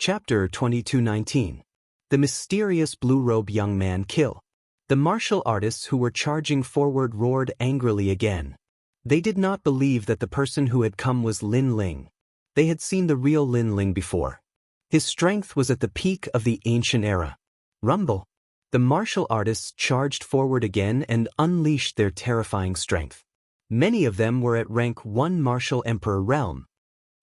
Chapter 2219. The mysterious blue-robe young man kill. The martial artists who were charging forward roared angrily again. They did not believe that the person who had come was Lin Ling. They had seen the real Lin Ling before. His strength was at the peak of the ancient era. Rumble. The martial artists charged forward again and unleashed their terrifying strength. Many of them were at rank 1 martial emperor realm.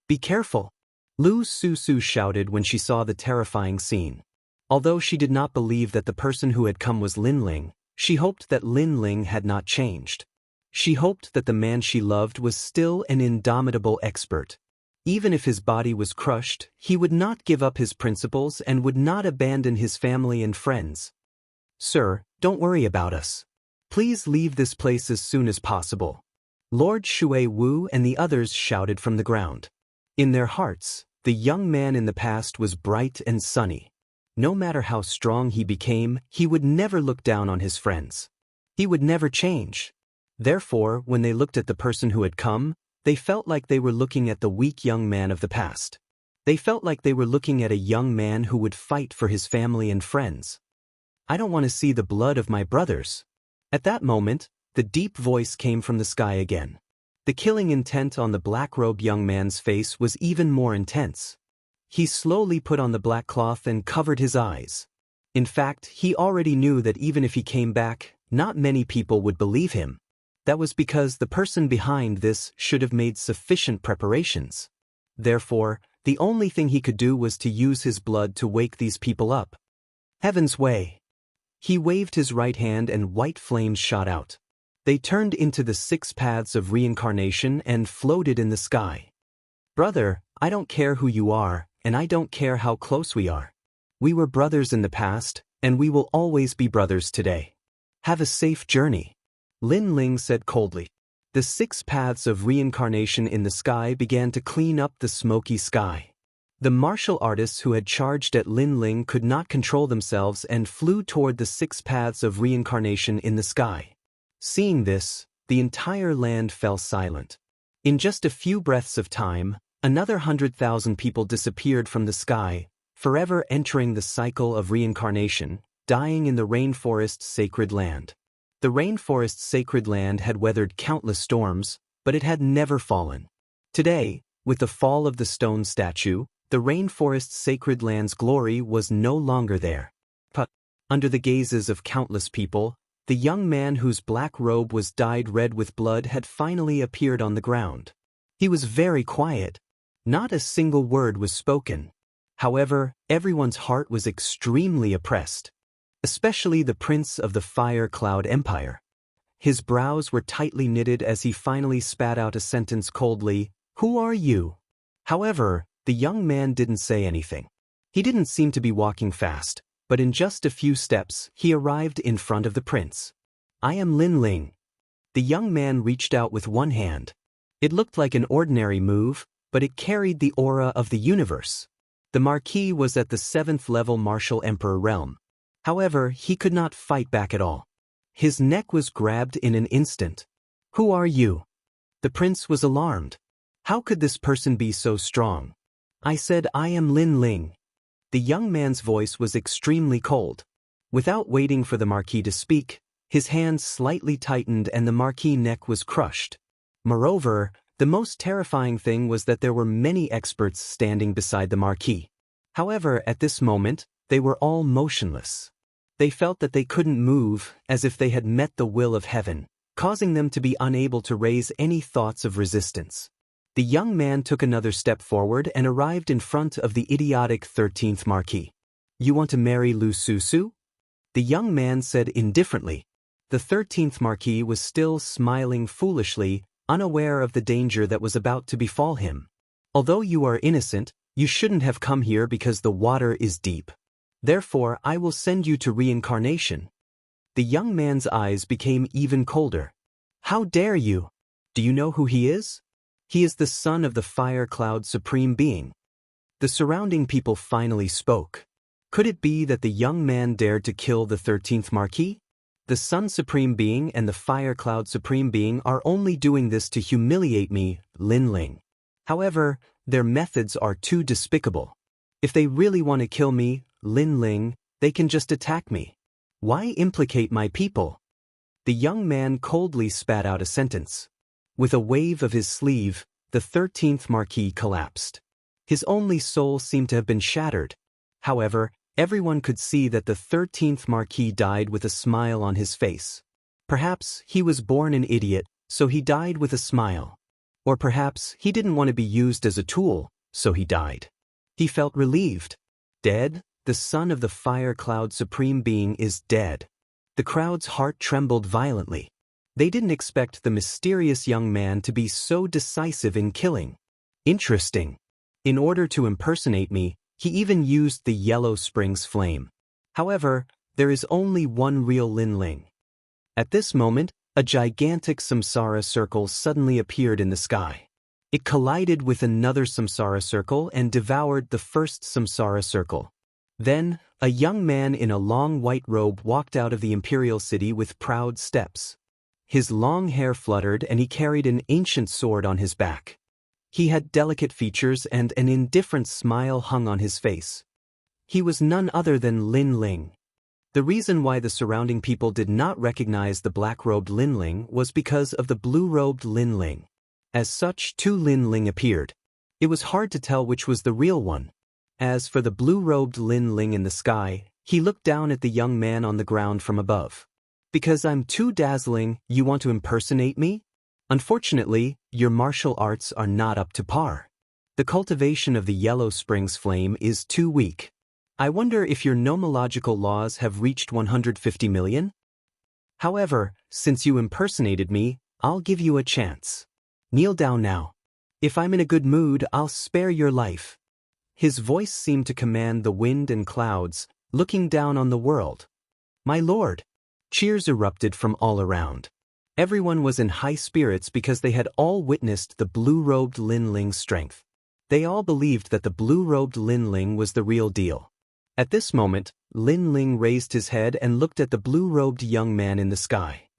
Be careful! Lu Su shouted when she saw the terrifying scene. Although she did not believe that the person who had come was Lin Ling, she hoped that Lin Ling had not changed. She hoped that the man she loved was still an indomitable expert. Even if his body was crushed, he would not give up his principles and would not abandon his family and friends. Sir, don't worry about us. Please leave this place as soon as possible. Lord Shui Wu and the others shouted from the ground. In their hearts, the young man in the past was bright and sunny. No matter how strong he became, he would never look down on his friends. He would never change. Therefore, when they looked at the person who had come, they felt like they were looking at the weak young man of the past. They felt like they were looking at a young man who would fight for his family and friends. I don't want to see the blood of my brothers. At that moment, the deep voice came from the sky again. The killing intent on the black-robed young man's face was even more intense. He slowly put on the black cloth and covered his eyes. In fact, he already knew that even if he came back, not many people would believe him. That was because the person behind this should have made sufficient preparations. Therefore, the only thing he could do was to use his blood to wake these people up. Heaven's way! He waved his right hand and white flames shot out. They turned into the 6 paths of reincarnation and floated in the sky. Brother, I don't care who you are, and I don't care how close we are. We were brothers in the past, and we will always be brothers today. Have a safe journey. Lin Ling said coldly. The 6 paths of reincarnation in the sky began to clean up the smoky sky. The martial artists who had charged at Lin Ling could not control themselves and flew toward the 6 paths of reincarnation in the sky. Seeing this, the entire land fell silent. In just a few breaths of time, another 100,000 people disappeared from the sky, forever entering the cycle of reincarnation, dying in the rainforest's sacred land. The rainforest's sacred land had weathered countless storms, but it had never fallen. Today, with the fall of the stone statue, the rainforest's sacred land's glory was no longer there. But, under the gazes of countless people, the young man whose black robe was dyed red with blood had finally appeared on the ground. He was very quiet. Not a single word was spoken. However, everyone's heart was extremely oppressed, especially the prince of the Fire Cloud Empire. His brows were tightly knitted as he finally spat out a sentence coldly, "Who are you?" However, the young man didn't say anything. He didn't seem to be walking fast, but in just a few steps, he arrived in front of the prince. I am Lin Ling. The young man reached out with one hand. It looked like an ordinary move, but it carried the aura of the universe. The Marquis was at the 7th level martial emperor realm. However, he could not fight back at all. His neck was grabbed in an instant. Who are you? The prince was alarmed. How could this person be so strong? I said I am Lin Ling. The young man's voice was extremely cold. Without waiting for the Marquis to speak, his hands slightly tightened and the Marquis' neck was crushed. Moreover, the most terrifying thing was that there were many experts standing beside the Marquis. However, at this moment, they were all motionless. They felt that they couldn't move, as if they had met the will of heaven, causing them to be unable to raise any thoughts of resistance. The young man took another step forward and arrived in front of the idiotic 13th Marquis. You want to marry Lu Su? The young man said indifferently. The 13th Marquis was still smiling foolishly, unaware of the danger that was about to befall him. Although you are innocent, you shouldn't have come here because the water is deep. Therefore, I will send you to reincarnation. The young man's eyes became even colder. How dare you? Do you know who he is? He is the son of the Fire Cloud Supreme Being. The surrounding people finally spoke. Could it be that the young man dared to kill the 13th Marquis? The Sun Supreme Being and the Fire Cloud Supreme Being are only doing this to humiliate me, Lin Ling. However, their methods are too despicable. If they really want to kill me, Lin Ling, they can just attack me. Why implicate my people? The young man coldly spat out a sentence. With a wave of his sleeve, the 13th Marquis collapsed. His only soul seemed to have been shattered. However, everyone could see that the 13th Marquis died with a smile on his face. Perhaps he was born an idiot, so he died with a smile. Or perhaps he didn't want to be used as a tool, so he died. He felt relieved. Dead? The son of the fire cloud supreme being is dead. The crowd's heart trembled violently. They didn't expect the mysterious young man to be so decisive in killing. Interesting. In order to impersonate me, he even used the Yellow Springs flame. However, there is only one real Lin Ling. At this moment, a gigantic samsara circle suddenly appeared in the sky. It collided with another samsara circle and devoured the first samsara circle. Then, a young man in a long white robe walked out of the imperial city with proud steps. His long hair fluttered and he carried an ancient sword on his back. He had delicate features and an indifferent smile hung on his face. He was none other than Lin Ling. The reason why the surrounding people did not recognize the black-robed Lin Ling was because of the blue-robed Lin Ling. As such, two Lin Ling appeared. It was hard to tell which was the real one. As for the blue-robed Lin Ling in the sky, he looked down at the young man on the ground from above. Because I'm too dazzling, you want to impersonate me? Unfortunately, your martial arts are not up to par. The cultivation of the Yellow Springs flame is too weak. I wonder if your nomological laws have reached 150 million? However, since you impersonated me, I'll give you a chance. Kneel down now. If I'm in a good mood, I'll spare your life. His voice seemed to command the wind and clouds, looking down on the world. My lord! Cheers erupted from all around. Everyone was in high spirits because they had all witnessed the blue-robed Lin Ling's strength. They all believed that the blue-robed Lin Ling was the real deal. At this moment, Lin Ling raised his head and looked at the blue-robed young man in the sky.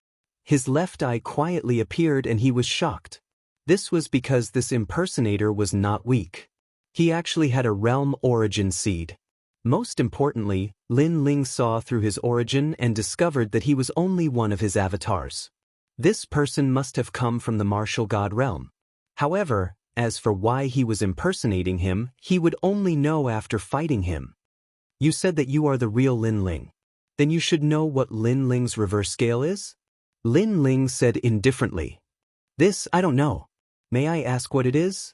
His left eye quietly appeared and he was shocked. This was because this impersonator was not weak. He actually had a realm origin seed. Most importantly, Lin Ling saw through his origin and discovered that he was only one of his avatars. This person must have come from the martial god realm. However, as for why he was impersonating him, he would only know after fighting him. You said that you are the real Lin Ling. Then you should know what Lin Ling's reverse scale is? Lin Ling said indifferently. This I don't know. May I ask what it is?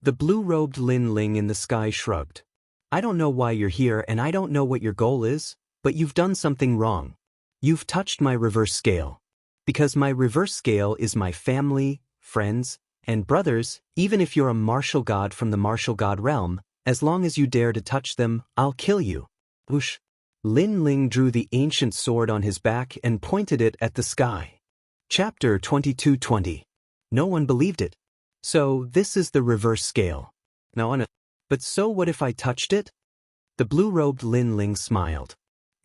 The blue-robed Lin Ling in the sky shrugged. I don't know why you're here and I don't know what your goal is, but you've done something wrong. You've touched my reverse scale. Because my reverse scale is my family, friends, and brothers. Even if you're a martial god from the martial god realm, as long as you dare to touch them, I'll kill you. Whoosh! Lin Ling drew the ancient sword on his back and pointed it at the sky. Chapter 2220. No one believed it. So, this is the reverse scale. But so what if I touched it? The blue-robed Lin Ling smiled.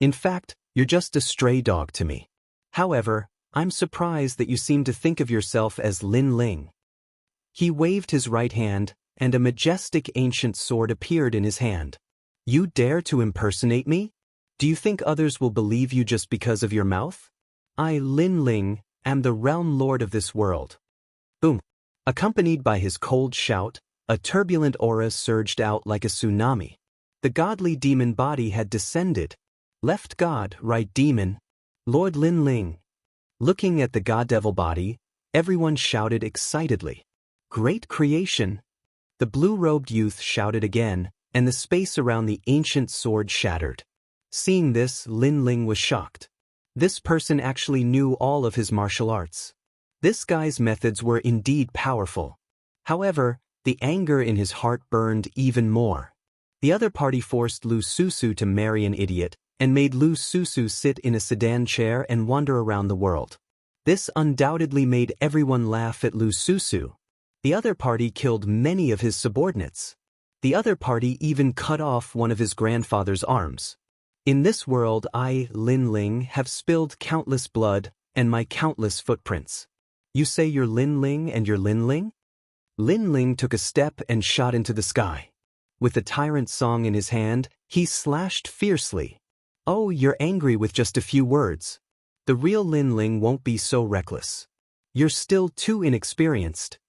In fact, you're just a stray dog to me. However, I'm surprised that you seem to think of yourself as Lin Ling. He waved his right hand, and a majestic ancient sword appeared in his hand. You dare to impersonate me? Do you think others will believe you just because of your mouth? I, Lin Ling, am the realm lord of this world. Boom! Accompanied by his cold shout, a turbulent aura surged out like a tsunami. The godly demon body had descended. Left god, right demon. Lord Lin Ling. Looking at the god-devil body, everyone shouted excitedly. Great creation! The blue-robed youth shouted again, and the space around the ancient sword shattered. Seeing this, Lin Ling was shocked. This person actually knew all of his martial arts. This guy's methods were indeed powerful. However, the anger in his heart burned even more. The other party forced Lu Susu to marry an idiot, and made Lu Susu sit in a sedan chair and wander around the world. This undoubtedly made everyone laugh at Lu Susu. The other party killed many of his subordinates. The other party even cut off one of his grandfather's arms. In this world I, Lin Ling, have spilled countless blood and my countless footprints. You say you're Lin Ling and you're Lin Ling? Lin Ling took a step and shot into the sky. With the tyrant song in his hand, he slashed fiercely. "Oh, you're angry with just a few words. The real Lin Ling won't be so reckless. You're still too inexperienced."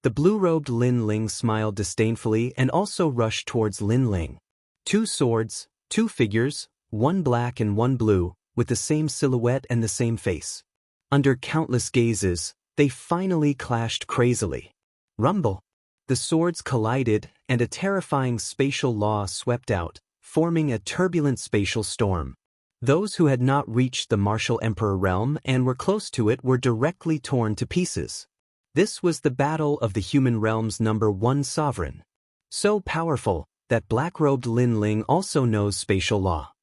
The blue-robed Lin Ling smiled disdainfully and also rushed towards Lin Ling. Two swords, two figures, one black and one blue, with the same silhouette and the same face. Under countless gazes, they finally clashed crazily. Rumble! The swords collided, and a terrifying spatial law swept out, forming a turbulent spatial storm. Those who had not reached the martial emperor realm and were close to it were directly torn to pieces. This was the battle of the human realm's #1 sovereign. So powerful that black-robed Lin Ling also knows spatial law.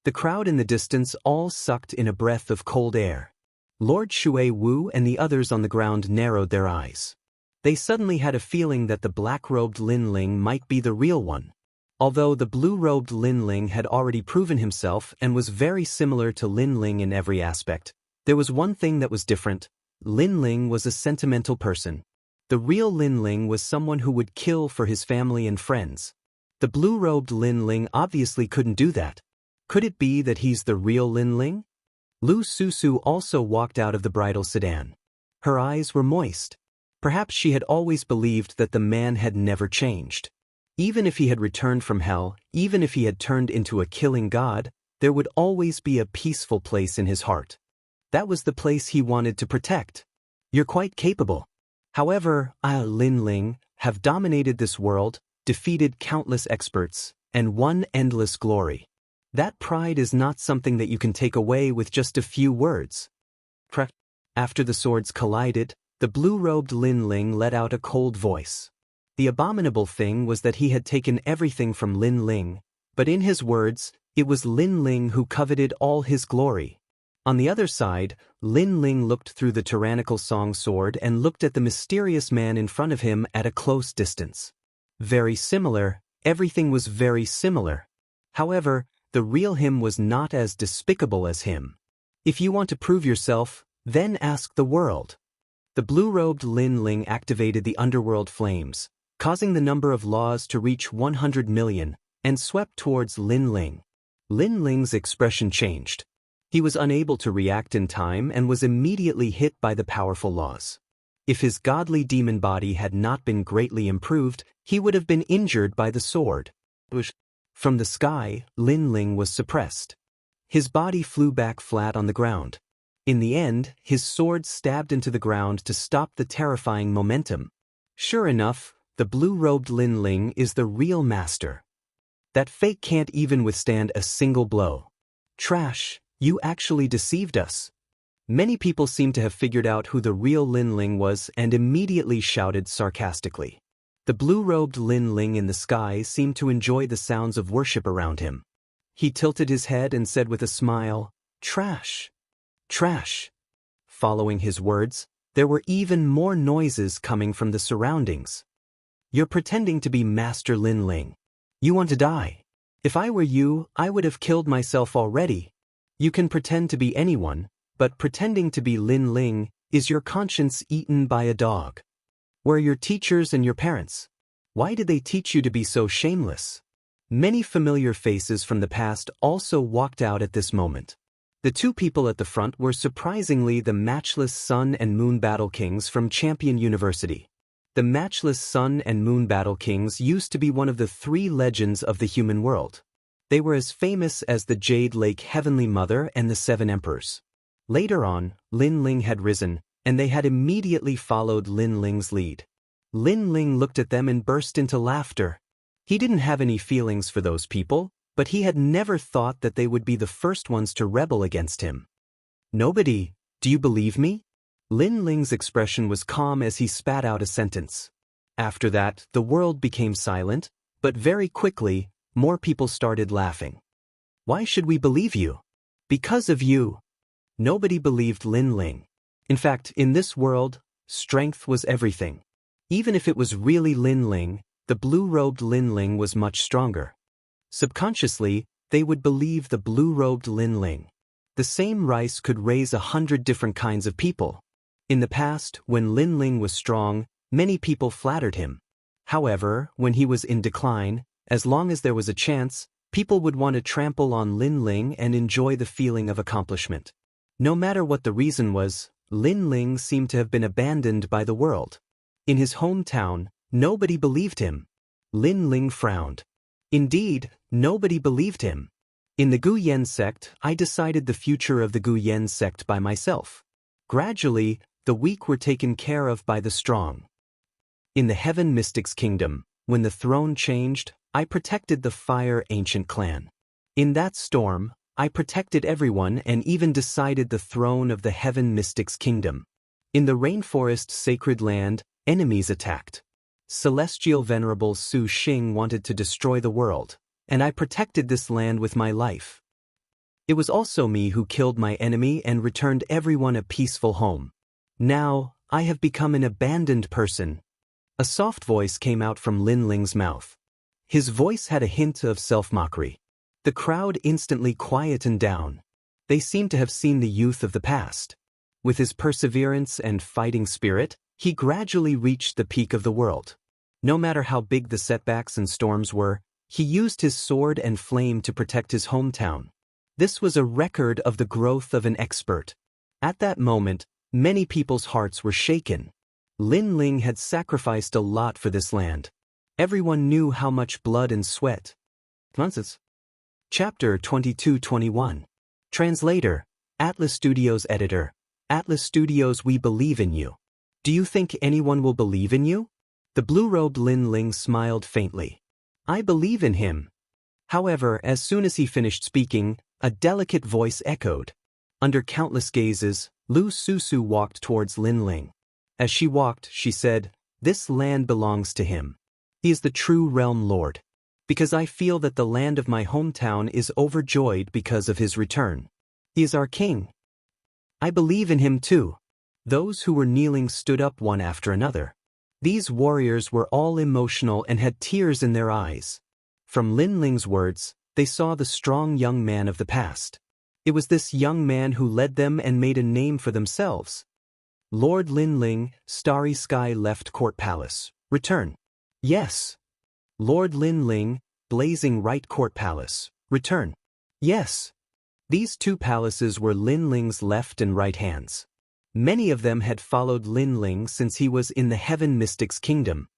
The crowd in the distance all sucked in a breath of cold air. Lord Shui Wu and the others on the ground narrowed their eyes. They suddenly had a feeling that the black-robed Lin Ling might be the real one. Although the blue-robed Lin Ling had already proven himself and was very similar to Lin Ling in every aspect, there was one thing that was different. Lin Ling was a sentimental person. The real Lin Ling was someone who would kill for his family and friends. The blue-robed Lin Ling obviously couldn't do that. Could it be that he's the real Lin Ling? Lu Susu also walked out of the bridal sedan. Her eyes were moist. Perhaps she had always believed that the man had never changed. Even if he had returned from hell, even if he had turned into a killing god, there would always be a peaceful place in his heart. That was the place he wanted to protect. You're quite capable. However, Lin Ling have dominated this world, defeated countless experts, and won endless glory. That pride is not something that you can take away with just a few words. After the swords collided, the blue-robed Lin Ling let out a cold voice. The abominable thing was that he had taken everything from Lin Ling, but in his words, it was Lin Ling who coveted all his glory. On the other side, Lin Ling looked through the tyrannical song sword and looked at the mysterious man in front of him at a close distance. Very similar, everything was very similar. However, the real him was not as despicable as him. If you want to prove yourself, then ask the world. The blue-robed Lin Ling activated the underworld flames, causing the number of laws to reach 100 million, and swept towards Lin Ling. Lin Ling's expression changed. He was unable to react in time and was immediately hit by the powerful laws. If his godly demon body had not been greatly improved, he would have been injured by the sword. From the sky, Lin Ling was suppressed. His body flew back flat on the ground. In the end, his sword stabbed into the ground to stop the terrifying momentum. Sure enough, the blue-robed Lin Ling is the real master. That fake can't even withstand a single blow. Trash, you actually deceived us. Many people seem to have figured out who the real Lin Ling was and immediately shouted sarcastically. The blue-robed Lin Ling in the sky seemed to enjoy the sounds of worship around him. He tilted his head and said with a smile, "Trash. Trash." Following his words, there were even more noises coming from the surroundings. "You're pretending to be Master Lin Ling. You want to die. If I were you, I would have killed myself already. You can pretend to be anyone, but pretending to be Lin Ling is your conscience eaten by a dog. Where are your teachers and your parents? Why did they teach you to be so shameless?" Many familiar faces from the past also walked out at this moment. The two people at the front were surprisingly the matchless Sun and Moon Battle Kings from Champion University. The matchless Sun and Moon Battle Kings used to be one of the 3 legends of the human world. They were as famous as the Jade Lake Heavenly Mother and the 7 Emperors. Later on, Lin Ling had risen, and they had immediately followed Lin Ling's lead. Lin Ling looked at them and burst into laughter. He didn't have any feelings for those people, but he had never thought that they would be the first ones to rebel against him. "Nobody, do you believe me?" Lin Ling's expression was calm as he spat out a sentence. After that, the world became silent, but very quickly, more people started laughing. "Why should we believe you?" "Because of you." Nobody believed Lin Ling. In fact, in this world, strength was everything. Even if it was really Lin Ling, the blue-robed Lin Ling was much stronger. Subconsciously, they would believe the blue-robed Lin Ling. The same rice could raise 100 different kinds of people. In the past, when Lin Ling was strong, many people flattered him. However, when he was in decline, As long as there was a chance, people would want to trample on Lin Ling and enjoy the feeling of accomplishment. No matter what the reason was, Lin Ling seemed to have been abandoned by the world. In his hometown, nobody believed him. Lin Ling frowned. Indeed, nobody believed him. In the Gu Yen sect, I decided the future of the Gu Yen sect by myself. Gradually, the weak were taken care of by the strong. In the Heaven Mystics Kingdom, when the throne changed, I protected the Fire Ancient clan. In that storm, I protected everyone and even decided the throne of the Heaven Mystics Kingdom. In the Rainforest Sacred Land, enemies attacked. Celestial Venerable Su Xing wanted to destroy the world, and I protected this land with my life. It was also me who killed my enemy and returned everyone a peaceful home. Now, I have become an abandoned person. A soft voice came out from Lin Ling's mouth. His voice had a hint of self-mockery. The crowd instantly quietened down. They seemed to have seen the youth of the past. With his perseverance and fighting spirit, he gradually reached the peak of the world. No matter how big the setbacks and storms were, he used his sword and flame to protect his hometown. This was a record of the growth of an expert. At that moment, many people's hearts were shaken. Lin Ling had sacrificed a lot for this land. Everyone knew how much blood and sweat. Nonsense. Chapter 22-21. Translator, Atlas Studios Editor. Atlas Studios, we believe in you. Do you think anyone will believe in you? The blue-robed Lin Ling smiled faintly. I believe in him. However, as soon as he finished speaking, a delicate voice echoed. Under countless gazes, Lu Susu walked towards Lin Ling. As she walked, she said, "This land belongs to him. He is the true realm lord. Because I feel that the land of my hometown is overjoyed because of his return. He is our king. I believe in him too." Those who were kneeling stood up one after another. These warriors were all emotional and had tears in their eyes. From Lin Ling's words, they saw the strong young man of the past. It was this young man who led them and made a name for themselves. Lord Lin Ling, Starry Sky Left Court Palace. Return. Yes. Lord Lin Ling, Blazing Right Court Palace. Return. Yes. These two palaces were Lin Ling's left and right hands. Many of them had followed Lin Ling since he was in the Heaven Mystics Kingdom.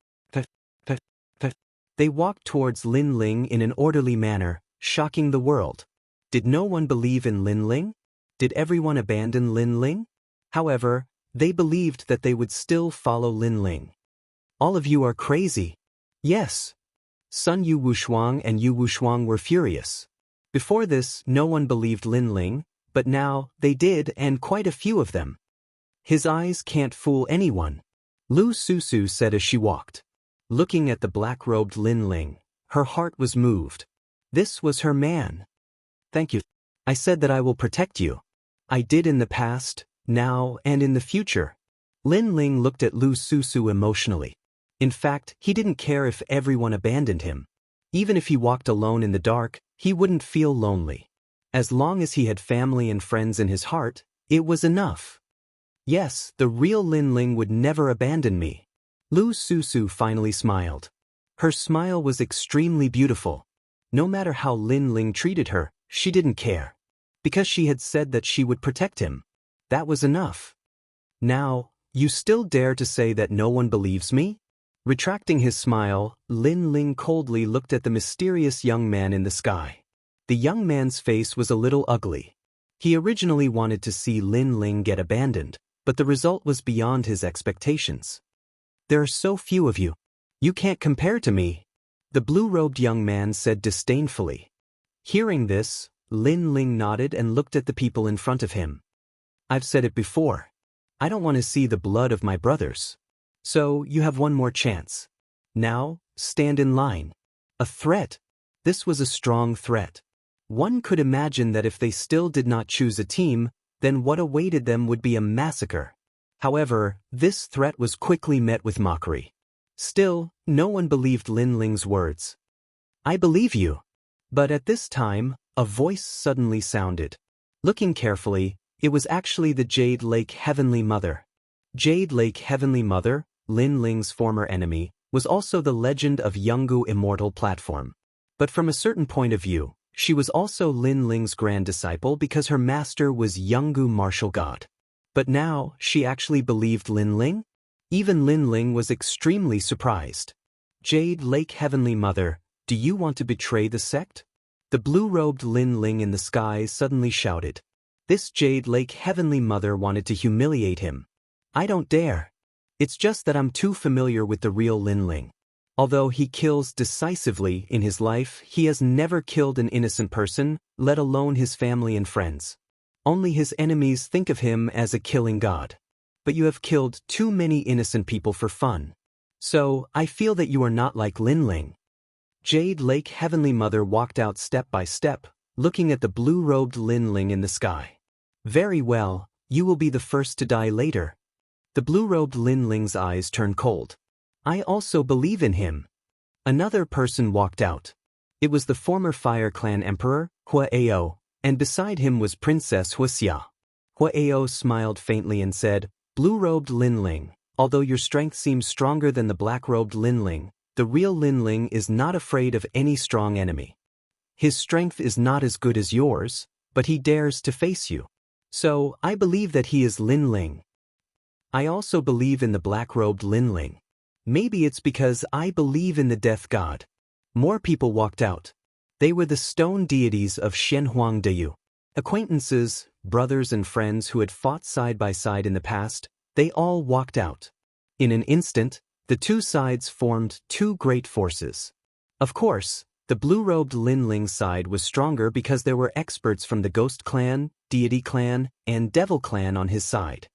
They walked towards Lin Ling in an orderly manner, shocking the world. Did no one believe in Lin Ling? Did everyone abandon Lin Ling? However, they believed that they would still follow Lin Ling. All of you are crazy. Yes. Sun Yu Wushuang and Yu Wushuang were furious. Before this, no one believed Lin Ling, but now they did, and quite a few of them. His eyes can't fool anyone, Lu Susu said as she walked. Looking at the black-robed Lin Ling, her heart was moved. This was her man. Thank you. I said that I will protect you. I did in the past, now, and in the future. Lin Ling looked at Lu Susu emotionally. In fact, he didn't care if everyone abandoned him. Even if he walked alone in the dark, he wouldn't feel lonely. As long as he had family and friends in his heart, it was enough. Yes, the real Lin Ling would never abandon me. Lu Susu finally smiled. Her smile was extremely beautiful. No matter how Lin Ling treated her, she didn't care. Because she had said that she would protect him. That was enough. Now, you still dare to say that no one believes me? Retracting his smile, Lin Ling coldly looked at the mysterious young man in the sky. The young man's face was a little ugly. He originally wanted to see Lin Ling get abandoned, but the result was beyond his expectations. There are so few of you. You can't compare to me, the blue-robed young man said disdainfully. Hearing this, Lin Ling nodded and looked at the people in front of him. I've said it before. I don't want to see the blood of my brothers. So, you have one more chance. Now, stand in line. A threat. This was a strong threat. One could imagine that if they still did not choose a team, then what awaited them would be a massacre. However, this threat was quickly met with mockery. Still, no one believed Lin Ling's words. I believe you. But at this time, a voice suddenly sounded. Looking carefully, it was actually the Jade Lake Heavenly Mother. Jade Lake Heavenly Mother, Lin Ling's former enemy, was also the legend of Jianghu Immortal platform. But from a certain point of view, she was also Lin Ling's grand disciple because her master was Jianghu martial god. But now, she actually believed Lin Ling? Even Lin Ling was extremely surprised. Jade Lake Heavenly Mother, do you want to betray the sect? The blue-robed Lin Ling in the sky suddenly shouted. This Jade Lake Heavenly Mother wanted to humiliate him. I don't dare. It's just that I'm too familiar with the real Lin Ling. Although he kills decisively in his life, he has never killed an innocent person, let alone his family and friends. Only his enemies think of him as a killing god. But you have killed too many innocent people for fun. So, I feel that you are not like Lin Ling. Jade Lake Heavenly Mother walked out step by step, looking at the blue-robed Lin Ling in the sky. Very well, you will be the first to die later. The blue-robed Lin Ling's eyes turned cold. I also believe in him. Another person walked out. It was the former Fire Clan Emperor, Huao, and beside him was Princess Wuxia. Huao smiled faintly and said, Blue-robed Lin Ling, although your strength seems stronger than the black-robed Lin Ling, the real Lin Ling is not afraid of any strong enemy. His strength is not as good as yours, but he dares to face you. So, I believe that he is Lin Ling. I also believe in the black-robed Lin Ling. Maybe it's because I believe in the death god. More people walked out. They were the stone deities of Shenhuang Deyu. Acquaintances, brothers and friends who had fought side by side in the past, they all walked out. In an instant, the two sides formed two great forces. Of course, the blue-robed Lin Ling side was stronger because there were experts from the Ghost Clan, Deity Clan, and Devil Clan on his side.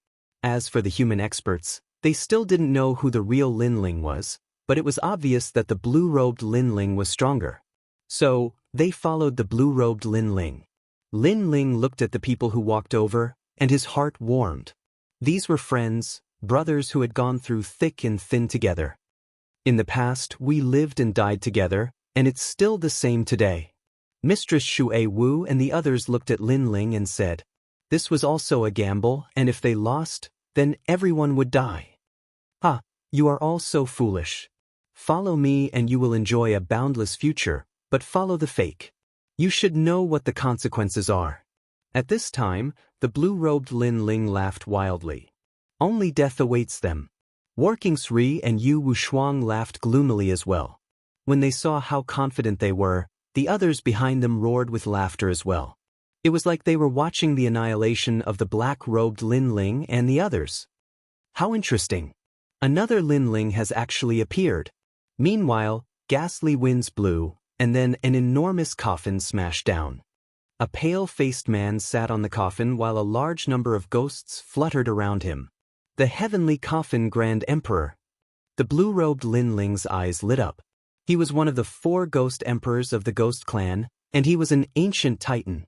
As for the human experts, they still didn't know who the real Lin Ling was, but it was obvious that the blue-robed Lin Ling was stronger. So, they followed the blue-robed Lin Ling. Lin Ling looked at the people who walked over, and his heart warmed. These were friends, brothers who had gone through thick and thin together. In the past, we lived and died together, and it's still the same today. Mistress Shui Wu and the others looked at Lin Ling and said, this was also a gamble, and if they lost, then everyone would die. Ah, you are all so foolish. Follow me and you will enjoy a boundless future, but follow the fake. You should know what the consequences are. At this time, the blue-robed Lin Ling laughed wildly. Only death awaits them. Working Sri and Yu Wushuang laughed gloomily as well. When they saw how confident they were, the others behind them roared with laughter as well. It was like they were watching the annihilation of the black-robed Lin Ling and the others. How interesting. Another Lin Ling has actually appeared. Meanwhile, ghastly winds blew, and then an enormous coffin smashed down. A pale-faced man sat on the coffin while a large number of ghosts fluttered around him. The heavenly coffin Grand Emperor. The blue-robed Lin Ling's eyes lit up. He was one of the 4 ghost emperors of the Ghost Clan, and he was an ancient titan.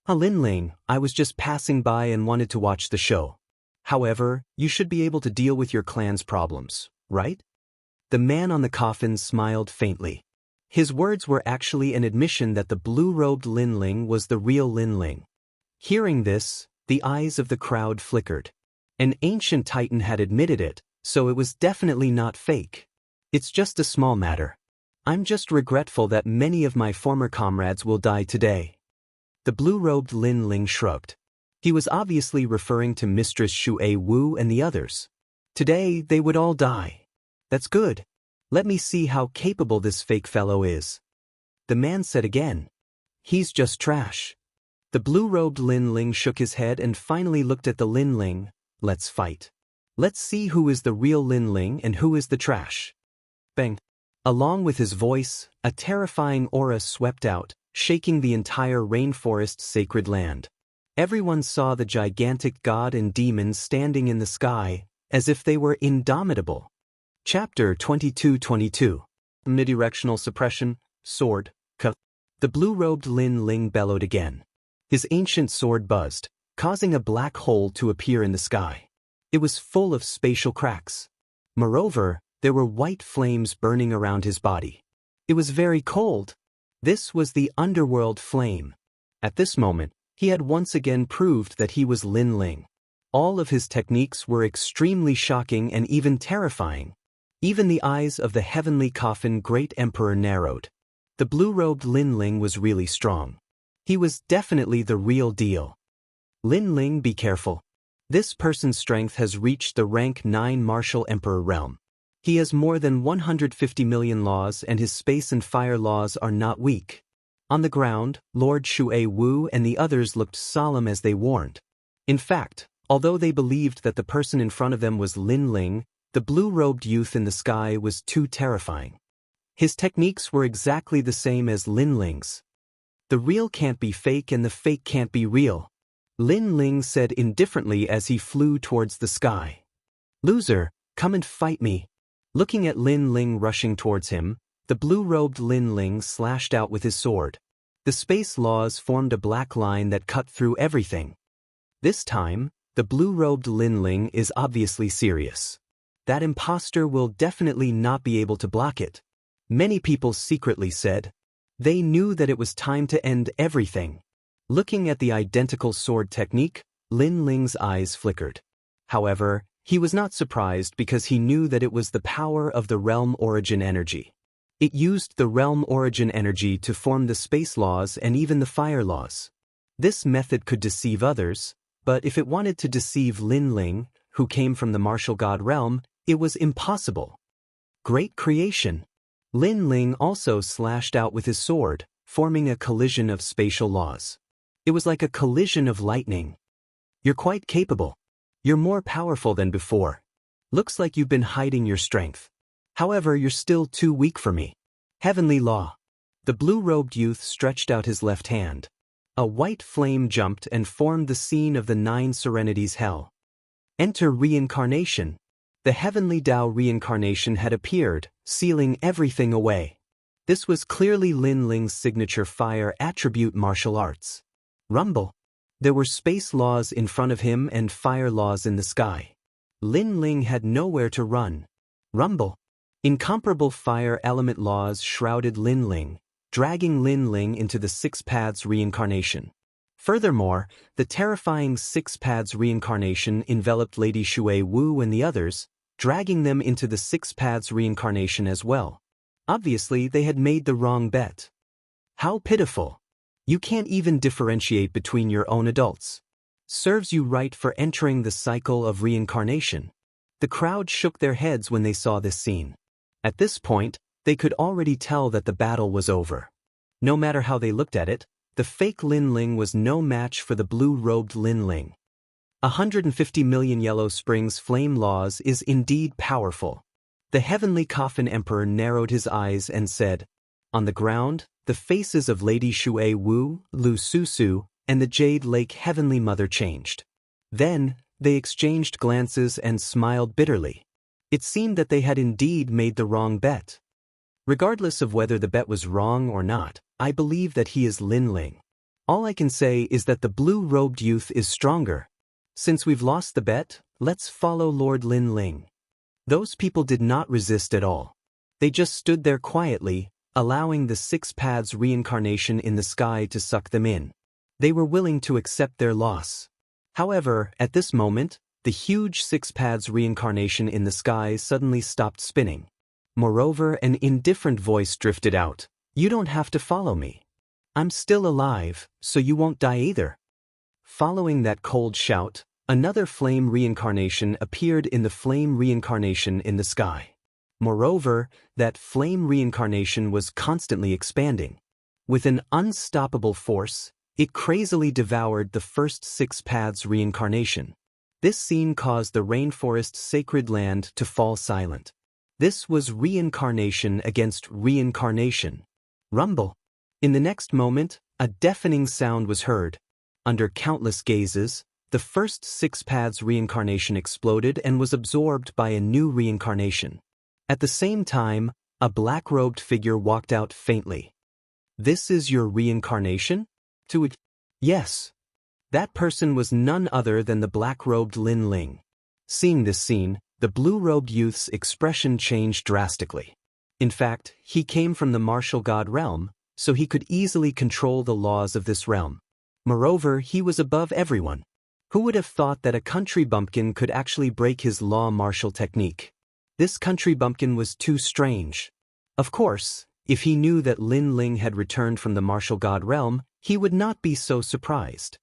Lin Ling, I was just passing by and wanted to watch the show. However, you should be able to deal with your clan's problems, right? The man on the coffin smiled faintly. His words were actually an admission that the blue-robed Lin Ling was the real Lin Ling. Hearing this, the eyes of the crowd flickered. An ancient titan had admitted it, so it was definitely not fake. It's just a small matter. I'm just regretful that many of my former comrades will die today. The blue-robed Lin Ling shrugged. He was obviously referring to Mistress Shui Wu and the others. Today, they would all die. That's good. Let me see how capable this fake fellow is. The man said again. He's just trash. The blue-robed Lin Ling shook his head and finally looked at the Lin Ling. Let's fight. Let's see who is the real Lin Ling and who is the trash. Bang. Along with his voice, a terrifying aura swept out, shaking the entire rainforest sacred land. Everyone saw the gigantic god and demons standing in the sky, as if they were indomitable. Chapter 22:22. Omnidirectional suppression, sword, ka. The blue-robed Lin Ling bellowed again. His ancient sword buzzed, causing a black hole to appear in the sky. It was full of spatial cracks. Moreover, there were white flames burning around his body. It was very cold. This was the underworld flame. At this moment, he had once again proved that he was Lin Ling. All of his techniques were extremely shocking and even terrifying. Even the eyes of the heavenly coffin great emperor narrowed. The blue-robed Lin Ling was really strong. He was definitely the real deal. Lin Ling, be careful. This person's strength has reached the rank 9 martial emperor realm. He has more than 150 million laws and his space and fire laws are not weak. On the ground, Lord Shui Wu and the others looked solemn as they warned. In fact, although they believed that the person in front of them was Lin Ling, the blue-robed youth in the sky was too terrifying. His techniques were exactly the same as Lin Ling's. The real can't be fake and the fake can't be real, Lin Ling said indifferently as he flew towards the sky. Loser, come and fight me. Looking at Lin Ling rushing towards him, the blue-robed Lin Ling slashed out with his sword. The space laws formed a black line that cut through everything. This time, the blue-robed Lin Ling is obviously serious. That imposter will definitely not be able to block it. Many people secretly said. They knew that it was time to end everything. Looking at the identical sword technique, Lin Ling's eyes flickered. However, he was not surprised because he knew that it was the power of the realm origin energy. It used the realm origin energy to form the space laws and even the fire laws. This method could deceive others, but if it wanted to deceive Lin Ling, who came from the martial god realm, it was impossible. Great creation! Lin Ling also slashed out with his sword, forming a collision of spatial laws. It was like a collision of lightning. You're quite capable. You're more powerful than before. Looks like you've been hiding your strength. However, you're still too weak for me. Heavenly law. The blue-robed youth stretched out his left hand. A white flame jumped and formed the scene of the 9 serenities hell. Enter reincarnation. The heavenly Tao reincarnation had appeared, sealing everything away. This was clearly Lin Ling's signature fire attribute martial arts. Rumble. There were space laws in front of him and fire laws in the sky. Lin Ling had nowhere to run. Rumble. Incomparable fire element laws shrouded Lin Ling, dragging Lin Ling into the 6 paths reincarnation. Furthermore, the terrifying 6 paths reincarnation enveloped Lady Shui Wu and the others, dragging them into the 6 paths reincarnation as well. Obviously, they had made the wrong bet. How pitiful. You can't even differentiate between your own adults. Serves you right for entering the cycle of reincarnation. The crowd shook their heads when they saw this scene. At this point, they could already tell that the battle was over. No matter how they looked at it, the fake Lin Ling was no match for the blue-robed Lin Ling. 150 million Yellow Springs flame laws is indeed powerful. The heavenly coffin emperor narrowed his eyes and said, on the ground, the faces of Lady Shui Wu, Lu Susu, and the Jade Lake Heavenly Mother changed. Then, they exchanged glances and smiled bitterly. It seemed that they had indeed made the wrong bet. Regardless of whether the bet was wrong or not, I believe that he is Lin Ling. All I can say is that the blue-robed youth is stronger. Since we've lost the bet, let's follow Lord Lin Ling. Those people did not resist at all. They just stood there quietly, allowing the 6 paths reincarnation in the sky to suck them in. They were willing to accept their loss. However, at this moment, the huge 6 paths reincarnation in the sky suddenly stopped spinning. Moreover, an indifferent voice drifted out. You don't have to follow me. I'm still alive, so you won't die either. Following that cold shout, another flame reincarnation appeared in the flame reincarnation in the sky. Moreover, that flame reincarnation was constantly expanding. With an unstoppable force, it crazily devoured the first 6 paths reincarnation. This scene caused the rainforest sacred land to fall silent. This was reincarnation against reincarnation. Rumble. In the next moment, a deafening sound was heard. Under countless gazes, the first 6 paths reincarnation exploded and was absorbed by a new reincarnation. At the same time, a black-robed figure walked out faintly. This is your reincarnation? Yes. That person was none other than the black-robed Lin Ling. Seeing this scene, the blue-robed youth's expression changed drastically. In fact, he came from the martial god realm, so he could easily control the laws of this realm. Moreover, he was above everyone. Who would have thought that a country bumpkin could actually break his law martial technique? This country bumpkin was too strange. Of course, if he knew that Lin Ling had returned from the martial god realm, he would not be so surprised.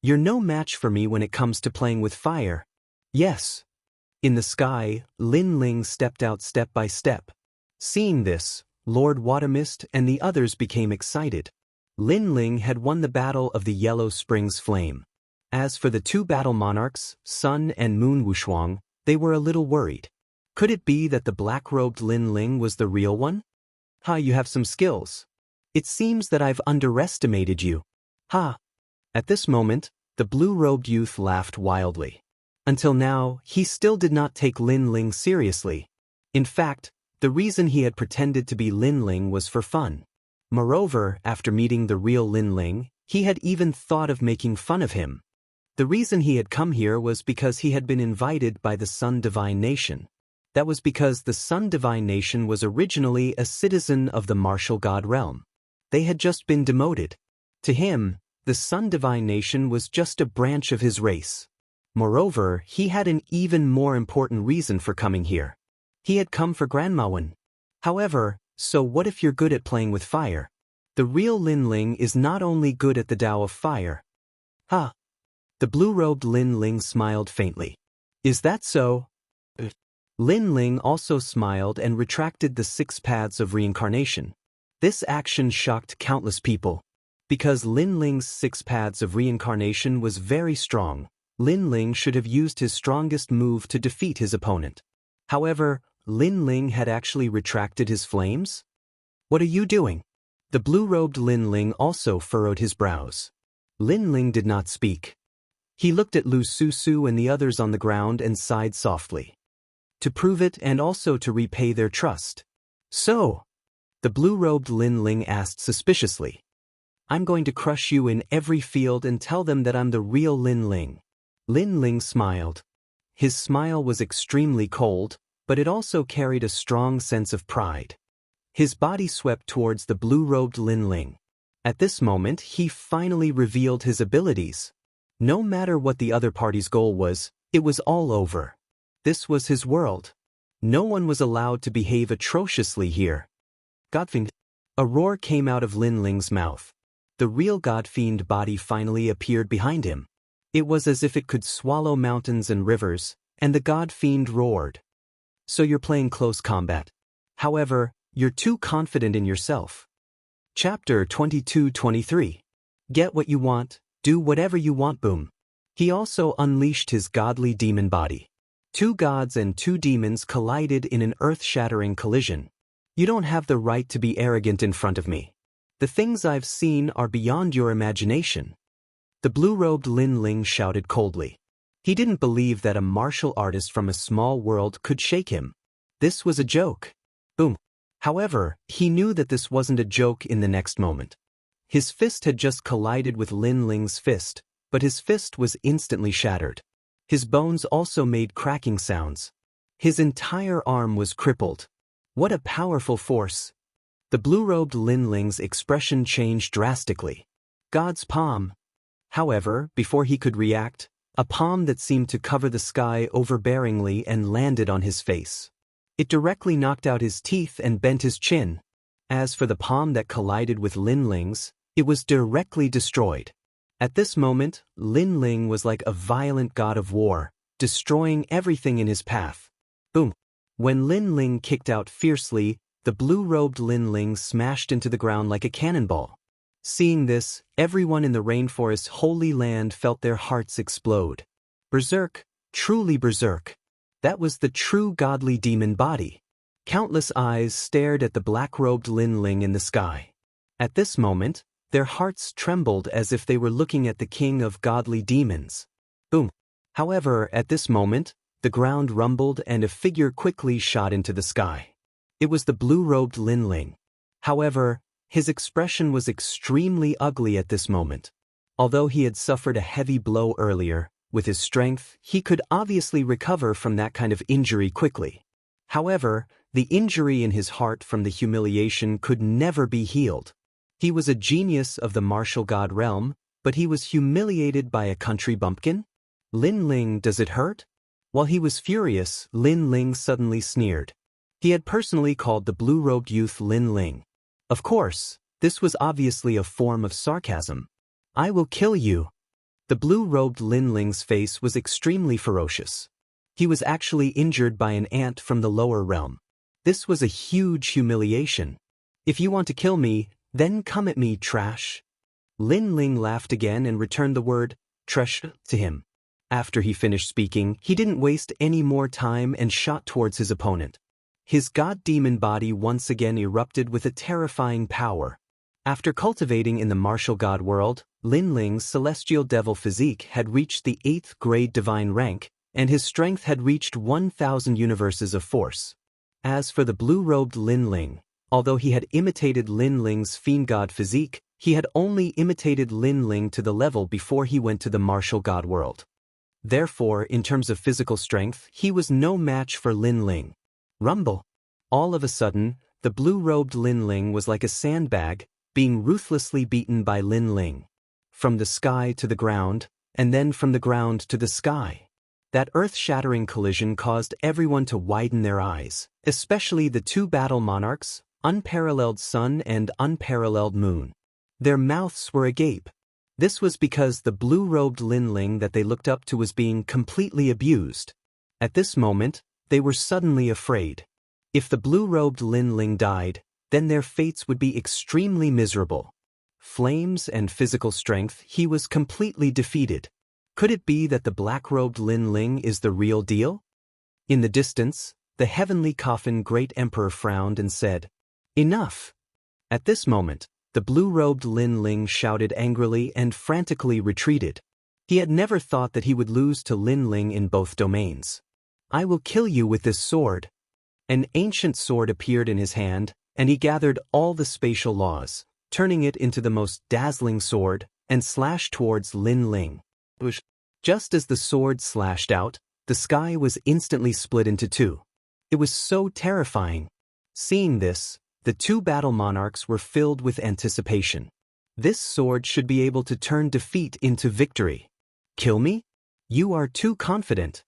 You're no match for me when it comes to playing with fire. Yes. In the sky, Lin Ling stepped out step by step. Seeing this, Lord Watermist and the others became excited. Lin Ling had won the battle of the Yellow Springs Flame. As for the two battle monarchs, Sun and Moon Wushuang, they were a little worried. Could it be that the black-robed Lin Ling was the real one? Ha, you have some skills. It seems that I've underestimated you. Ha. At this moment, the blue-robed youth laughed wildly. Until now, he still did not take Lin Ling seriously. In fact, the reason he had pretended to be Lin Ling was for fun. Moreover, after meeting the real Lin Ling, he had even thought of making fun of him. The reason he had come here was because he had been invited by the Sun Divine Nation. That was because the Sun Divine Nation was originally a citizen of the martial god realm. They had just been demoted. To him, the Sun Divine Nation was just a branch of his race. Moreover, he had an even more important reason for coming here. He had come for Grandma Wen. However, so what if you're good at playing with fire? The real Lin Ling is not only good at the Tao of fire. Ha! The blue-robed Lin Ling smiled faintly. Is that so? Lin Ling also smiled and retracted the 6 paths of reincarnation. This action shocked countless people. Because Lin Ling's 6 paths of reincarnation was very strong, Lin Ling should have used his strongest move to defeat his opponent. However, Lin Ling had actually retracted his flames? What are you doing? The blue-robed Lin Ling also furrowed his brows. Lin Ling did not speak. He looked at Lu Susu and the others on the ground and sighed softly. To prove it and also to repay their trust. So, the blue-robed Lin Ling asked suspiciously. I'm going to crush you in every field and tell them that I'm the real Lin Ling. Lin Ling smiled. His smile was extremely cold, but it also carried a strong sense of pride. His body swept towards the blue-robed Lin Ling. At this moment, he finally revealed his abilities. No matter what the other party's goal was, it was all over. This was his world. No one was allowed to behave atrociously here. Godfiend. A roar came out of Lin Ling's mouth. The real Godfiend body finally appeared behind him. It was as if it could swallow mountains and rivers, and the Godfiend roared. So you're playing close combat. However, you're too confident in yourself. Chapter 22-23. Get what you want, do whatever you want, boom. He also unleashed his godly demon body. 2 gods and 2 demons collided in an earth-shattering collision. You don't have the right to be arrogant in front of me. The things I've seen are beyond your imagination. The blue-robed Lin Ling shouted coldly. He didn't believe that a martial artist from a small world could shake him. This was a joke. Boom. However, he knew that this wasn't a joke in the next moment. His fist had just collided with Lin Ling's fist, but his fist was instantly shattered. His bones also made cracking sounds. His entire arm was crippled. What a powerful force! The blue-robed Lin Ling's expression changed drastically. God's palm. However, before he could react, a palm that seemed to cover the sky overbearingly and landed on his face. It directly knocked out his teeth and bent his chin. As for the palm that collided with Lin Ling's, it was directly destroyed. At this moment, Lin Ling was like a violent god of war, destroying everything in his path. Boom! When Lin Ling kicked out fiercely, the blue-robed Lin Ling smashed into the ground like a cannonball. Seeing this, everyone in the rainforest's holy land felt their hearts explode. Berserk, truly berserk. That was the true godly demon body. Countless eyes stared at the black-robed Lin Ling in the sky. At this moment, their hearts trembled as if they were looking at the king of godly demons. Boom! However, at this moment, the ground rumbled and a figure quickly shot into the sky. It was the blue-robed Lin Ling. However, his expression was extremely ugly at this moment. Although he had suffered a heavy blow earlier, with his strength, he could obviously recover from that kind of injury quickly. However, the injury in his heart from the humiliation could never be healed. He was a genius of the martial god realm, but he was humiliated by a country bumpkin? Lin Ling, does it hurt? While he was furious, Lin Ling suddenly sneered. He had personally called the blue-robed youth Lin Ling. Of course, this was obviously a form of sarcasm. "I will kill you." The blue-robed Lin Ling's face was extremely ferocious. He was actually injured by an ant from the lower realm. This was a huge humiliation. "If you want to kill me, then come at me, trash." Lin Ling laughed again and returned the word, trash, to him. After he finished speaking, he didn't waste any more time and shot towards his opponent. His god-demon body once again erupted with a terrifying power. After cultivating in the martial god world, Lin Ling's celestial devil physique had reached the 8th grade divine rank, and his strength had reached 1,000 universes of force. As for the blue-robed Lin Ling, although he had imitated Lin Ling's fiend god physique, he had only imitated Lin Ling to the level before he went to the martial god world. Therefore, in terms of physical strength, he was no match for Lin Ling. Rumble. All of a sudden, the blue-robed Lin Ling was like a sandbag, being ruthlessly beaten by Lin Ling. From the sky to the ground, and then from the ground to the sky. That earth-shattering collision caused everyone to widen their eyes, especially the two battle monarchs, unparalleled sun and unparalleled moon. Their mouths were agape. This was because the blue-robed Lin Ling that they looked up to was being completely abused. At this moment, they were suddenly afraid. If the blue-robed Lin Ling died, then their fates would be extremely miserable. Flames and physical strength, he was completely defeated. Could it be that the black-robed Lin Ling is the real deal? In the distance, the heavenly coffin great emperor frowned and said, "Enough." At this moment, the blue-robed Lin Ling shouted angrily and frantically retreated. He had never thought that he would lose to Lin Ling in both domains. "I will kill you with this sword." An ancient sword appeared in his hand, and he gathered all the spatial laws, turning it into the most dazzling sword, and slashed towards Lin Ling. Just as the sword slashed out, the sky was instantly split into two. It was so terrifying. Seeing this, the two battle monarchs were filled with anticipation. This sword should be able to turn defeat into victory. "Kill me? You are too confident."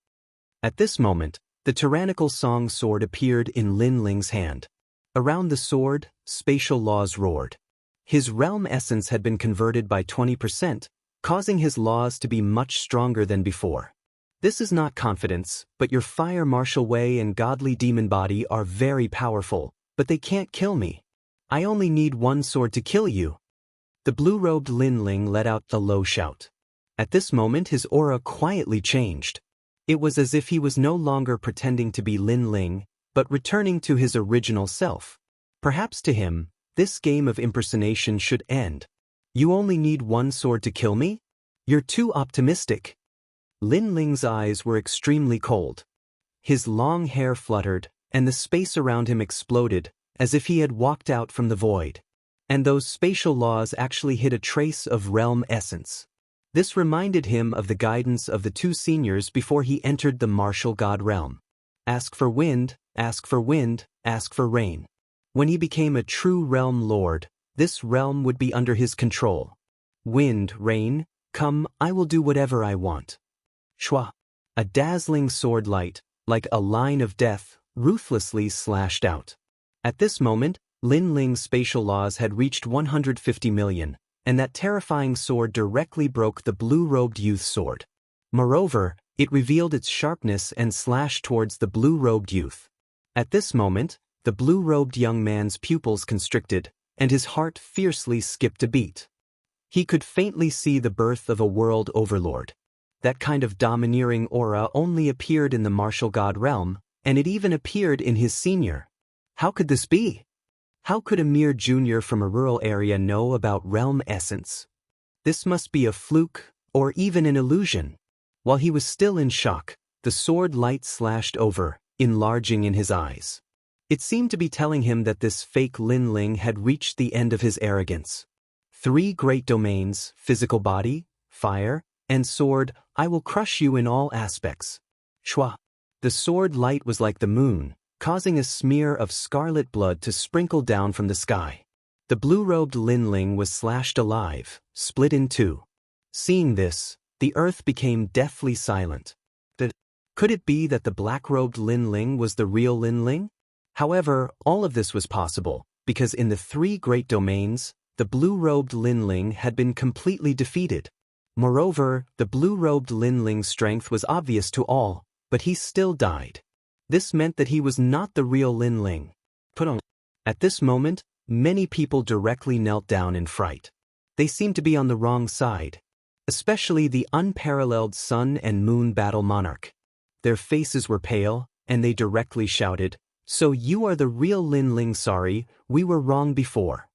At this moment, the tyrannical song sword appeared in Lin Ling's hand. Around the sword, spatial laws roared. His realm essence had been converted by 20%, causing his laws to be much stronger than before. This is not confidence, but your fire martial way and godly demon body are very powerful, but they can't kill me. I only need one sword to kill you. The blue-robed Lin Ling let out a low shout. At this moment his aura quietly changed. It was as if he was no longer pretending to be Lin Ling, but returning to his original self. Perhaps to him, this game of impersonation should end. "You only need one sword to kill me? You're too optimistic." Lin Ling's eyes were extremely cold. His long hair fluttered, and the space around him exploded, as if he had walked out from the void. And those spatial laws actually hid a trace of realm essence. This reminded him of the guidance of the two seniors before he entered the martial god realm. Ask for wind, ask for wind, ask for rain. When he became a true realm lord, this realm would be under his control. "Wind, rain, come, I will do whatever I want." Shwa! A dazzling sword light, like a line of death, ruthlessly slashed out. At this moment, Lin Ling's spatial laws had reached 150 million, and that terrifying sword directly broke the blue-robed youth's sword. Moreover, it revealed its sharpness and slashed towards the blue-robed youth. At this moment, the blue-robed young man's pupils constricted, and his heart fiercely skipped a beat. He could faintly see the birth of a world overlord. That kind of domineering aura only appeared in the martial god realm, and it even appeared in his senior. How could this be? How could a mere junior from a rural area know about realm essence? This must be a fluke, or even an illusion. While he was still in shock, the sword light slashed over, enlarging in his eyes. It seemed to be telling him that this fake Lin Ling had reached the end of his arrogance. 3 great domains, physical body, fire, and sword, I will crush you in all aspects. Shwa! The sword light was like the moon, causing a smear of scarlet blood to sprinkle down from the sky. The blue-robed Lin Ling was slashed alive, split in two. Seeing this, the earth became deathly silent. Could it be that the black-robed Lin Ling was the real Lin Ling? However, all of this was possible, because in the three great domains, the blue-robed Lin Ling had been completely defeated. Moreover, the blue-robed Lin Ling's strength was obvious to all, but he still died. This meant that he was not the real Lin Ling. At this moment, many people directly knelt down in fright. They seemed to be on the wrong side, especially the unparalleled Sun and Moon Battle Monarch. Their faces were pale, and they directly shouted, "So you are the real Lin Ling? Sorry, we were wrong before."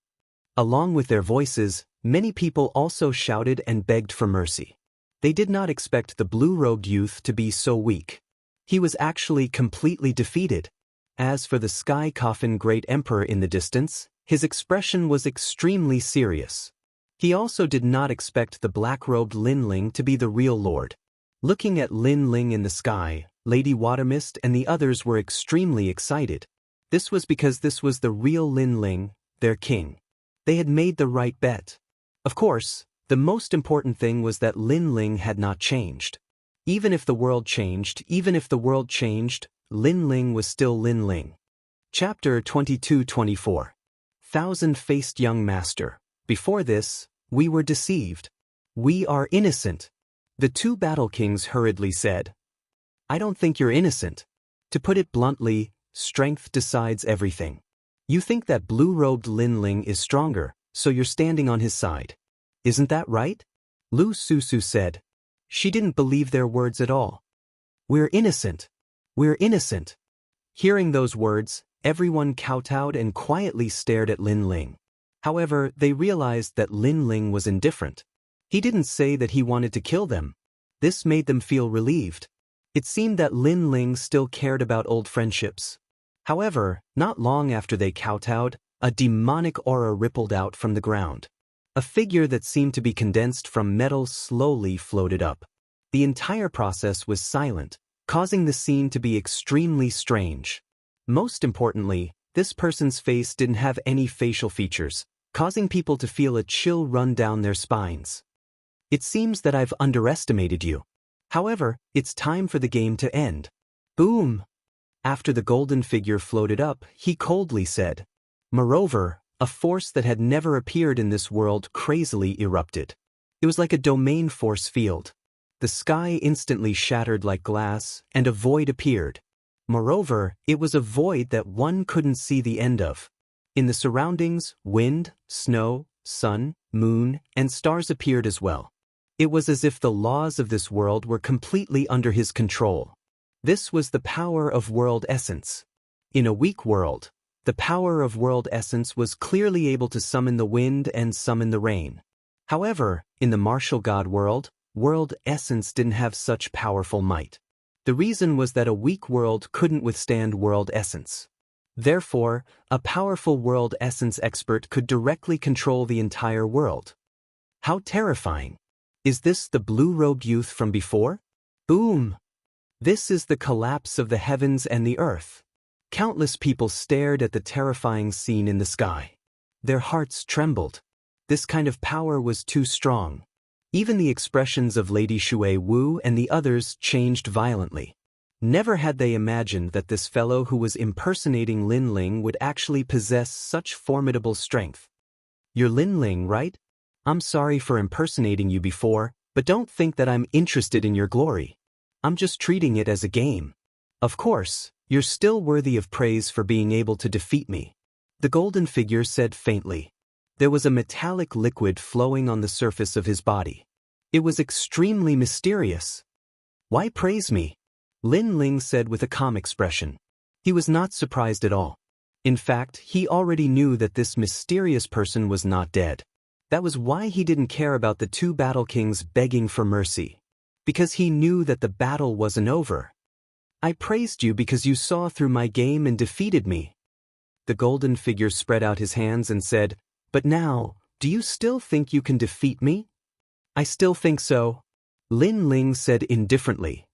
Along with their voices, many people also shouted and begged for mercy. They did not expect the blue-robed youth to be so weak. He was actually completely defeated. As for the Sky Coffin Great Emperor in the distance, his expression was extremely serious. He also did not expect the black-robed Lin Ling to be the real lord. Looking at Lin Ling in the sky, Lady Watermist and the others were extremely excited. This was because this was the real Lin Ling, their king. They had made the right bet. Of course, the most important thing was that Lin Ling had not changed. Even if the world changed, Lin Ling was still Lin Ling. Chapter 22-24. Thousand-faced young master. Before this, we were deceived. We are innocent. The two battle kings hurriedly said. I don't think you're innocent. To put it bluntly, strength decides everything. You think that blue-robed Lin Ling is stronger, so you're standing on his side. Isn't that right? Lu Susu said. She didn't believe their words at all. We're innocent. We're innocent. Hearing those words, everyone kowtowed and quietly stared at Lin Ling. However, they realized that Lin Ling was indifferent. He didn't say that he wanted to kill them. This made them feel relieved. It seemed that Lin Ling still cared about old friendships. However, not long after they kowtowed, a demonic aura rippled out from the ground. A figure that seemed to be condensed from metal slowly floated up. The entire process was silent, causing the scene to be extremely strange. Most importantly, this person's face didn't have any facial features, causing people to feel a chill run down their spines. It seems that I've underestimated you. However, it's time for the game to end. Boom! After the golden figure floated up, he coldly said. Moreover, a force that had never appeared in this world crazily erupted. It was like a domain force field. The sky instantly shattered like glass, and a void appeared. Moreover, it was a void that one couldn't see the end of. In the surroundings, wind, snow, sun, moon, and stars appeared as well. It was as if the laws of this world were completely under his control. This was the power of world essence. In a weak world, the power of world essence was clearly able to summon the wind and summon the rain. However, in the martial god world essence didn't have such powerful might. The reason was that a weak world couldn't withstand world essence. Therefore, a powerful world essence expert could directly control the entire world. How terrifying! Is this the blue-robed youth from before? Boom! This is the collapse of the heavens and the earth. Countless people stared at the terrifying scene in the sky. Their hearts trembled. This kind of power was too strong. Even the expressions of Lady Shui Wu and the others changed violently. Never had they imagined that this fellow who was impersonating Lin Ling would actually possess such formidable strength. You're Lin Ling, right? I'm sorry for impersonating you before, but don't think that I'm interested in your glory. I'm just treating it as a game. Of course, you're still worthy of praise for being able to defeat me. The golden figure said faintly. There was a metallic liquid flowing on the surface of his body. It was extremely mysterious. Why praise me? Lin Ling said with a calm expression. He was not surprised at all. In fact, he already knew that this mysterious person was not dead. That was why he didn't care about the two battle kings begging for mercy. Because he knew that the battle wasn't over. I praised you because you saw through my game and defeated me. The golden figure spread out his hands and said, But now, do you still think you can defeat me? I still think so. Lin Ling said indifferently.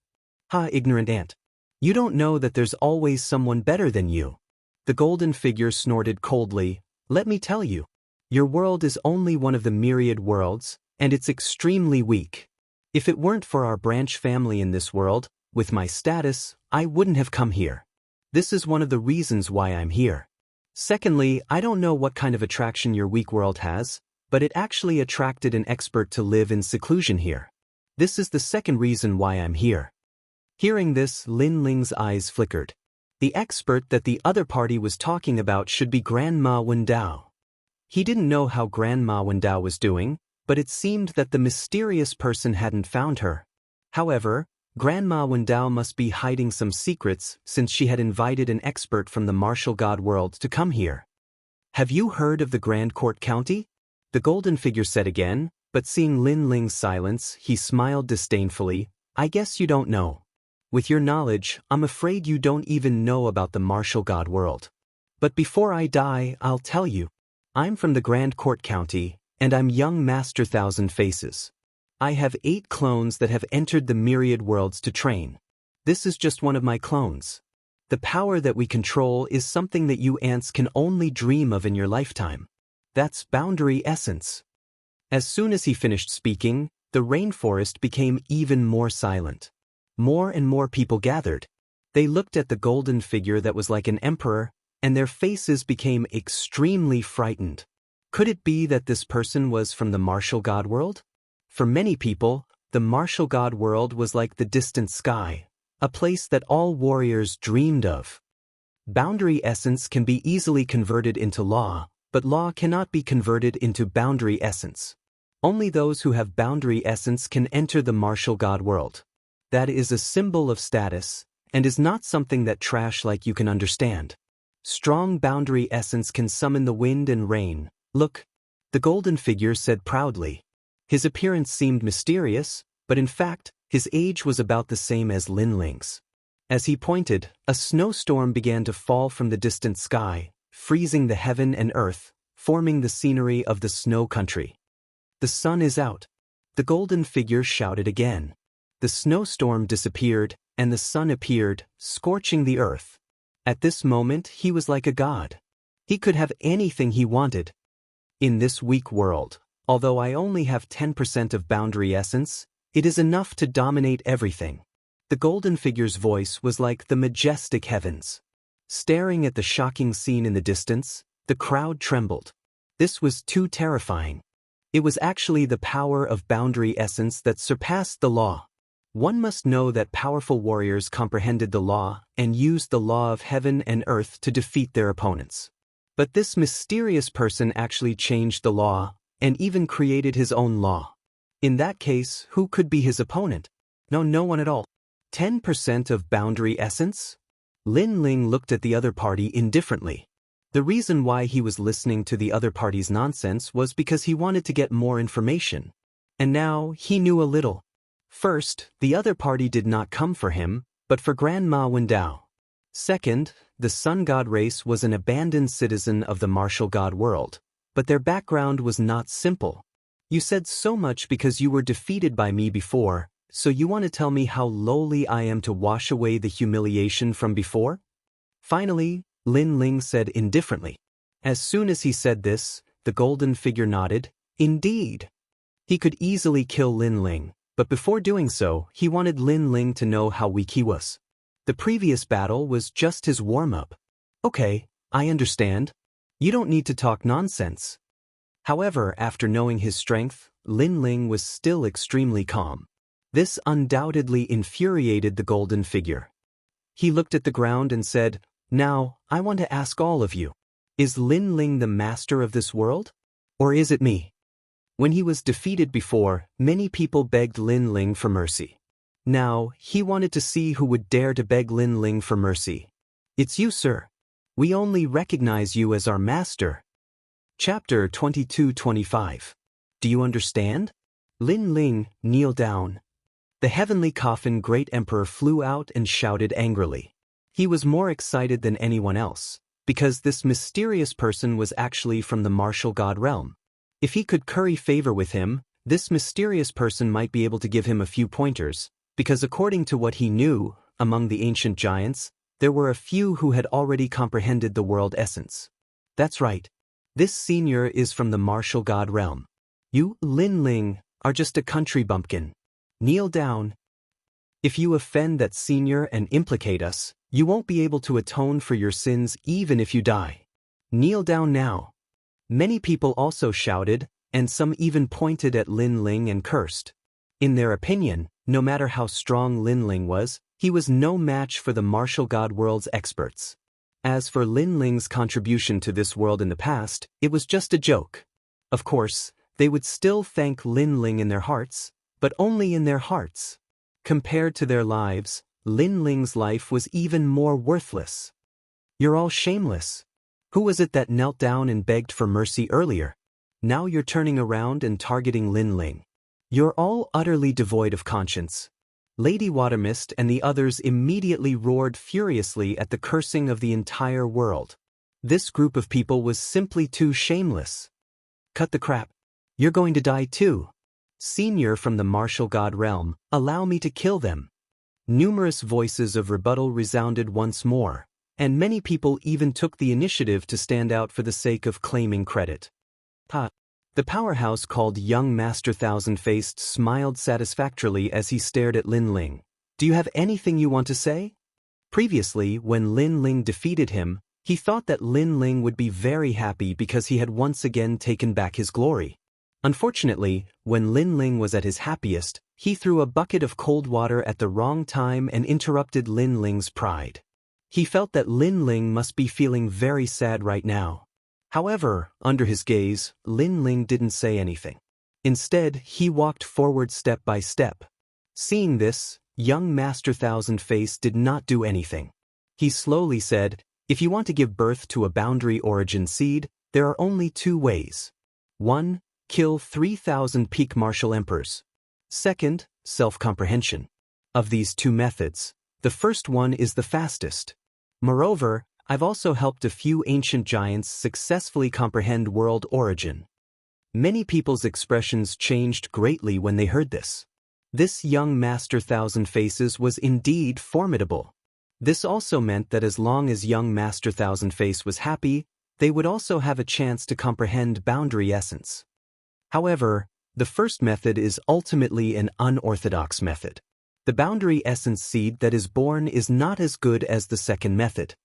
Ha, ignorant ant. You don't know that there's always someone better than you. The golden figure snorted coldly. Let me tell you. Your world is only one of the myriad worlds, and it's extremely weak. If it weren't for our branch family in this world, With my status, I wouldn't have come here. This is one of the reasons why I'm here. Secondly, I don't know what kind of attraction your weak world has, but it actually attracted an expert to live in seclusion here. This is the second reason why I'm here. Hearing this, Lin Ling's eyes flickered. The expert that the other party was talking about should be Grandma Wendao. He didn't know how Grandma Wendao was doing, but it seemed that the mysterious person hadn't found her. However, Grandma Wendao must be hiding some secrets since she had invited an expert from the martial god world to come here. Have you heard of the Grand Court County? The golden figure said again, but seeing Lin Ling's silence, he smiled disdainfully. I guess you don't know. With your knowledge, I'm afraid you don't even know about the martial god world. But before I die, I'll tell you. I'm from the Grand Court County, and I'm young Master Thousand Faces. I have 8 clones that have entered the myriad worlds to train. This is just one of my clones. The power that we control is something that you ants can only dream of in your lifetime. That's boundary essence. As soon as he finished speaking, the rainforest became even more silent. More and more people gathered. They looked at the golden figure that was like an emperor, and their faces became extremely frightened. Could it be that this person was from the martial god world? For many people, the martial god world was like the distant sky, a place that all warriors dreamed of. Boundary essence can be easily converted into law, but law cannot be converted into boundary essence. Only those who have boundary essence can enter the martial god world. That is a symbol of status, and is not something that trash like you can understand. Strong boundary essence can summon the wind and rain. Look, the golden figure said proudly. His appearance seemed mysterious, but in fact, his age was about the same as Lin Ling's. As he pointed, a snowstorm began to fall from the distant sky, freezing the heaven and earth, forming the scenery of the snow country. The sun is out. The golden figure shouted again. The snowstorm disappeared, and the sun appeared, scorching the earth. At this moment, he was like a god. He could have anything he wanted. In this weak world, although I only have 10% of boundary essence, it is enough to dominate everything. The golden figure's voice was like the majestic heavens. Staring at the shocking scene in the distance, the crowd trembled. This was too terrifying. It was actually the power of boundary essence that surpassed the law. One must know that powerful warriors comprehended the law and used the law of heaven and earth to defeat their opponents. But this mysterious person actually changed the law and even created his own law. In that case, who could be his opponent? No one at all. 10% of boundary essence? Lin Ling looked at the other party indifferently. The reason why he was listening to the other party's nonsense was because he wanted to get more information. And now he knew a little. First, the other party did not come for him, but for Grandma Wendao. Second, the sun god race was an abandoned citizen of the martial god world, but their background was not simple. You said so much because you were defeated by me before, so you want to tell me how lowly I am to wash away the humiliation from before? Finally, Lin Ling said indifferently. As soon as he said this, the golden figure nodded. Indeed. He could easily kill Lin Ling, but before doing so, he wanted Lin Ling to know how weak he was. The previous battle was just his warm-up. Okay, I understand. You don't need to talk nonsense. However, after knowing his strength, Lin Ling was still extremely calm. This undoubtedly infuriated the golden figure. He looked at the ground and said, Now, I want to ask all of you. Is Lin Ling the master of this world? Or is it me? When he was defeated before, many people begged Lin Ling for mercy. Now, he wanted to see who would dare to beg Lin Ling for mercy. It's you, sir. We only recognize you as our master. Chapter 22-25. Do you understand? Lin Ling, kneel down. The heavenly coffin great emperor flew out and shouted angrily. He was more excited than anyone else, because this mysterious person was actually from the martial god realm. If he could curry favor with him, this mysterious person might be able to give him a few pointers, because according to what he knew, among the ancient giants, there were a few who had already comprehended the world essence. That's right. This senior is from the martial god realm. You, Lin Ling, are just a country bumpkin. Kneel down. If you offend that senior and implicate us, you won't be able to atone for your sins even if you die. Kneel down now." Many people also shouted, and some even pointed at Lin Ling and cursed. In their opinion, no matter how strong Lin Ling was, he was no match for the martial god world's experts. As for Lin Ling's contribution to this world in the past, it was just a joke. Of course, they would still thank Lin Ling in their hearts, but only in their hearts. Compared to their lives, Lin Ling's life was even more worthless. "You're all shameless. Who was it that knelt down and begged for mercy earlier? Now you're turning around and targeting Lin Ling. You're all utterly devoid of conscience." Lady Watermist and the others immediately roared furiously at the cursing of the entire world. This group of people was simply too shameless. "Cut the crap. You're going to die too. Senior from the martial god realm, allow me to kill them." Numerous voices of rebuttal resounded once more, and many people even took the initiative to stand out for the sake of claiming credit. The powerhouse called Young Master Thousand-Faced smiled satisfactorily as he stared at Lin Ling. "Do you have anything you want to say?" Previously, when Lin Ling defeated him, he thought that Lin Ling would be very happy because he had once again taken back his glory. Unfortunately, when Lin Ling was at his happiest, he threw a bucket of cold water at the wrong time and interrupted Lin Ling's pride. He felt that Lin Ling must be feeling very sad right now. However, under his gaze, Lin Ling didn't say anything. Instead, he walked forward step by step. Seeing this, Young Master Thousand-Face did not do anything. He slowly said, "If you want to give birth to a boundary origin seed, there are only two ways. 1. Kill 3,000 peak martial emperors. 2. Self-comprehension. Of these two methods, the first one is the fastest. Moreover, I've also helped a few ancient giants successfully comprehend world origin." Many people's expressions changed greatly when they heard this. This young Master Thousand Faces was indeed formidable. This also meant that as long as young Master Thousand Face was happy, they would also have a chance to comprehend boundary essence. However, the first method is ultimately an unorthodox method. The boundary essence seed that is born is not as good as the second method.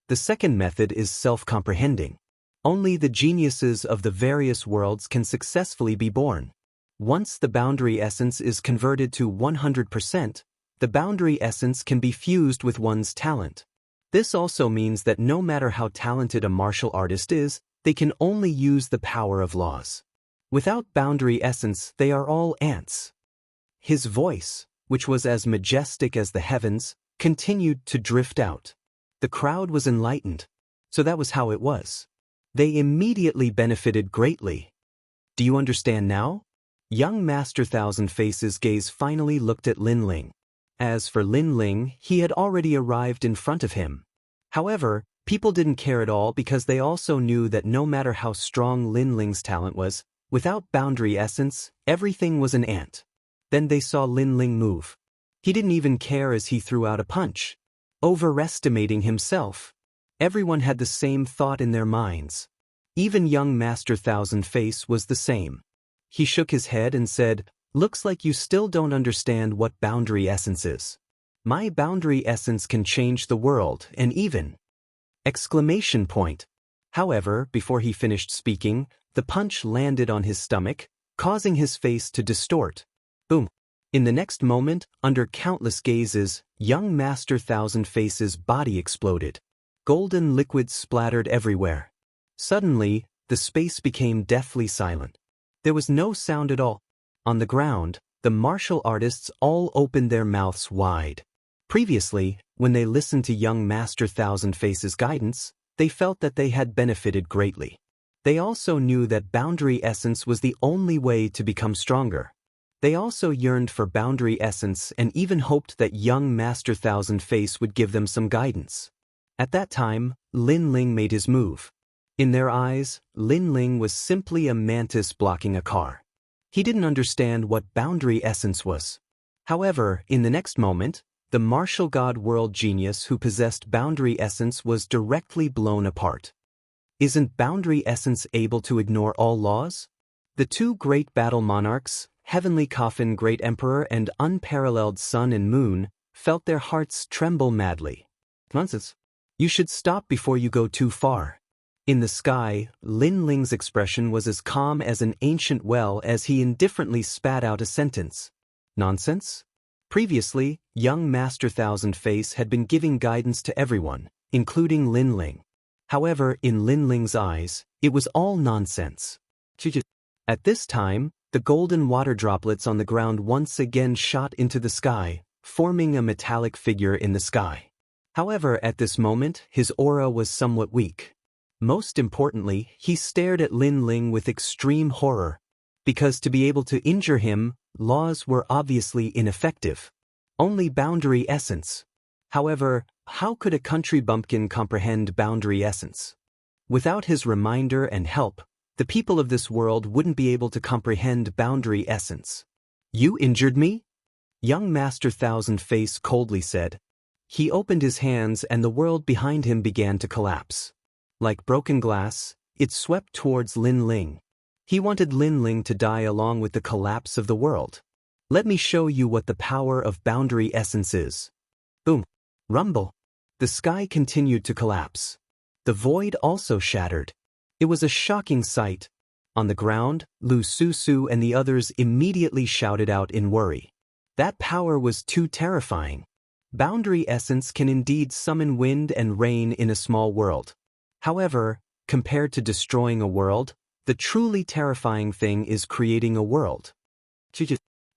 The second method is self-comprehending. Only the geniuses of the various worlds can successfully be born. Once the boundary essence is converted to 100%, the boundary essence can be fused with one's talent. This also means that no matter how talented a martial artist is, they can only use the power of laws. Without boundary essence, they are all ants. His voice, which was as majestic as the heavens, continued to drift out. The crowd was enlightened. So that was how it was. They immediately benefited greatly. "Do you understand now?" Young Master Thousand Faces' gaze finally looked at Lin Ling. As for Lin Ling, he had already arrived in front of him. However, people didn't care at all because they also knew that no matter how strong Lin Ling's talent was, without boundary essence, everything was an ant. Then they saw Lin Ling move. He didn't even care as he threw out a punch. Overestimating himself. Everyone had the same thought in their minds. Even young Master Thousand Face was the same. He shook his head and said, "Looks like you still don't understand what boundary essence is. My boundary essence can change the world and even..." Exclamation point. However, before he finished speaking, the punch landed on his stomach, causing his face to distort. Boom. In the next moment, under countless gazes, young Master Thousand Faces' body exploded. Golden liquid splattered everywhere. Suddenly, the space became deathly silent. There was no sound at all. On the ground, the martial artists all opened their mouths wide. Previously, when they listened to young Master Thousand Faces' guidance, they felt that they had benefited greatly. They also knew that boundary essence was the only way to become stronger. They also yearned for boundary essence and even hoped that young Master Thousand Face would give them some guidance. At that time, Lin Ling made his move. In their eyes, Lin Ling was simply a mantis blocking a car. He didn't understand what boundary essence was. However, in the next moment, the martial god world genius who possessed boundary essence was directly blown apart. Isn't boundary essence able to ignore all laws? The two great battle monarchs, Heavenly Coffin Great Emperor and Unparalleled Sun and Moon, felt their hearts tremble madly. Nonsense. You should stop before you go too far. In the sky, Lin Ling's expression was as calm as an ancient well as he indifferently spat out a sentence. Nonsense? Previously, young Master Thousand Face had been giving guidance to everyone, including Lin Ling. However, in Lin Ling's eyes, it was all nonsense. At this time, the golden water droplets on the ground once again shot into the sky, forming a metallic figure in the sky. However, at this moment, his aura was somewhat weak. Most importantly, he stared at Lin Ling with extreme horror, because to be able to injure him, laws were obviously ineffective. Only boundary essence. However, how could a country bumpkin comprehend boundary essence? Without his reminder and help, the people of this world wouldn't be able to comprehend boundary essence. You injured me? Young Master Thousand Face coldly said. He opened his hands and the world behind him began to collapse. Like broken glass, it swept towards Lin Ling. He wanted Lin Ling to die along with the collapse of the world. Let me show you what the power of boundary essence is. Boom. Rumble. The sky continued to collapse. The void also shattered. It was a shocking sight. On the ground, Lu Susu and the others immediately shouted out in worry. That power was too terrifying. Boundary essence can indeed summon wind and rain in a small world. However, compared to destroying a world, the truly terrifying thing is creating a world.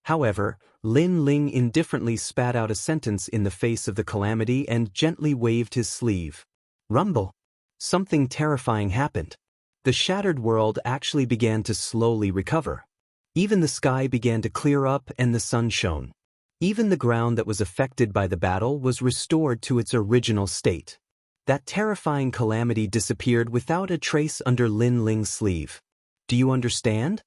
However, Lin Ling indifferently spat out a sentence in the face of the calamity and gently waved his sleeve. Rumble. Something terrifying happened. The shattered world actually began to slowly recover. Even the sky began to clear up and the sun shone. Even the ground that was affected by the battle was restored to its original state. That terrifying calamity disappeared without a trace under Lin Ling's sleeve. Do you understand?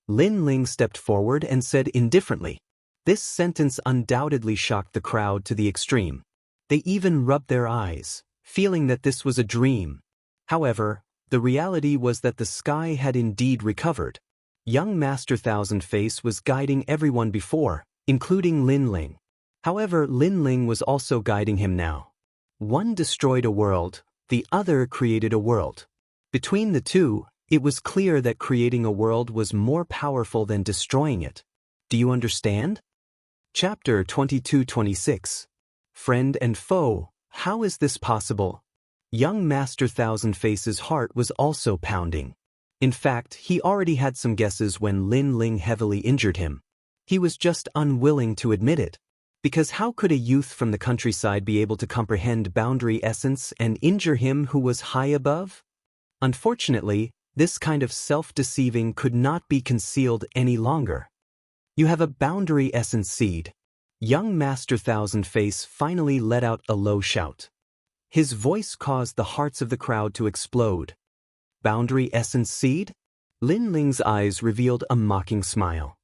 Lin Ling stepped forward and said indifferently. This sentence undoubtedly shocked the crowd to the extreme. They even rubbed their eyes, feeling that this was a dream. However, the reality was that the sky had indeed recovered. Young Master Thousand Face was guiding everyone before, including Lin Ling. However, Lin Ling was also guiding him now. One destroyed a world, the other created a world. Between the two, it was clear that creating a world was more powerful than destroying it. Do you understand? Chapter 22-26. Friend and Foe, how is this possible? Young Master Thousand Face's heart was also pounding. In fact, he already had some guesses when Lin Ling heavily injured him. He was just unwilling to admit it. Because how could a youth from the countryside be able to comprehend boundary essence and injure him who was high above? Unfortunately, this kind of self-deceiving could not be concealed any longer. You have a boundary essence seed. Young Master Thousand Face finally let out a low shout. His voice caused the hearts of the crowd to explode. Boundary essence seed? Lin Ling's eyes revealed a mocking smile.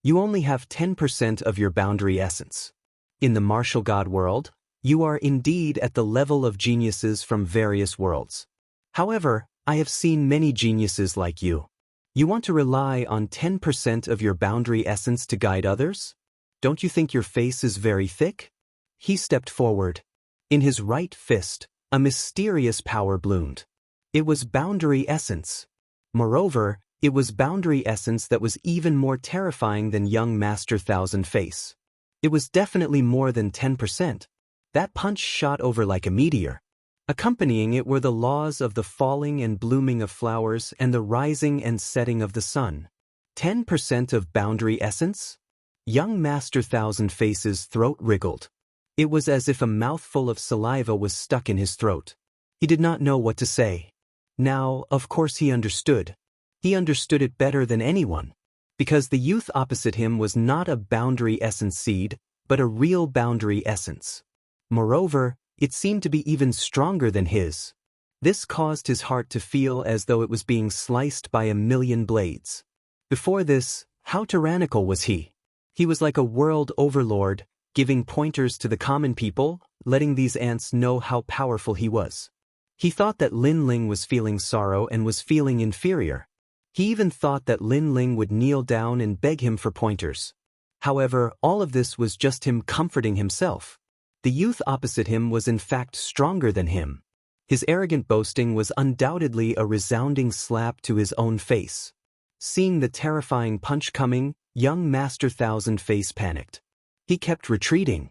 You only have 10% of your boundary essence. In the martial god world, you are indeed at the level of geniuses from various worlds. However, I have seen many geniuses like you. You want to rely on 10% of your boundary essence to guide others? Don't you think your face is very thick? He stepped forward. In his right fist, a mysterious power bloomed. It was boundary essence. Moreover, it was boundary essence that was even more terrifying than young Master Thousand Face. It was definitely more than 10%. That punch shot over like a meteor. Accompanying it were the laws of the falling and blooming of flowers and the rising and setting of the sun. 10% of boundary essence? Young Master Thousand Face's throat wriggled. It was as if a mouthful of saliva was stuck in his throat. He did not know what to say. Now, of course he understood. He understood it better than anyone. Because the youth opposite him was not a boundary essence seed, but a real boundary essence. Moreover, it seemed to be even stronger than his. This caused his heart to feel as though it was being sliced by a million blades. Before this, how tyrannical was he? He was like a world overlord, giving pointers to the common people, letting these ants know how powerful he was. He thought that Lin Ling was feeling sorrow and was feeling inferior. He even thought that Lin Ling would kneel down and beg him for pointers. However, all of this was just him comforting himself. The youth opposite him was in fact stronger than him. His arrogant boasting was undoubtedly a resounding slap to his own face. Seeing the terrifying punch coming, young Master Thousand Face panicked. He kept retreating.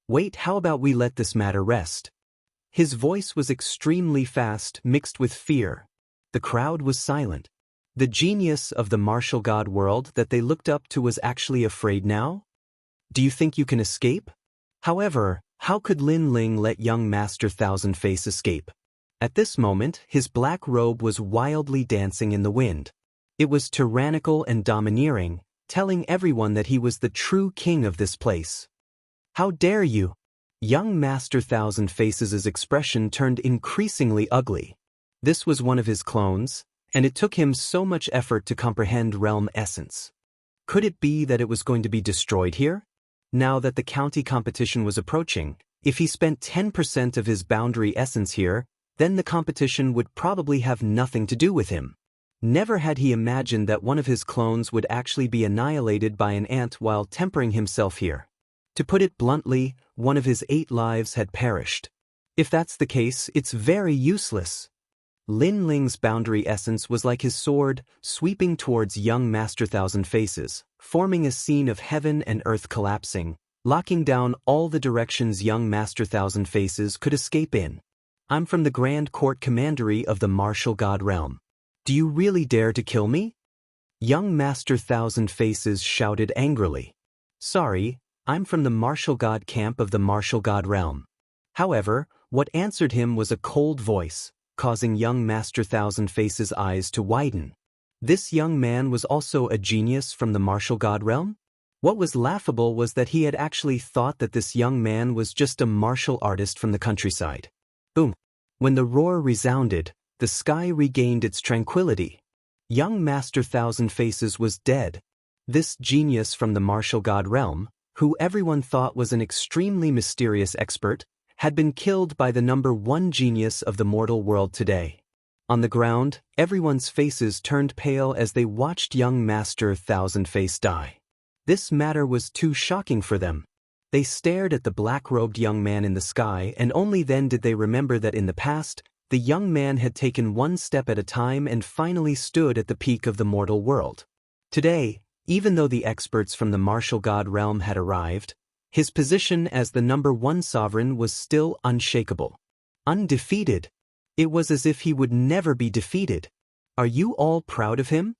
"Wait, how about we let this matter rest?" His voice was extremely fast, mixed with fear. The crowd was silent. The genius of the martial god world that they looked up to was actually afraid now? "Do you think you can escape?" However, how could Lin Ling let young Master Thousand Face escape? At this moment, his black robe was wildly dancing in the wind. It was tyrannical and domineering, telling everyone that he was the true king of this place. "How dare you!" Young Master Thousand Faces' expression turned increasingly ugly. This was one of his clones, and it took him so much effort to comprehend realm essence. Could it be that it was going to be destroyed here? Now that the county competition was approaching, if he spent 10% of his boundary essence here, then the competition would probably have nothing to do with him. Never had he imagined that one of his clones would actually be annihilated by an ant while tempering himself here. To put it bluntly, one of his 8 lives had perished. If that's the case, it's very useless. Lin Ling's boundary essence was like his sword, sweeping towards young Master Thousand Faces, forming a scene of heaven and earth collapsing, locking down all the directions young Master Thousand Faces could escape in. "I'm from the Grand Court Commandery of the Martial God Realm. Do you really dare to kill me?" Young Master Thousand Faces shouted angrily. "Sorry, I'm from the Martial God Camp of the Martial God Realm." However, what answered him was a cold voice, causing young Master Thousand Faces' eyes to widen. This young man was also a genius from the Martial God Realm? What was laughable was that he had actually thought that this young man was just a martial artist from the countryside. Boom! When the roar resounded, the sky regained its tranquility. Young Master Thousand Faces was dead. This genius from the Martial God Realm, who everyone thought was an extremely mysterious expert, had been killed by the #1 genius of the mortal world today. On the ground, everyone's faces turned pale as they watched young Master Thousand Face die. This matter was too shocking for them. They stared at the black-robed young man in the sky, and only then did they remember that in the past, the young man had taken one step at a time and finally stood at the peak of the mortal world. Today, even though the experts from the Martial God Realm had arrived, his position as the #1 sovereign was still unshakable. Undefeated. It was as if he would never be defeated. "Are you all proud of him?"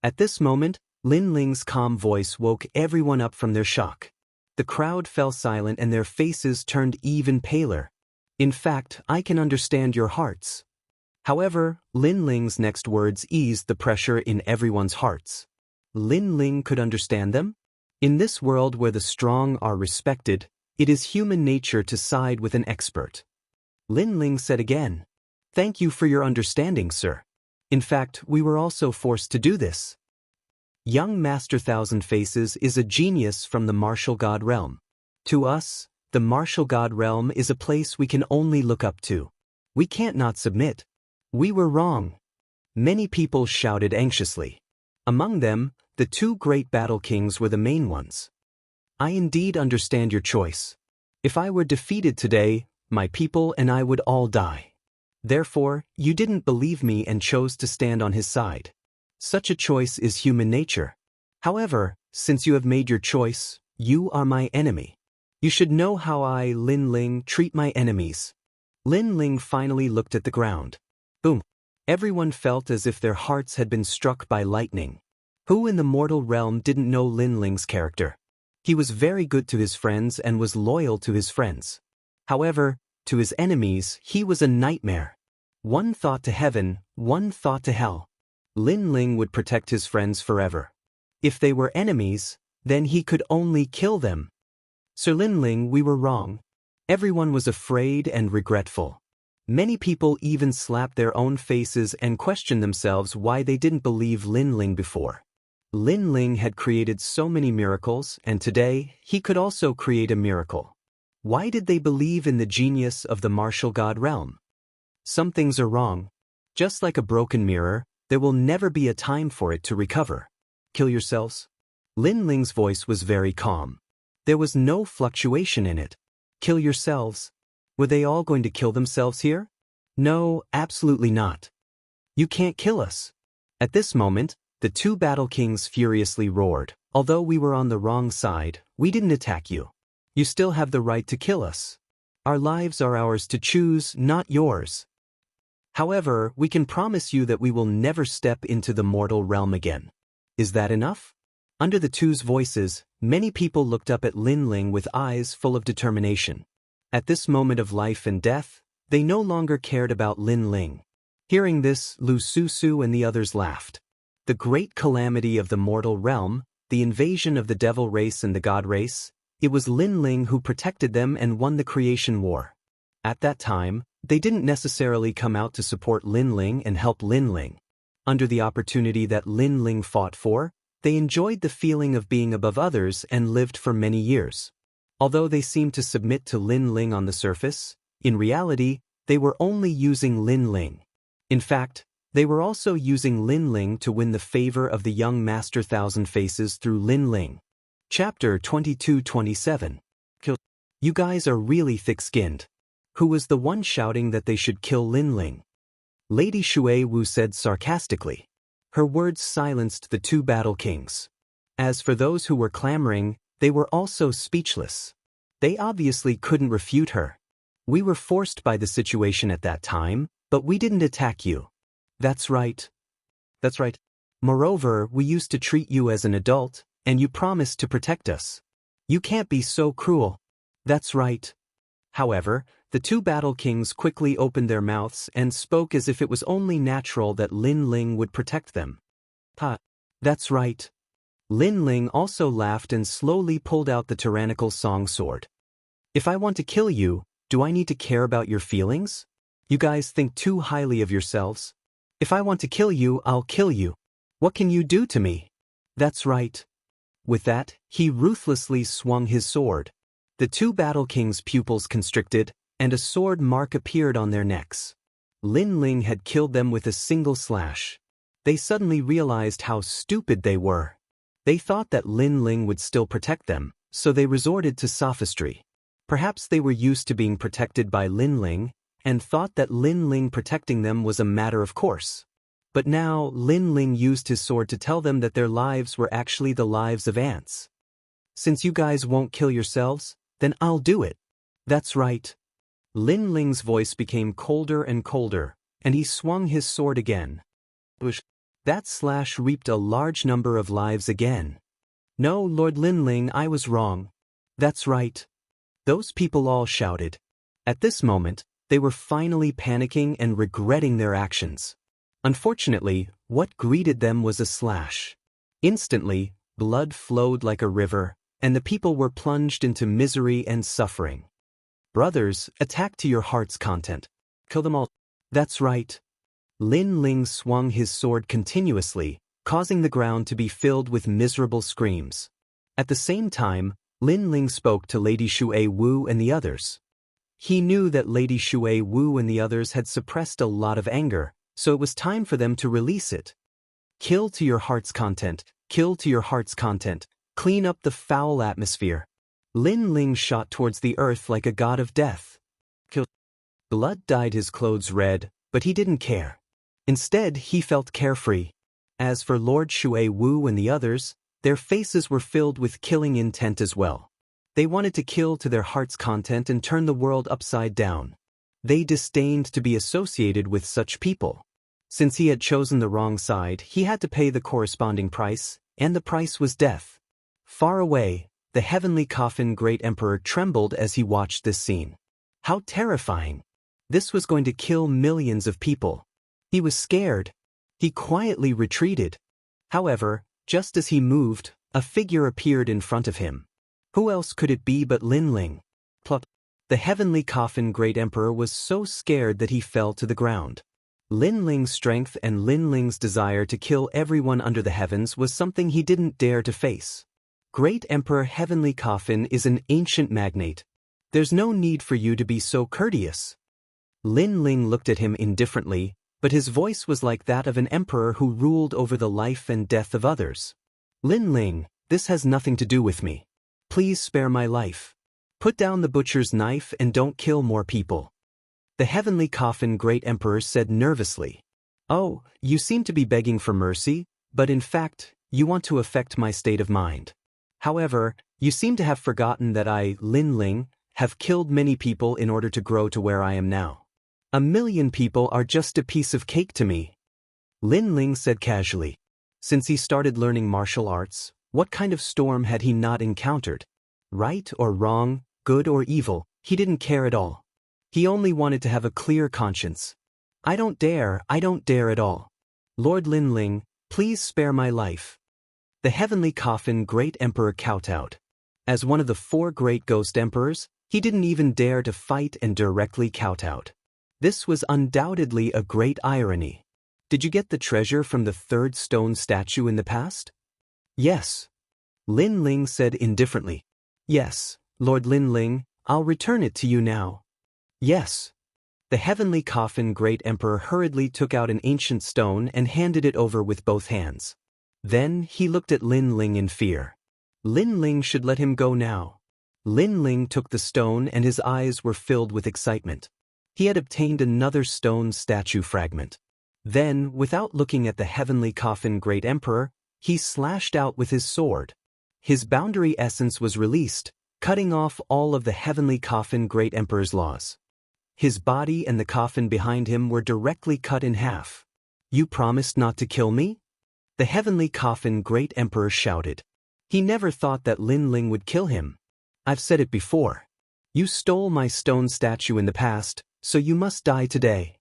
At this moment, Lin Ling's calm voice woke everyone up from their shock. The crowd fell silent and their faces turned even paler. "In fact, I can understand your hearts." However, Lin Ling's next words eased the pressure in everyone's hearts. Lin Ling could understand them? In this world where the strong are respected, it is human nature to side with an expert. Lin Ling said again, "Thank you for your understanding, sir. In fact, we were also forced to do this." Young Master Thousand Faces is a genius from the Martial God Realm. To us, the Martial God Realm is a place we can only look up to. We can't not submit. We were wrong. Many people shouted anxiously. Among them, the 2 great battle kings were the main ones. "I indeed understand your choice. If I were defeated today, my people and I would all die. Therefore, you didn't believe me and chose to stand on his side. Such a choice is human nature. However, since you have made your choice, you are my enemy. You should know how I, Lin Ling, treat my enemies." Lin Ling finally looked at the ground. Boom! Everyone felt as if their hearts had been struck by lightning. Who in the mortal realm didn't know Lin Ling's character? He was very good to his friends and was loyal to his friends. However, to his enemies, he was a nightmare. One thought to heaven, one thought to hell. Lin Ling would protect his friends forever. If they were enemies, then he could only kill them. "Sir Lin Ling, we were wrong." Everyone was afraid and regretful. Many people even slapped their own faces and questioned themselves why they didn't believe Lin Ling before. Lin Ling had created so many miracles, and today, he could also create a miracle. Why did they believe in the genius of the Martial God Realm? Some things are wrong. Just like a broken mirror, there will never be a time for it to recover. Kill yourselves? Lin Ling's voice was very calm. There was no fluctuation in it. Kill yourselves? Were they all going to kill themselves here? No, absolutely not. You can't kill us. At this moment, the two battle kings furiously roared. Although we were on the wrong side, we didn't attack you. You still have the right to kill us. Our lives are ours to choose, not yours. However, we can promise you that we will never step into the mortal realm again. Is that enough? Under the two's voices, many people looked up at Lin Ling with eyes full of determination. At this moment of life and death, they no longer cared about Lin Ling. Hearing this, Lu Susu and the others laughed. The great calamity of the mortal realm, the invasion of the devil race and the god race, it was Lin Ling who protected them and won the creation war. At that time, they didn't necessarily come out to support Lin Ling and help Lin Ling. Under the opportunity that Lin Ling fought for, they enjoyed the feeling of being above others and lived for many years. Although they seemed to submit to Lin Ling on the surface, in reality, they were only using Lin Ling. In fact, they were also using Lin Ling to win the favor of the young Master Thousand Faces through Lin Ling. Chapter 22-27. You guys are really thick-skinned. Who was the one shouting that they should kill Lin Ling? Lady Shui Wu said sarcastically. Her words silenced the two battle kings. As for those who were clamoring, they were also speechless. They obviously couldn't refute her. We were forced by the situation at that time, but we didn't attack you. That's right. That's right. Moreover, we used to treat you as an adult, and you promised to protect us. You can't be so cruel. That's right. However, the two battle kings quickly opened their mouths and spoke as if it was only natural that Lin Ling would protect them. That's right. Lin Ling also laughed and slowly pulled out the tyrannical song sword. If I want to kill you, do I need to care about your feelings? You guys think too highly of yourselves. If I want to kill you, I'll kill you. What can you do to me? That's right. With that, he ruthlessly swung his sword. The two battle kings' pupils constricted, and a sword mark appeared on their necks. Lin Ling had killed them with a single slash. They suddenly realized how stupid they were. They thought that Lin Ling would still protect them, so they resorted to sophistry. Perhaps they were used to being protected by Lin Ling, and thought that Lin Ling protecting them was a matter of course. But now, Lin Ling used his sword to tell them that their lives were actually the lives of ants. Since you guys won't kill yourselves, then I'll do it. That's right. Lin Ling's voice became colder and colder, and he swung his sword again. That slash reaped a large number of lives again. No, Lord Lin Ling, I was wrong. That's right. Those people all shouted. At this moment, they were finally panicking and regretting their actions. Unfortunately, what greeted them was a slash. Instantly, blood flowed like a river, and the people were plunged into misery and suffering. Brothers, attack to your heart's content. Kill them all. That's right. Lin Ling swung his sword continuously, causing the ground to be filled with miserable screams. At the same time, Lin Ling spoke to Lady Shui Wu and the others. He knew that Lady Shui Wu and the others had suppressed a lot of anger, so it was time for them to release it. Kill to your heart's content, kill to your heart's content, clean up the foul atmosphere. Lin Ling shot towards the earth like a god of death. Blood dyed his clothes red, but he didn't care. Instead, he felt carefree. As for Lord Shui Wu and the others, their faces were filled with killing intent as well. They wanted to kill to their heart's content and turn the world upside down. They disdained to be associated with such people. Since he had chosen the wrong side, he had to pay the corresponding price, and the price was death. Far away, the heavenly coffin Great Emperor trembled as he watched this scene. How terrifying! This was going to kill millions of people. He was scared. He quietly retreated. However, just as he moved, a figure appeared in front of him. Who else could it be but Lin Ling? Plop. The heavenly coffin Great Emperor was so scared that he fell to the ground. Lin Ling's strength and Lin Ling's desire to kill everyone under the heavens was something he didn't dare to face. Great Emperor Heavenly Coffin is an ancient magnate. There's no need for you to be so courteous. Lin Ling looked at him indifferently, but his voice was like that of an emperor who ruled over the life and death of others. Lin Ling, this has nothing to do with me. Please spare my life. Put down the butcher's knife and don't kill more people. The heavenly coffin great emperor said nervously. Oh, you seem to be begging for mercy, but in fact, you want to affect my state of mind. However, you seem to have forgotten that I, Lin Ling, have killed many people in order to grow to where I am now. 1,000,000 people are just a piece of cake to me. Lin Ling said casually. Since he started learning martial arts, what kind of storm had he not encountered? Right or wrong, good or evil, he didn't care at all. He only wanted to have a clear conscience. I don't dare at all. Lord Lin Ling, please spare my life. The heavenly coffin great emperor kowtowed. As one of the 4 great ghost emperors, he didn't even dare to fight and directly kowtowed. This was undoubtedly a great irony. Did you get the treasure from the 3rd stone statue in the past? Yes. Lin Ling said indifferently. Yes, Lord Lin Ling, I'll return it to you now. Yes. The heavenly coffin great emperor hurriedly took out an ancient stone and handed it over with both hands. Then he looked at Lin Ling in fear. Lin Ling should let him go now. Lin Ling took the stone and his eyes were filled with excitement. He had obtained another stone statue fragment. Then, without looking at the heavenly coffin great emperor, he slashed out with his sword. His boundary essence was released, cutting off all of the heavenly coffin great emperor's laws. His body and the coffin behind him were directly cut in half. You promised not to kill me? The heavenly coffin great emperor shouted. He never thought that Lin Ling would kill him. I've said it before. You stole my stone statue in the past, so you must die today.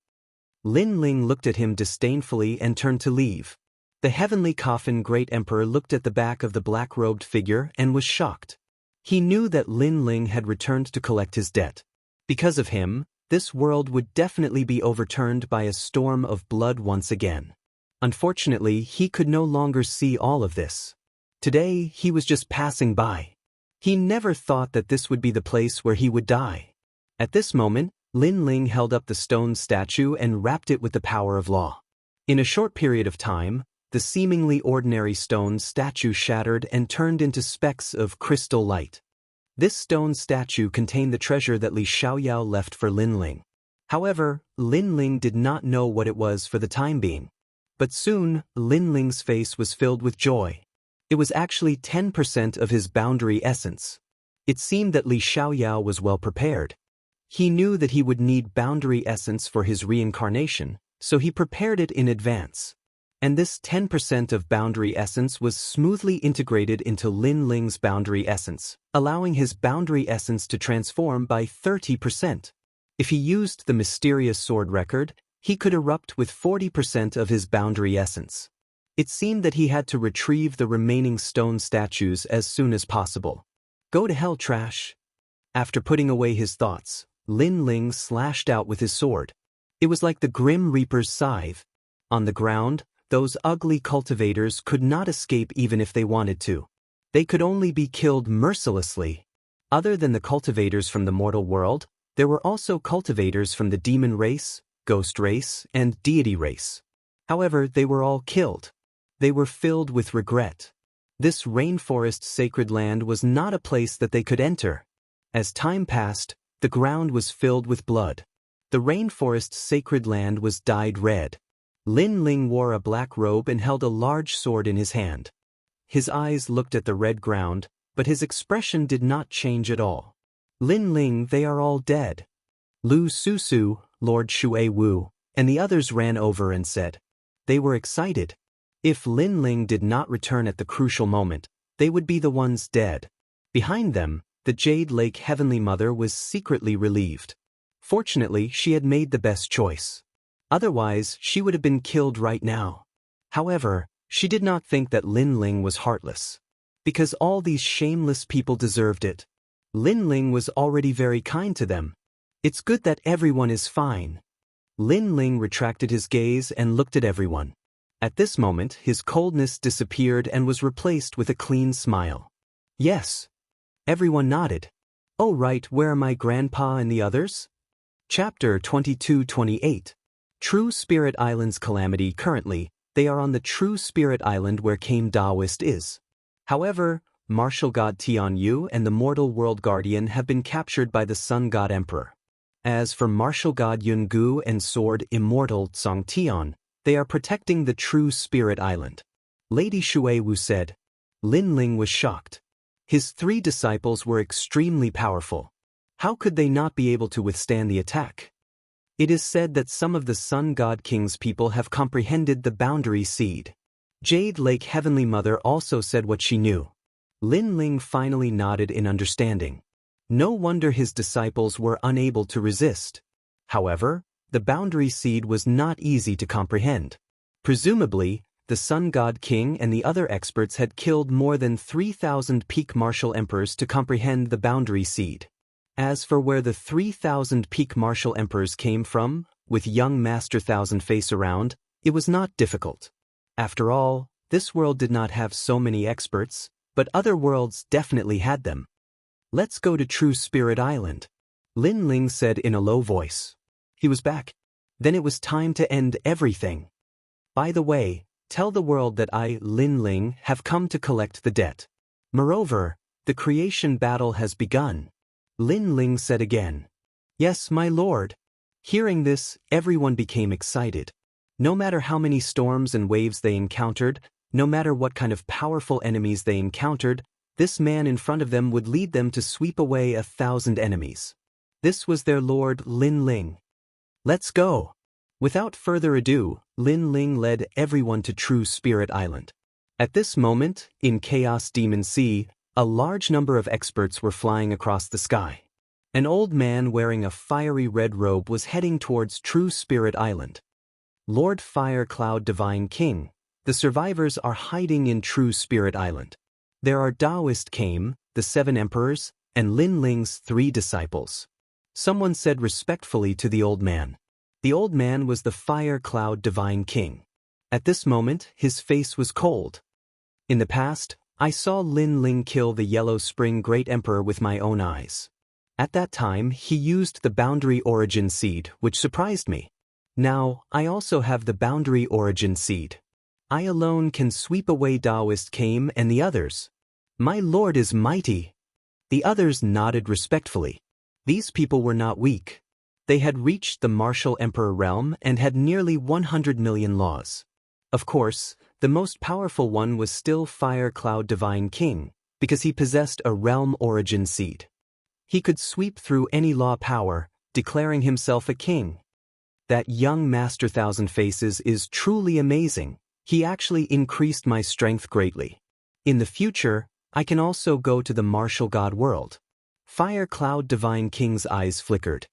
Lin Ling looked at him disdainfully and turned to leave. The heavenly coffin great emperor looked at the back of the black-robed figure and was shocked. He knew that Lin Ling had returned to collect his debt. Because of him, this world would definitely be overturned by a storm of blood once again. Unfortunately, he could no longer see all of this. Today, he was just passing by. He never thought that this would be the place where he would die. At this moment, Lin Ling held up the stone statue and wrapped it with the power of law. In a short period of time, the seemingly ordinary stone statue shattered and turned into specks of crystal light. This stone statue contained the treasure that Li Xiaoyao left for Lin Ling. However, Lin Ling did not know what it was for the time being. But soon, Lin Ling's face was filled with joy. It was actually 10% of his boundary essence. It seemed that Li Xiaoyao was well prepared. He knew that he would need boundary essence for his reincarnation, so he prepared it in advance. And this 10% of boundary essence was smoothly integrated into Lin Ling's boundary essence, allowing his boundary essence to transform by 30%. If he used the mysterious sword record, he could erupt with 40% of his boundary essence. It seemed that he had to retrieve the remaining stone statues as soon as possible. Go to hell, trash. After putting away his thoughts, Lin Ling slashed out with his sword. It was like the Grim Reaper's scythe. On the ground, those ugly cultivators could not escape even if they wanted to. They could only be killed mercilessly. Other than the cultivators from the mortal world, there were also cultivators from the demon race, ghost race, and deity race. However, they were all killed. They were filled with regret. This rainforest sacred land was not a place that they could enter. As time passed, the ground was filled with blood. The rainforest sacred land was dyed red. Lin Ling wore a black robe and held a large sword in his hand. His eyes looked at the red ground, but his expression did not change at all. Lin Ling, they are all dead. Lu Susu, Lord Shui Wu, and the others ran over and said. They were excited. If Lin Ling did not return at the crucial moment, they would be the ones dead. Behind them, the Jade Lake Heavenly Mother was secretly relieved. Fortunately, she had made the best choice. Otherwise, she would have been killed right now. However, she did not think that Lin Ling was heartless. Because all these shameless people deserved it. Lin Ling was already very kind to them. It's good that everyone is fine. Lin Ling retracted his gaze and looked at everyone. At this moment, his coldness disappeared and was replaced with a clean smile. Yes. Everyone nodded. Oh right, where are my grandpa and the others? Chapter 22-28. True Spirit Island's calamity. Currently, they are on the True Spirit Island where Kame Daoist is. However, martial god Tianyu and the mortal world guardian have been captured by the sun god emperor. As for martial god Yungu and sword Immortal Tian, they are protecting the true spirit island. Lady Shuiwu said. Lin Ling was shocked. His 3 disciples were extremely powerful. How could they not be able to withstand the attack? It is said that some of the Sun God King's people have comprehended the boundary seed. Jade Lake Heavenly Mother also said what she knew. Lin Ling finally nodded in understanding. No wonder his disciples were unable to resist. However, the boundary seed was not easy to comprehend. Presumably, the Sun God King and the other experts had killed more than 3,000 peak martial emperors to comprehend the boundary seed. As for where the 3,000 peak martial emperors came from, with young Master Thousand Face around, it was not difficult. After all, this world did not have so many experts, but other worlds definitely had them. Let's go to True Spirit Island, Lin Ling said in a low voice. He was back. Then it was time to end everything. By the way, tell the world that I, Lin Ling, have come to collect the debt. Moreover, the creation battle has begun. Lin Ling said again. Yes, my lord. Hearing this, everyone became excited. No matter how many storms and waves they encountered, no matter what kind of powerful enemies they encountered, this man in front of them would lead them to sweep away 1,000 enemies. This was their lord, Lin Ling. Let's go. Without further ado, Lin Ling led everyone to True Spirit Island. At this moment, in Chaos Demon Sea, a large number of experts were flying across the sky. An old man wearing a fiery red robe was heading towards True Spirit Island. Lord Fire Cloud Divine King, the survivors are hiding in True Spirit Island. There are Taoist Kame, the 7 emperors, and Lin Ling's 3 disciples. Someone said respectfully to the old man. The old man was the Fire Cloud Divine King. At this moment, his face was cold. In the past, I saw Lin Ling kill the Yellow Spring Great Emperor with my own eyes. At that time, he used the Boundary Origin Seed, which surprised me. Now, I also have the Boundary Origin Seed. I alone can sweep away Taoist Kame and the others. My lord is mighty. The others nodded respectfully. These people were not weak. They had reached the Martial Emperor realm and had nearly 100 million laws. Of course, the most powerful one was still Fire Cloud Divine King, because he possessed a realm origin seed. He could sweep through any law power, declaring himself a king. That young Master Thousand Faces is truly amazing. He actually increased my strength greatly. In the future, I can also go to the martial god world. Fire Cloud Divine King's eyes flickered.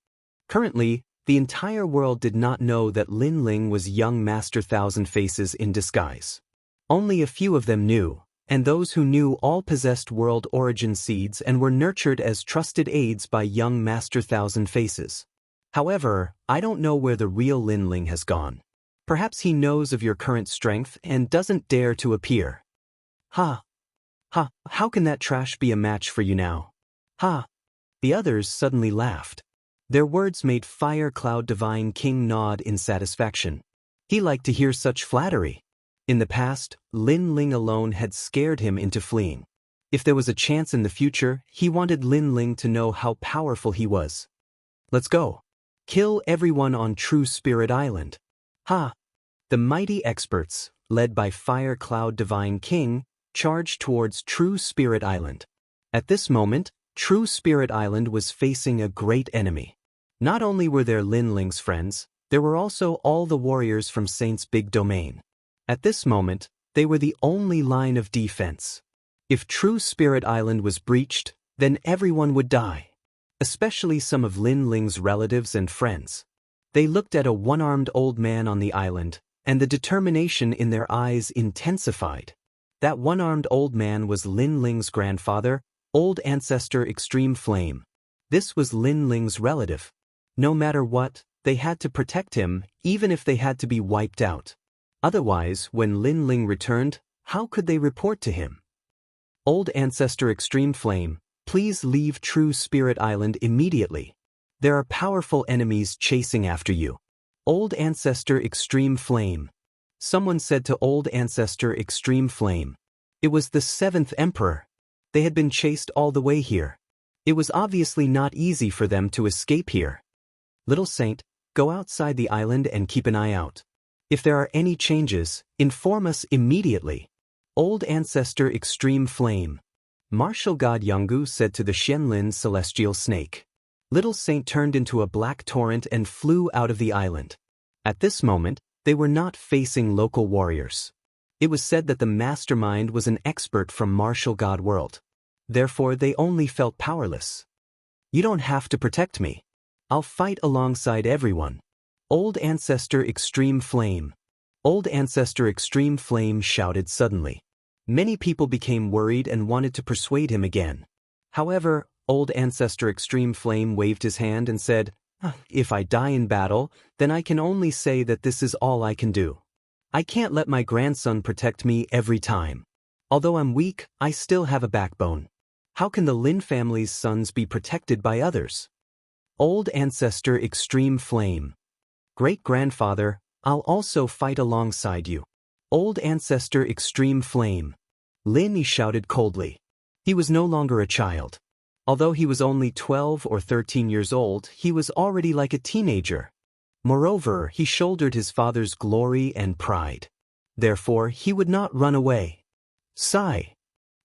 Currently, the entire world did not know that Lin Ling was young Master Thousand Faces in disguise. Only a few of them knew, and those who knew all possessed world origin seeds and were nurtured as trusted aides by young Master Thousand Faces. However, I don't know where the real Lin Ling has gone. Perhaps he knows of your current strength and doesn't dare to appear. Ha! Ha! How can that trash be a match for you now? Ha! The others suddenly laughed. Their words made Fire Cloud Divine King nod in satisfaction. He liked to hear such flattery. In the past, Lin Ling alone had scared him into fleeing. If there was a chance in the future, he wanted Lin Ling to know how powerful he was. Let's go. Kill everyone on True Spirit Island. Ha! The mighty experts, led by Fire Cloud Divine King, charged towards True Spirit Island. At this moment, True Spirit Island was facing a great enemy. Not only were there Lin Ling's friends, there were also all the warriors from Saint's big domain. At this moment, they were the only line of defense. If True Spirit Island was breached, then everyone would die. Especially some of Lin Ling's relatives and friends. They looked at a one-armed old man on the island, and the determination in their eyes intensified. That one-armed old man was Lin Ling's grandfather, Old Ancestor Extreme Flame. This was Lin Ling's relative. No matter what, they had to protect him, even if they had to be wiped out. Otherwise, when Lin Ling returned, how could they report to him? Old Ancestor Extreme Flame, please leave True Spirit Island immediately. There are powerful enemies chasing after you. Old Ancestor Extreme Flame. Someone said to Old Ancestor Extreme Flame. It was the 7th emperor. They had been chased all the way here. It was obviously not easy for them to escape here. Little Saint, go outside the island and keep an eye out. If there are any changes, inform us immediately. Old Ancestor Extreme Flame. Martial God Jianghu said to the Xianlin Celestial Snake. Little Saint turned into a black torrent and flew out of the island. At this moment, they were not facing local warriors. It was said that the mastermind was an expert from Martial God World. Therefore, they only felt powerless. You don't have to protect me. I'll fight alongside everyone. Old Ancestor Extreme Flame. Old Ancestor Extreme Flame shouted suddenly. Many people became worried and wanted to persuade him again. However, Old Ancestor Extreme Flame waved his hand and said, "If I die in battle, then I can only say that this is all I can do. I can't let my grandson protect me every time. Although I'm weak, I still have a backbone. How can the Lin family's sons be protected by others?" Old Ancestor Extreme Flame. Great-grandfather, I'll also fight alongside you. Old Ancestor Extreme Flame. Lin shouted coldly. He was no longer a child. Although he was only 12 or 13 years old, he was already like a teenager. Moreover, he shouldered his father's glory and pride. Therefore, he would not run away. Sigh.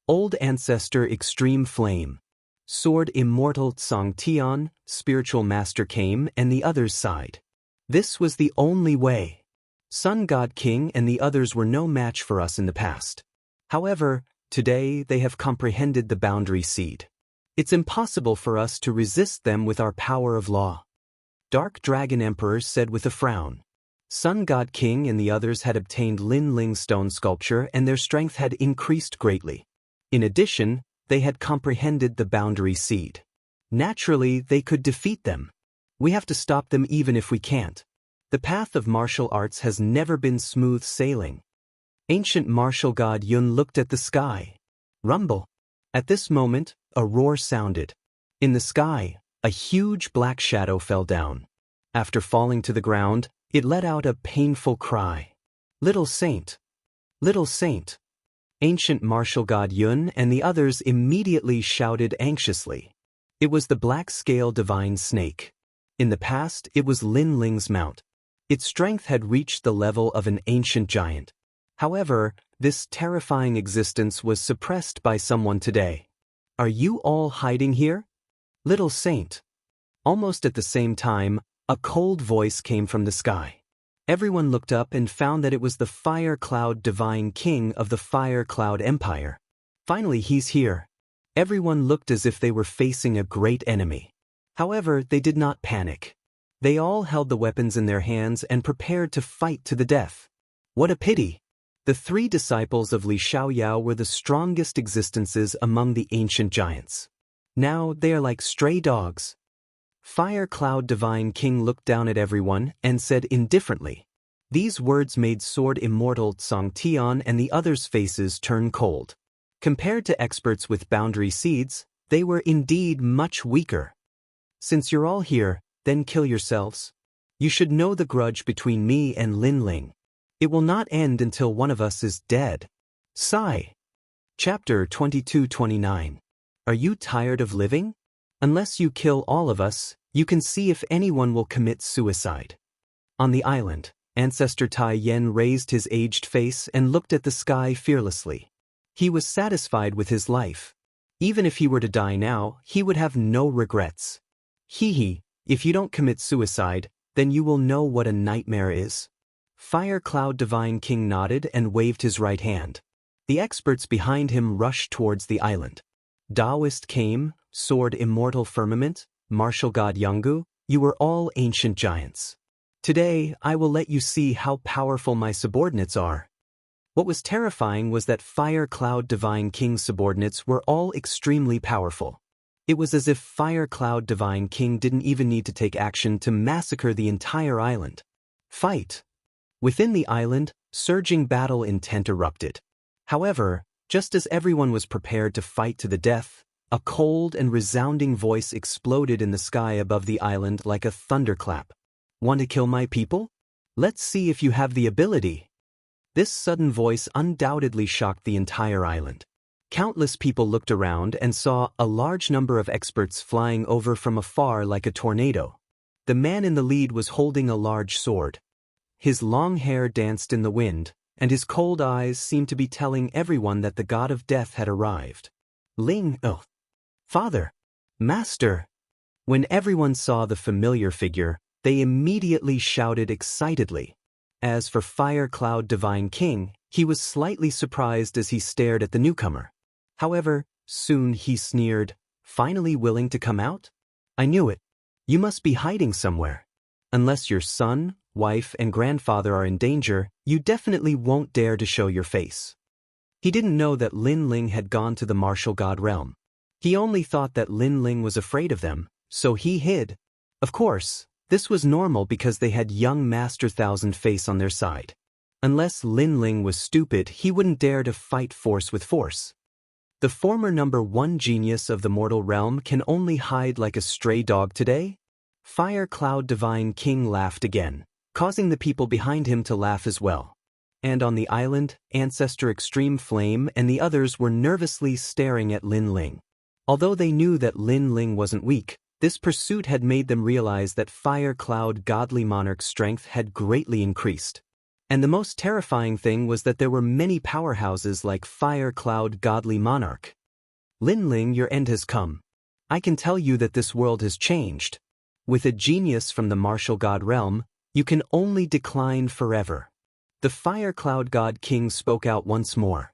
Old Ancestor Extreme Flame. Sword Immortal Tsang Tian, Spiritual Master came and the others sighed. This was the only way. Sun God King and the others were no match for us in the past. However, today they have comprehended the boundary seed. It's impossible for us to resist them with our power of law. Dark Dragon Emperor said with a frown. Sun God King and the others had obtained Lin Ling stone sculpture and their strength had increased greatly. In addition, they had comprehended the boundary seed. Naturally, they could defeat them. We have to stop them even if we can't. The path of martial arts has never been smooth sailing. Ancient martial god Yun looked at the sky. Rumble. At this moment, a roar sounded. In the sky, a huge black shadow fell down. After falling to the ground, it let out a painful cry. Little Saint! Little Saint! Ancient martial god Yun and the others immediately shouted anxiously. It was the black-scale divine snake. In the past, it was Lin Ling's mount. Its strength had reached the level of an ancient giant. However, this terrifying existence was suppressed by someone today. Are you all hiding here? Little Saint. Almost at the same time, a cold voice came from the sky. Everyone looked up and found that it was the Fire Cloud Divine King of the Fire Cloud Empire. Finally, he's here. Everyone looked as if they were facing a great enemy. However, they did not panic. They all held the weapons in their hands and prepared to fight to the death. What a pity! The 3 disciples of Li Xiaoyao were the strongest existences among the ancient giants. Now they are like stray dogs. Fire Cloud Divine King looked down at everyone and said indifferently. These words made Sword Immortal Tsang Tian and the others' faces turn cold. Compared to experts with boundary seeds, they were indeed much weaker. Since you're all here, then kill yourselves. You should know the grudge between me and Lin Ling. It will not end until one of us is dead. Sigh. Chapter 22-29. Are you tired of living? Unless you kill all of us, you can see if anyone will commit suicide. On the island, Ancestor Tai Yen raised his aged face and looked at the sky fearlessly. He was satisfied with his life. Even if he were to die now, he would have no regrets. Hee, if you don't commit suicide, then you will know what a nightmare is. Fire Cloud Divine King nodded and waved his right hand. The experts behind him rushed towards the island. Taoist came, Sword Immortal Firmament, Martial God Jianghu, you were all ancient giants. Today, I will let you see how powerful my subordinates are. What was terrifying was that Fire Cloud Divine King's subordinates were all extremely powerful. It was as if Fire Cloud Divine King didn't even need to take action to massacre the entire island. Fight! Within the island, surging battle intent erupted. However, just as everyone was prepared to fight to the death, a cold and resounding voice exploded in the sky above the island like a thunderclap. Want to kill my people? Let's see if you have the ability. This sudden voice undoubtedly shocked the entire island. Countless people looked around and saw a large number of experts flying over from afar like a tornado. The man in the lead was holding a large sword. His long hair danced in the wind, and his cold eyes seemed to be telling everyone that the god of death had arrived. Ling, oh, father, master. When everyone saw the familiar figure, they immediately shouted excitedly. As for Fire Cloud Divine King, he was slightly surprised as he stared at the newcomer. However, soon he sneered, finally willing to come out? I knew it. You must be hiding somewhere. Unless your son, wife, and grandfather are in danger, you definitely won't dare to show your face. He didn't know that Lin Ling had gone to the martial god realm. He only thought that Lin Ling was afraid of them, so he hid. Of course, this was normal because they had young Master Thousand Face on their side. Unless Lin Ling was stupid, he wouldn't dare to fight force with force. The former number 1 genius of the mortal realm can only hide like a stray dog today? Fire Cloud Divine King laughed again, causing the people behind him to laugh as well. And on the island, Ancestor Extreme Flame and the others were nervously staring at Lin Ling. Although they knew that Lin Ling wasn't weak, this pursuit had made them realize that Fire Cloud Godly Monarch's strength had greatly increased. And the most terrifying thing was that there were many powerhouses like Fire Cloud Godly Monarch. Lin Ling, your end has come. I can tell you that this world has changed. With a genius from the martial god realm, you can only decline forever. The Fire Cloud God King spoke out once more.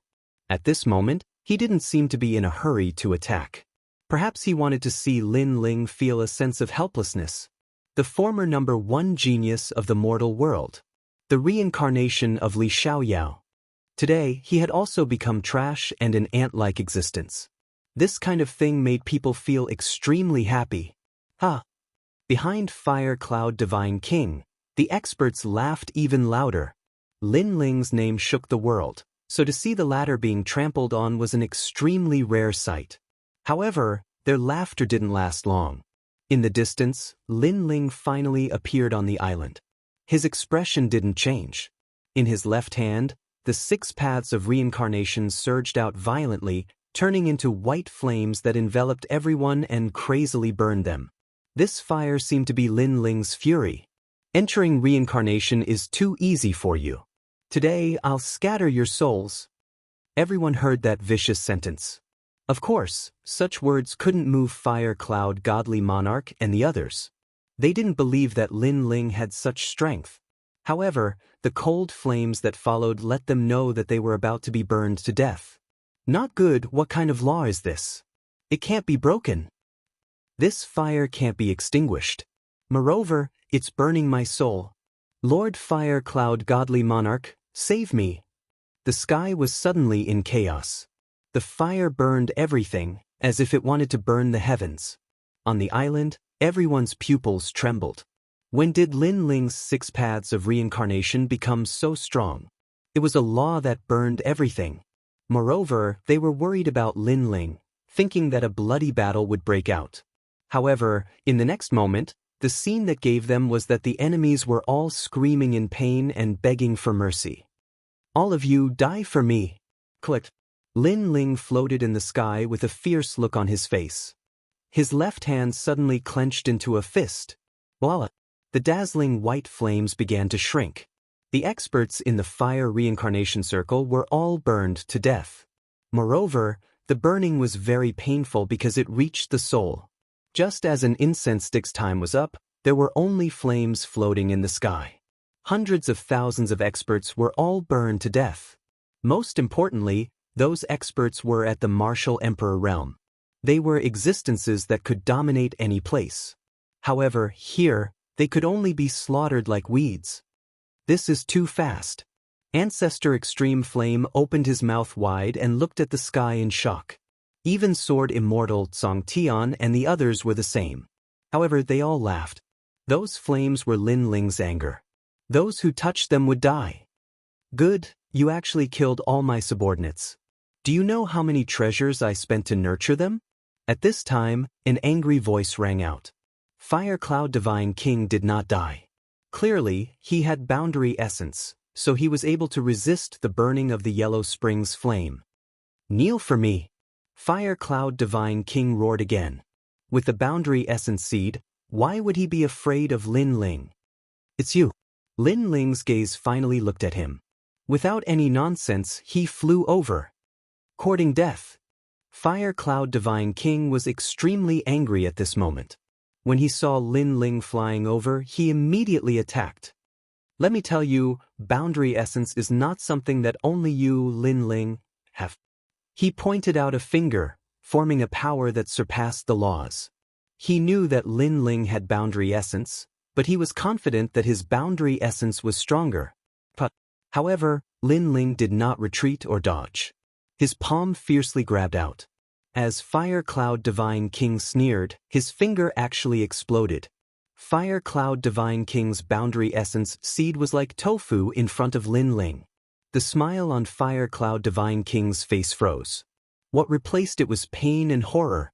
At this moment, he didn't seem to be in a hurry to attack. Perhaps he wanted to see Lin Ling feel a sense of helplessness. The former number 1 genius of the mortal world. The reincarnation of Li Xiaoyao. Today, he had also become trash and an ant-like existence. This kind of thing made people feel extremely happy. Ha! Behind Fire Cloud Divine King, the experts laughed even louder. Lin Ling's name shook the world, so to see the latter being trampled on was an extremely rare sight. However, their laughter didn't last long. In the distance, Lin Ling finally appeared on the island. His expression didn't change. In his left hand, the 6 paths of reincarnation surged out violently, turning into white flames that enveloped everyone and crazily burned them. This fire seemed to be Lin Ling's fury. Entering reincarnation is too easy for you. Today, I'll scatter your souls. Everyone heard that vicious sentence. Of course, such words couldn't move Fire Cloud Godly Monarch and the others. They didn't believe that Lin Ling had such strength. However, the cold flames that followed let them know that they were about to be burned to death. Not good. What kind of law is this? It can't be broken. This fire can't be extinguished. Moreover, it's burning my soul. Lord Fire Cloud Godly Monarch, save me. The sky was suddenly in chaos. The fire burned everything, as if it wanted to burn the heavens. On the island, everyone's pupils trembled. When did Lin Ling's 6 paths of reincarnation become so strong? It was a law that burned everything. Moreover, they were worried about Lin Ling, thinking that a bloody battle would break out. However, in the next moment, the scene that gave them was that the enemies were all screaming in pain and begging for mercy. All of you die for me. Click. Lin Ling floated in the sky with a fierce look on his face. His left hand suddenly clenched into a fist. Voila! The dazzling white flames began to shrink. The experts in the fire reincarnation circle were all burned to death. Moreover, the burning was very painful because it reached the soul. Just as an incense stick's time was up, there were only flames floating in the sky. Hundreds of thousands of experts were all burned to death. Most importantly, those experts were at the martial emperor realm. They were existences that could dominate any place. However, here, they could only be slaughtered like weeds. This is too fast. Ancestor Extreme Flame opened his mouth wide and looked at the sky in shock. Even Sword Immortal Song Tian and the others were the same. However, they all laughed. Those flames were Lin Ling's anger. Those who touched them would die. Good, you actually killed all my subordinates. Do you know how many treasures I spent to nurture them? At this time, an angry voice rang out. Fire Cloud Divine King did not die. Clearly, he had boundary essence, so he was able to resist the burning of the Yellow Springs flame. "Kneel for me!" Fire Cloud Divine King roared again. With the boundary essence seed, why would he be afraid of Lin Ling? "It's you." Lin Ling's gaze finally looked at him. Without any nonsense, he flew over. Courting death. Fire Cloud Divine King was extremely angry at this moment. When he saw Lin Ling flying over, he immediately attacked. "Let me tell you, boundary essence is not something that only you, Lin Ling, have." He pointed out a finger, forming a power that surpassed the laws. He knew that Lin Ling had boundary essence, but he was confident that his boundary essence was stronger. However, Lin Ling did not retreat or dodge. His palm fiercely grabbed out. As Fire Cloud Divine King sneered, his finger actually exploded. Fire Cloud Divine King's boundary essence seed was like tofu in front of Lin Ling. The smile on Fire Cloud Divine King's face froze. What replaced it was pain and horror.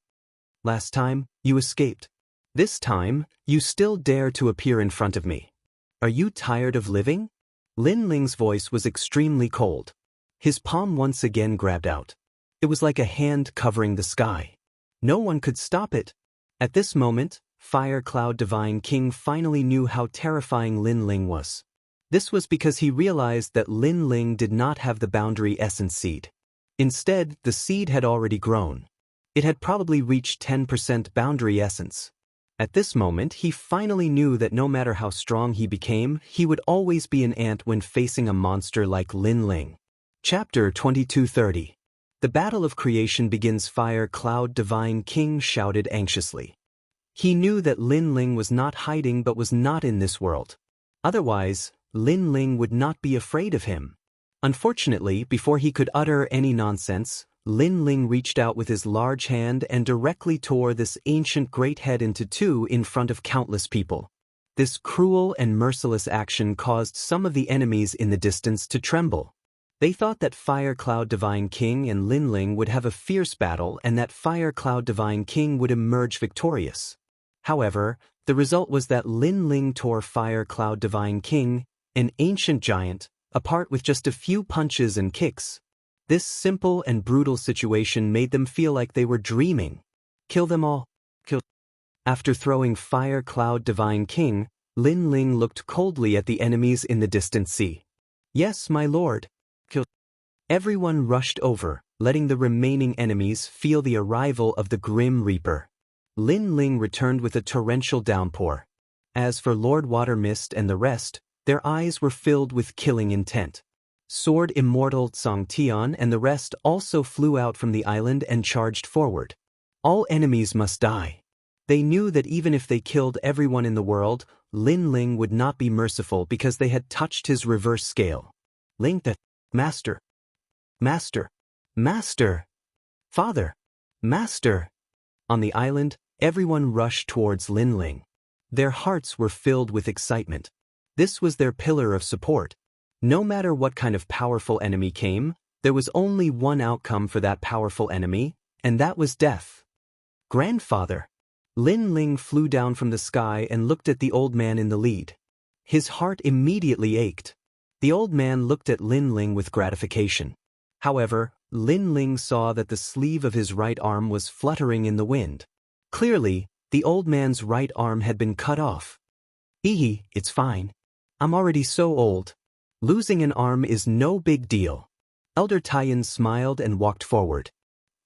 "Last time, you escaped. This time, you still dare to appear in front of me. Are you tired of living?" Lin Ling's voice was extremely cold. His palm once again grabbed out. It was like a hand covering the sky. No one could stop it. At this moment, Fire Cloud Divine King finally knew how terrifying Lin Ling was. This was because he realized that Lin Ling did not have the boundary essence seed. Instead, the seed had already grown. It had probably reached 10% boundary essence. At this moment, he finally knew that no matter how strong he became, he would always be an ant when facing a monster like Lin Ling. Chapter 2230. The Battle of Creation begins. Fire Cloud Divine King shouted anxiously. He knew that Lin Ling was not hiding but was not in this world. Otherwise, Lin Ling would not be afraid of him. Unfortunately, before he could utter any nonsense, Lin Ling reached out with his large hand and directly tore this ancient great head into two in front of countless people. This cruel and merciless action caused some of the enemies in the distance to tremble. They thought that Fire Cloud Divine King and Lin Ling would have a fierce battle and that Fire Cloud Divine King would emerge victorious. However, the result was that Lin Ling tore Fire Cloud Divine King, an ancient giant, apart with just a few punches and kicks. This simple and brutal situation made them feel like they were dreaming. "Kill them all. Kill." After throwing Fire Cloud Divine King, Lin Ling looked coldly at the enemies in the distant sea. "Yes, my lord." "Kill." Everyone rushed over, letting the remaining enemies feel the arrival of the Grim Reaper. Lin Ling returned with a torrential downpour. As for Lord Watermist and the rest, their eyes were filled with killing intent. Sword Immortal Tsang Tian and the rest also flew out from the island and charged forward. All enemies must die. They knew that even if they killed everyone in the world, Lin Ling would not be merciful because they had touched his reverse scale. Ling the Master. Master. Master. Father. Master. On the island, everyone rushed towards Lin Ling. Their hearts were filled with excitement. This was their pillar of support. No matter what kind of powerful enemy came, there was only one outcome for that powerful enemy, and that was death. "Grandfather." Lin Ling flew down from the sky and looked at the old man in the lead. His heart immediately ached. The old man looked at Lin Ling with gratification. However, Lin Ling saw that the sleeve of his right arm was fluttering in the wind. Clearly, the old man's right arm had been cut off. It's fine. I'm already so old. Losing an arm is no big deal." Elder Taiyan smiled and walked forward.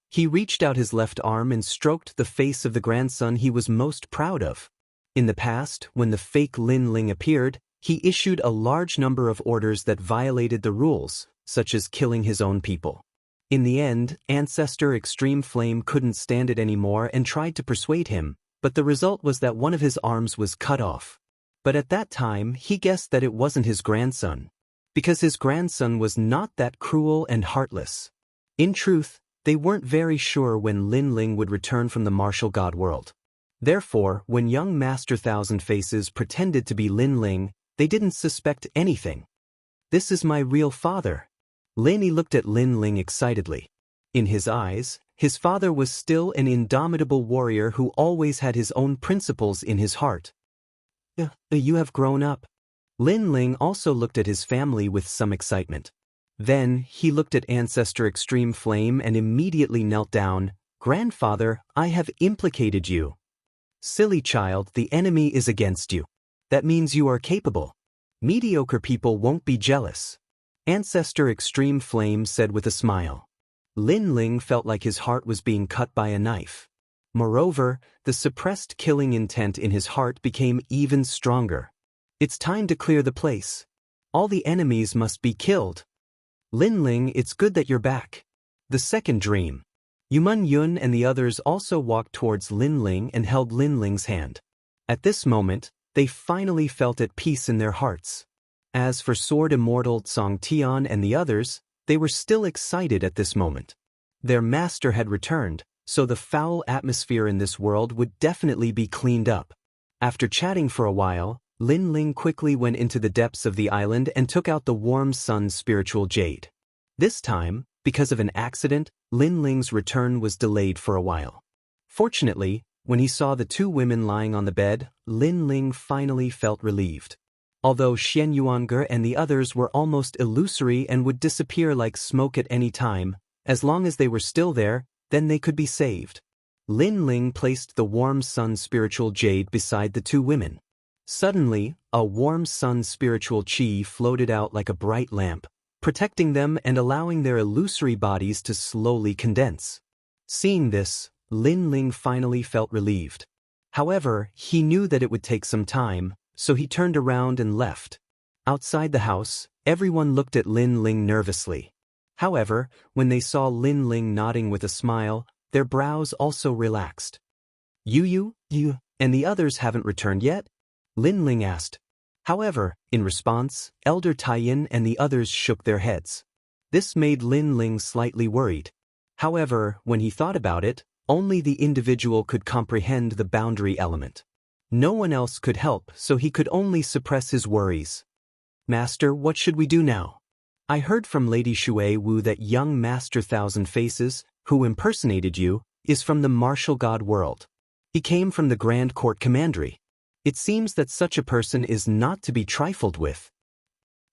He reached out his left arm and stroked the face of the grandson he was most proud of. In the past, when the fake Lin Ling appeared, he issued a large number of orders that violated the rules, such as killing his own people. In the end, Ancestor Extreme Flame couldn't stand it anymore and tried to persuade him, but the result was that one of his arms was cut off. But at that time, he guessed that it wasn't his grandson, because his grandson was not that cruel and heartless. In truth, they weren't very sure when Lin Ling would return from the martial god world. Therefore, when young Master Thousand Faces pretended to be Lin Ling, they didn't suspect anything. "This is my real father." Lin looked at Lin Ling excitedly. In his eyes, his father was still an indomitable warrior who always had his own principles in his heart. You have grown up." Lin Ling also looked at his family with some excitement. Then, he looked at Ancestor Extreme Flame and immediately knelt down. "Grandfather, I have implicated you." "Silly child, the enemy is against you. That means you are capable. Mediocre people won't be jealous," Ancestor Extreme Flame said with a smile. Lin Ling felt like his heart was being cut by a knife. Moreover, the suppressed killing intent in his heart became even stronger. "It's time to clear the place. All the enemies must be killed." "Lin Ling, it's good that you're back." The second dream. Yuman Yun and the others also walked towards Lin Ling and held Lin Ling's hand. At this moment, they finally felt at peace in their hearts. As for Sword Immortal Song Tian and the others, they were still excited at this moment. Their master had returned, so the foul atmosphere in this world would definitely be cleaned up. After chatting for a while, Lin Ling quickly went into the depths of the island and took out the Warm Sun Spiritual Jade. This time, because of an accident, Lin Ling's return was delayed for a while. Fortunately, when he saw the two women lying on the bed, Lin Ling finally felt relieved. Although Xian Yuange and the others were almost illusory and would disappear like smoke at any time, as long as they were still there, then they could be saved. Lin Ling placed the Warm Sun Spiritual Jade beside the two women. Suddenly, a Warm Sun Spiritual Qi floated out like a bright lamp, protecting them and allowing their illusory bodies to slowly condense. Seeing this, Lin Ling finally felt relieved. However, he knew that it would take some time, so he turned around and left. Outside the house, everyone looked at Lin Ling nervously. However, when they saw Lin Ling nodding with a smile, their brows also relaxed. You, and the others haven't returned yet?" Lin Ling asked. However, in response, Elder Taiyin and the others shook their heads. This made Lin Ling slightly worried. However, when he thought about it, only the individual could comprehend the boundary element. No one else could help, so he could only suppress his worries. "Master, what should we do now? I heard from Lady Shui Wu that young Master Thousand Faces, who impersonated you, is from the martial god world. He came from the Grand Court Commandery. It seems that such a person is not to be trifled with.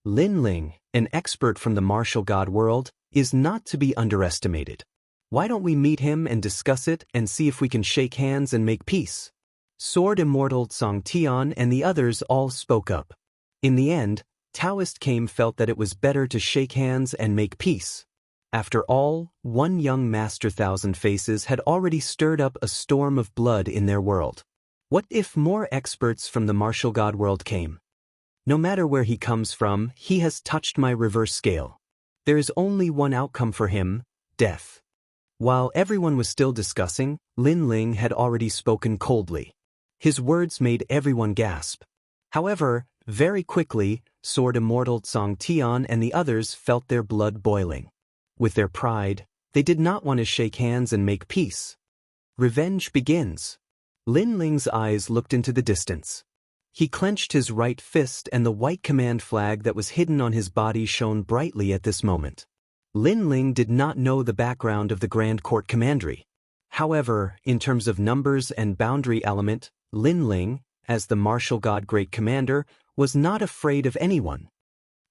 Lin Ling, an expert from the martial god world, is not to be underestimated. Why don't we meet him and discuss it and see if we can shake hands and make peace?" Sword Immortal Song Tian and the others all spoke up. In the end, Taoist Kame felt that it was better to shake hands and make peace. After all, one young Master Thousand Faces had already stirred up a storm of blood in their world. What if more experts from the martial god world came? No matter where he comes from, he has touched my reverse scale. There is only one outcome for him: death. While everyone was still discussing, Lin Ling had already spoken coldly. His words made everyone gasp. However, very quickly, Sword Immortal Song Tian and the others felt their blood boiling. With their pride, they did not want to shake hands and make peace. Revenge begins. Lin Ling's eyes looked into the distance. He clenched his right fist and the white command flag that was hidden on his body shone brightly at this moment. Lin Ling did not know the background of the Grand Court Commandery. However, in terms of numbers and boundary element, Lin Ling, as the martial god great commander, was not afraid of anyone.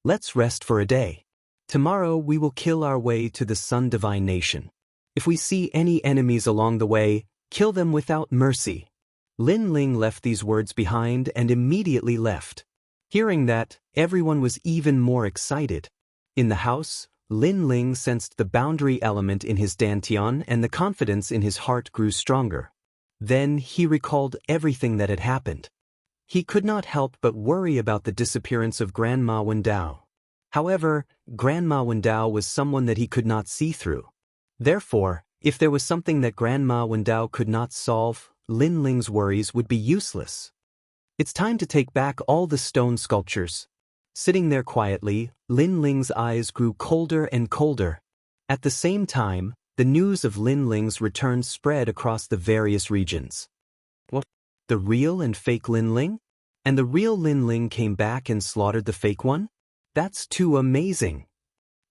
"Let's rest for a day. Tomorrow we will kill our way to the Sun Divine Nation. If we see any enemies along the way, kill them without mercy." Lin Ling left these words behind and immediately left. Hearing that, everyone was even more excited. In the house, Lin Ling sensed the boundary element in his dantian and the confidence in his heart grew stronger. Then he recalled everything that had happened. He could not help but worry about the disappearance of Grandma Wendao. However, Grandma Wendao was someone that he could not see through. Therefore, if there was something that Grandma Wendao could not solve, Lin Ling's worries would be useless. It's time to take back all the stone sculptures. Sitting there quietly, Lin Ling's eyes grew colder and colder. At the same time, the news of Lin Ling's return spread across the various regions. What? The real and fake Lin Ling? And the real Lin Ling came back and slaughtered the fake one? That's too amazing.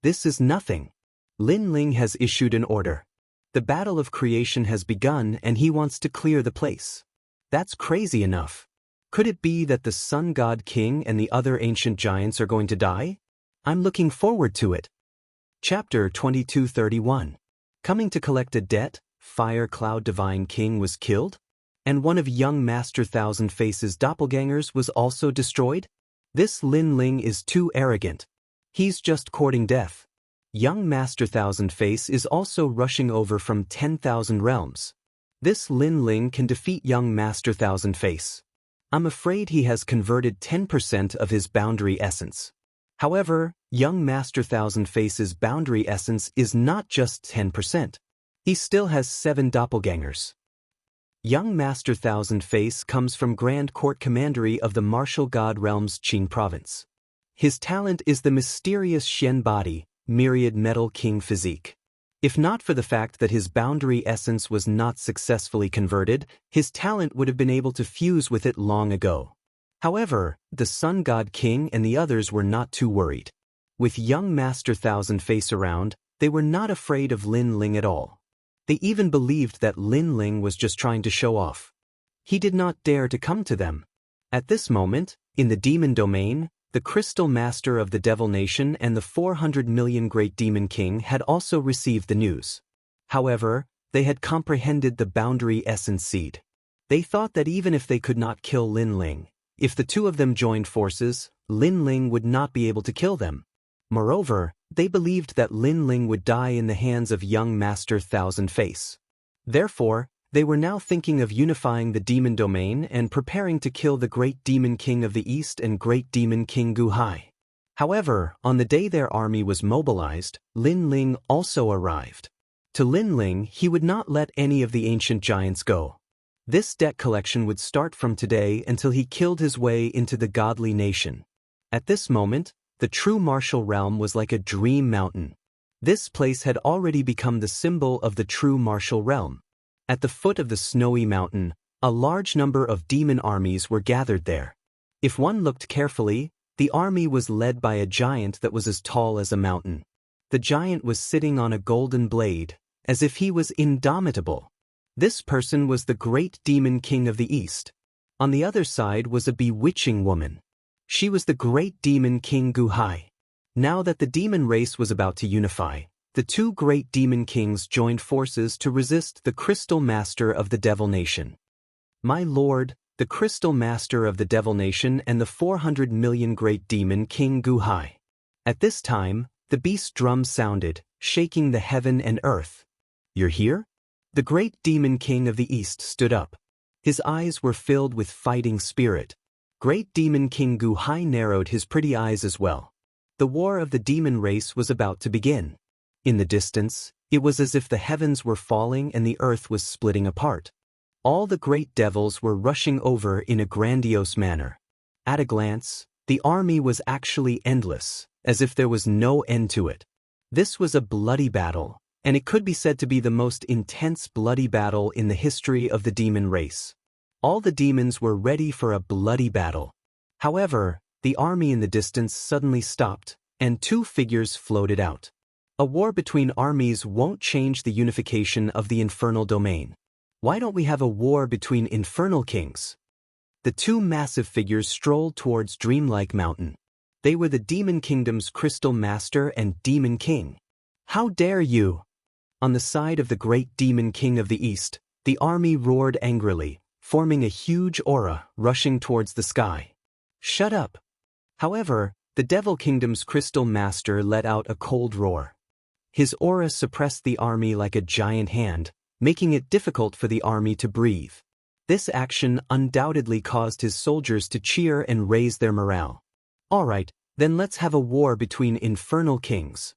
This is nothing. Lin Ling has issued an order. The battle of creation has begun and he wants to clear the place. That's crazy enough. Could it be that the Sun God King and the other ancient giants are going to die? I'm looking forward to it. Chapter 2231. Coming to collect a debt, Fire Cloud Divine King was killed? And one of young Master Thousand Faces' doppelgangers was also destroyed? This Lin Ling is too arrogant. He's just courting death. Young Master Thousand Face is also rushing over from 10,000 realms. This Lin Ling can defeat young Master Thousand Face. I'm afraid he has converted 10% of his boundary essence. However, young Master Thousand Face's boundary essence is not just 10%. He still has 7 doppelgangers. Young Master Thousand Face comes from Grand Court Commandery of the Martial God Realms Qing Province. His talent is the mysterious Shen Body, Myriad Metal King physique. If not for the fact that his boundary essence was not successfully converted, his talent would have been able to fuse with it long ago. However, the Sun God King and the others were not too worried. With young Master Thousand Face around, they were not afraid of Lin Ling at all. They even believed that Lin Ling was just trying to show off. He did not dare to come to them. At this moment, in the demon domain, the Crystal Master of the Devil Nation and the 400 million Great Demon King had also received the news. However, they had comprehended the boundary essence seed. They thought that even if they could not kill Lin Ling, if the two of them joined forces, Lin Ling would not be able to kill them. Moreover, they believed that Lin Ling would die in the hands of young Master Thousand Face. Therefore, they were now thinking of unifying the demon domain and preparing to kill the Great Demon King of the East and Great Demon King Guhai. However, on the day their army was mobilized, Lin Ling also arrived. To Lin Ling, he would not let any of the ancient giants go. This debt collection would start from today until he killed his way into the godly nation. At this moment, the true martial realm was like a dream mountain. This place had already become the symbol of the true martial realm. At the foot of the snowy mountain, a large number of demon armies were gathered there. If one looked carefully, the army was led by a giant that was as tall as a mountain. The giant was sitting on a golden blade, as if he was indomitable. This person was the Great Demon King of the East. On the other side was a bewitching woman. She was the Great Demon King Guhai. Now that the demon race was about to unify, the two Great Demon Kings joined forces to resist the Crystal Master of the Devil Nation. My lord, the Crystal Master of the Devil Nation and the 400 million Great Demon King Guhai. At this time, the beast drum sounded, shaking the heaven and earth. You're here? The Great Demon King of the East stood up. His eyes were filled with fighting spirit. Great Demon King Guhai narrowed his pretty eyes as well. The war of the demon race was about to begin. In the distance, it was as if the heavens were falling and the earth was splitting apart. All the great devils were rushing over in a grandiose manner. At a glance, the army was actually endless, as if there was no end to it. This was a bloody battle, and it could be said to be the most intense bloody battle in the history of the demon race. All the demons were ready for a bloody battle. However, the army in the distance suddenly stopped, and two figures floated out. A war between armies won't change the unification of the infernal domain. Why don't we have a war between infernal kings? The two massive figures strolled towards Dreamlike Mountain. They were the Demon Kingdom's Crystal Master and Demon King. How dare you! On the side of the Great Demon King of the East, the army roared angrily, forming a huge aura, rushing towards the sky. Shut up! However, the Devil Kingdom's Crystal Master let out a cold roar. His aura suppressed the army like a giant hand, making it difficult for the army to breathe. This action undoubtedly caused his soldiers to cheer and raise their morale. Alright, then let's have a war between infernal kings.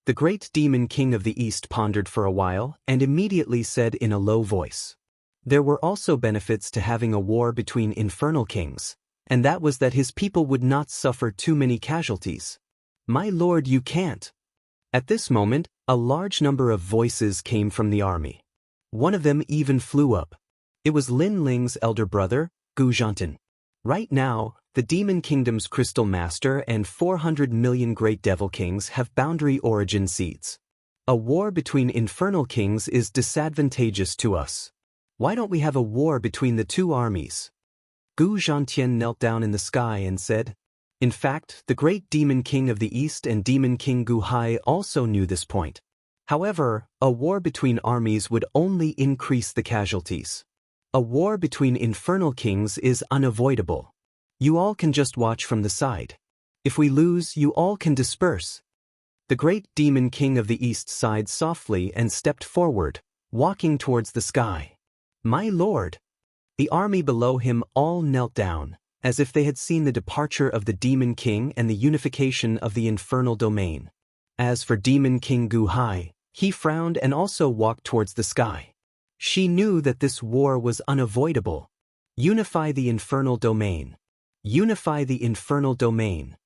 The Great Demon King of the East pondered for a while and immediately said in a low voice. There were also benefits to having a war between infernal kings, and that was that his people would not suffer too many casualties. My lord, you can't. At this moment, a large number of voices came from the army. One of them even flew up. It was Lin Ling's elder brother, Gu Zhantan. Right now, the Demon Kingdom's Crystal Master and 400 million Great Devil Kings have boundary origin seeds. A war between infernal kings is disadvantageous to us. Why don't we have a war between the two armies? Gu Zhantian knelt down in the sky and said. In fact, the great Demon King of the East and Demon King Gu Hai also knew this point. However, a war between armies would only increase the casualties. A war between infernal kings is unavoidable. You all can just watch from the side. If we lose, you all can disperse. The great Demon King of the East sighed softly and stepped forward, walking towards the sky. My lord! The army below him all knelt down, as if they had seen the departure of the Demon King and the unification of the infernal domain. As for Demon King Gu Hai, he frowned and also walked towards the sky. She knew that this war was unavoidable. Unify the infernal domain. Unify the infernal domain.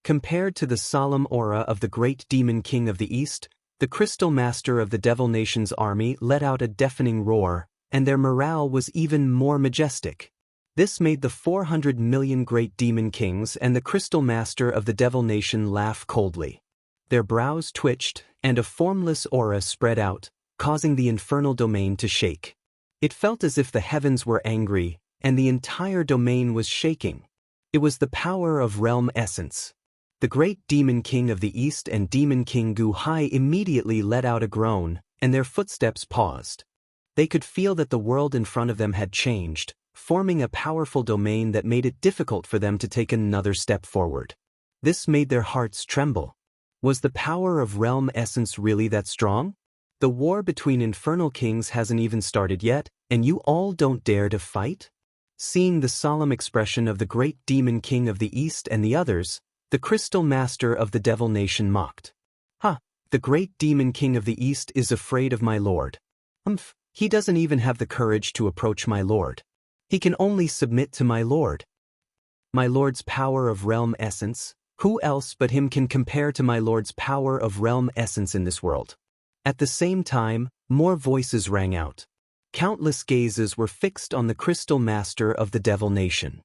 Compared to the solemn aura of the great Demon King of the East, the Crystal Master of the Devil Nation's army let out a deafening roar, and their morale was even more majestic. This made the 400 million great demon kings and the Crystal Master of the Devil Nation laugh coldly. Their brows twitched, and a formless aura spread out, causing the infernal domain to shake. It felt as if the heavens were angry, and the entire domain was shaking. It was the power of realm essence. The great Demon King of the East and Demon King Gu Hai immediately let out a groan, and their footsteps paused. They could feel that the world in front of them had changed, forming a powerful domain that made it difficult for them to take another step forward. This made their hearts tremble. Was the power of realm essence really that strong? The war between infernal kings hasn't even started yet, and you all don't dare to fight? Seeing the solemn expression of the great Demon King of the East and the others, the Crystal Master of the Devil Nation mocked. The great Demon King of the East is afraid of my lord. He doesn't even have the courage to approach my lord. He can only submit to my lord. My lord's power of realm essence, who else but him can compare to my lord's power of realm essence in this world? At the same time, more voices rang out. Countless gazes were fixed on the Crystal Master of the Devil Nation.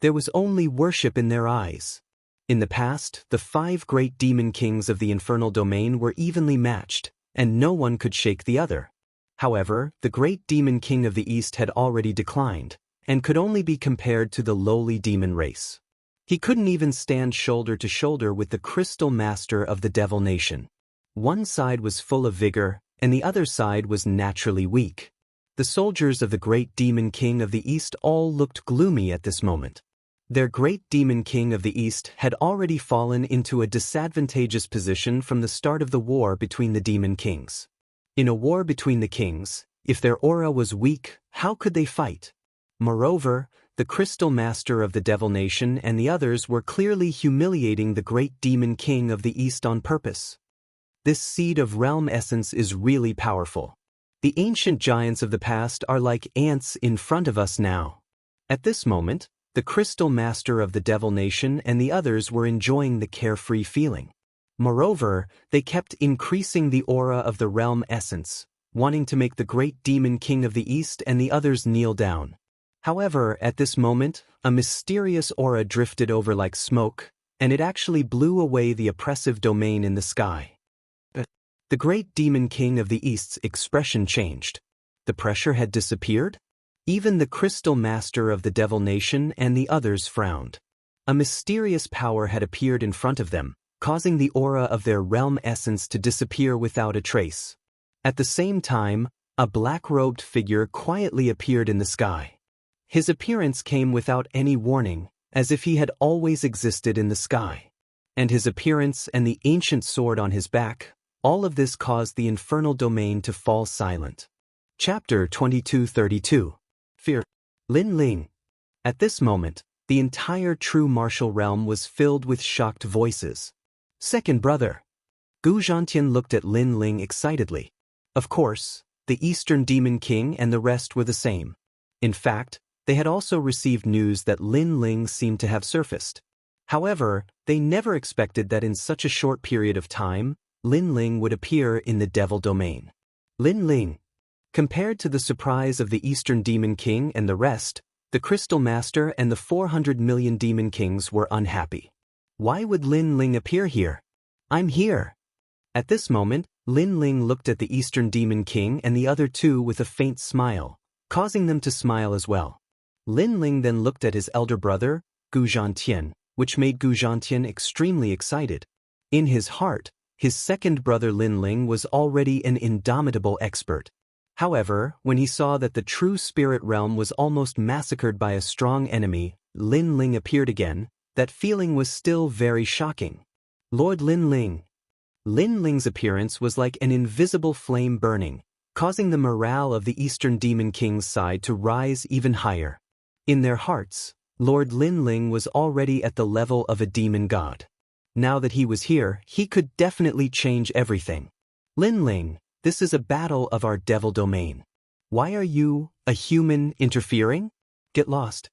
There was only worship in their eyes. In the past, the 5 great demon kings of the infernal domain were evenly matched, and no one could shake the other. However, the great Demon King of the East had already declined, and could only be compared to the lowly demon race. He couldn't even stand shoulder to shoulder with the Crystal Master of the Devil Nation. One side was full of vigor, and the other side was naturally weak. The soldiers of the great Demon King of the East all looked gloomy at this moment. Their great Demon King of the East had already fallen into a disadvantageous position from the start of the war between the Demon Kings. In a war between the kings, if their aura was weak, how could they fight? Moreover, the Crystal Master of the Devil Nation and the others were clearly humiliating the great Demon King of the East on purpose. This seed of realm essence is really powerful. The ancient giants of the past are like ants in front of us now. At this moment, the Crystal Master of the Devil Nation and the others were enjoying the carefree feeling. Moreover, they kept increasing the aura of the realm essence, wanting to make the great Demon King of the East and the others kneel down. However, at this moment, a mysterious aura drifted over like smoke, and it actually blew away the oppressive domain in the sky. The great Demon King of the East's expression changed. The pressure had disappeared? Even the Crystal Master of the Devil Nation and the others frowned. A mysterious power had appeared in front of them, causing the aura of their realm essence to disappear without a trace. At the same time, a black-robed figure quietly appeared in the sky. His appearance came without any warning, as if he had always existed in the sky. And his appearance and the ancient sword on his back, all of this caused the infernal domain to fall silent. Chapter 2232. Fear. Lin Ling. At this moment, the entire true martial realm was filled with shocked voices. Second brother. Gu Zhantian looked at Lin Ling excitedly. Of course, the Eastern Demon King and the rest were the same. In fact, they had also received news that Lin Ling seemed to have surfaced. However, they never expected that in such a short period of time, Lin Ling would appear in the Devil Domain. Lin Ling. Compared to the surprise of the Eastern Demon King and the rest, the Crystal Master and the 400 million Demon Kings were unhappy. Why would Lin Ling appear here? I'm here. At this moment, Lin Ling looked at the Eastern Demon King and the other two with a faint smile, causing them to smile as well. Lin Ling then looked at his elder brother, Gu Zhantian, which made Gu Zhantian extremely excited. In his heart, his second brother Lin Ling was already an indomitable expert. However, when he saw that the true spirit realm was almost massacred by a strong enemy, Lin Ling appeared again. That feeling was still very shocking. Lord Lin Ling. Lin Ling's appearance was like an invisible flame burning, causing the morale of the Eastern Demon King's side to rise even higher. In their hearts, Lord Lin Ling was already at the level of a demon god. Now that he was here, he could definitely change everything. Lin Ling, this is a battle of our devil domain. Why are you, a human, interfering? Get lost.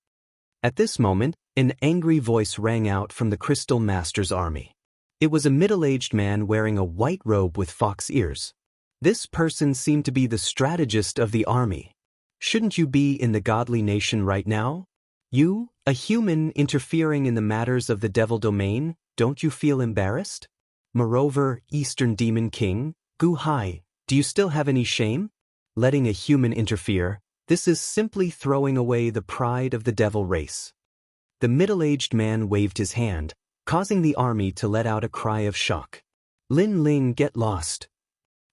At this moment, an angry voice rang out from the Crystal Master's army. It was a middle-aged man wearing a white robe with fox ears. This person seemed to be the strategist of the army. Shouldn't you be in the godly nation right now? You, a human interfering in the matters of the devil domain, don't you feel embarrassed? Moreover, Eastern Demon King, Gu Hai, do you still have any shame? Letting a human interfere, this is simply throwing away the pride of the devil race. The middle-aged man waved his hand, causing the army to let out a cry of shock. Lin Ling, get lost.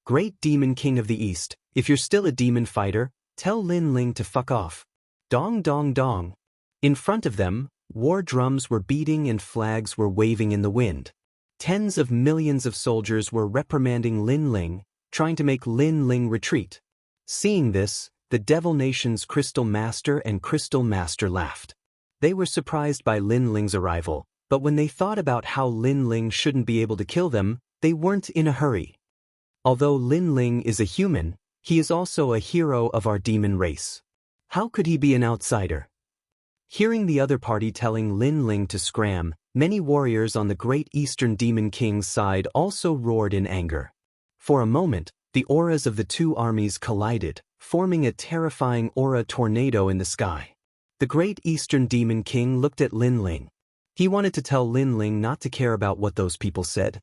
Great Demon King of the East, if you're still a demon fighter, tell Lin Ling to fuck off. Dong dong dong. In front of them, war drums were beating and flags were waving in the wind. Tens of millions of soldiers were reprimanding Lin Ling, trying to make Lin Ling retreat. Seeing this, the Devil Nation's Crystal Master and Crystal Master laughed. They were surprised by Lin Ling's arrival, but when they thought about how Lin Ling shouldn't be able to kill them, they weren't in a hurry. Although Lin Ling is a human, he is also a hero of our demon race. How could he be an outsider? Hearing the other party telling Lin Ling to scram, many warriors on the Great Eastern Demon King's side also roared in anger. For a moment, the auras of the two armies collided, forming a terrifying aura tornado in the sky. The Great Eastern Demon King looked at Lin Ling. He wanted to tell Lin Ling not to care about what those people said.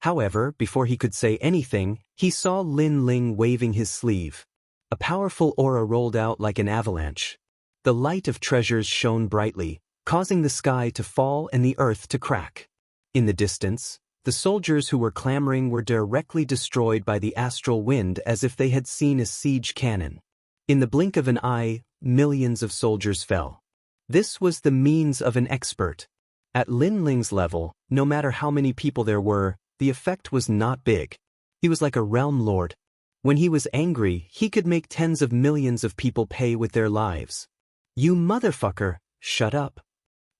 However, before he could say anything, he saw Lin Ling waving his sleeve. A powerful aura rolled out like an avalanche. The light of treasures shone brightly, causing the sky to fall and the earth to crack. In the distance, the soldiers who were clamoring were directly destroyed by the astral wind as if they had seen a siege cannon. In the blink of an eye, millions of soldiers fell. This was the means of an expert. At Lin Ling's level, no matter how many people there were, the effect was not big. He was like a realm lord. When he was angry, he could make tens of millions of people pay with their lives. You motherfucker, shut up.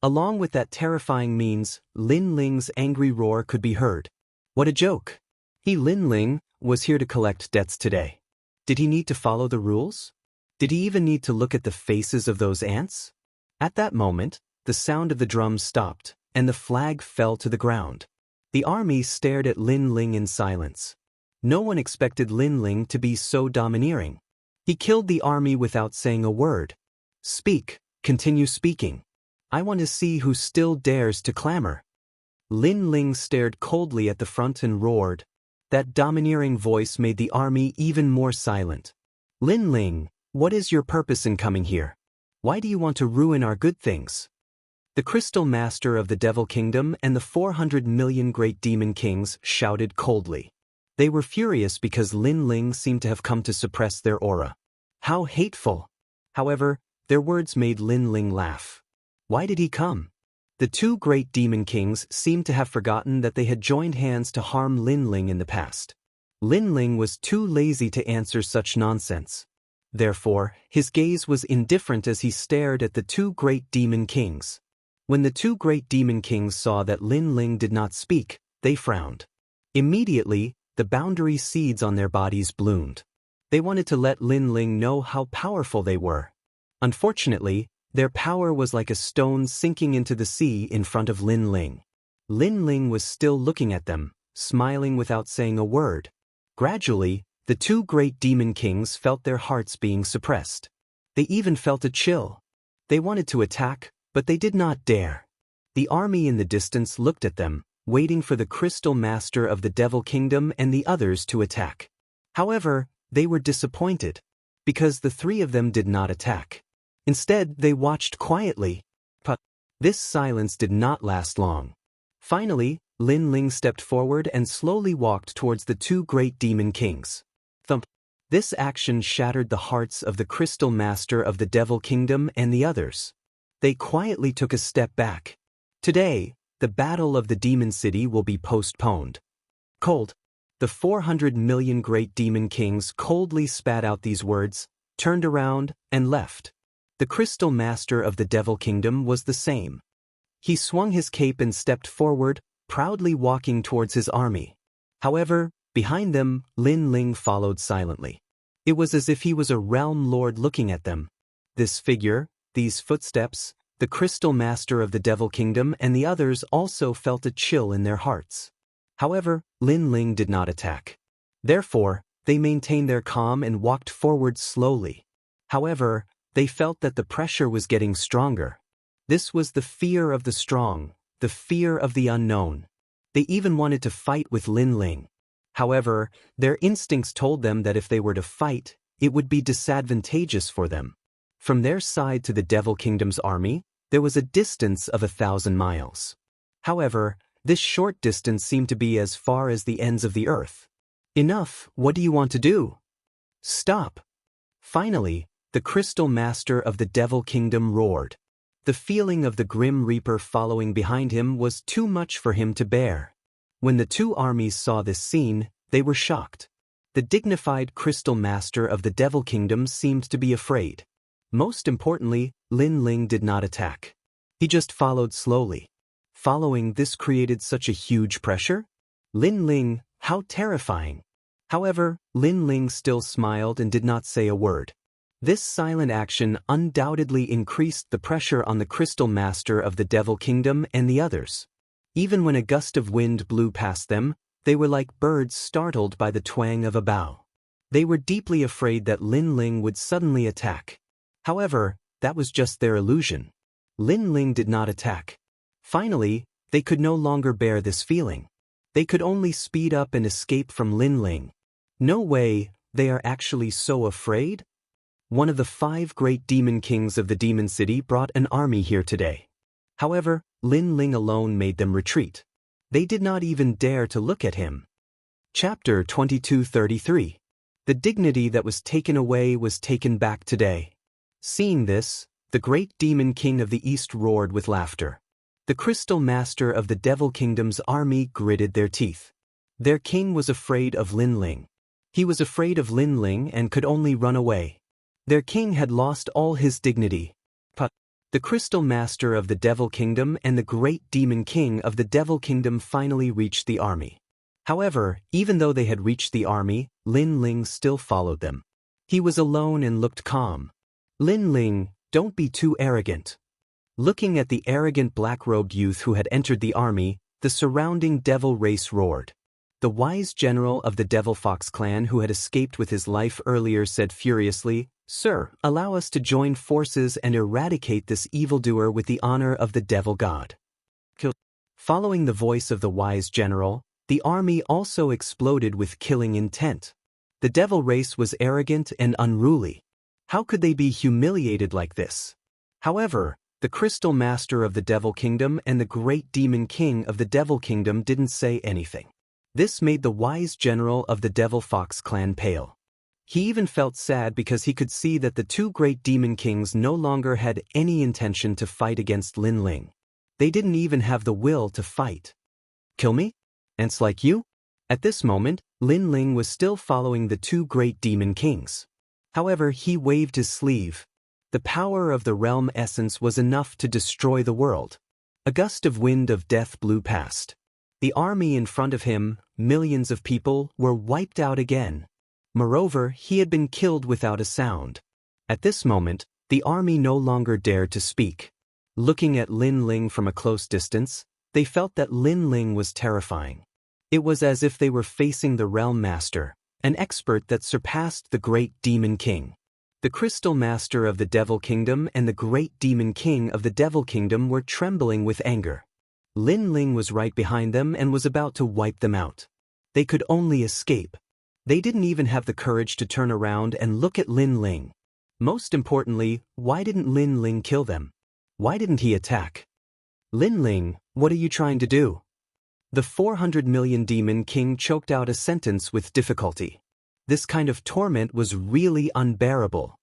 Along with that terrifying means, Lin Ling's angry roar could be heard. What a joke. Lin Ling was here to collect debts today. Did he need to follow the rules? Did he even need to look at the faces of those ants? At that moment, the sound of the drums stopped, and the flag fell to the ground. The army stared at Lin Ling in silence. No one expected Lin Ling to be so domineering. He killed the army without saying a word. Speak, continue speaking. I want to see who still dares to clamor. Lin Ling stared coldly at the front and roared. That domineering voice made the army even more silent. Lin Ling, what is your purpose in coming here? Why do you want to ruin our good things? The Crystal Master of the Devil Kingdom and the 400 million Great Demon Kings shouted coldly. They were furious because Lin Ling seemed to have come to suppress their aura. How hateful! However, their words made Lin Ling laugh. Why did he come? The two Great Demon Kings seemed to have forgotten that they had joined hands to harm Lin Ling in the past. Lin Ling was too lazy to answer such nonsense. Therefore, his gaze was indifferent as he stared at the two Great Demon Kings. When the two Great Demon Kings saw that Lin Ling did not speak, they frowned. Immediately, the boundary seeds on their bodies bloomed. They wanted to let Lin Ling know how powerful they were. Unfortunately, their power was like a stone sinking into the sea in front of Lin Ling. Lin Ling was still looking at them, smiling without saying a word. Gradually, the two Great Demon Kings felt their hearts being suppressed. They even felt a chill. They wanted to attack, but they did not dare. The army in the distance looked at them, waiting for the Crystal Master of the Devil Kingdom and the others to attack. However, they were disappointed, because the three of them did not attack. Instead, they watched quietly. But this silence did not last long. Finally, Lin Ling stepped forward and slowly walked towards the two great demon kings. Thump. This action shattered the hearts of the Crystal Master of the Devil Kingdom and the others. They quietly took a step back. Today, the battle of the Demon City will be postponed. Cold. The 400 million great demon kings coldly spat out these words, turned around, and left. The Crystal Master of the Devil Kingdom was the same. He swung his cape and stepped forward, proudly walking towards his army. However, behind them, Lin Ling followed silently. It was as if he was a realm lord looking at them. This figure, these footsteps, the Crystal Master of the Devil Kingdom and the others also felt a chill in their hearts. However, Lin Ling did not attack. Therefore, they maintained their calm and walked forward slowly. However, they felt that the pressure was getting stronger. This was the fear of the strong, the fear of the unknown. They even wanted to fight with Lin Ling. However, their instincts told them that if they were to fight, it would be disadvantageous for them. From their side to the Devil Kingdom's army, there was a distance of 1,000 miles. However, this short distance seemed to be as far as the ends of the earth. Enough, what do you want to do? Stop! Finally, the Crystal Master of the Devil Kingdom roared. The feeling of the Grim Reaper following behind him was too much for him to bear. When the two armies saw this scene, they were shocked. The dignified Crystal Master of the Devil Kingdom seemed to be afraid. Most importantly, Lin Ling did not attack. He just followed slowly. Following this created such a huge pressure? Lin Ling, how terrifying! However, Lin Ling still smiled and did not say a word. This silent action undoubtedly increased the pressure on the Crystal Master of the Devil Kingdom and the others. Even when a gust of wind blew past them, they were like birds startled by the twang of a bough. They were deeply afraid that Lin Ling would suddenly attack. However, that was just their illusion. Lin Ling did not attack. Finally, they could no longer bear this feeling. They could only speed up and escape from Lin Ling. No way, they are actually so afraid? One of the 5 great demon kings of the Demon City brought an army here today. However, Lin Ling alone made them retreat. They did not even dare to look at him. Chapter 2233. The dignity that was taken away was taken back today. Seeing this, the great demon king of the East roared with laughter. The Crystal Master of the Devil Kingdom's army gritted their teeth. Their king was afraid of Lin Ling. He was afraid of Lin Ling and could only run away. Their king had lost all his dignity. But the Crystal Master of the Devil Kingdom and the great demon king of the Devil Kingdom finally reached the army. However, even though they had reached the army, Lin Ling still followed them. He was alone and looked calm. Lin Ling, don't be too arrogant. Looking at the arrogant black-robed youth who had entered the army, the surrounding devil race roared. The wise general of the Devil Fox clan who had escaped with his life earlier said furiously, "Sir, allow us to join forces and eradicate this evildoer with the honor of the Devil God." Following the voice of the wise general, the army also exploded with killing intent. The devil race was arrogant and unruly. How could they be humiliated like this? However, the Crystal Master of the Devil Kingdom and the Great Demon King of the Devil Kingdom didn't say anything. This made the wise general of the Devil Fox clan pale. He even felt sad because he could see that the two great demon kings no longer had any intention to fight against Lin Ling. They didn't even have the will to fight. Kill me? Ants like you? At this moment, Lin Ling was still following the two great demon kings. However, he waved his sleeve. The power of the realm essence was enough to destroy the world. A gust of wind of death blew past. The army in front of him, millions of people, were wiped out again. Moreover, he had been killed without a sound. At this moment, the army no longer dared to speak. Looking at Lin Ling from a close distance, they felt that Lin Ling was terrifying. It was as if they were facing the Realm Master, an expert that surpassed the Great Demon King. The Crystal Master of the Devil Kingdom and the Great Demon King of the Devil Kingdom were trembling with anger. Lin Ling was right behind them and was about to wipe them out. They could only escape. They didn't even have the courage to turn around and look at Lin Ling. Most importantly, why didn't Lin Ling kill them? Why didn't he attack? Lin Ling, what are you trying to do? The 400 million demon king choked out a sentence with difficulty. This kind of torment was really unbearable.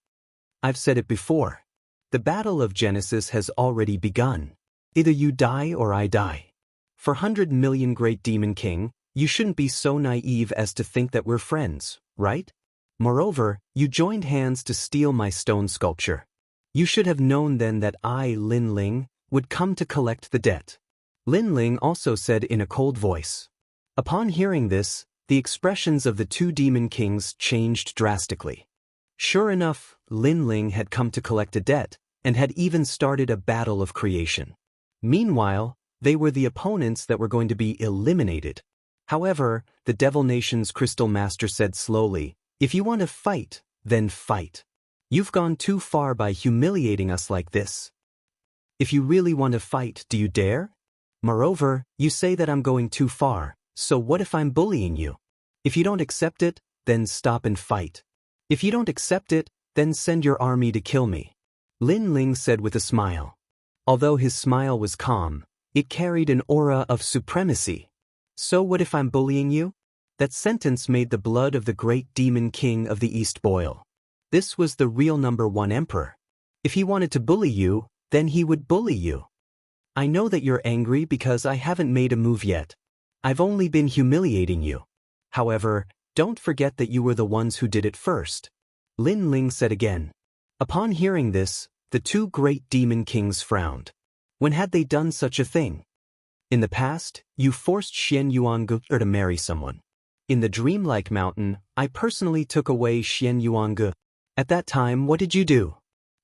I've said it before. The battle of Genesis has already begun. Either you die or I die. For 100 million great demon king, you shouldn't be so naive as to think that we're friends, right? Moreover, you joined hands to steal my stone sculpture. You should have known then that I, Lin Ling, would come to collect the debt. Lin Ling also said in a cold voice. Upon hearing this, the expressions of the two demon kings changed drastically. Sure enough, Lin Ling had come to collect a debt, and had even started a battle of creation. Meanwhile, they were the opponents that were going to be eliminated. However, the Devil Nation's Crystal Master said slowly, "If you want to fight, then fight. You've gone too far by humiliating us like this. If you really want to fight, do you dare? Moreover, you say that I'm going too far, so what if I'm bullying you? If you don't accept it, then stop and fight. If you don't accept it, then send your army to kill me." Lin Ling said with a smile. Although his smile was calm, it carried an aura of supremacy. So what if I'm bullying you? That sentence made the blood of the great demon king of the East boil. This was the real #1 emperor. If he wanted to bully you, then he would bully you. I know that you're angry because I haven't made a move yet. I've only been humiliating you. However, don't forget that you were the ones who did it first. Lin Ling said again. Upon hearing this, the two great demon kings frowned. When had they done such a thing? In the past, you forced Jianghu to marry someone. In the dreamlike mountain, I personally took away Jianghu. At that time, what did you do?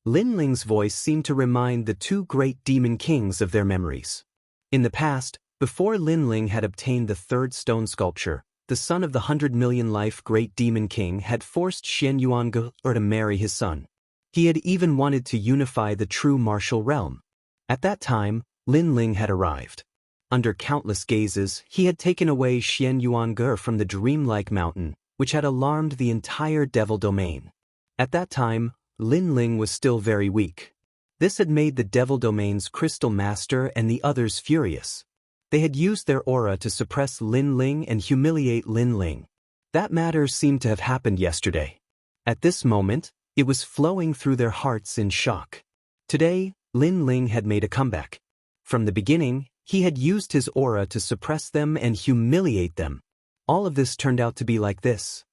Lin Ling's voice seemed to remind the two great demon kings of their memories. In the past, before Lin Ling had obtained the third stone sculpture, the son of the 100 million life great demon king had forced Jianghu to marry his son. He had even wanted to unify the true martial realm. At that time, Lin Ling had arrived. Under countless gazes, he had taken away Jianghu from the dreamlike mountain, which had alarmed the entire devil domain. At that time, Lin Ling was still very weak. This had made the devil domain's crystal master and the others furious. They had used their aura to suppress Lin Ling and humiliate Lin Ling. That matter seemed to have happened yesterday. At this moment, it was flowing through their hearts in shock. Today, Lin Ling had made a comeback. From the beginning, he had used his aura to suppress them and humiliate them. All of this turned out to be like this.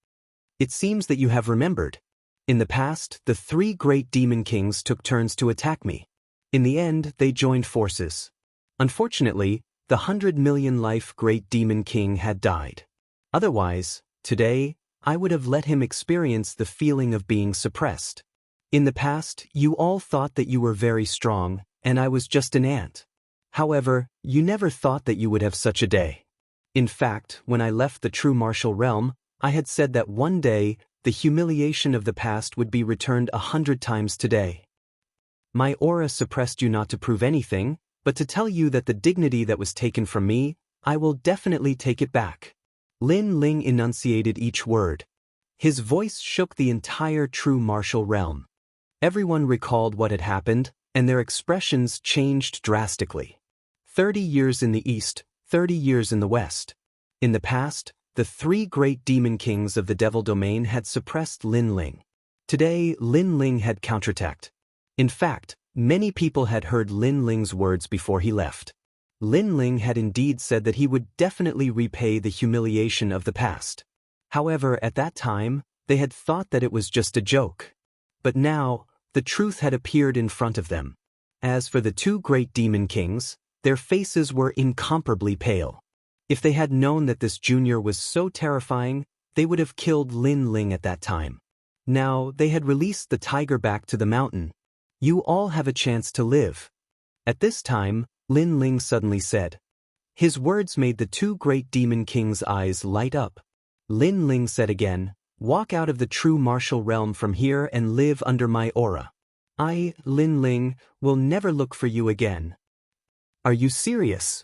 It seems that you have remembered. In the past, the three great demon kings took turns to attack me. In the end, they joined forces. Unfortunately, the 100 million life great demon king had died. Otherwise, today, I would have let him experience the feeling of being suppressed. In the past, you all thought that you were very strong, and I was just an ant. However, you never thought that you would have such a day. In fact, when I left the true martial realm, I had said that one day, the humiliation of the past would be returned 100 times today. My aura suppressed you not to prove anything, but to tell you that the dignity that was taken from me, I will definitely take it back. Lin Ling enunciated each word. His voice shook the entire true martial realm. Everyone recalled what had happened, and their expressions changed drastically. 30 years in the east, 30 years in the west. In the past, the three great demon kings of the devil domain had suppressed Lin Ling. Today, Lin Ling had counterattacked. In fact, many people had heard Lin Ling's words before he left. Lin Ling had indeed said that he would definitely repay the humiliation of the past. However, at that time, they had thought that it was just a joke. But now, the truth had appeared in front of them. As for the two great demon kings, their faces were incomparably pale. If they had known that this junior was so terrifying, they would have killed Lin Ling at that time. Now, they had released the tiger back to the mountain. You all have a chance to live. At this time, Lin Ling suddenly said. His words made the two great demon kings' eyes light up. Lin Ling said again, walk out of the true martial realm from here and live under my aura. I, Lin Ling, will never look for you again. Are you serious?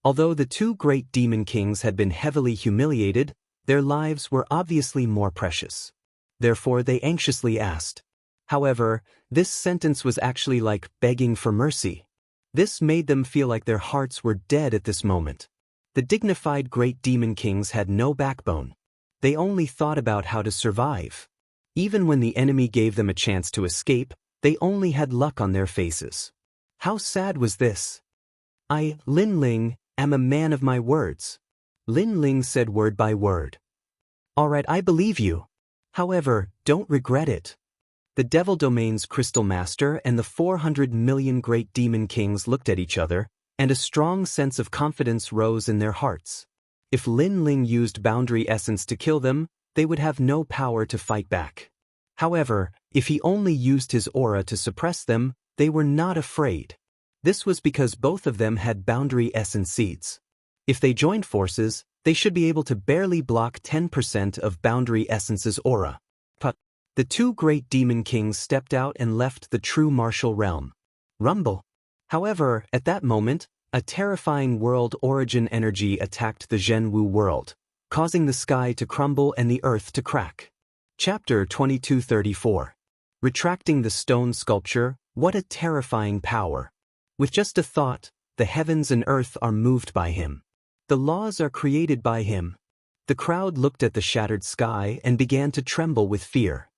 Although the two great demon kings had been heavily humiliated, their lives were obviously more precious. Therefore they anxiously asked, However, this sentence was actually like begging for mercy. This made them feel like their hearts were dead at this moment. The dignified great demon kings had no backbone. They only thought about how to survive. Even when the enemy gave them a chance to escape, they only had luck on their faces. How sad was this? I, Lin Ling, am a man of my words. Lin Ling said word by word. Alright, I believe you. However, don't regret it. The Devil Domain's Crystal Master and the 400 million great demon kings looked at each other, and a strong sense of confidence rose in their hearts. If Lin Ling used boundary essence to kill them, they would have no power to fight back. However, if he only used his aura to suppress them, they were not afraid. This was because both of them had boundary essence seeds. If they joined forces, they should be able to barely block 10% of boundary essence's aura. But the two great demon kings stepped out and left the true martial realm. Rumble. However, at that moment, a terrifying world origin energy attacked the Jianghu world, causing the sky to crumble and the earth to crack. Chapter 2234. Retracting the stone sculpture, what a terrifying power. With just a thought, the heavens and earth are moved by him. The laws are created by him. The crowd looked at the shattered sky and began to tremble with fear.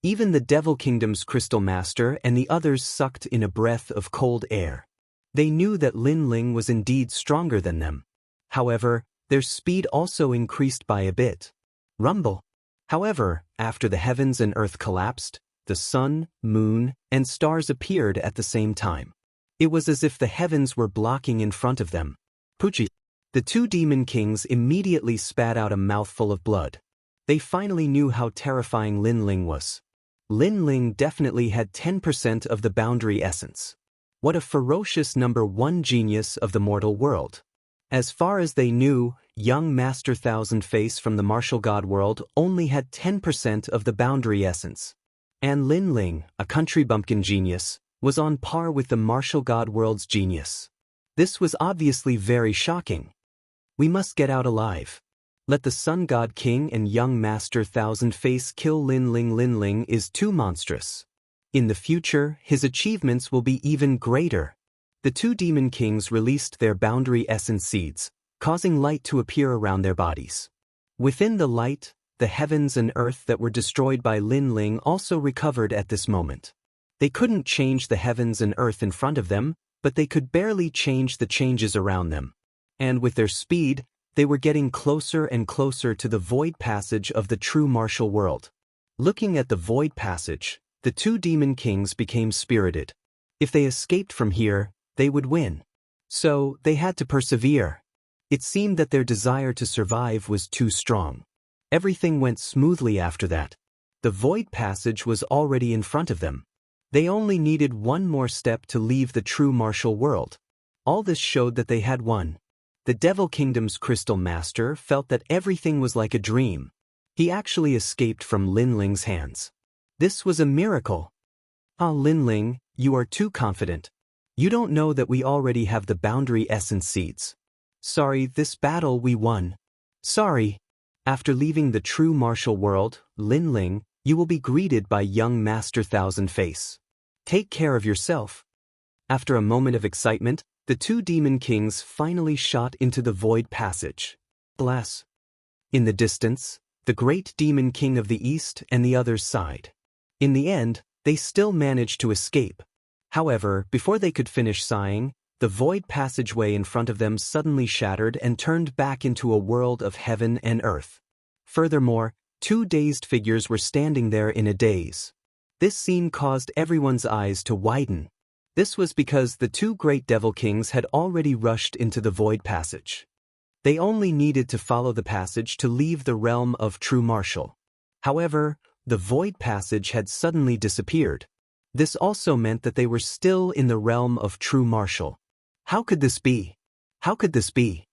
Even the Devil Kingdom's Crystal Master and the others sucked in a breath of cold air. They knew that Lin Ling was indeed stronger than them. However, their speed also increased by a bit. Rumble. However, after the heavens and earth collapsed, the sun, moon, and stars appeared at the same time. It was as if the heavens were blocking in front of them. Pucci. The two demon kings immediately spat out a mouthful of blood. They finally knew how terrifying Lin Ling was. Lin Ling definitely had 10% of the boundary essence. What a ferocious number one genius of the mortal world. As far as they knew, young Master Thousand Face from the martial god world only had 10% of the boundary essence. And Lin Ling, a country bumpkin genius, was on par with the martial god world's genius. This was obviously very shocking. We must get out alive. Let the Sun God King and young Master Thousand Face kill Lin Ling. Lin Ling is too monstrous. In the future, his achievements will be even greater. The two demon kings released their boundary essence seeds, causing light to appear around their bodies. Within the light, the heavens and earth that were destroyed by Lin Ling also recovered at this moment. They couldn't change the heavens and earth in front of them, but they could barely change the changes around them. And with their speed, they were getting closer and closer to the void passage of the true martial world. Looking at the void passage, the two demon kings became spirited. If they escaped from here, they would win. So, they had to persevere. It seemed that their desire to survive was too strong. Everything went smoothly after that. The void passage was already in front of them. They only needed one more step to leave the true martial world. All this showed that they had won. The Devil Kingdom's Crystal Master felt that everything was like a dream. He actually escaped from Lin Ling's hands. This was a miracle. Ah, Lin Ling, you are too confident. You don't know that we already have the boundary essence seeds. Sorry, this battle we won. Sorry. After leaving the true martial world, Lin Ling, you will be greeted by young Master Thousand Face. Take care of yourself. After a moment of excitement, the two demon kings finally shot into the void passage. Bless. In the distance, the great demon king of the east and the others sighed. In the end, they still managed to escape. However, before they could finish sighing, the void passageway in front of them suddenly shattered and turned back into a world of heaven and earth. Furthermore, two dazed figures were standing there in a daze. This scene caused everyone's eyes to widen. This was because the two great devil kings had already rushed into the void passage. They only needed to follow the passage to leave the realm of true martial. However, the void passage had suddenly disappeared. This also meant that they were still in the realm of true martial. How could this be? How could this be?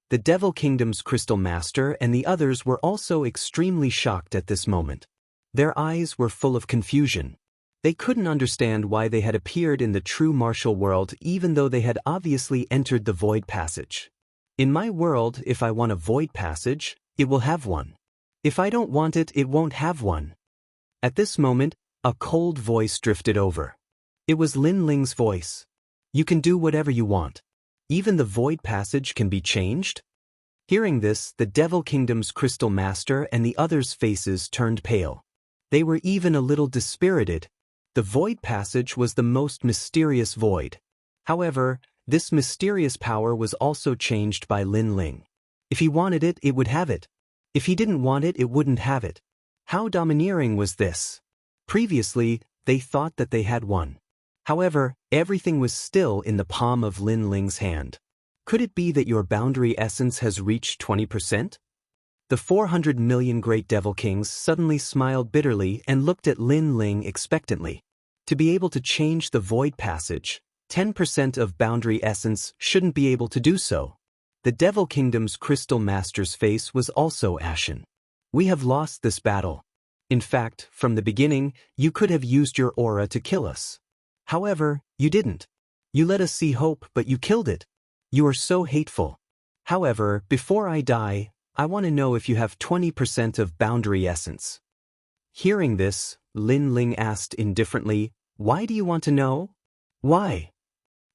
The Devil Kingdom's Crystal Master and the others were also extremely shocked at this moment. Their eyes were full of confusion. They couldn't understand why they had appeared in the true martial world even though they had obviously entered the void passage. In my world, if I want a void passage, it will have one. If I don't want it, it won't have one. At this moment, A cold voice drifted over. It was Lin Ling's voice. You can do whatever you want. Even the void passage can be changed? Hearing this, the Devil Kingdom's Crystal Master and the others' faces turned pale. They were even a little dispirited. The void passage was the most mysterious void. However, this mysterious power was also changed by Lin Ling. If he wanted it, it would have it. If he didn't want it, it wouldn't have it. How domineering was this? Previously, they thought that they had won. However, everything was still in the palm of Lin Ling's hand. Could it be that your boundary essence has reached 20%? The 400 million Great Devil Kings suddenly smiled bitterly and looked at Lin Ling expectantly. To be able to change the void passage, 10% of boundary essence shouldn't be able to do so. The Devil Kingdom's Crystal Master's face was also ashen. We have lost this battle. In fact, from the beginning, you could have used your aura to kill us. However, you didn't. You let us see hope, but you killed it. You are so hateful. However, before I die, I want to know if you have 20% of boundary essence. Hearing this, Lin Ling asked indifferently, why do you want to know? Why?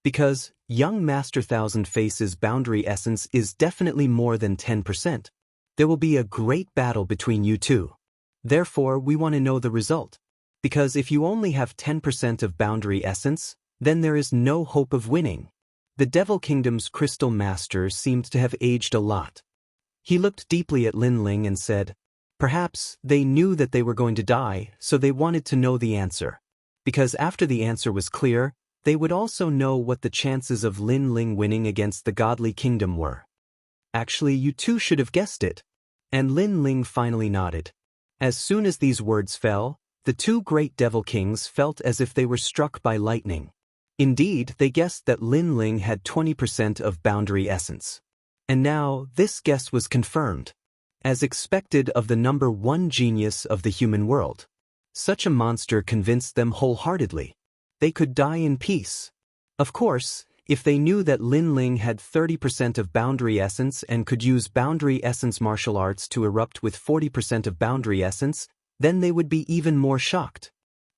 Because young Master Thousand Faces' boundary essence is definitely more than 10%. There will be a great battle between you two. Therefore, we want to know the result. Because if you only have 10% of boundary essence, then there is no hope of winning. The Devil Kingdom's Crystal Master seemed to have aged a lot. He looked deeply at Lin Ling and said, perhaps they knew that they were going to die, so they wanted to know the answer. Because after the answer was clear, they would also know what the chances of Lin Ling winning against the Godly Kingdom were. Actually, you two should have guessed it. And Lin Ling finally nodded. As soon as these words fell, the two great Devil Kings felt as if they were struck by lightning. Indeed, they guessed that Lin Ling had 20% of boundary essence. And now, this guess was confirmed. As expected of the number one genius of the human world. Such a monster convinced them wholeheartedly. They could die in peace. Of course, if they knew that Lin Ling had 30% of boundary essence and could use boundary essence martial arts to erupt with 40% of boundary essence, then they would be even more shocked.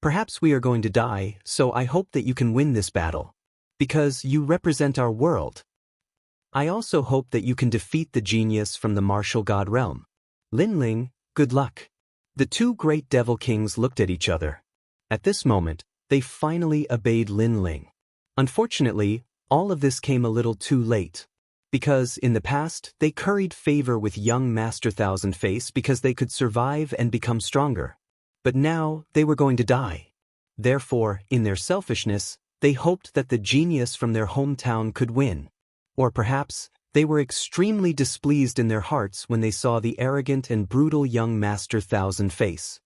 Perhaps we are going to die, so I hope that you can win this battle. Because you represent our world. I also hope that you can defeat the genius from the martial god realm. Lin Ling, good luck. The two great Devil Kings looked at each other. At this moment, they finally obeyed Lin Ling. Unfortunately, all of this came a little too late. Because, in the past, they curried favor with young Master Thousand Face because they could survive and become stronger. But now, they were going to die. Therefore, in their selfishness, they hoped that the genius from their hometown could win. Or perhaps, they were extremely displeased in their hearts when they saw the arrogant and brutal young Master Thousand Face.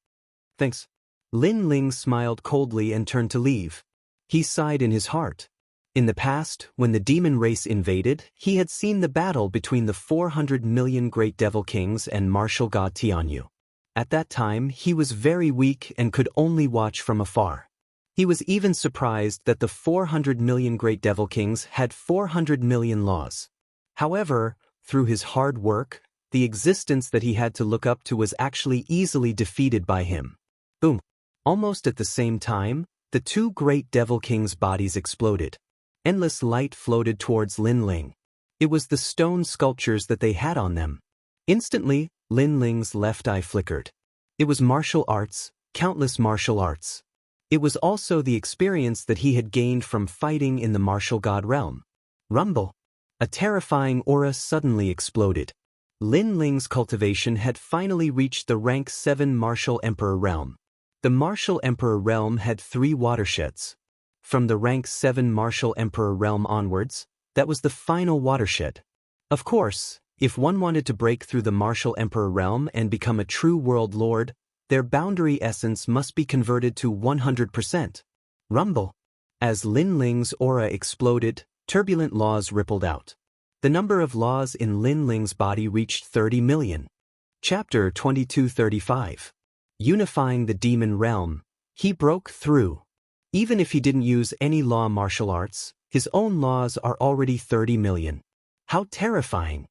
Thanks. Lin Ling smiled coldly and turned to leave. He sighed in his heart. In the past, when the demon race invaded, he had seen the battle between the 400 million Great Devil Kings and martial god Jianghu. At that time, he was very weak and could only watch from afar. He was even surprised that the 400 million Great Devil Kings had 400 million laws. However, through his hard work, the existence that he had to look up to was actually easily defeated by him. Boom! Almost at the same time, the two Great Devil Kings' bodies exploded. Endless light floated towards Lin Ling. It was the stone sculptures that they had on them. Instantly, Lin Ling's left eye flickered. It was martial arts, countless martial arts. It was also the experience that he had gained from fighting in the martial god realm. Rumble! A terrifying aura suddenly exploded. Lin Ling's cultivation had finally reached the rank 7 martial emperor realm. The martial emperor realm had 3 watersheds. From the rank 7 martial emperor realm onwards, that was the final watershed. Of course, if one wanted to break through the martial emperor realm and become a true world lord, their boundary essence must be converted to 100%. Rumble! As Lin Ling's aura exploded, turbulent laws rippled out. The number of laws in Lin Ling's body reached 30 million. Chapter 2235. Unifying the demon realm. He broke through. Even if he didn't use any law martial arts, his own laws are already 30 million. How terrifying!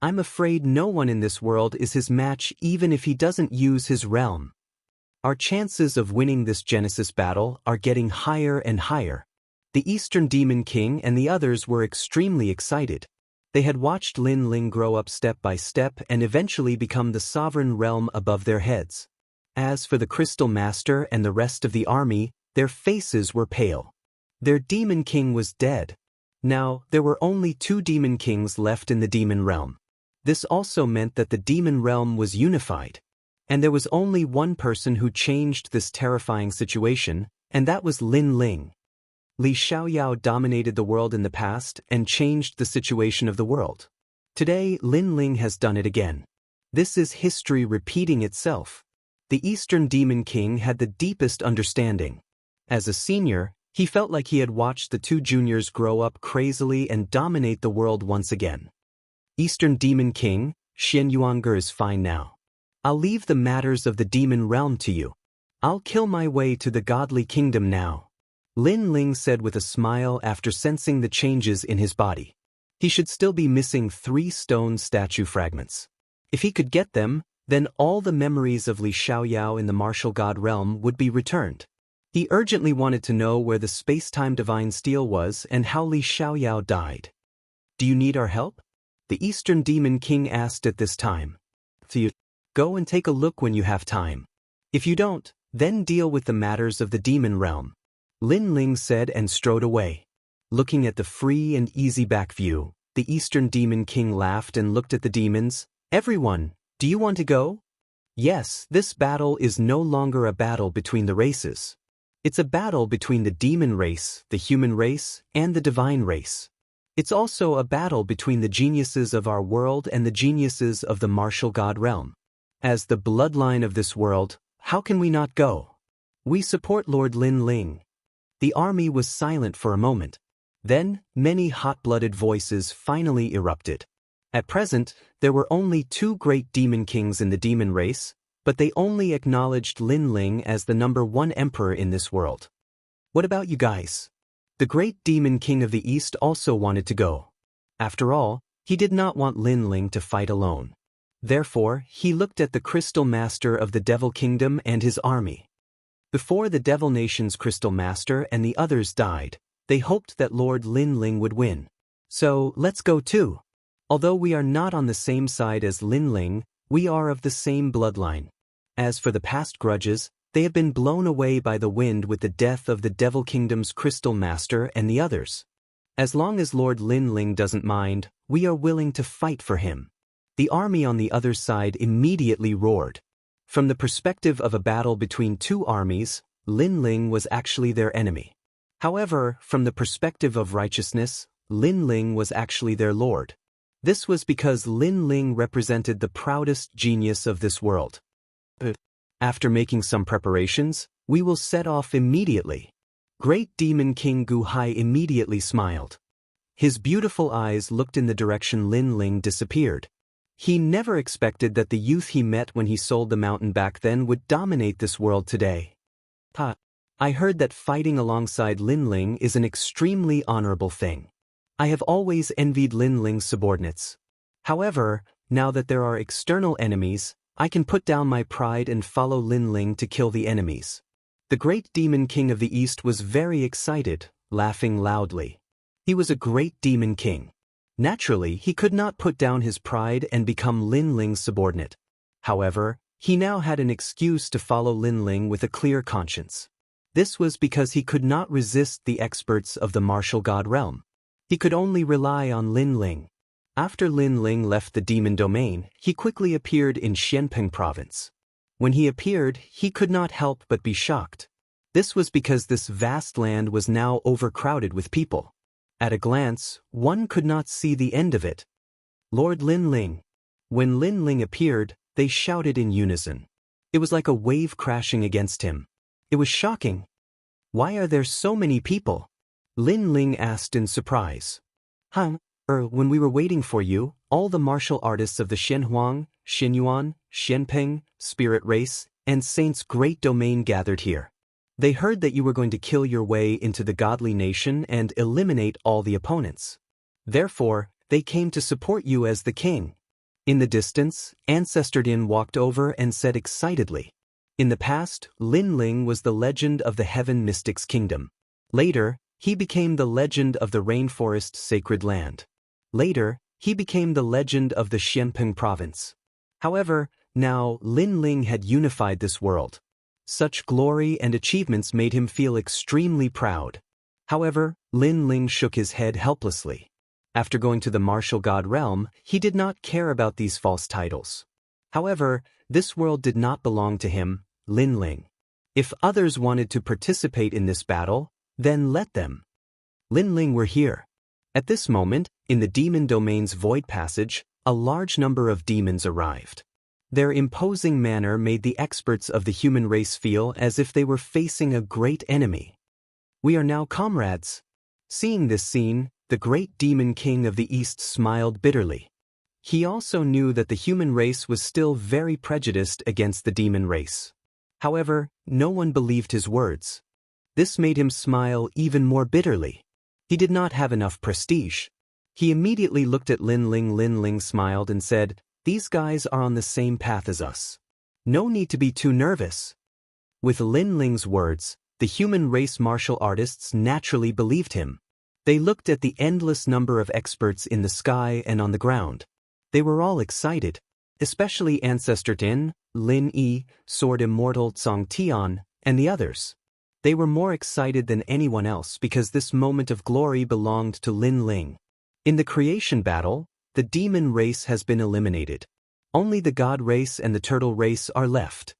I'm afraid no one in this world is his match even if he doesn't use his realm. Our chances of winning this Genesis battle are getting higher and higher. The Eastern Demon King and the others were extremely excited. They had watched Lin Ling grow up step by step and eventually become the sovereign realm above their heads. As for the Crystal Master and the rest of the army, their faces were pale. Their Demon King was dead. Now, there were only 2 Demon Kings left in the Demon Realm. This also meant that the Demon Realm was unified. And there was only one person who changed this terrifying situation, and that was Lin Ling. Li Xiaoyao dominated the world in the past and changed the situation of the world. Today, Lin Ling has done it again. This is history repeating itself. The Eastern Demon King had the deepest understanding. As a senior, he felt like he had watched the 2 juniors grow up crazily and dominate the world once again. Eastern Demon King, Shen Yuanger is fine now. I'll leave the matters of the demon realm to you. I'll kill my way to the godly kingdom now, Lin Ling said with a smile after sensing the changes in his body. He should still be missing 3 stone statue fragments. If he could get them, then all the memories of Li Xiaoyao in the martial god realm would be returned. He urgently wanted to know where the space-time divine steel was and how Li Xiaoyao died. Do you need our help? The Eastern Demon King asked at this time. Go and take a look when you have time. If you don't, then deal with the matters of the demon realm, Lin Ling said and strode away. Looking at the free and easy back view, the Eastern Demon King laughed and looked at the demons. Everyone, do you want to go? Yes, this battle is no longer a battle between the races. It's a battle between the demon race, the human race, and the divine race. It's also a battle between the geniuses of our world and the geniuses of the martial god realm. As the bloodline of this world, how can we not go? We support Lord Lin Ling. The army was silent for a moment. Then, many hot-blooded voices finally erupted. At present, there were only 2 great demon kings in the demon race, but they only acknowledged Lin Ling as the #1 emperor in this world. What about you guys? The great demon king of the East also wanted to go. After all, he did not want Lin Ling to fight alone. Therefore, he looked at the Crystal Master of the Devil Kingdom and his army. Before the Devil Nation's Crystal Master and the others died, they hoped that Lord Lin Ling would win. So, let's go too. Although we are not on the same side as Lin Ling, we are of the same bloodline. As for the past grudges, they have been blown away by the wind with the death of the Devil Kingdom's Crystal Master and the others. As long as Lord Lin Ling doesn't mind, we are willing to fight for him. The army on the other side immediately roared. From the perspective of a battle between 2 armies, Lin Ling was actually their enemy. However, from the perspective of righteousness, Lin Ling was actually their lord. This was because Lin Ling represented the proudest genius of this world. After making some preparations, we will set off immediately. Great Demon King Gu Hai immediately smiled. His beautiful eyes looked in the direction Lin Ling disappeared. He never expected that the youth he met when he sold the mountain back then would dominate this world today. I heard that fighting alongside Lin Ling is an extremely honorable thing. I have always envied Lin Ling's subordinates. However, now that there are external enemies, I can put down my pride and follow Lin Ling to kill the enemies. The great Demon King of the East was very excited, laughing loudly. He was a great Demon King. Naturally, he could not put down his pride and become Lin Ling's subordinate. However, he now had an excuse to follow Lin Ling with a clear conscience. This was because he could not resist the experts of the martial god realm. He could only rely on Lin Ling. After Lin Ling left the demon domain, he quickly appeared in Xianpeng province. When he appeared, he could not help but be shocked. This was because this vast land was now overcrowded with people. At a glance, one could not see the end of it. Lord Lin Ling. When Lin Ling appeared, they shouted in unison. It was like a wave crashing against him. It was shocking. Why are there so many people? Lin Ling asked in surprise. When we were waiting for you, all the martial artists of the Shenhuang, Xinyuan, Xianpeng, Spirit Race, and Saint's great domain gathered here. They heard that you were going to kill your way into the godly nation and eliminate all the opponents. Therefore, they came to support you as the king. In the distance, Ancestor Din walked over and said excitedly. In the past, Lin Ling was the legend of the Heaven Mystics Kingdom. Later, he became the legend of the Rainforest Sacred Land. Later, he became the legend of the Xianpeng Province. However, now Lin Ling had unified this world. Such glory and achievements made him feel extremely proud. However, Lin Ling shook his head helplessly. After going to the martial god realm, he did not care about these false titles. However, this world did not belong to him, Lin Ling. If others wanted to participate in this battle, then let them. Lin Ling were here. At this moment, in the demon domain's void passage, a large number of demons arrived. Their imposing manner made the experts of the human race feel as if they were facing a great enemy. We are now comrades. Seeing this scene, the great demon king of the East smiled bitterly. He also knew that the human race was still very prejudiced against the demon race. However, no one believed his words. This made him smile even more bitterly. He did not have enough prestige. He immediately looked at Lin Ling. Lin Ling smiled and said, "These guys are on the same path as us. No need to be too nervous." With Lin Ling's words, the human race martial artists naturally believed him. They looked at the endless number of experts in the sky and on the ground. They were all excited, especially Ancestor Tin, Lin Yi, Sword Immortal Song Tian, and the others. They were more excited than anyone else because this moment of glory belonged to Lin Ling. In the creation battle, the demon race has been eliminated. Only the god race and the turtle race are left.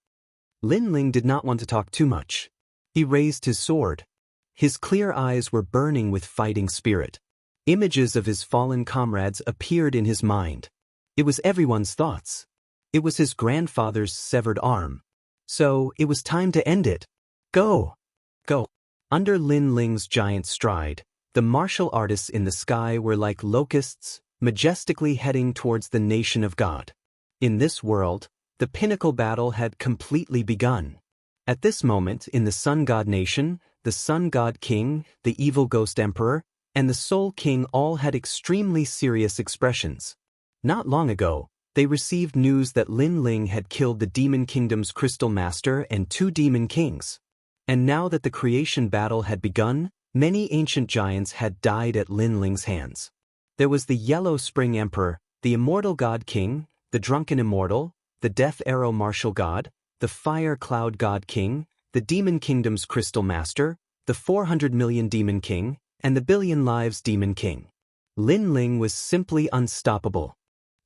Lin Ling did not want to talk too much. He raised his sword. His clear eyes were burning with fighting spirit. Images of his fallen comrades appeared in his mind. It was everyone's thoughts. It was his grandfather's severed arm. So, it was time to end it. Go! Go! Under Lin Ling's giant stride, the martial artists in the sky were like locusts, majestically heading towards the nation of God. In this world, the pinnacle battle had completely begun. At this moment, in the Sun God Nation, the Sun God King, the Evil Ghost Emperor, and the Soul King all had extremely serious expressions. Not long ago, they received news that Lin Ling had killed the Demon Kingdom's Crystal Master and 2 Demon Kings. And now that the creation battle had begun, many ancient giants had died at Lin Ling's hands. There was the Yellow Spring Emperor, the Immortal God King, the Drunken Immortal, the Death Arrow Martial God, the Fire Cloud God King, the Demon Kingdom's Crystal Master, the 400 Million Demon King, and the Billion Lives Demon King. Lin Ling was simply unstoppable.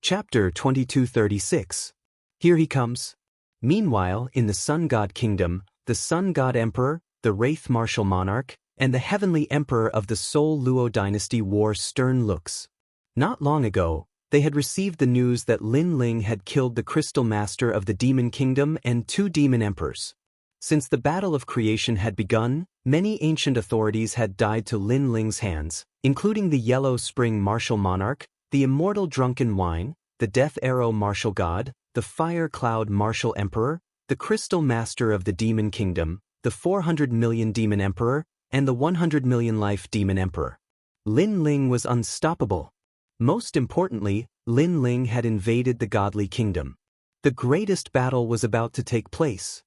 Chapter 2236. Here he comes. Meanwhile, in the Sun God Kingdom, the Sun God Emperor, the Wraith Martial Monarch, and the Heavenly Emperor of the Soul Luo Dynasty wore stern looks. Not long ago, they had received the news that Lin Ling had killed the Crystal Master of the Demon Kingdom and 2 Demon Emperors. Since the battle of creation had begun, many ancient authorities had died to Lin Ling's hands, including the Yellow Spring Martial Monarch, the Immortal Drunken Wine, the Death Arrow Martial God, the Fire Cloud Martial Emperor, the Crystal Master of the Demon Kingdom, the 400 Million Demon Emperor, and the 100 Million Life Demon Emperor. Lin Ling was unstoppable. Most importantly, Lin Ling had invaded the godly kingdom. The greatest battle was about to take place.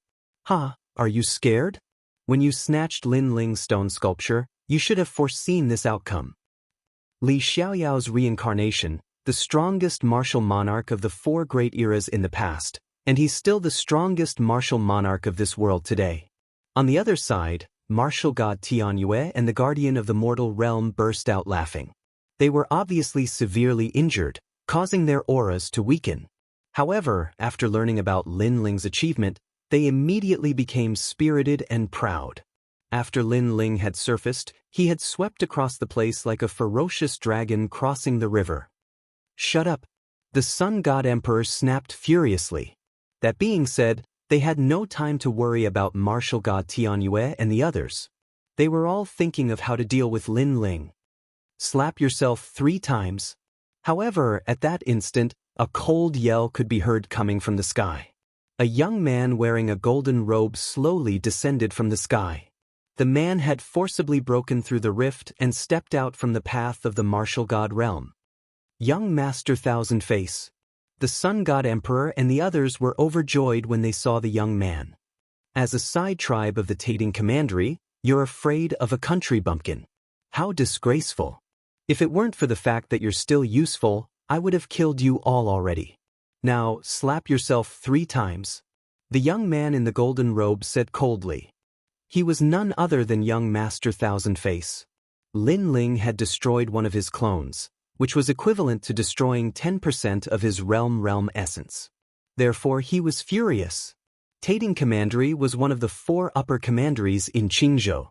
Are you scared? When you snatched Lin Ling's stone sculpture, you should have foreseen this outcome. Li Xiaoyao's reincarnation, the strongest martial monarch of the 4 great eras in the past, and he's still the strongest martial monarch of this world today. On the other side, martial god Tianyue and the guardian of the mortal realm burst out laughing. They were obviously severely injured, causing their auras to weaken. However, after learning about Lin Ling's achievement, they immediately became spirited and proud. After Lin Ling had surfaced, he had swept across the place like a ferocious dragon crossing the river. Shut up! The Sun God Emperor snapped furiously. That being said, they had no time to worry about martial god Tianyue and the others. They were all thinking of how to deal with Lin Ling. Slap yourself 3 times. However, at that instant, a cold yell could be heard coming from the sky. A young man wearing a golden robe slowly descended from the sky. The man had forcibly broken through the rift and stepped out from the path of the martial god realm. Young Master Thousand Face. The Sun God Emperor and the others were overjoyed when they saw the young man. As a side tribe of the Tating Commandery, you're afraid of a country bumpkin. How disgraceful. If it weren't for the fact that you're still useful, I would have killed you all already. Now, slap yourself 3 times. The young man in the golden robe said coldly. He was none other than young Master Thousand Face. Lin Ling had destroyed one of his clones, which was equivalent to destroying 10% of his realm essence. Therefore he was furious. Tating Commandery was one of the 4 upper commanderies in Jianghu.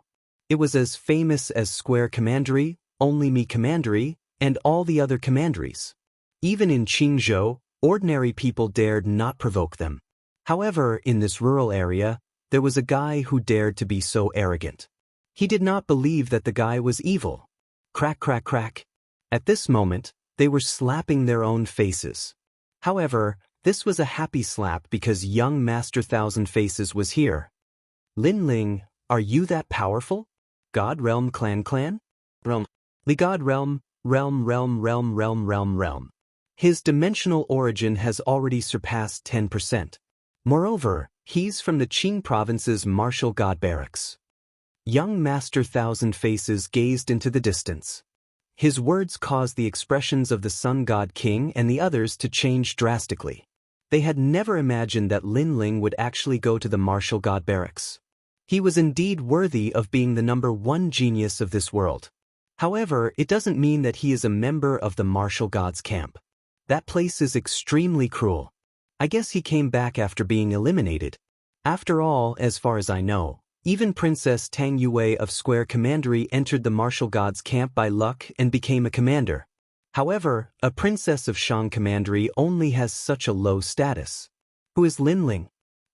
It was as famous as Square Commandery, Only Me Commandery, and all the other commanderies. Even in Jianghu, ordinary people dared not provoke them. However, in this rural area, there was a guy who dared to be so arrogant. He did not believe that the guy was evil. Crack, crack, crack. At this moment, they were slapping their own faces. However, this was a happy slap because young Master Thousand Faces was here. Lin Ling, are you that powerful? God Realm Clan. Realm. Li God Realm. His dimensional origin has already surpassed 10%. Moreover, he's from the Qing province's martial god barracks. Young Master Thousand Faces gazed into the distance. His words caused the expressions of the Sun God King and the others to change drastically. They had never imagined that Lin Ling would actually go to the martial god barracks. He was indeed worthy of being the #1 genius of this world. However, it doesn't mean that he is a member of the martial gods camp. That place is extremely cruel. I guess he came back after being eliminated. After all, as far as I know, even Princess Tang Yue of Square Commandery entered the martial gods camp by luck and became a commander. However, a princess of Shang Commandery only has such a low status. Who is Lin Ling?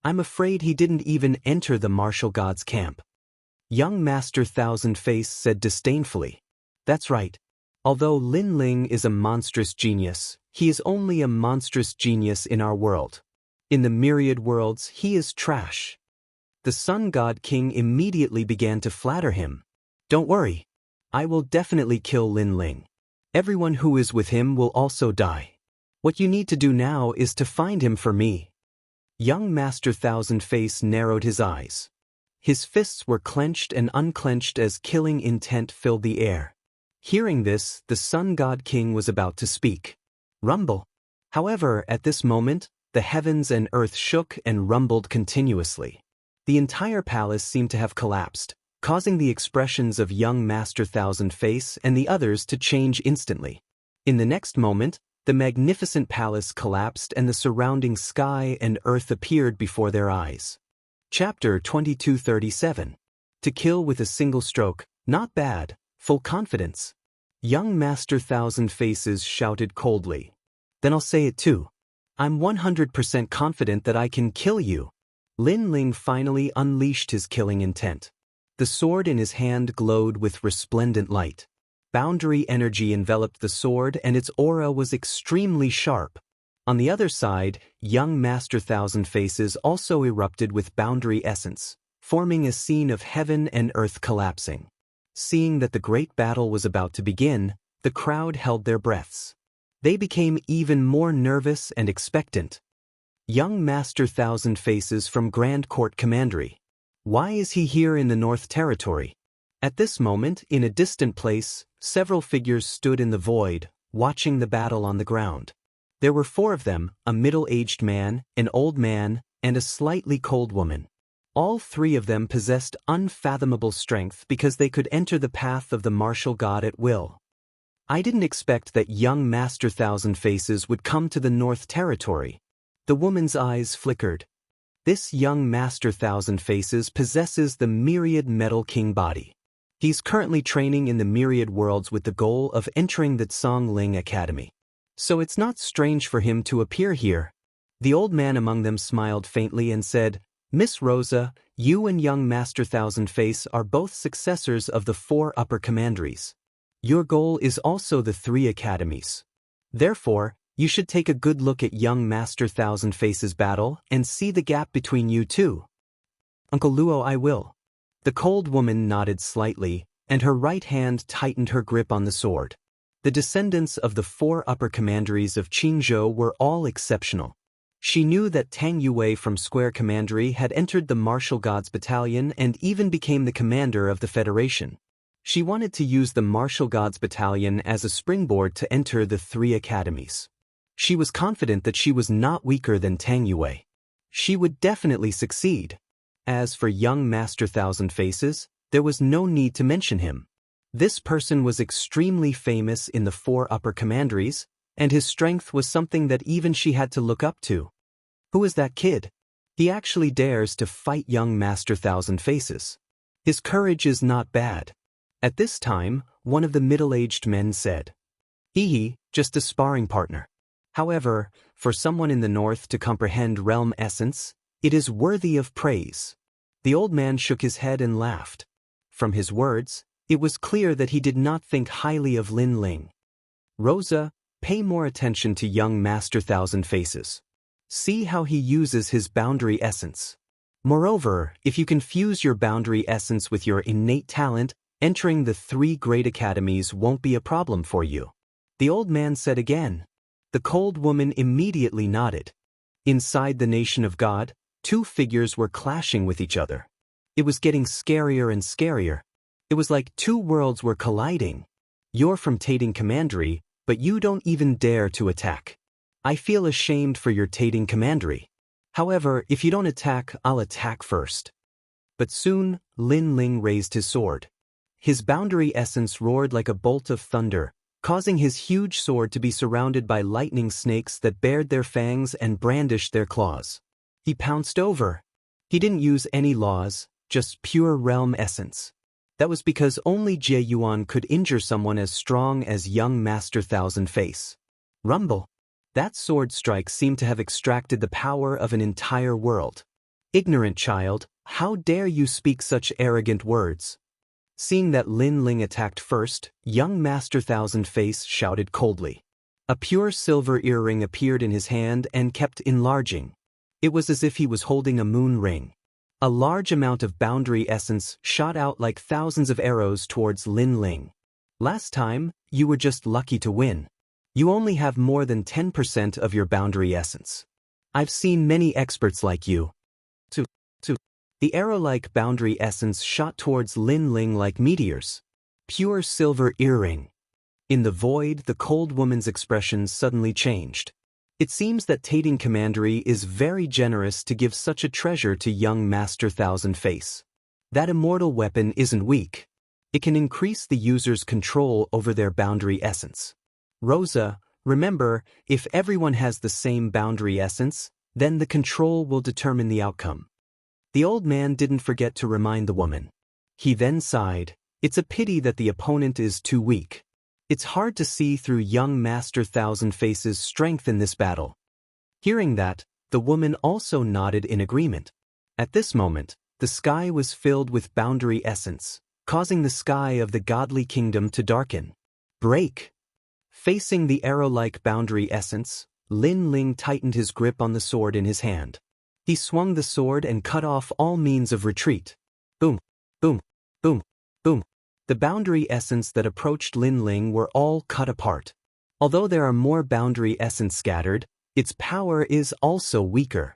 I'm afraid he didn't even enter the martial gods camp. Young Master Thousand Face said disdainfully. That's right. Although Lin Ling is a monstrous genius, he is only a monstrous genius in our world. In the myriad worlds, he is trash. The Sun God King immediately began to flatter him. Don't worry. I will definitely kill Lin Ling. Everyone who is with him will also die. What you need to do now is to find him for me. Young Master Thousand Face narrowed his eyes. His fists were clenched and unclenched as killing intent filled the air. Hearing this, the Sun God King was about to speak. Rumble. However, at this moment, the heavens and earth shook and rumbled continuously. The entire palace seemed to have collapsed, causing the expressions of young Master Thousand Face and the others to change instantly. In the next moment, the magnificent palace collapsed and the surrounding sky and earth appeared before their eyes. Chapter 2237. To kill with a single stroke, not bad, full confidence. Young Master Thousand Faces shouted coldly. Then I'll say it too. I'm 100% confident that I can kill you. Lin Ling finally unleashed his killing intent. The sword in his hand glowed with resplendent light. Boundary energy enveloped the sword and its aura was extremely sharp. On the other side, young Master Thousand Faces also erupted with boundary essence, forming a scene of heaven and earth collapsing. Seeing that the great battle was about to begin, the crowd held their breaths. They became even more nervous and expectant. Young Master Thousand Faces from Grand Court Commandery. Why is he here in the North Territory? At this moment, in a distant place, several figures stood in the void, watching the battle on the ground. There were 4 of them, a middle-aged man, an old man, and a slightly cold woman. All 3 of them possessed unfathomable strength because they could enter the path of the martial god at will. I didn't expect that young Master Thousand Faces would come to the North Territory. The woman's eyes flickered. This young Master Thousand Faces possesses the Myriad Metal King body. He's currently training in the Myriad Worlds with the goal of entering the Zhongling Academy. So it's not strange for him to appear here. The old man among them smiled faintly and said, Miss Rosa, you and young Master Thousand Face are both successors of the 4 upper commanderies. Your goal is also the 3 academies. Therefore, you should take a good look at young Master Thousand Face's battle and see the gap between you two. Uncle Luo, I will. The cold woman nodded slightly, and her right hand tightened her grip on the sword. The descendants of the 4 upper commanderies of Jianghu were all exceptional. She knew that Tang Yue from Square Commandery had entered the Martial Gods Battalion and even became the commander of the Federation. She wanted to use the Martial Gods Battalion as a springboard to enter the 3 academies. She was confident that she was not weaker than Tang Yue. She would definitely succeed. As for young Master Thousand Faces, there was no need to mention him. This person was extremely famous in the 4 upper commanderies, and his strength was something that even she had to look up to. Who is that kid? He actually dares to fight young Master Thousand Faces. His courage is not bad. At this time, one of the middle-aged men said, "Hehe, just a sparring partner." However, for someone in the north to comprehend realm essence, it is worthy of praise. The old man shook his head and laughed. From his words, it was clear that he did not think highly of Lin Ling. Rosa, pay more attention to young Master Thousand Faces. See how he uses his boundary essence. Moreover, if you can fuse your boundary essence with your innate talent, entering the 3 great academies won't be a problem for you. The old man said again. The cold woman immediately nodded. Inside the nation of God, 2 figures were clashing with each other. It was getting scarier and scarier. It was like 2 worlds were colliding. You're from Tating Commandery, but you don't even dare to attack. I feel ashamed for your Tating Commandery. However, if you don't attack, I'll attack first. But soon, Lin Ling raised his sword. His boundary essence roared like a bolt of thunder, causing his huge sword to be surrounded by lightning snakes that bared their fangs and brandished their claws. He pounced over. He didn't use any laws, just pure realm essence. That was because only Jie Yuan could injure someone as strong as young Master Thousand Face. Rumble. That sword strike seemed to have extracted the power of an entire world. Ignorant child, how dare you speak such arrogant words? Seeing that Lin Ling attacked first, young Master Thousand Face shouted coldly. A pure silver earring appeared in his hand and kept enlarging. It was as if he was holding a moon ring. A large amount of boundary essence shot out like thousands of arrows towards Lin Ling. Last time, you were just lucky to win. You only have more than 10% of your boundary essence. I've seen many experts like you. The arrow-like boundary essence shot towards Lin Ling like meteors. Pure silver earring. In the void, the cold woman's expression suddenly changed. It seems that Tating Commandery is very generous to give such a treasure to young Master Thousand Face. That immortal weapon isn't weak. It can increase the user's control over their boundary essence. Rosa, remember, if everyone has the same boundary essence, then the control will determine the outcome. The old man didn't forget to remind the woman. He then sighed. It's a pity that the opponent is too weak. It's hard to see through young Master Thousand Faces' strength in this battle. Hearing that, the woman also nodded in agreement. At this moment, the sky was filled with boundary essence, causing the sky of the godly kingdom to darken. Break! Facing the arrow-like boundary essence, Lin Ling tightened his grip on the sword in his hand. He swung the sword and cut off all means of retreat. Boom, boom, boom, boom. The boundary essence that approached Lin Ling were all cut apart. Although there are more boundary essence scattered, its power is also weaker.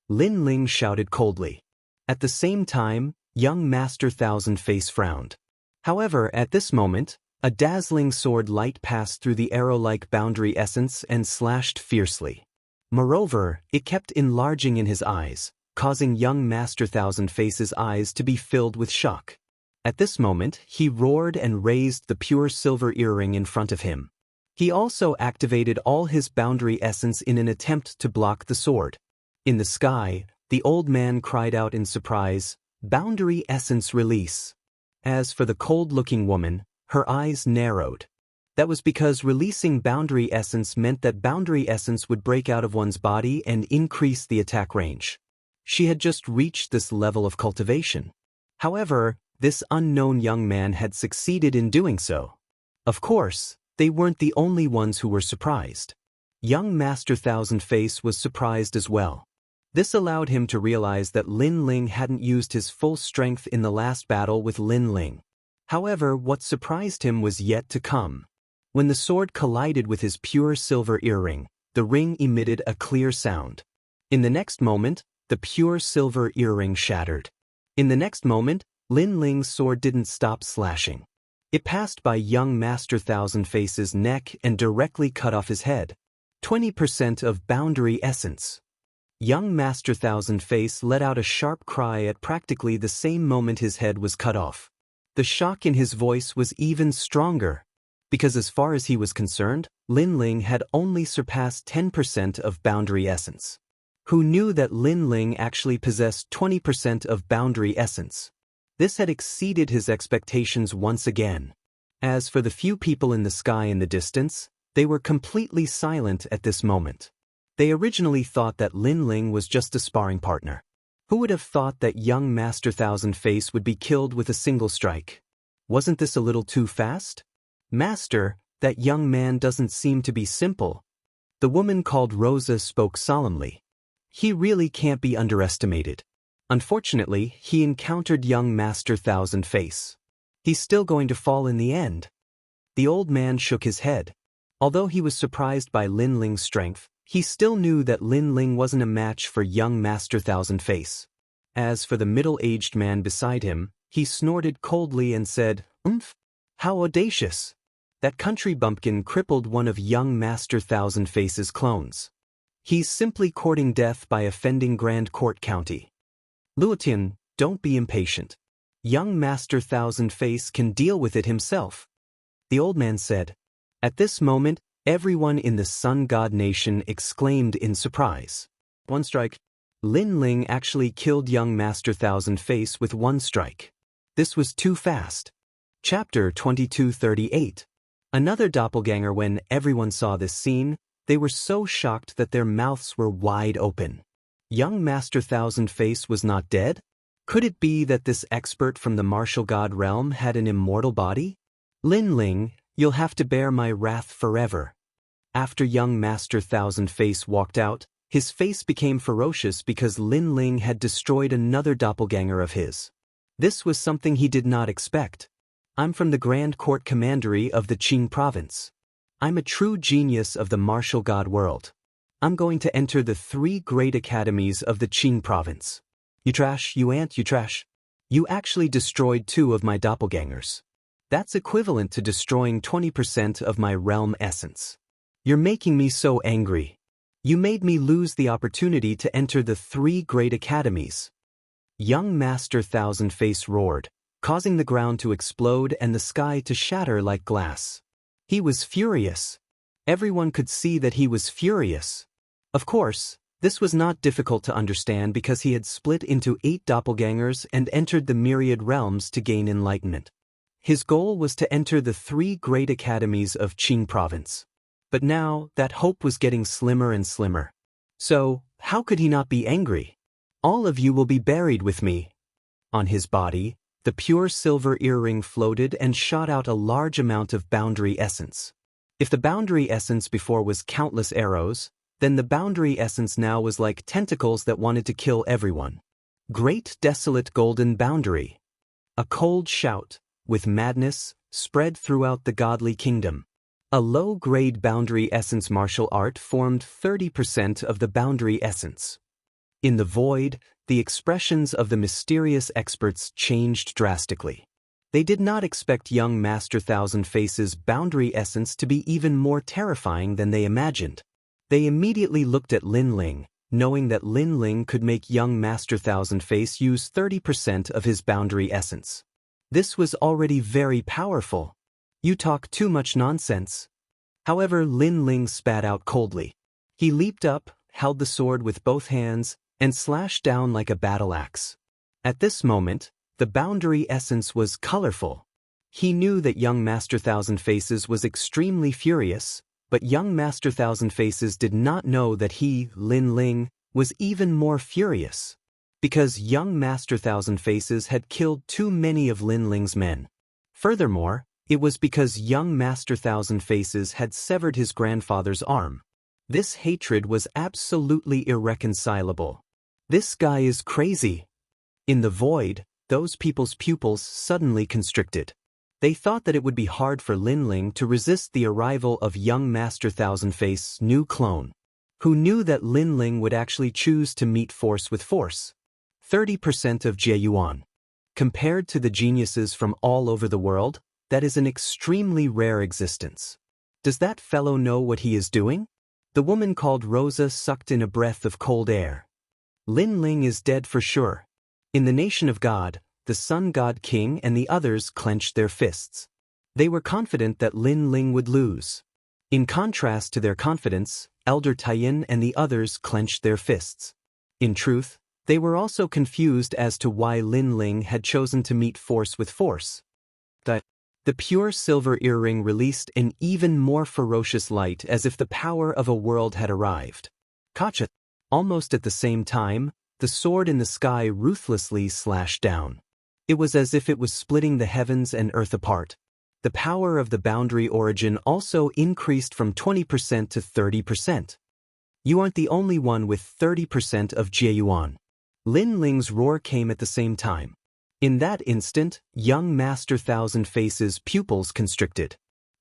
Lin Ling shouted coldly. At the same time, young Master Thousand Face frowned. However, at this moment, a dazzling sword light passed through the arrow-like boundary essence and slashed fiercely. Moreover, it kept enlarging in his eyes, causing young Master Thousand Face's eyes to be filled with shock. At this moment, he roared and raised the pure silver earring in front of him. He also activated all his boundary essence in an attempt to block the sword. In the sky, the old man cried out in surprise, "Boundary essence release." As for the cold-looking woman, her eyes narrowed. That was because releasing boundary essence meant that boundary essence would break out of one's body and increase the attack range. She had just reached this level of cultivation. However, this unknown young man had succeeded in doing so. Of course, they weren't the only ones who were surprised. Young Master Thousand Face was surprised as well. This allowed him to realize that Lin Ling hadn't used his full strength in the last battle with Lin Ling. However, what surprised him was yet to come. When the sword collided with his pure silver earring, the ring emitted a clear sound. In the next moment, the pure silver earring shattered. In the next moment, Lin Ling's sword didn't stop slashing. It passed by young Master Thousand Face's neck and directly cut off his head. 20% of boundary essence. Young Master Thousand Face let out a sharp cry at practically the same moment his head was cut off. The shock in his voice was even stronger, because as far as he was concerned, Lin Ling had only surpassed 10% of boundary essence. Who knew that Lin Ling actually possessed 20% of boundary essence? This had exceeded his expectations once again. As for the few people in the sky in the distance, they were completely silent at this moment. They originally thought that Lin Ling was just a sparring partner. Who would have thought that young Master Thousand Face would be killed with a single strike? Wasn't this a little too fast? Master, that young man doesn't seem to be simple. The woman called Rosa spoke solemnly. He really can't be underestimated. Unfortunately, he encountered young Master Thousand Face. He's still going to fall in the end. The old man shook his head. Although he was surprised by Lin Ling's strength, he still knew that Lin Ling wasn't a match for young Master Thousand Face. As for the middle-aged man beside him, he snorted coldly and said, "Umph! How audacious! That country bumpkin crippled one of young Master Thousand Face's clones. He's simply courting death by offending Grand Court County. Luotian, don't be impatient. Young Master Thousand Face can deal with it himself," the old man said. At this moment, everyone in the Sun God Nation exclaimed in surprise. One strike. Lin Ling actually killed young Master Thousand Face with one strike. This was too fast. Chapter 2238. Another doppelganger. When everyone saw this scene, they were so shocked that their mouths were wide open. Young Master Thousand Face was not dead? Could it be that this expert from the martial god realm had an immortal body? Lin Ling, you'll have to bear my wrath forever. After young Master Thousand Face walked out, his face became ferocious because Lin Ling had destroyed another doppelganger of his. This was something he did not expect. I'm from the Grand Court Commandery of the Qing Province. I'm a true genius of the martial god world. I'm going to enter the 3 great academies of the Qing Province. You trash, you ant, you trash. You actually destroyed 2 of my doppelgangers. That's equivalent to destroying 20% of my realm essence. You're making me so angry. You made me lose the opportunity to enter the 3 great academies. Young Master Thousand Face roared, causing the ground to explode and the sky to shatter like glass. He was furious. Everyone could see that he was furious. Of course, this was not difficult to understand because he had split into 8 doppelgangers and entered the myriad realms to gain enlightenment. His goal was to enter the 3 great academies of Qing Province. But now, that hope was getting slimmer and slimmer. So, how could he not be angry? All of you will be buried with me. On his body, the pure silver earring floated and shot out a large amount of boundary essence. If the boundary essence before was countless arrows, then the boundary essence now was like tentacles that wanted to kill everyone. Great desolate golden boundary. A cold shout, with madness, spread throughout the godly kingdom. A low-grade boundary essence martial art formed 30% of the boundary essence. In the void, the expressions of the mysterious experts changed drastically. They did not expect young Master Thousand Face's boundary essence to be even more terrifying than they imagined. They immediately looked at Lin Ling, knowing that Lin Ling could make young Master Thousand Face use 30% of his boundary essence. This was already very powerful. You talk too much nonsense. However, Lin Ling spat out coldly. He leaped up, held the sword with both hands, and slashed down like a battle axe. At this moment, the boundary essence was colorful. He knew that young Master Thousand Faces was extremely furious, but young Master Thousand Faces did not know that he, Lin Ling, was even more furious. Because young Master Thousand Faces had killed too many of Lin Ling's men. Furthermore, it was because young Master Thousand Faces had severed his grandfather's arm. This hatred was absolutely irreconcilable. This guy is crazy. In the void, those people's pupils suddenly constricted. They thought that it would be hard for Lin Ling to resist the arrival of young Master Thousand Face's new clone. Who knew that Lin Ling would actually choose to meet force with force? 30% of Jieyuan. Compared to the geniuses from all over the world, that is an extremely rare existence. Does that fellow know what he is doing? The woman called Rosa sucked in a breath of cold air. Lin Ling is dead for sure. In the nation of God, the Sun God King and the others clenched their fists. They were confident that Lin Ling would lose. In contrast to their confidence, Elder Taiyin and the others clenched their fists. In truth, they were also confused as to why Lin Ling had chosen to meet force with force. The pure silver earring released an even more ferocious light as if the power of a world had arrived. Kacha. Almost at the same time, the sword in the sky ruthlessly slashed down. It was as if it was splitting the heavens and earth apart. The power of the boundary origin also increased from 20% to 30%. You aren't the only one with 30% of Jieyuan. Lin Ling's roar came at the same time. In that instant, young Master Thousand Faces' pupils constricted.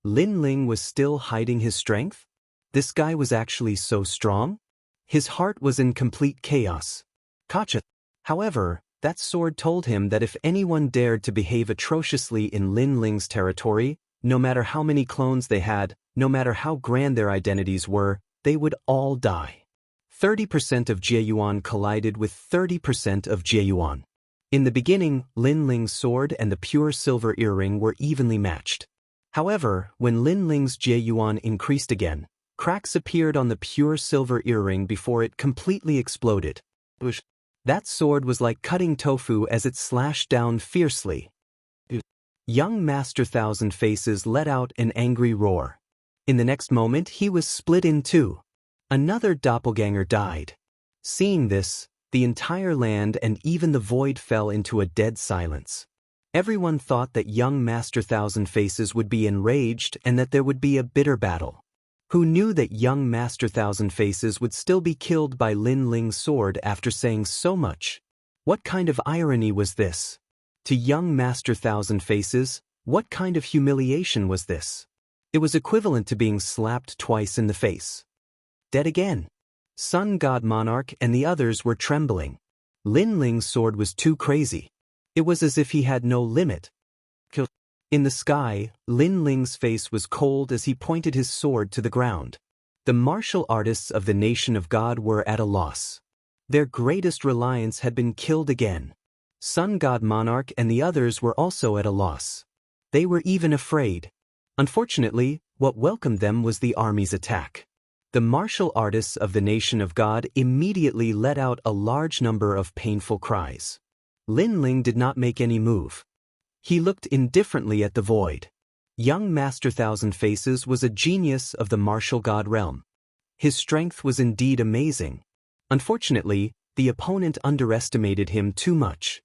Lin Ling was still hiding his strength? This guy was actually so strong? His heart was in complete chaos. Kacha. However, that sword told him that if anyone dared to behave atrociously in Lin Ling's territory, no matter how many clones they had, no matter how grand their identities were, they would all die. 30% of Jieyuan collided with 30% of Jieyuan. In the beginning, Lin Ling's sword and the pure silver earring were evenly matched. However, when Lin Ling's Jieyuan increased again, cracks appeared on the pure silver earring before it completely exploded. That sword was like cutting tofu as it slashed down fiercely. Young Master Thousand Faces let out an angry roar. In the next moment he was split in two. Another doppelganger died. Seeing this, the entire land and even the void fell into a dead silence. Everyone thought that young Master Thousand Faces would be enraged and that there would be a bitter battle. Who knew that young Master Thousand Faces would still be killed by Lin Ling's sword after saying so much? What kind of irony was this? To young Master Thousand Faces, what kind of humiliation was this? It was equivalent to being slapped twice in the face. Dead again. Sun God Monarch and the others were trembling. Lin Ling's sword was too crazy. It was as if he had no limit. In the sky, Lin Ling's face was cold as he pointed his sword to the ground. The martial artists of the nation of God were at a loss. Their greatest reliance had been killed again. Sun God Monarch and the others were also at a loss. They were even afraid. Unfortunately, what welcomed them was the army's attack. The martial artists of the nation of God immediately let out a large number of painful cries. Lin Ling did not make any move. He looked indifferently at the void. Young Master Thousand Faces was a genius of the martial god realm. His strength was indeed amazing. Unfortunately, the opponent underestimated him too much.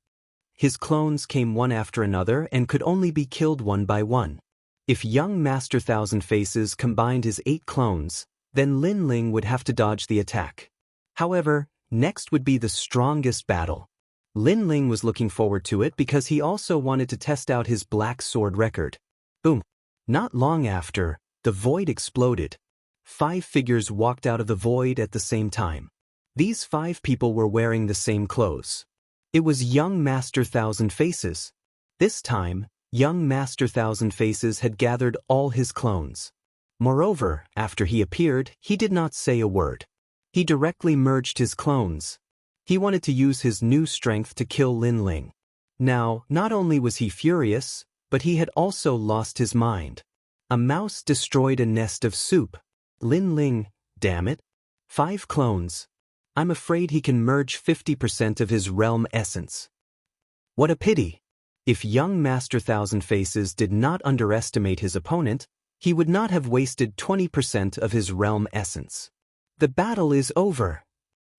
His clones came one after another and could only be killed one by one. If young Master Thousand Faces combined his 8 clones, then Lin Ling would have to dodge the attack. However, next would be the strongest battle. Lin Ling was looking forward to it because he also wanted to test out his black sword record. Boom! Not long after, the void exploded. 5 figures walked out of the void at the same time. These 5 people were wearing the same clothes. It was young Master Thousand Faces. This time, young Master Thousand Faces had gathered all his clones. Moreover, after he appeared, he did not say a word. He directly merged his clones. He wanted to use his new strength to kill Lin Ling. Now, not only was he furious, but he had also lost his mind. A mouse destroyed a nest of soup. Lin Ling, damn it. 5 clones. I'm afraid he can merge 50% of his realm essence. What a pity. If young Master Thousand Faces did not underestimate his opponent, he would not have wasted 20% of his realm essence. The battle is over.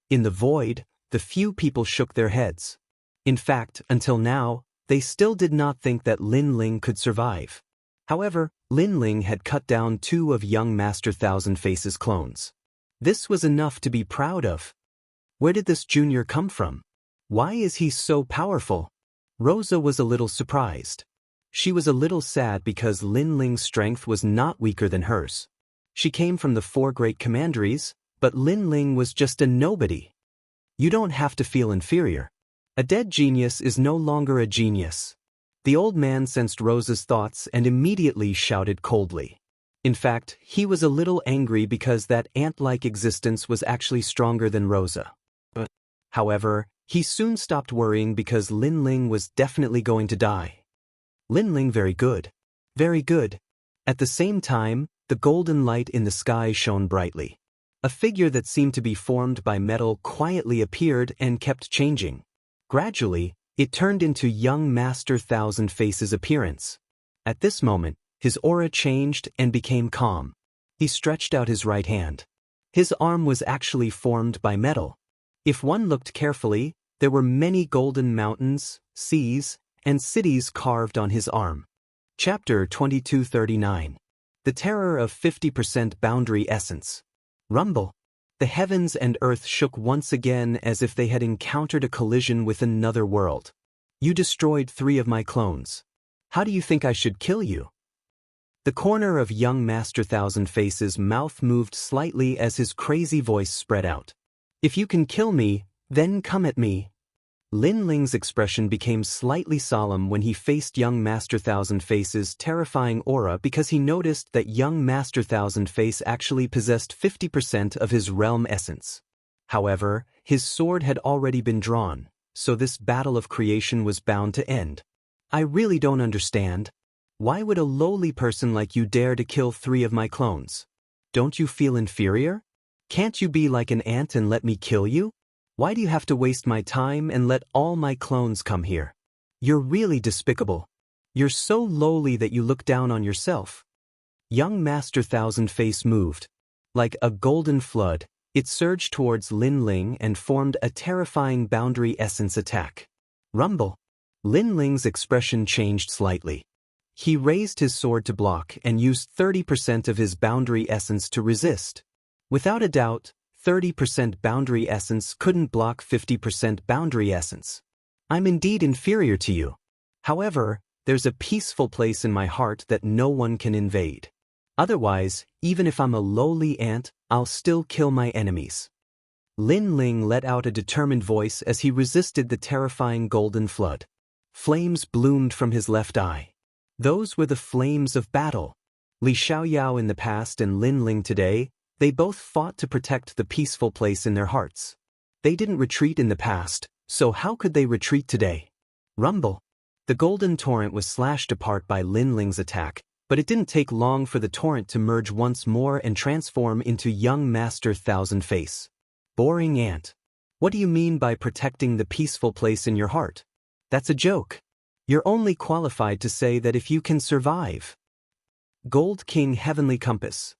In the void, the few people shook their heads. In fact, until now, they still did not think that Lin Ling could survive. However, Lin Ling had cut down 2 of young Master Thousand Faces' clones. This was enough to be proud of. Where did this junior come from? Why is he so powerful? Rosa was a little surprised. She was a little sad because Lin Ling's strength was not weaker than hers. She came from the 4 great commanderies, But Lin Ling was just a nobody. You don't have to feel inferior. A dead genius is no longer a genius. The old man sensed Rosa's thoughts and immediately shouted coldly. In fact, he was a little angry because that ant-like existence was actually stronger than Rosa. However, he soon stopped worrying because Lin Ling was definitely going to die. Lin Ling, very good. Very good. At the same time, the golden light in the sky shone brightly. A figure that seemed to be formed by metal quietly appeared and kept changing. Gradually, it turned into young Master Thousand Faces' appearance. At this moment, his aura changed and became calm. He stretched out his right hand. His arm was actually formed by metal. If one looked carefully, there were many golden mountains, seas, and cities carved on his arm. Chapter 2239. The Terror of 50% Boundary Essence. Rumble. The heavens and earth shook once again as if they had encountered a collision with another world. You destroyed 3 of my clones. How do you think I should kill you? The corner of young Master Thousand Faces' mouth moved slightly as his crazy voice spread out. If you can kill me, then come at me. Lin Ling's expression became slightly solemn when he faced young Master Thousand Faces' terrifying aura because he noticed that young Master Thousand Face actually possessed 50% of his realm essence. However, his sword had already been drawn, so this battle of creation was bound to end. I really don't understand. Why would a lowly person like you dare to kill 3 of my clones? Don't you feel inferior? Can't you be like an ant and let me kill you? Why do you have to waste my time and let all my clones come here? You're really despicable. You're so lowly that you look down on yourself. Young Master Thousand Face moved. Like a golden flood, it surged towards Lin Ling and formed a terrifying boundary essence attack. Rumble. Lin Ling's expression changed slightly. He raised his sword to block and used 30% of his boundary essence to resist. Without a doubt, 30% boundary essence couldn't block 50% boundary essence. I'm indeed inferior to you. However, there's a peaceful place in my heart that no one can invade. Otherwise, even if I'm a lowly ant, I'll still kill my enemies. Lin Ling let out a determined voice as he resisted the terrifying golden flood. Flames bloomed from his left eye. Those were the flames of battle. Li Xiaoyao in the past and Lin Ling today, they both fought to protect the peaceful place in their hearts. They didn't retreat in the past, so how could they retreat today? Rumble. The golden torrent was slashed apart by Lin Ling's attack, but it didn't take long for the torrent to merge once more and transform into young Master Thousand Face. Boring ant. What do you mean by protecting the peaceful place in your heart? That's a joke. You're only qualified to say that if you can survive. Gold King Heavenly Compass.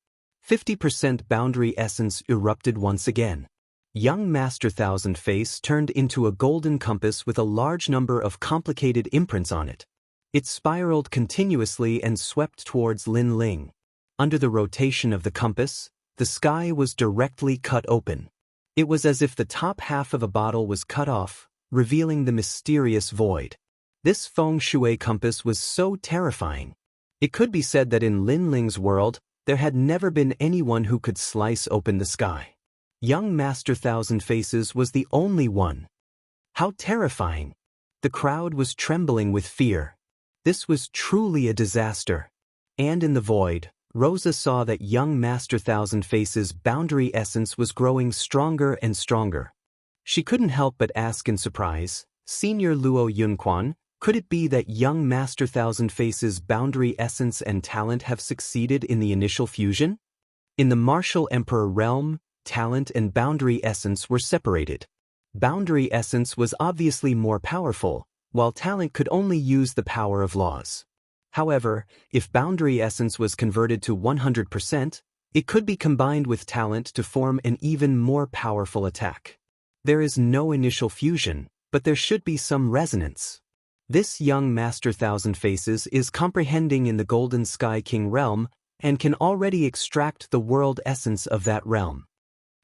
50% boundary essence erupted once again. Young Master Thousand Face turned into a golden compass with a large number of complicated imprints on it. It spiraled continuously and swept towards Lin Ling. Under the rotation of the compass, the sky was directly cut open. It was as if the top half of a bottle was cut off, revealing the mysterious void. This feng shui compass was so terrifying. It could be said that in Lin Ling's world, there had never been anyone who could slice open the sky. Young Master Thousand Faces was the only one. How terrifying! The crowd was trembling with fear. This was truly a disaster. And in the void, Rosa saw that young Master Thousand Faces' boundary essence was growing stronger and stronger. She couldn't help but ask in surprise, Senior Luo Yunquan, could it be that young Master Thousand Faces' boundary essence and talent have succeeded in the initial fusion? In the Martial Emperor realm, talent and boundary essence were separated. Boundary essence was obviously more powerful, while talent could only use the power of laws. However, if boundary essence was converted to 100%, it could be combined with talent to form an even more powerful attack. There is no initial fusion, but there should be some resonance. This young Master Thousand Faces is comprehending in the Golden Sky King realm and can already extract the world essence of that realm.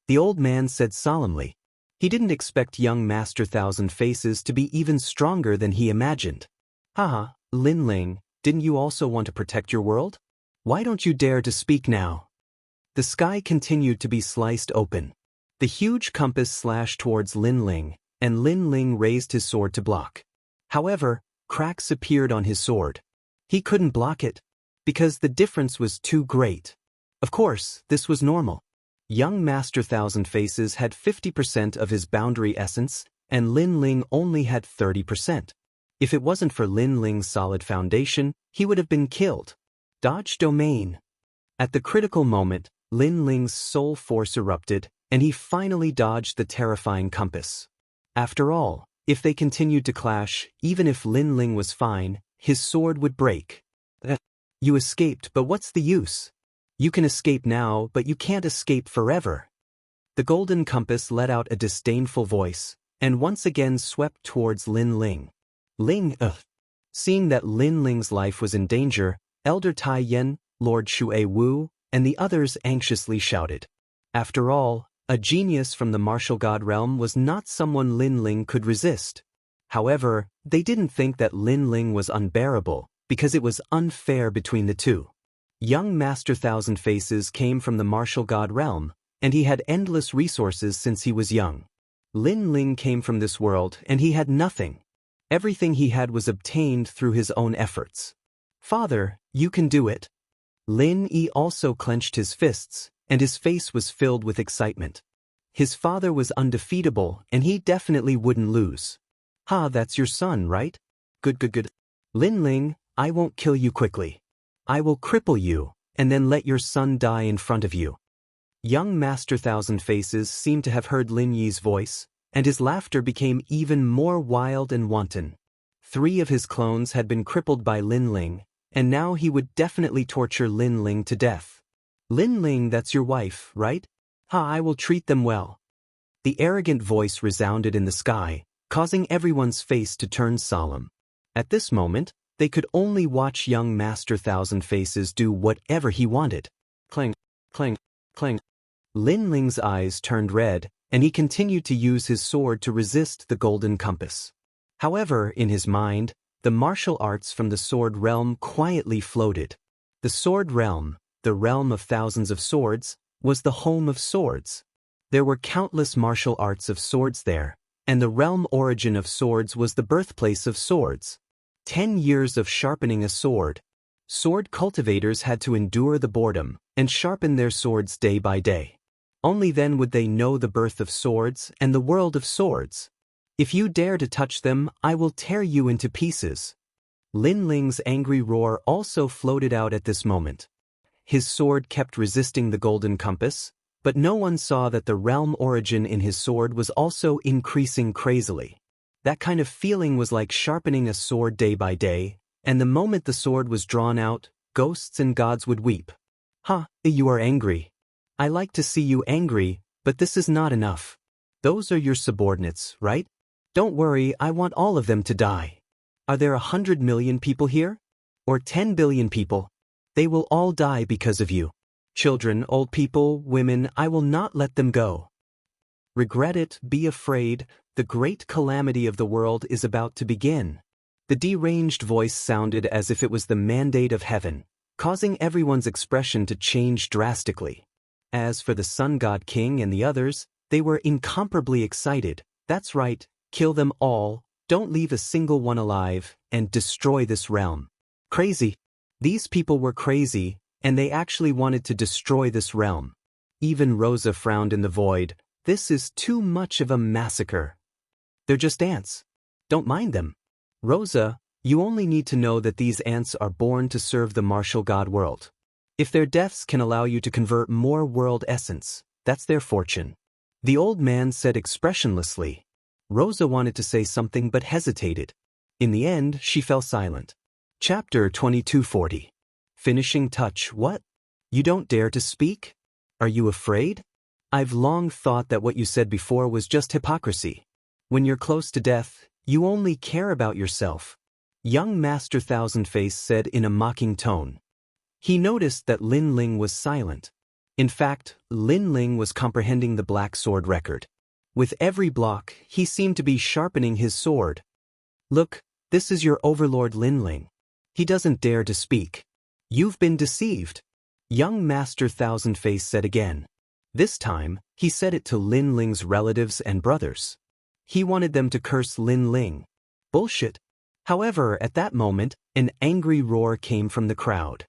The old man said solemnly. He didn't expect young Master Thousand Faces to be even stronger than he imagined. Haha, Lin Ling, didn't you also want to protect your world? Why don't you dare to speak now? The sky continued to be sliced open. The huge compass slashed towards Lin Ling, and Lin Ling raised his sword to block. However, cracks appeared on his sword. He couldn't block it, because the difference was too great. Of course, this was normal. Young Master Thousand Faces had 50% of his boundary essence, and Lin Ling only had 30%. If it wasn't for Lin Ling's solid foundation, he would have been killed. Dodge domain. At the critical moment, Lin Ling's soul force erupted, and he finally dodged the terrifying compass. After all, if they continued to clash, even if Lin Ling was fine, his sword would break. You escaped, but what's the use? You can escape now, but you can't escape forever. The golden compass let out a disdainful voice, and once again swept towards Lin Ling. Seeing that Lin Ling's life was in danger, Elder Tai Yen, Lord Shui Wu, and the others anxiously shouted. After all, a genius from the martial god realm was not someone Lin Ling could resist. However, they didn't think that Lin Ling was unbearable, because it was unfair between the two. Young Master Thousand Faces came from the martial god realm, and he had endless resources since he was young. Lin Ling came from this world, and he had nothing. Everything he had was obtained through his own efforts. Father, you can do it. Lin Yi also clenched his fists, and his face was filled with excitement. His father was undefeatable, and he definitely wouldn't lose. That's your son, right? Good. Lin Ling, I won't kill you quickly. I will cripple you, and then let your son die in front of you. Young Master Thousand Faces seemed to have heard Lin Yi's voice, and his laughter became even more wild and wanton. 3 of his clones had been crippled by Lin Ling, and now he would definitely torture Lin Ling to death. Lin Ling, that's your wife, right? I will treat them well. The arrogant voice resounded in the sky, causing everyone's face to turn solemn. At this moment, they could only watch young Master Thousand Faces do whatever he wanted. Clang, clang, clang. Lin Ling's eyes turned red, and he continued to use his sword to resist the golden compass. However, in his mind, the martial arts from the sword realm quietly floated. The sword realm, the realm of thousands of swords, was the home of swords. There were countless martial arts of swords there, and the realm origin of swords was the birthplace of swords. 10 years of sharpening a sword. Sword cultivators had to endure the boredom and sharpen their swords day by day. Only then would they know the birth of swords and the world of swords. If you dare to touch them, I will tear you into pieces. Lin Ling's angry roar also floated out at this moment. His sword kept resisting the golden compass, but no one saw that the realm origin in his sword was also increasing crazily. That kind of feeling was like sharpening a sword day by day, and the moment the sword was drawn out, ghosts and gods would weep. You are angry. I like to see you angry, but this is not enough. Those are your subordinates, right? Don't worry, I want all of them to die. Are there 100 million people here? Or 10 billion people? They will all die because of you. Children, old people, women, I will not let them go. Regret it, be afraid, the great calamity of the world is about to begin. The deranged voice sounded as if it was the mandate of heaven, causing everyone's expression to change drastically. As for the Sun God King and the others, they were incomparably excited. That's right, kill them all, don't leave a single one alive, and destroy this realm. Crazy. These people were crazy, and they actually wanted to destroy this realm. Even Rosa frowned in the void. This is too much of a massacre. They're just ants. Don't mind them. Rosa, you only need to know that these ants are born to serve the martial god world. If their deaths can allow you to convert more world essence, that's their fortune. The old man said expressionlessly. Rosa wanted to say something but hesitated. In the end, she fell silent. Chapter 2240. Finishing touch. What? You don't dare to speak? Are you afraid? I've long thought that what you said before was just hypocrisy. When you're close to death, you only care about yourself. Young Master Thousand Face said in a mocking tone. He noticed that Lin Ling was silent. In fact, Lin Ling was comprehending the black sword record. With every block, he seemed to be sharpening his sword. Look, this is your overlord Lin Ling. He doesn't dare to speak. You've been deceived. Young Master Thousand Face said again. This time, he said it to Lin Ling's relatives and brothers. He wanted them to curse Lin Ling. Bullshit. However, at that moment, an angry roar came from the crowd.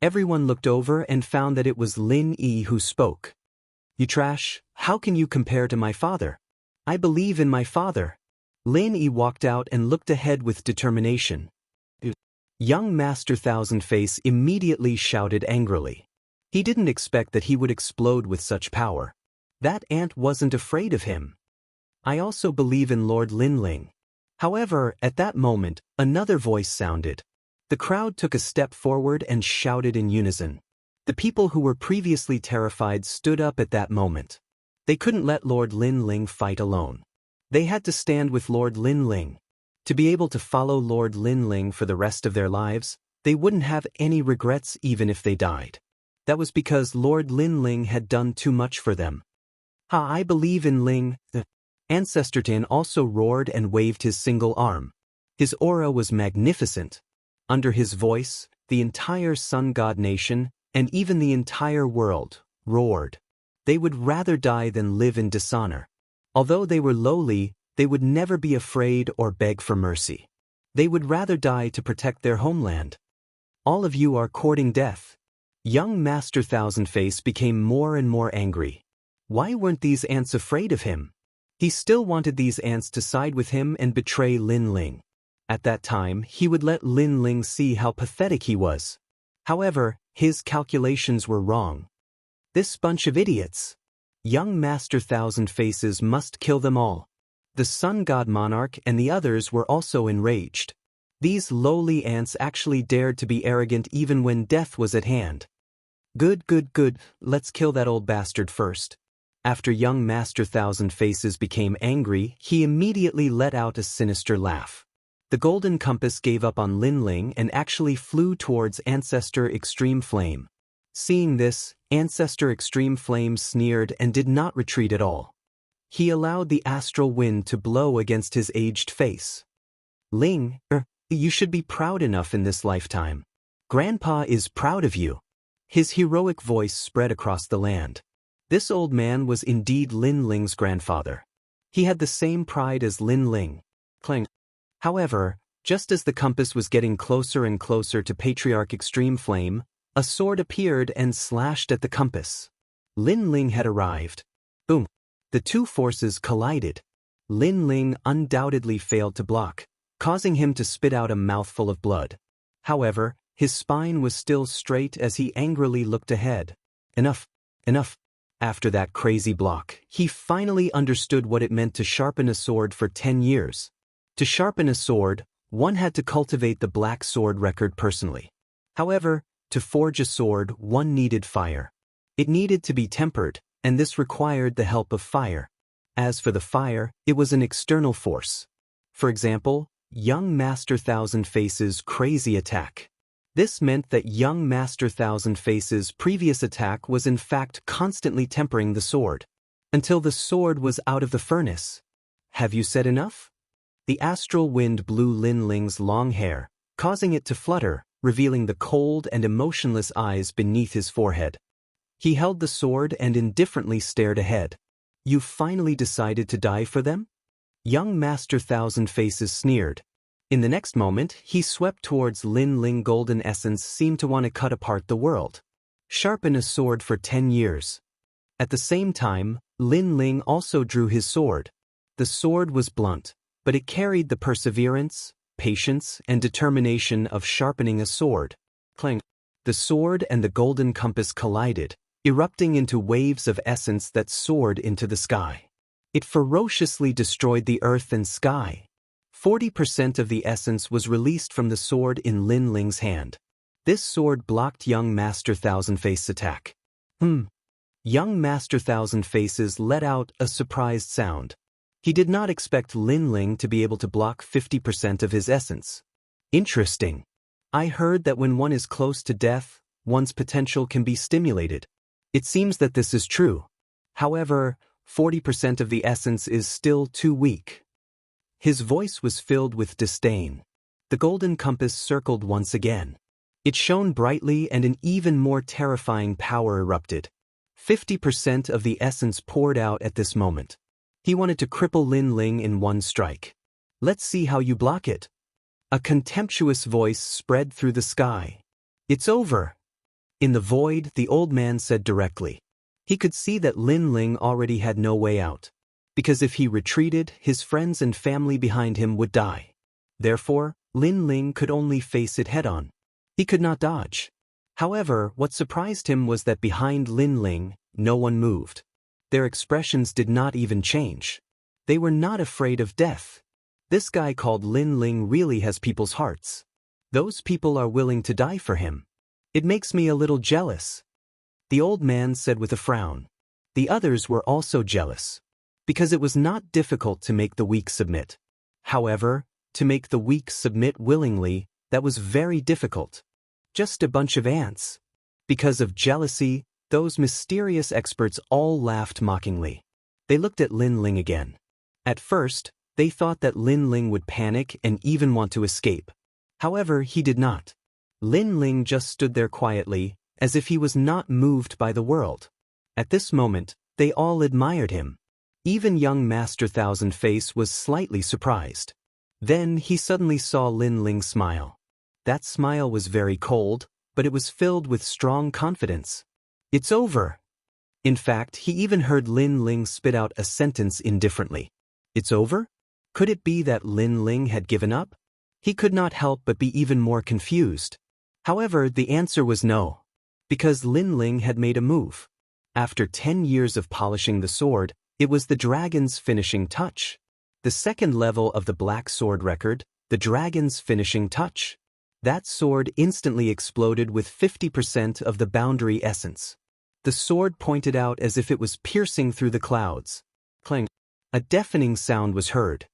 Everyone looked over and found that it was Lin Yi who spoke. You trash, how can you compare to my father? I believe in my father. Lin Yi walked out and looked ahead with determination. Young Master Thousand Face immediately shouted angrily. He didn't expect that he would explode with such power. That ant wasn't afraid of him. I also believe in Lord Lin Ling. However, at that moment, another voice sounded. The crowd took a step forward and shouted in unison. The people who were previously terrified stood up at that moment. They couldn't let Lord Lin Ling fight alone. They had to stand with Lord Lin Ling. To be able to follow Lord Lin Ling for the rest of their lives, they wouldn't have any regrets even if they died. That was because Lord Lin Ling had done too much for them. I believe in Ling. The Ancestor Tin also roared and waved his single arm. His aura was magnificent. Under his voice, the entire Sun God nation, and even the entire world, roared. They would rather die than live in dishonor. Although they were lowly, they would never be afraid or beg for mercy. They would rather die to protect their homeland. All of you are courting death. Young Master Thousand Face became more and more angry. Why weren't these ants afraid of him? He still wanted these ants to side with him and betray Lin Ling. At that time, he would let Lin Ling see how pathetic he was. However, his calculations were wrong. This bunch of idiots. Young Master Thousand Faces must kill them all. The Sun God Monarch and the others were also enraged. These lowly ants actually dared to be arrogant even when death was at hand. Good, let's kill that old bastard first. After young Master Thousand Faces became angry, he immediately let out a sinister laugh. The golden compass gave up on Lin Ling and actually flew towards Ancestor Extreme Flame. Seeing this, Ancestor Extreme Flame sneered and did not retreat at all. He allowed the astral wind to blow against his aged face. Ling, you should be proud enough in this lifetime. Grandpa is proud of you. His heroic voice spread across the land. This old man was indeed Lin Ling's grandfather. He had the same pride as Lin Ling. Clang. However, just as the compass was getting closer and closer to Patriarch Extreme Flame, a sword appeared and slashed at the compass. Lin Ling had arrived. Boom. The two forces collided. Lin Ling undoubtedly failed to block, causing him to spit out a mouthful of blood. However, his spine was still straight as he angrily looked ahead. Enough. After that crazy block, he finally understood what it meant to sharpen a sword for 10 years. To sharpen a sword, one had to cultivate the black sword record personally. However, to forge a sword, one needed fire. It needed to be tempered, and this required the help of fire. As for the fire, it was an external force. For example, young Master Thousand Faces' crazy attack. This meant that young Master Thousand Faces' previous attack was in fact constantly tempering the sword, until the sword was out of the furnace. Have you said enough? The astral wind blew Lin Ling's long hair, causing it to flutter, revealing the cold and emotionless eyes beneath his forehead. He held the sword and indifferently stared ahead. You finally decided to die for them? Young Master Thousand Faces sneered. In the next moment, he swept towards Lin Ling. Golden essence seemed to want to cut apart the world. Sharpen a sword for 10 years. At the same time, Lin Ling also drew his sword. The sword was blunt, but it carried the perseverance, patience, and determination of sharpening a sword. Clang. The sword and the golden compass collided, erupting into waves of essence that soared into the sky. It ferociously destroyed the earth and sky. 40% of the essence was released from the sword in Lin Ling's hand. This sword blocked young Master Thousand Face's attack. Young Master Thousand Faces let out a surprised sound. He did not expect Lin Ling to be able to block 50% of his essence. Interesting. I heard that when one is close to death, one's potential can be stimulated. It seems that this is true. However, 40% of the essence is still too weak. His voice was filled with disdain. The golden compass circled once again. It shone brightly and an even more terrifying power erupted. 50% of the essence poured out at this moment. He wanted to cripple Lin Ling in one strike. Let's see how you block it. A contemptuous voice spread through the sky. It's over. In the void, the old man said directly. He could see that Lin Ling already had no way out. Because if he retreated, his friends and family behind him would die. Therefore, Lin Ling could only face it head-on. He could not dodge. However, what surprised him was that behind Lin Ling, no one moved. Their expressions did not even change. They were not afraid of death. This guy called Lin Ling really has people's hearts. Those people are willing to die for him. It makes me a little jealous. The old man said with a frown. The others were also jealous. Because it was not difficult to make the weak submit. However, to make the weak submit willingly, that was very difficult. Just a bunch of ants. Because of jealousy, those mysterious experts all laughed mockingly. They looked at Lin Ling again. At first, they thought that Lin Ling would panic and even want to escape. However, he did not. Lin Ling just stood there quietly, as if he was not moved by the world. At this moment, they all admired him. Even young Master Thousand Face was slightly surprised. Then he suddenly saw Lin Ling smile. That smile was very cold, but it was filled with strong confidence. It's over. In fact, he even heard Lin Ling spit out a sentence indifferently. It's over? Could it be that Lin Ling had given up? He could not help but be even more confused. However, the answer was no. Because Lin Ling had made a move. After 10 years of polishing the sword, it was the dragon's finishing touch. The second level of the Black Sword record, the dragon's finishing touch. That sword instantly exploded with 50% of the boundary essence. The sword pointed out as if it was piercing through the clouds. Clang. A deafening sound was heard.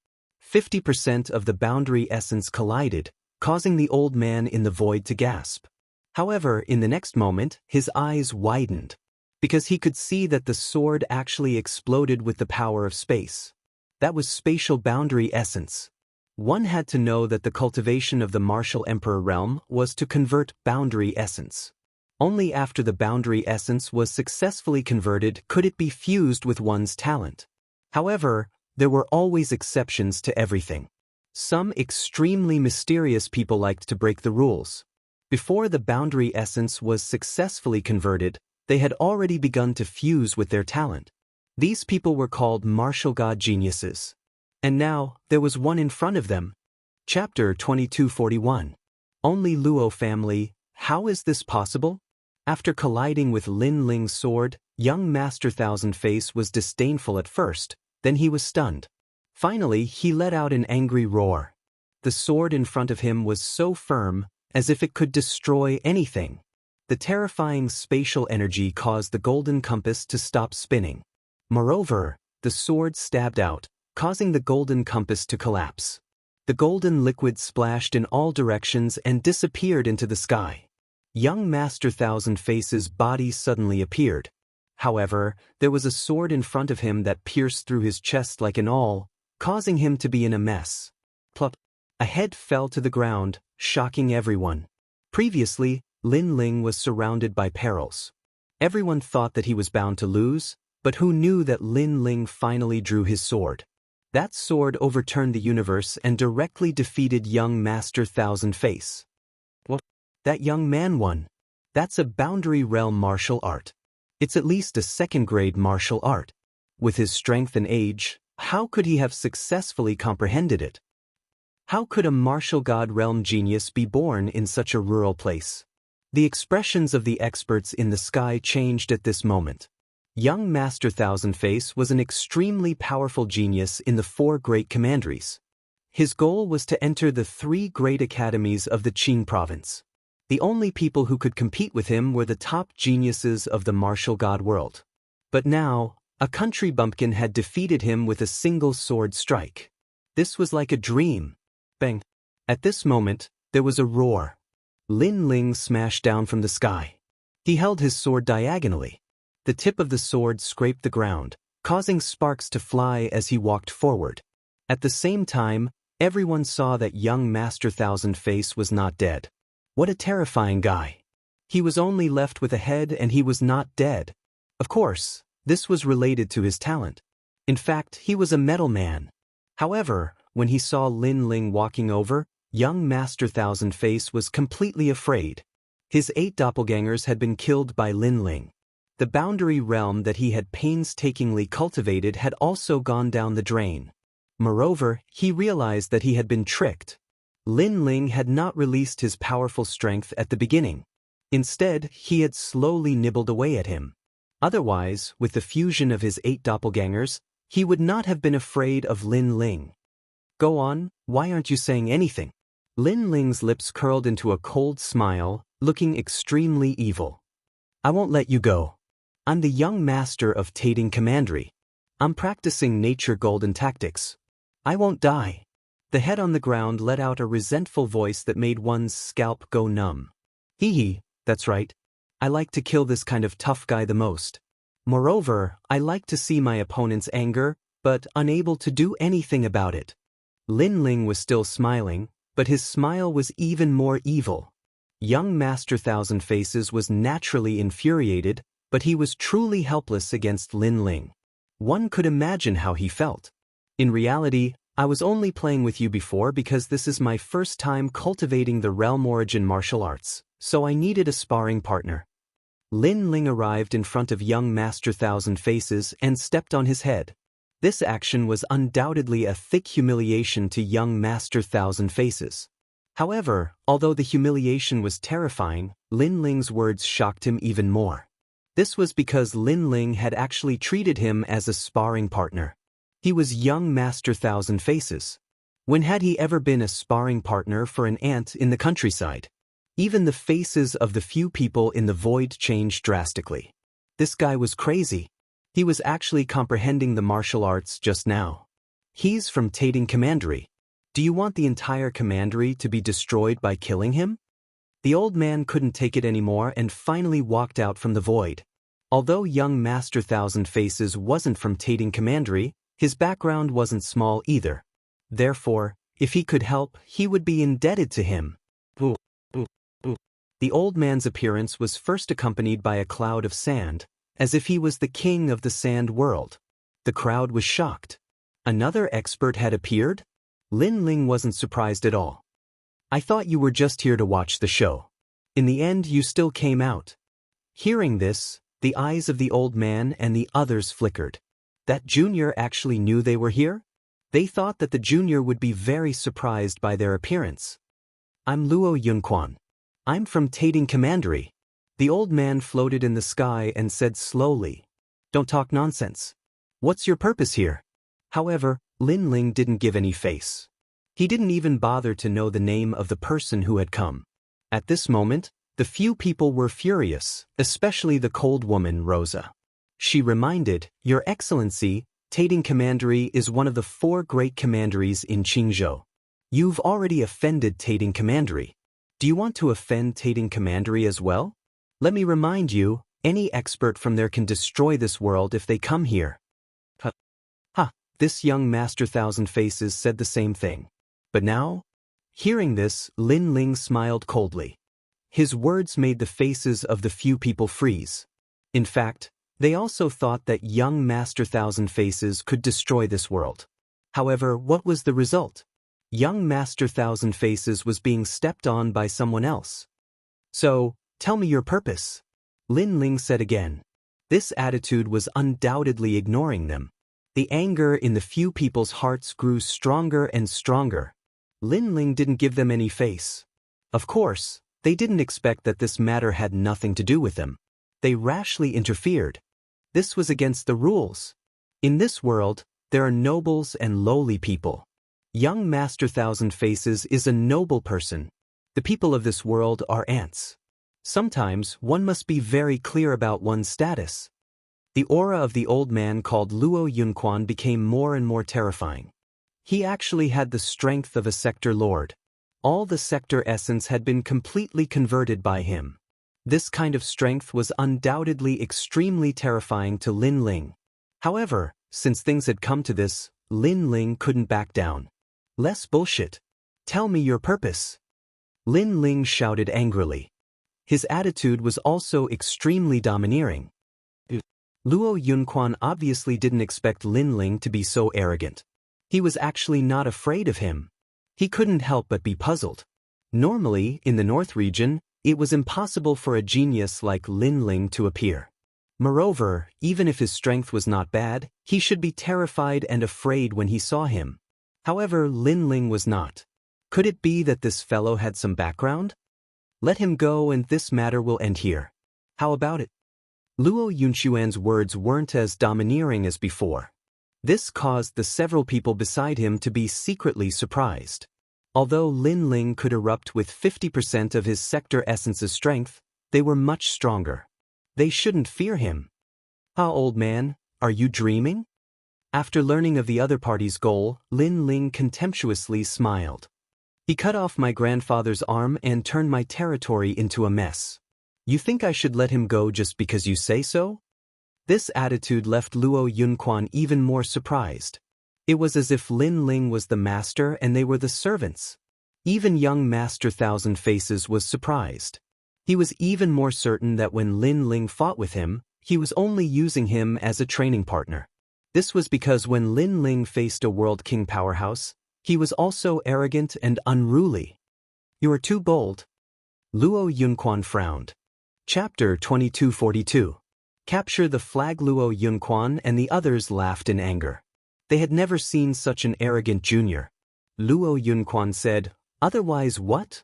50% of the boundary essence collided, causing the old man in the void to gasp. However, in the next moment, his eyes widened. Because he could see that the sword actually exploded with the power of space. That was spatial boundary essence. One had to know that the cultivation of the martial emperor realm was to convert boundary essence. Only after the boundary essence was successfully converted could it be fused with one's talent. However, there were always exceptions to everything. Some extremely mysterious people liked to break the rules. Before the boundary essence was successfully converted, they had already begun to fuse with their talent. These people were called martial god geniuses. And now, there was one in front of them. Chapter 2241. Only Luo family, how is this possible? After colliding with Lin Ling's sword, young Master Thousand Face was disdainful at first, then he was stunned. Finally, he let out an angry roar. The sword in front of him was so firm, as if it could destroy anything. The terrifying spatial energy caused the golden compass to stop spinning. Moreover, the sword stabbed out, causing the golden compass to collapse. The golden liquid splashed in all directions and disappeared into the sky. Young Master Thousand Face's body suddenly appeared. However, there was a sword in front of him that pierced through his chest like an awl, causing him to be in a mess. Plop! A head fell to the ground, shocking everyone. Previously, Lin Ling was surrounded by perils. Everyone thought that he was bound to lose, but who knew that Lin Ling finally drew his sword? That sword overturned the universe and directly defeated young Master Thousand Face. What? That young man won. That's a boundary realm martial art. It's at least a second-grade martial art. With his strength and age, how could he have successfully comprehended it? How could a martial god realm genius be born in such a rural place? The expressions of the experts in the sky changed at this moment. Young Master Thousand Face was an extremely powerful genius in the 4 great commanderies. His goal was to enter the 3 great academies of the Qing province. The only people who could compete with him were the top geniuses of the martial god world. But now, a country bumpkin had defeated him with a single sword strike. This was like a dream. Bang! At this moment, there was a roar. Lin Ling smashed down from the sky. He held his sword diagonally. The tip of the sword scraped the ground, causing sparks to fly as he walked forward. At the same time, everyone saw that young Master Thousand Face was not dead. What a terrifying guy. He was only left with a head and he was not dead. Of course, this was related to his talent. In fact, he was a metal man. However, when he saw Lin Ling walking over, young Master Thousand Face was completely afraid. His 8 doppelgangers had been killed by Lin Ling. The boundary realm that he had painstakingly cultivated had also gone down the drain. Moreover, he realized that he had been tricked. Lin Ling had not released his powerful strength at the beginning. Instead, he had slowly nibbled away at him. Otherwise, with the fusion of his 8 doppelgangers, he would not have been afraid of Lin Ling. Go on, why aren't you saying anything? Lin Ling's lips curled into a cold smile, looking extremely evil. I won't let you go. I'm the young master of Tating Commandery. I'm practicing nature golden tactics. I won't die. The head on the ground let out a resentful voice that made one's scalp go numb. Hee hee, that's right. I like to kill this kind of tough guy the most. Moreover, I like to see my opponent's anger, but unable to do anything about it. Lin Ling was still smiling, but his smile was even more evil. Young Master Thousand Faces was naturally infuriated, but he was truly helpless against Lin Ling. One could imagine how he felt. In reality, I was only playing with you before because this is my first time cultivating the realm origin martial arts, so I needed a sparring partner. Lin Ling arrived in front of young Master Thousand Faces and stepped on his head. This action was undoubtedly a thick humiliation to young Master Thousand Faces. However, although the humiliation was terrifying, Lin Ling's words shocked him even more. This was because Lin Ling had actually treated him as a sparring partner. He was young Master Thousand Faces. When had he ever been a sparring partner for an ant in the countryside? Even the faces of the few people in the void changed drastically. This guy was crazy. He was actually comprehending the martial arts just now. He's from Tating Commandery. Do you want the entire commandery to be destroyed by killing him? The old man couldn't take it anymore and finally walked out from the void. Although young Master Thousand Faces wasn't from Tating Commandery, his background wasn't small either. Therefore, if he could help, he would be indebted to him. The old man's appearance was first accompanied by a cloud of sand, as if he was the king of the sand world. The crowd was shocked. Another expert had appeared? Lin Ling wasn't surprised at all. I thought you were just here to watch the show. In the end, you still came out. Hearing this, the eyes of the old man and the others flickered. That junior actually knew they were here? They thought that the junior would be very surprised by their appearance. I'm Luo Yunquan. I'm from Tating Commandery. The old man floated in the sky and said slowly, Don't talk nonsense. What's your purpose here? However, Lin Ling didn't give any face. He didn't even bother to know the name of the person who had come. At this moment, the few people were furious, especially the cold woman, Rosa. She reminded, Your Excellency, Tating Commandery is one of the 4 great commanderies in Qingzhou. You've already offended Tating Commandery. Do you want to offend Tating Commandery as well? Let me remind you, any expert from there can destroy this world if they come here. This young Master Thousand Faces said the same thing. But now? Hearing this, Lin Ling smiled coldly. His words made the faces of the few people freeze. In fact, they also thought that young Master Thousand Faces could destroy this world. However, what was the result? Young Master Thousand Faces was being stepped on by someone else. So, tell me your purpose. Lin Ling said again. This attitude was undoubtedly ignoring them. The anger in the few people's hearts grew stronger and stronger. Lin Ling didn't give them any face. Of course, they didn't expect that this matter had nothing to do with them. They rashly interfered. This was against the rules. In this world, there are nobles and lowly people. Young Master Thousand Faces is a noble person. The people of this world are ants. Sometimes one must be very clear about one's status. The aura of the old man called Luo Yunquan became more and more terrifying. He actually had the strength of a sector lord. All the sector essence had been completely converted by him. This kind of strength was undoubtedly extremely terrifying to Lin Ling. However, since things had come to this, Lin Ling couldn't back down. Less bullshit. Tell me your purpose. Lin Ling shouted angrily. His attitude was also extremely domineering. Luo Yunquan obviously didn't expect Lin Ling to be so arrogant. He was actually not afraid of him. He couldn't help but be puzzled. Normally, in the North region, it was impossible for a genius like Lin Ling to appear. Moreover, even if his strength was not bad, he should be terrified and afraid when he saw him. However, Lin Ling was not. Could it be that this fellow had some background? Let him go and this matter will end here. How about it? Luo Yunquan's words weren't as domineering as before. This caused the several people beside him to be secretly surprised. Although Lin Ling could erupt with 50% of his sector essence's strength, they were much stronger. They shouldn't fear him. Ah, old man, are you dreaming? After learning of the other party's goal, Lin Ling contemptuously smiled. He cut off my grandfather's arm and turned my territory into a mess. You think I should let him go just because you say so? This attitude left Luo Yunquan even more surprised. It was as if Lin Ling was the master and they were the servants. Even young Master Thousand Faces was surprised. He was even more certain that when Lin Ling fought with him, he was only using him as a training partner. This was because when Lin Ling faced a World King powerhouse, he was also arrogant and unruly. You are too bold. Luo Yunquan frowned. Chapter 2242. Capture the flag. Luo Yunquan and the others laughed in anger. They had never seen such an arrogant junior. Luo Yunquan said, "Otherwise what?"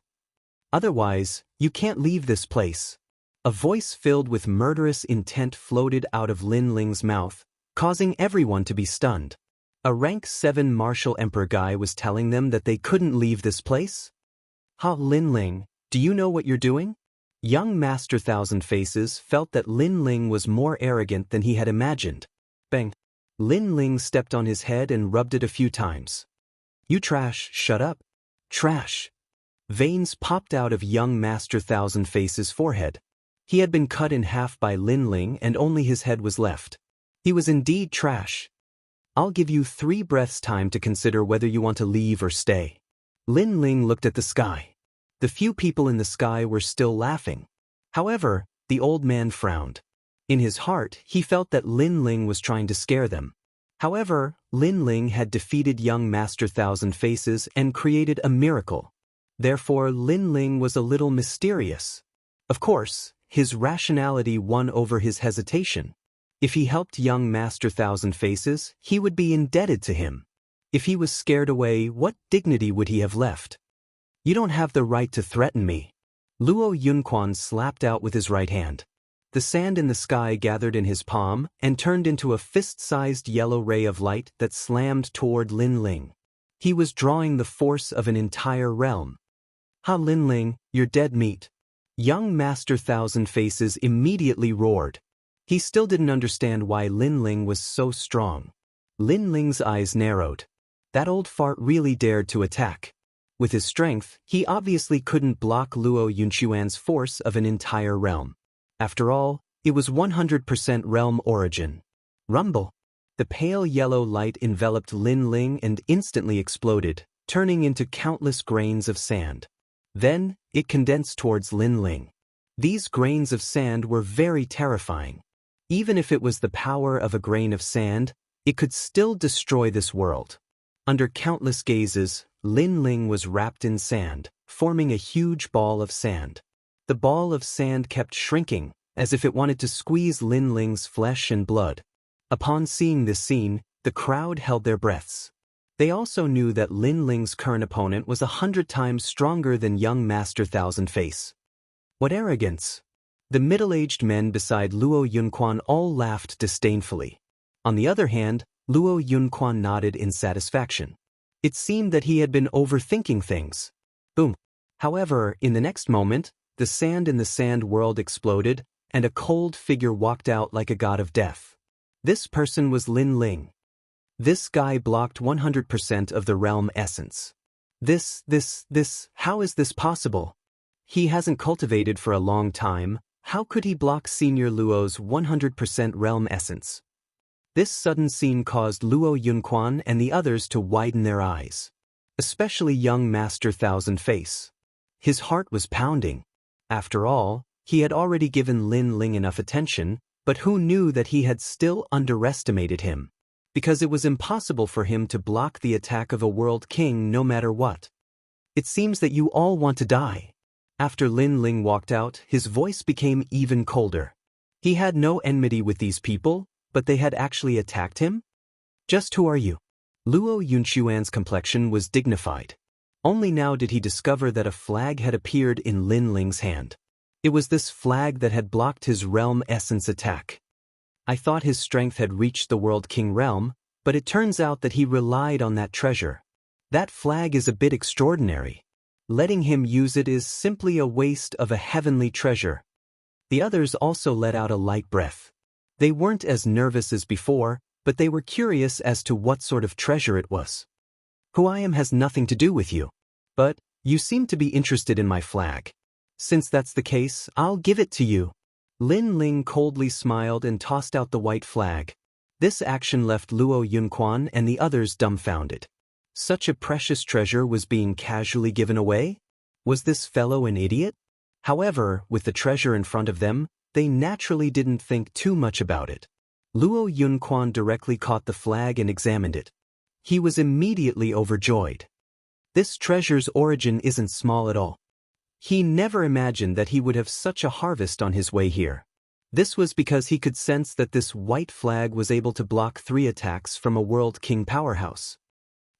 "Otherwise, you can't leave this place." A voice filled with murderous intent floated out of Lin Ling's mouth, causing everyone to be stunned. A rank 7 martial emperor guy was telling them that they couldn't leave this place? Ha, Lin Ling, do you know what you're doing? Young Master Thousand Faces felt that Lin Ling was more arrogant than he had imagined. Bang! Lin Ling stepped on his head and rubbed it a few times. You trash, shut up. Trash. Veins popped out of young Master Thousand Faces' forehead. He had been cut in half by Lin Ling and only his head was left. He was indeed trash. I'll give you 3 breaths time to consider whether you want to leave or stay. Lin Ling looked at the sky. The few people in the sky were still laughing. However, the old man frowned. In his heart, he felt that Lin Ling was trying to scare them. However, Lin Ling had defeated young Master Thousand Faces and created a miracle. Therefore, Lin Ling was a little mysterious. Of course, his rationality won over his hesitation. If he helped young Master Thousand Faces, he would be indebted to him. If he was scared away, what dignity would he have left? You don't have the right to threaten me. Luo Yunquan slapped out with his right hand. The sand in the sky gathered in his palm and turned into a fist-sized yellow ray of light that slammed toward Lin Ling. He was drawing the force of an entire realm. Ha, Lin Ling, you're dead meat. Young Master Thousand Faces immediately roared. He still didn't understand why Lin Ling was so strong. Lin Ling's eyes narrowed. That old fart really dared to attack. With his strength, he obviously couldn't block Luo Yunquan's force of an entire realm. After all, it was 100% realm origin. Rumble! The pale yellow light enveloped Lin Ling and instantly exploded, turning into countless grains of sand. Then, it condensed towards Lin Ling. These grains of sand were very terrifying. Even if it was the power of a grain of sand, it could still destroy this world. Under countless gazes, Lin Ling was wrapped in sand, forming a huge ball of sand. The ball of sand kept shrinking, as if it wanted to squeeze Lin Ling's flesh and blood. Upon seeing this scene, the crowd held their breaths. They also knew that Lin Ling's current opponent was 100 times stronger than young Master Thousand Face. What arrogance! The middle-aged men beside Luo Yunquan all laughed disdainfully. On the other hand, Luo Yunquan nodded in satisfaction. It seemed that he had been overthinking things. Boom! However, in the next moment, the sand in the sand world exploded, and a cold figure walked out like a god of death. This person was Lin Ling. This guy blocked 100% of the realm essence. How is this possible? He hasn't cultivated for a long time. How could he block Senior Luo's 100% realm essence? This sudden scene caused Luo Yunquan and the others to widen their eyes. Especially young Master Thousand Face. His heart was pounding. After all, he had already given Lin Ling enough attention, but who knew that he had still underestimated him? Because it was impossible for him to block the attack of a world king no matter what. It seems that you all want to die. After Lin Ling walked out, his voice became even colder. He had no enmity with these people, but they had actually attacked him? Just who are you? Luo Yunxuan's complexion was dignified. Only now did he discover that a flag had appeared in Lin Ling's hand. It was this flag that had blocked his realm essence attack. I thought his strength had reached the World King realm, but it turns out that he relied on that treasure. That flag is a bit extraordinary. Letting him use it is simply a waste of a heavenly treasure. The others also let out a light breath. They weren't as nervous as before, but they were curious as to what sort of treasure it was. Who I am has nothing to do with you. But you seem to be interested in my flag. Since that's the case, I'll give it to you. Lin Ling coldly smiled and tossed out the white flag. This action left Luo Yunquan and the others dumbfounded. Such a precious treasure was being casually given away? Was this fellow an idiot? However, with the treasure in front of them, they naturally didn't think too much about it. Luo Yunquan directly caught the flag and examined it. He was immediately overjoyed. This treasure's origin isn't small at all. He never imagined that he would have such a harvest on his way here. This was because he could sense that this white flag was able to block 3 attacks from a World King powerhouse.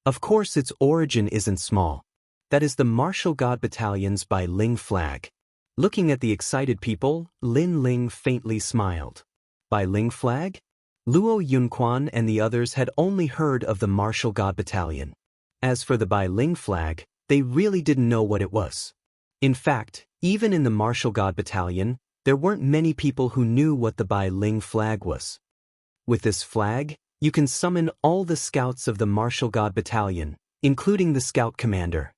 Of course its origin isn't small. That is the Martial God Battalion's Bai Ling flag. Looking at the excited people, Lin Ling faintly smiled. Bai Ling flag? Luo Yunquan and the others had only heard of the Martial God Battalion. As for the Bai Ling flag, they really didn't know what it was. In fact, even in the Martial God Battalion, there weren't many people who knew what the Bai Ling flag was. With this flag, you can summon all the scouts of the Martial God Battalion, including the scout commander.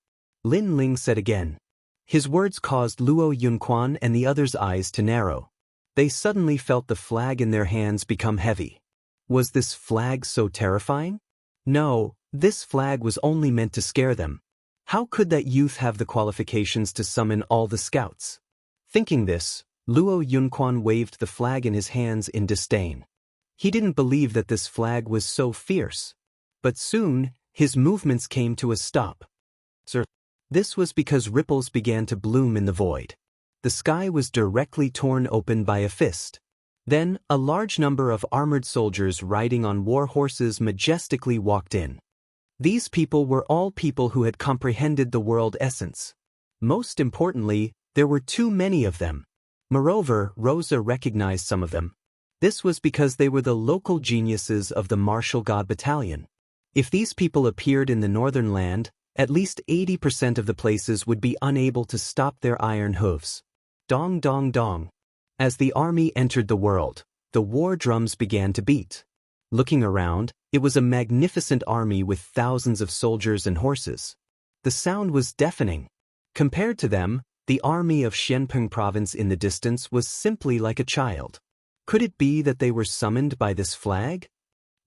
Lin Ling said again. His words caused Luo Yunquan and the others' eyes to narrow. They suddenly felt the flag in their hands become heavy. Was this flag so terrifying? No, this flag was only meant to scare them. How could that youth have the qualifications to summon all the scouts? Thinking this, Luo Yunquan waved the flag in his hands in disdain. He didn't believe that this flag was so fierce. But soon, his movements came to a stop. Sir, this was because ripples began to bloom in the void. The sky was directly torn open by a fist. Then, a large number of armored soldiers riding on war horses majestically walked in. These people were all people who had comprehended the world essence. Most importantly, there were too many of them. Moreover, Rosa recognized some of them. This was because they were the local geniuses of the Martial God Battalion. If these people appeared in the northern land, at least 80% of the places would be unable to stop their iron hooves. Dong dong dong. As the army entered the world, the war drums began to beat. Looking around, it was a magnificent army with thousands of soldiers and horses. The sound was deafening. Compared to them, the army of Xianpeng province in the distance was simply like a child. Could it be that they were summoned by this flag?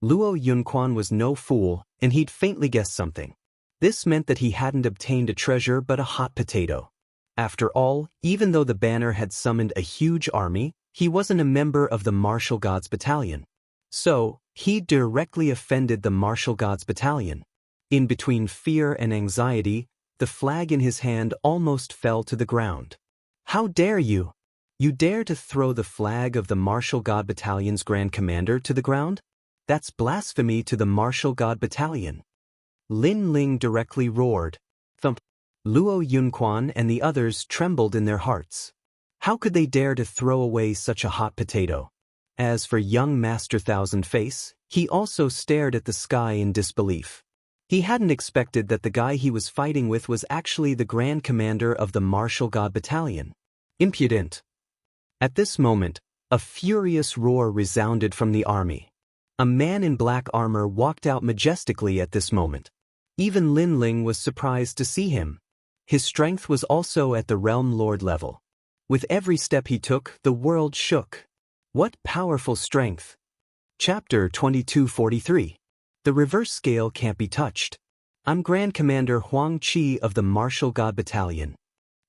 Luo Yunquan was no fool, and he'd faintly guessed something. This meant that he hadn't obtained a treasure but a hot potato. After all, even though the banner had summoned a huge army, he wasn't a member of the Martial Gods Battalion. So, he directly offended the Martial Gods Battalion. In between fear and anxiety, the flag in his hand almost fell to the ground. How dare you? You dare to throw the flag of the Martial God Battalion's Grand Commander to the ground? That's blasphemy to the Martial God Battalion. Lin Ling directly roared. Thump. Luo Yunquan and the others trembled in their hearts. How could they dare to throw away such a hot potato? As for young Master Thousand Face, he also stared at the sky in disbelief. He hadn't expected that the guy he was fighting with was actually the Grand Commander of the Martial God Battalion. Impudent. At this moment, a furious roar resounded from the army. A man in black armor walked out majestically at this moment. Even Lin Ling was surprised to see him. His strength was also at the Realm Lord level. With every step he took, the world shook. What powerful strength! Chapter 2243. The reverse scale can't be touched. I'm Grand Commander Huang Qi of the Martial God Battalion.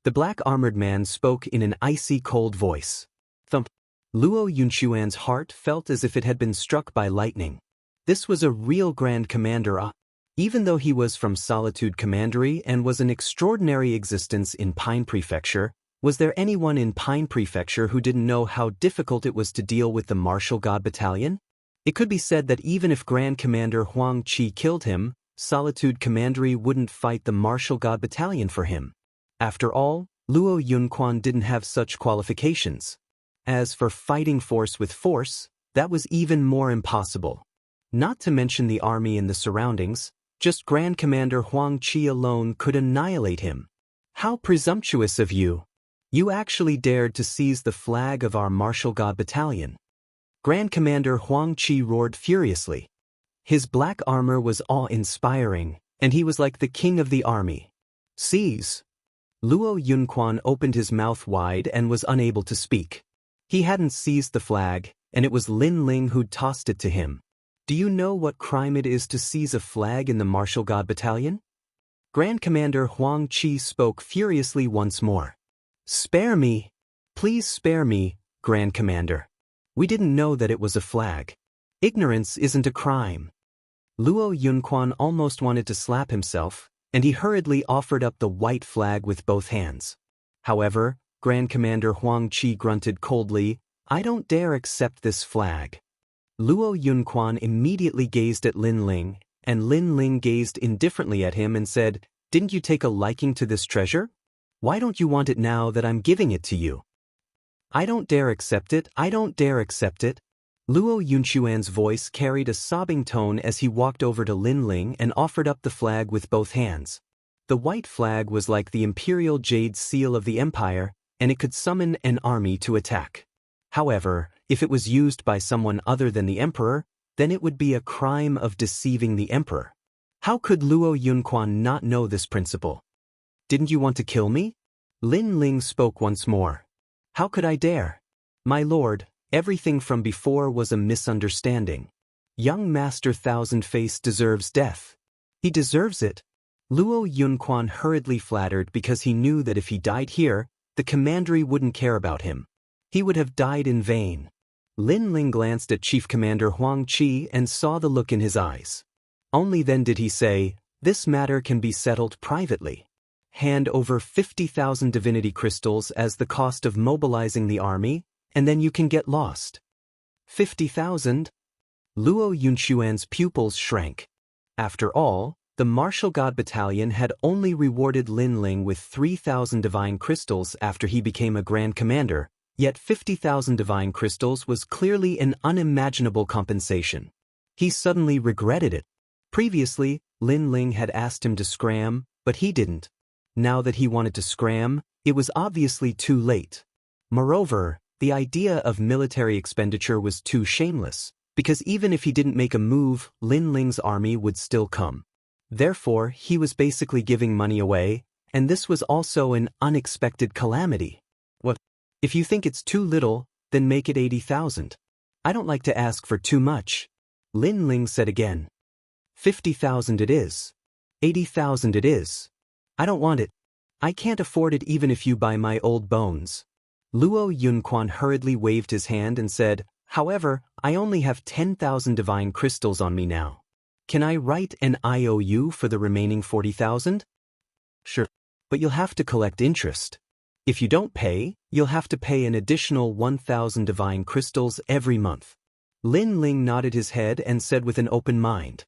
The black-armored man spoke in an icy cold voice. Thump. Luo Yunquan's heart felt as if it had been struck by lightning. This was a real Grand Commander. Even though he was from Solitude Commandery and was an extraordinary existence in Pine Prefecture, was there anyone in Pine Prefecture who didn't know how difficult it was to deal with the Martial God Battalion? It could be said that even if Grand Commander Huang Qi killed him, Solitude Commandery wouldn't fight the Martial God Battalion for him. After all, Luo Yunquan didn't have such qualifications. As for fighting force with force, that was even more impossible. Not to mention the army and the surroundings, just Grand Commander Huang Qi alone could annihilate him. How presumptuous of you! You actually dared to seize the flag of our Martial God Battalion. Grand Commander Huang Qi roared furiously. His black armor was awe-inspiring, and he was like the king of the army. Seize! Luo Yunquan opened his mouth wide and was unable to speak. He hadn't seized the flag, and it was Lin Ling who'd tossed it to him. Do you know what crime it is to seize a flag in the Martial God Battalion? Grand Commander Huang Qi spoke furiously once more. Spare me! Please spare me, Grand Commander. We didn't know that it was a flag. Ignorance isn't a crime. Luo Yunquan almost wanted to slap himself, and he hurriedly offered up the white flag with both hands. However, Grand Commander Huang Qi grunted coldly, I don't dare accept this flag. Luo Yunquan immediately gazed at Lin Ling, and Lin Ling gazed indifferently at him and said, Didn't you take a liking to this treasure? Why don't you want it now that I'm giving it to you? I don't dare accept it, I don't dare accept it. Luo Yunquan's voice carried a sobbing tone as he walked over to Lin Ling and offered up the flag with both hands. The white flag was like the imperial jade seal of the empire, and it could summon an army to attack. However, if it was used by someone other than the emperor, then it would be a crime of deceiving the emperor. How could Luo Yunquan not know this principle? Didn't you want to kill me? Lin Ling spoke once more. How could I dare? My lord, everything from before was a misunderstanding. Young Master Thousand Face deserves death. He deserves it. Luo Yunquan hurriedly flattered because he knew that if he died here, the commandery wouldn't care about him. He would have died in vain. Lin Ling glanced at Chief Commander Huang Qi and saw the look in his eyes. Only then did he say, This matter can be settled privately. Hand over 50,000 divinity crystals as the cost of mobilizing the army, and then you can get lost. 50,000? Luo Yunquan's pupils shrank. After all, the Martial God Battalion had only rewarded Lin Ling with 3,000 divine crystals after he became a Grand Commander, yet 50,000 divine crystals was clearly an unimaginable compensation. He suddenly regretted it. Previously, Lin Ling had asked him to scram, but he didn't. Now that he wanted to scram, it was obviously too late. Moreover, the idea of military expenditure was too shameless, because even if he didn't make a move, Lin Ling's army would still come. Therefore, he was basically giving money away, and this was also an unexpected calamity. What? If you think it's too little, then make it 80,000. I don't like to ask for too much. Lin Ling said again. 50,000 it is. 80,000 it is. I don't want it. I can't afford it even if you buy my old bones. Luo Yunquan hurriedly waved his hand and said, However, I only have 10,000 divine crystals on me now. Can I write an IOU for the remaining 40,000? Sure, but you'll have to collect interest. If you don't pay, you'll have to pay an additional 1,000 divine crystals every month. Lin Ling nodded his head and said with an open mind.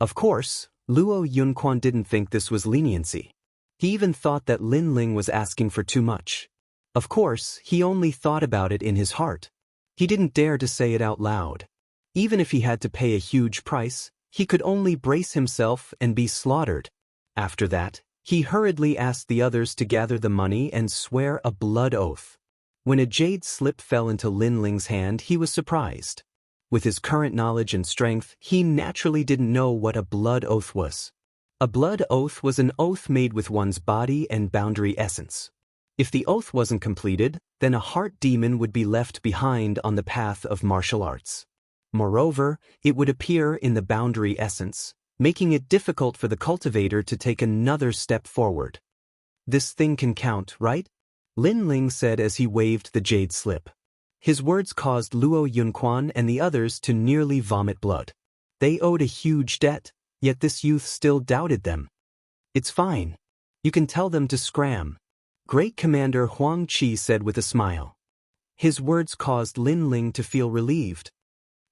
Of course, Luo Yunquan didn't think this was leniency. He even thought that Lin Ling was asking for too much. Of course, he only thought about it in his heart. He didn't dare to say it out loud. Even if he had to pay a huge price, he could only brace himself and be slaughtered. After that, he hurriedly asked the others to gather the money and swear a blood oath. When a jade slip fell into Lin Ling's hand, he was surprised. With his current knowledge and strength, he naturally didn't know what a blood oath was. A blood oath was an oath made with one's body and boundary essence. If the oath wasn't completed, then a heart demon would be left behind on the path of martial arts. Moreover, it would appear in the boundary essence, making it difficult for the cultivator to take another step forward. This thing can count, right? Lin Ling said as he waved the jade slip. His words caused Luo Yunquan and the others to nearly vomit blood. They owed a huge debt, yet this youth still doubted them. It's fine. You can tell them to scram. Great Commander Huang Qi said with a smile. His words caused Lin Ling to feel relieved.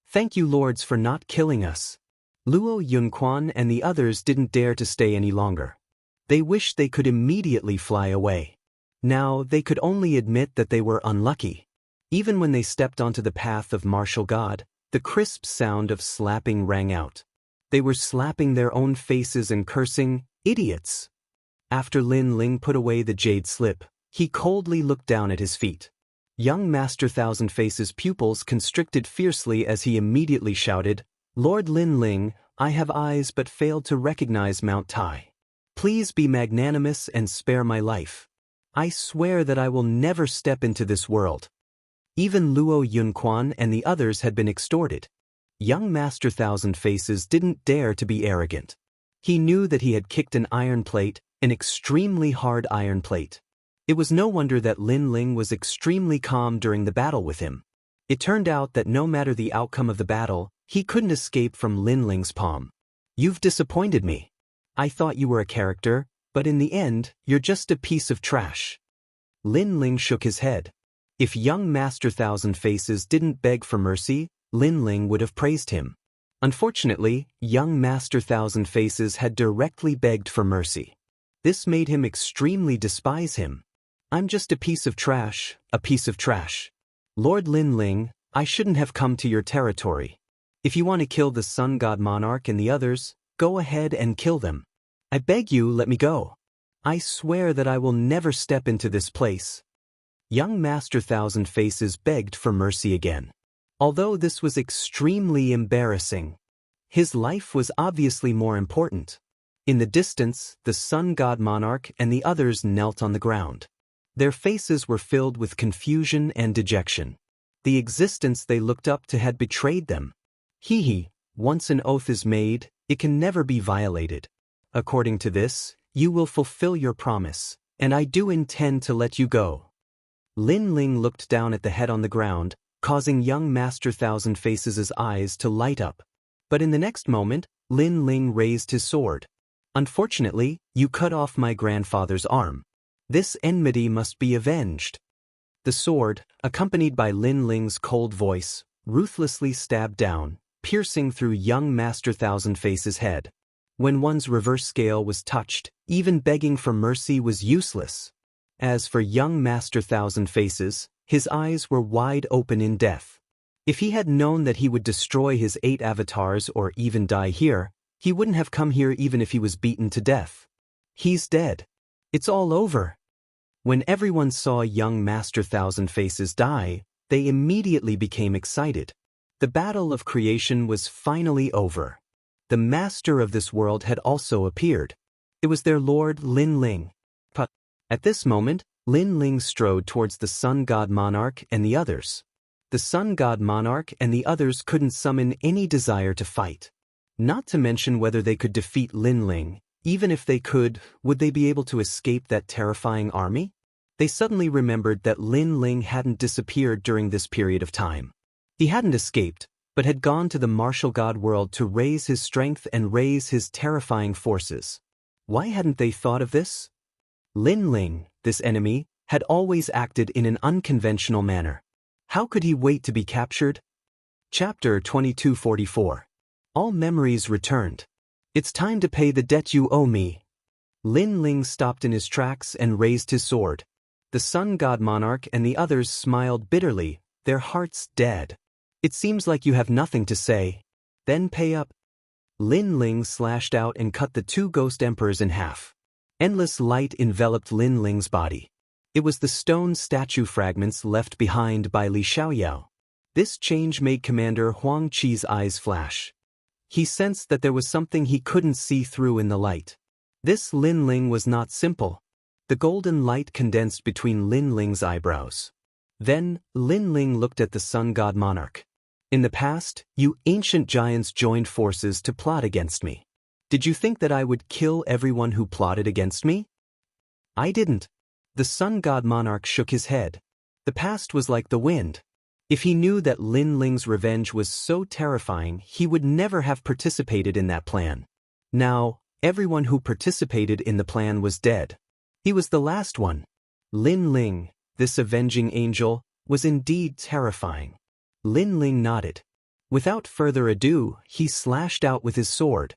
Thank you, lords, for not killing us. Luo Yunquan and the others didn't dare to stay any longer. They wished they could immediately fly away. Now they could only admit that they were unlucky. Even when they stepped onto the path of martial god, the crisp sound of slapping rang out. They were slapping their own faces and cursing, idiots. After Lin Ling put away the jade slip, he coldly looked down at his feet. Young Master Thousand Faces' pupils constricted fiercely as he immediately shouted, Lord Lin Ling, I have eyes but failed to recognize Mount Tai. Please be magnanimous and spare my life. I swear that I will never step into this world. Even Luo Yunquan and the others had been extorted. Young Master Thousand Faces didn't dare to be arrogant. He knew that he had kicked an iron plate, an extremely hard iron plate. It was no wonder that Lin Ling was extremely calm during the battle with him. It turned out that no matter the outcome of the battle, he couldn't escape from Lin Ling's palm. You've disappointed me. I thought you were a character, but in the end, you're just a piece of trash. Lin Ling shook his head. If young Master Thousand Faces didn't beg for mercy, Lin Ling would have praised him. Unfortunately, young Master Thousand Faces had directly begged for mercy. This made him extremely despise him. I'm just a piece of trash, a piece of trash. Lord Lin Ling, I shouldn't have come to your territory. If you want to kill the Sun God Monarch and the others, go ahead and kill them. I beg you, let me go. I swear that I will never step into this place. Young Master Thousand Faces begged for mercy again. Although this was extremely embarrassing, his life was obviously more important. In the distance, the Sun God Monarch and the others knelt on the ground. Their faces were filled with confusion and dejection. The existence they looked up to had betrayed them. Once an oath is made, it can never be violated. According to this, you will fulfill your promise, and I do intend to let you go. Lin Ling looked down at the head on the ground, causing young Master Thousand Faces' eyes to light up. But in the next moment, Lin Ling raised his sword. Unfortunately, you cut off my grandfather's arm. This enmity must be avenged. The sword, accompanied by Lin Ling's cold voice, ruthlessly stabbed down, piercing through young Master Thousand Faces' head. When one's reverse scale was touched, even begging for mercy was useless. As for young Master Thousand Faces, his eyes were wide open in death. If he had known that he would destroy his 8 avatars or even die here, he wouldn't have come here even if he was beaten to death. He's dead. It's all over. When everyone saw young Master Thousand Faces die, they immediately became excited. The battle of creation was finally over. The master of this world had also appeared. It was their lord Lin Ling. But at this moment, Lin Ling strode towards the Sun God Monarch and the others. The Sun God Monarch and the others couldn't summon any desire to fight. Not to mention whether they could defeat Lin Ling. Even if they could, would they be able to escape that terrifying army? They suddenly remembered that Lin Ling hadn't disappeared during this period of time. He hadn't escaped, but had gone to the martial god world to raise his strength and raise his terrifying forces. Why hadn't they thought of this? Lin Ling, this enemy, had always acted in an unconventional manner. How could he wait to be captured? Chapter 2244. All memories returned. It's time to pay the debt you owe me. Lin Ling stopped in his tracks and raised his sword. The Sun God Monarch and the others smiled bitterly, their hearts dead. It seems like you have nothing to say. Then pay up. Lin Ling slashed out and cut the 2 ghost emperors in half. Endless light enveloped Lin Ling's body. It was the stone statue fragments left behind by Li Xiaoyao. This change made Commander Huang Qi's eyes flash. He sensed that there was something he couldn't see through in the light. This Lin Ling was not simple. The golden light condensed between Lin Ling's eyebrows. Then, Lin Ling looked at the Sun God Monarch. In the past, you ancient giants joined forces to plot against me. Did you think that I would kill everyone who plotted against me? I didn't. The sun god monarch shook his head. The past was like the wind. If he knew that Lin Ling's revenge was so terrifying, he would never have participated in that plan. Now, everyone who participated in the plan was dead. He was the last one. Lin Ling, this avenging angel, was indeed terrifying. Lin Ling nodded. Without further ado, he slashed out with his sword.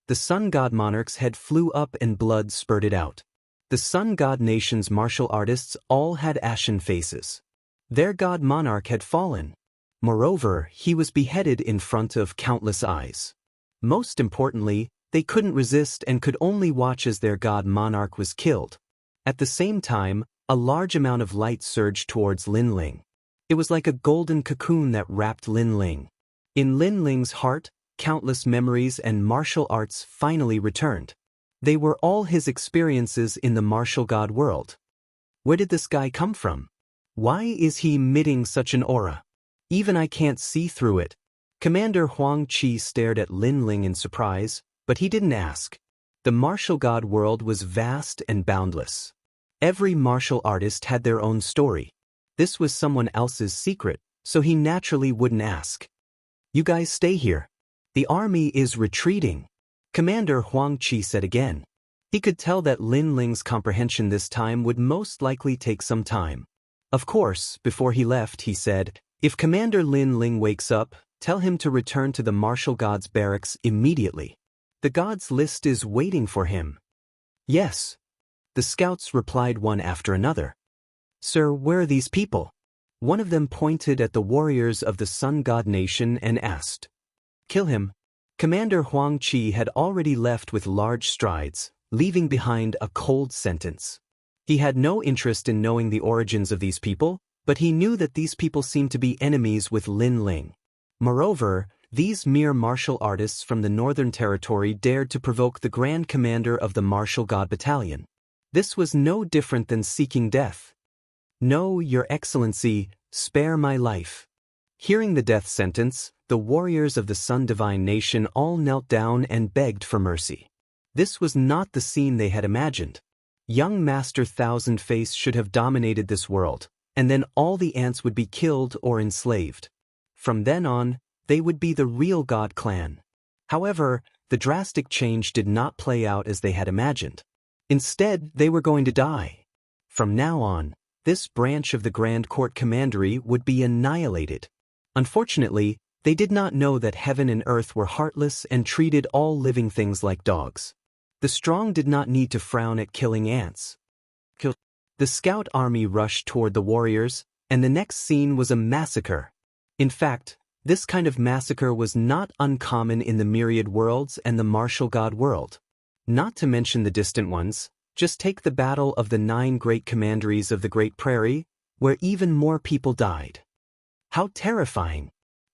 The sun god monarch's head flew up and blood spurted out. The sun god nation's martial artists all had ashen faces. Their god monarch had fallen. Moreover, he was beheaded in front of countless eyes. Most importantly, they couldn't resist and could only watch as their god monarch was killed. At the same time, a large amount of light surged towards Lin Ling. It was like a golden cocoon that wrapped Lin Ling. In Lin Ling's heart, countless memories and martial arts finally returned. They were all his experiences in the martial god world. Where did this guy come from? Why is he emitting such an aura? Even I can't see through it. Commander Huang Qi stared at Lin Ling in surprise, but he didn't ask. The martial god world was vast and boundless. Every martial artist had their own story. This was someone else's secret, so he naturally wouldn't ask. You guys stay here. The army is retreating, Commander Huang Qi said again. He could tell that Lin Ling's comprehension this time would most likely take some time. Of course, before he left, he said, if Commander Lin Ling wakes up, tell him to return to the martial gods' barracks immediately. The gods' list is waiting for him. Yes. The scouts replied one after another. Sir, where are these people? One of them pointed at the warriors of the Sun God Nation and asked. Kill him. Commander Huang Qi had already left with large strides, leaving behind a cold sentence. He had no interest in knowing the origins of these people, but he knew that these people seemed to be enemies with Lin Ling. Moreover, these mere martial artists from the Northern Territory dared to provoke the Grand Commander of the Martial God Battalion. This was no different than seeking death. No, Your Excellency, spare my life. Hearing the death sentence, the warriors of the Sun Divine Nation all knelt down and begged for mercy. This was not the scene they had imagined. Young Master Thousand Face should have dominated this world, and then all the ants would be killed or enslaved. From then on, they would be the real God clan. However, the drastic change did not play out as they had imagined. Instead, they were going to die. From now on, this branch of the Grand Court Commandery would be annihilated. Unfortunately, they did not know that heaven and earth were heartless and treated all living things like dogs. The strong did not need to frown at killing ants. The scout army rushed toward the warriors, and the next scene was a massacre. In fact, this kind of massacre was not uncommon in the myriad worlds and the martial god world. Not to mention the distant ones, just take the battle of the 9 great commanderies of the Great Prairie, where even more people died. How terrifying!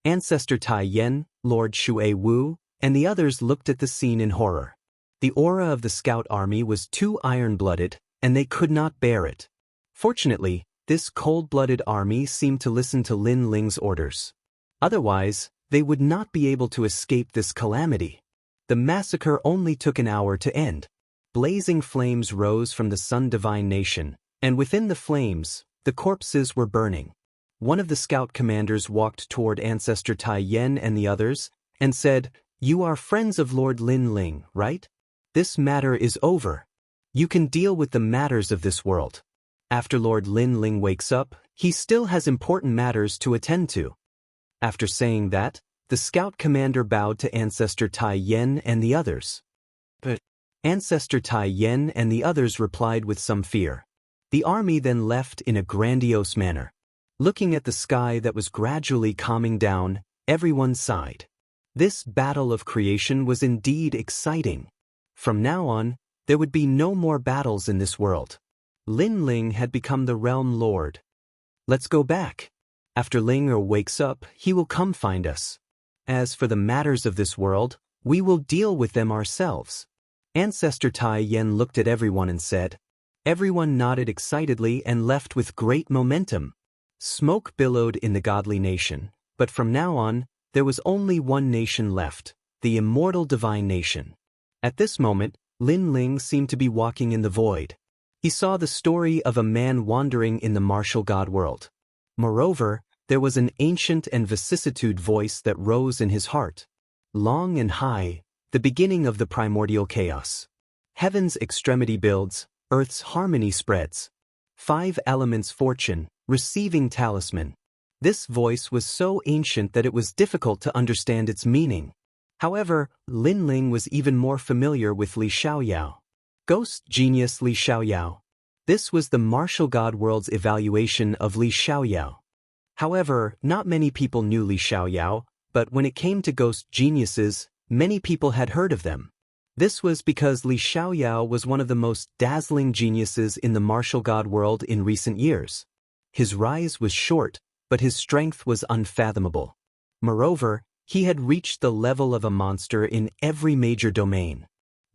Ancestor Tai Yen, Lord Shui Wu, and the others looked at the scene in horror. The aura of the scout army was too iron-blooded, and they could not bear it. Fortunately, this cold-blooded army seemed to listen to Lin Ling's orders. Otherwise, they would not be able to escape this calamity. The massacre only took an hour to end. Blazing flames rose from the Sun Divine Nation, and within the flames, the corpses were burning. One of the scout commanders walked toward Ancestor Tai Yen and the others, and said, "You are friends of Lord Lin Ling, right? This matter is over. You can deal with the matters of this world. After Lord Lin Ling wakes up, he still has important matters to attend to." After saying that, the scout commander bowed to Ancestor Tai Yen and the others. But Ancestor Tai Yen and the others replied with some fear. The army then left in a grandiose manner. Looking at the sky that was gradually calming down, everyone sighed. This battle of creation was indeed exciting. From now on, there would be no more battles in this world. Lin Ling had become the realm lord. Let's go back. After Ling wakes up, he will come find us. As for the matters of this world, we will deal with them ourselves. Ancestor Tai Yen looked at everyone and said. Everyone nodded excitedly and left with great momentum. Smoke billowed in the godly nation, but from now on, there was only one nation left, the Immortal Divine Nation. At this moment, Lin Ling seemed to be walking in the void. He saw the story of a man wandering in the martial god world. Moreover, there was an ancient and vicissitude voice that rose in his heart. Long and high, the beginning of the primordial chaos. Heaven's extremity builds, earth's harmony spreads. 5 elements fortune, receiving talisman. This voice was so ancient that it was difficult to understand its meaning. However, Lin Ling was even more familiar with Li Xiaoyao. Ghost genius Li Xiaoyao. This was the martial god world's evaluation of Li Xiaoyao. However, not many people knew Li Xiaoyao, but when it came to ghost geniuses, many people had heard of them. This was because Li Xiaoyao was one of the most dazzling geniuses in the martial god world in recent years. His rise was short, but his strength was unfathomable. Moreover, he had reached the level of a monster in every major domain.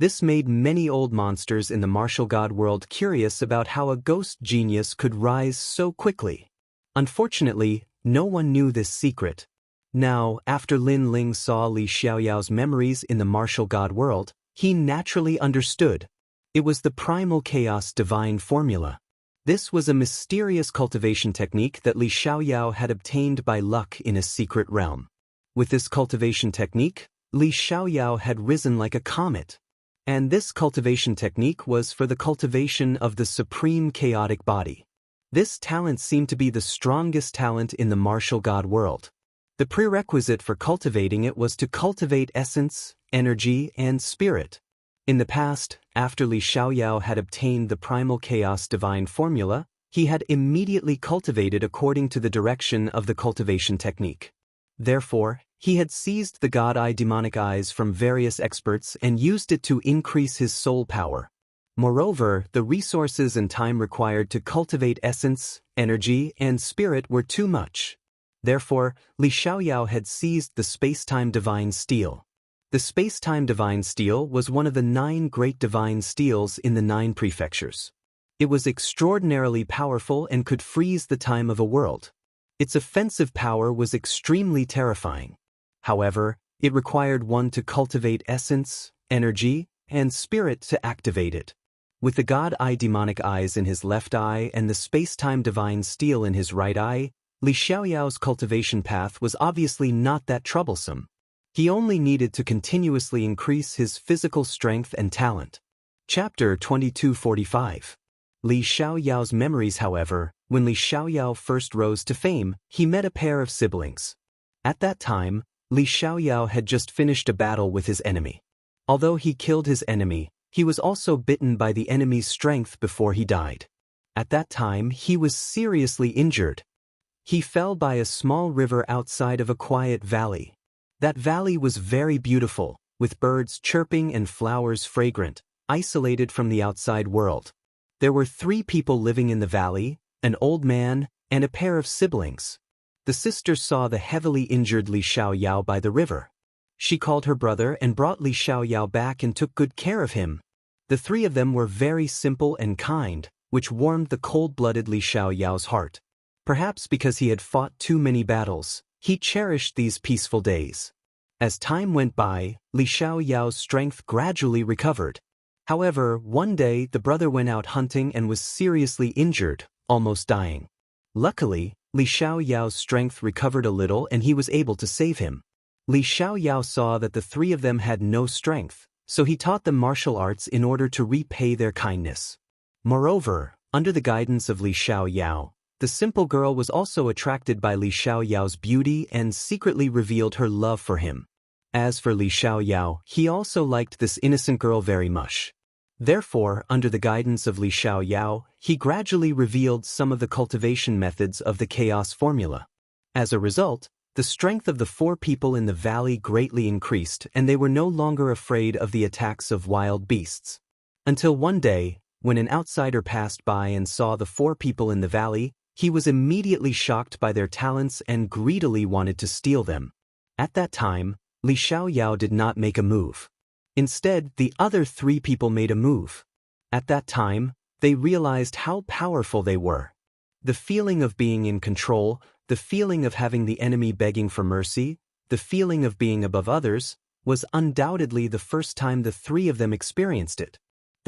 This made many old monsters in the martial god world curious about how a ghost genius could rise so quickly. Unfortunately, no one knew this secret. Now, after Lin Ling saw Li Xiaoyao's memories in the martial god world, he naturally understood. It was the primal chaos divine formula. This was a mysterious cultivation technique that Li Xiaoyao had obtained by luck in a secret realm. With this cultivation technique, Li Xiaoyao had risen like a comet. And this cultivation technique was for the cultivation of the supreme chaotic body. This talent seemed to be the strongest talent in the martial god world. The prerequisite for cultivating it was to cultivate essence, energy, and spirit. In the past, after Li Xiaoyao had obtained the primal chaos divine formula, he had immediately cultivated according to the direction of the cultivation technique. Therefore, he had seized the god eye demonic eyes from various experts and used it to increase his soul power. Moreover, the resources and time required to cultivate essence, energy, and spirit were too much. Therefore, Li Xiaoyao had seized the space-time divine steel. The space-time divine steel was one of the 9 great divine steels in the 9 prefectures. It was extraordinarily powerful and could freeze the time of a world. Its offensive power was extremely terrifying. However, it required one to cultivate essence, energy, and spirit to activate it. With the god eye demonic eyes in his left eye and the space-time divine steel in his right eye, Li Xiaoyao's cultivation path was obviously not that troublesome. He only needed to continuously increase his physical strength and talent. Chapter 2245. Li Xiaoyao's memories. However, when Li Xiaoyao first rose to fame, he met a pair of siblings. At that time, Li Xiaoyao had just finished a battle with his enemy. Although he killed his enemy, he was also bitten by the enemy's strength before he died. At that time, he was seriously injured. He fell by a small river outside of a quiet valley. That valley was very beautiful, with birds chirping and flowers fragrant, isolated from the outside world. There were 3 people living in the valley, an old man, and a pair of siblings. The sister saw the heavily injured Li Xiaoyao by the river. She called her brother and brought Li Xiaoyao back and took good care of him. The 3 of them were very simple and kind, which warmed the cold-blooded Li Xiaoyao's heart. Perhaps because he had fought too many battles, he cherished these peaceful days. As time went by, Li Xiaoyao's strength gradually recovered. However, one day the brother went out hunting and was seriously injured, almost dying. Luckily, Li Xiaoyao's strength recovered a little and he was able to save him. Li Xiaoyao saw that the 3 of them had no strength, so he taught them martial arts in order to repay their kindness. Moreover, under the guidance of Li Xiaoyao, the simple girl was also attracted by Li Xiaoyao's beauty and secretly revealed her love for him. As for Li Xiaoyao, he also liked this innocent girl very much. Therefore, under the guidance of Li Xiaoyao, he gradually revealed some of the cultivation methods of the chaos formula. As a result, the strength of the 4 people in the valley greatly increased and they were no longer afraid of the attacks of wild beasts. Until one day, when an outsider passed by and saw the 4 people in the valley, he was immediately shocked by their talents and greedily wanted to steal them. At that time, Li Xiaoyao did not make a move. Instead, the other 3 people made a move. At that time, they realized how powerful they were. The feeling of being in control, the feeling of having the enemy begging for mercy, the feeling of being above others, was undoubtedly the first time the 3 of them experienced it.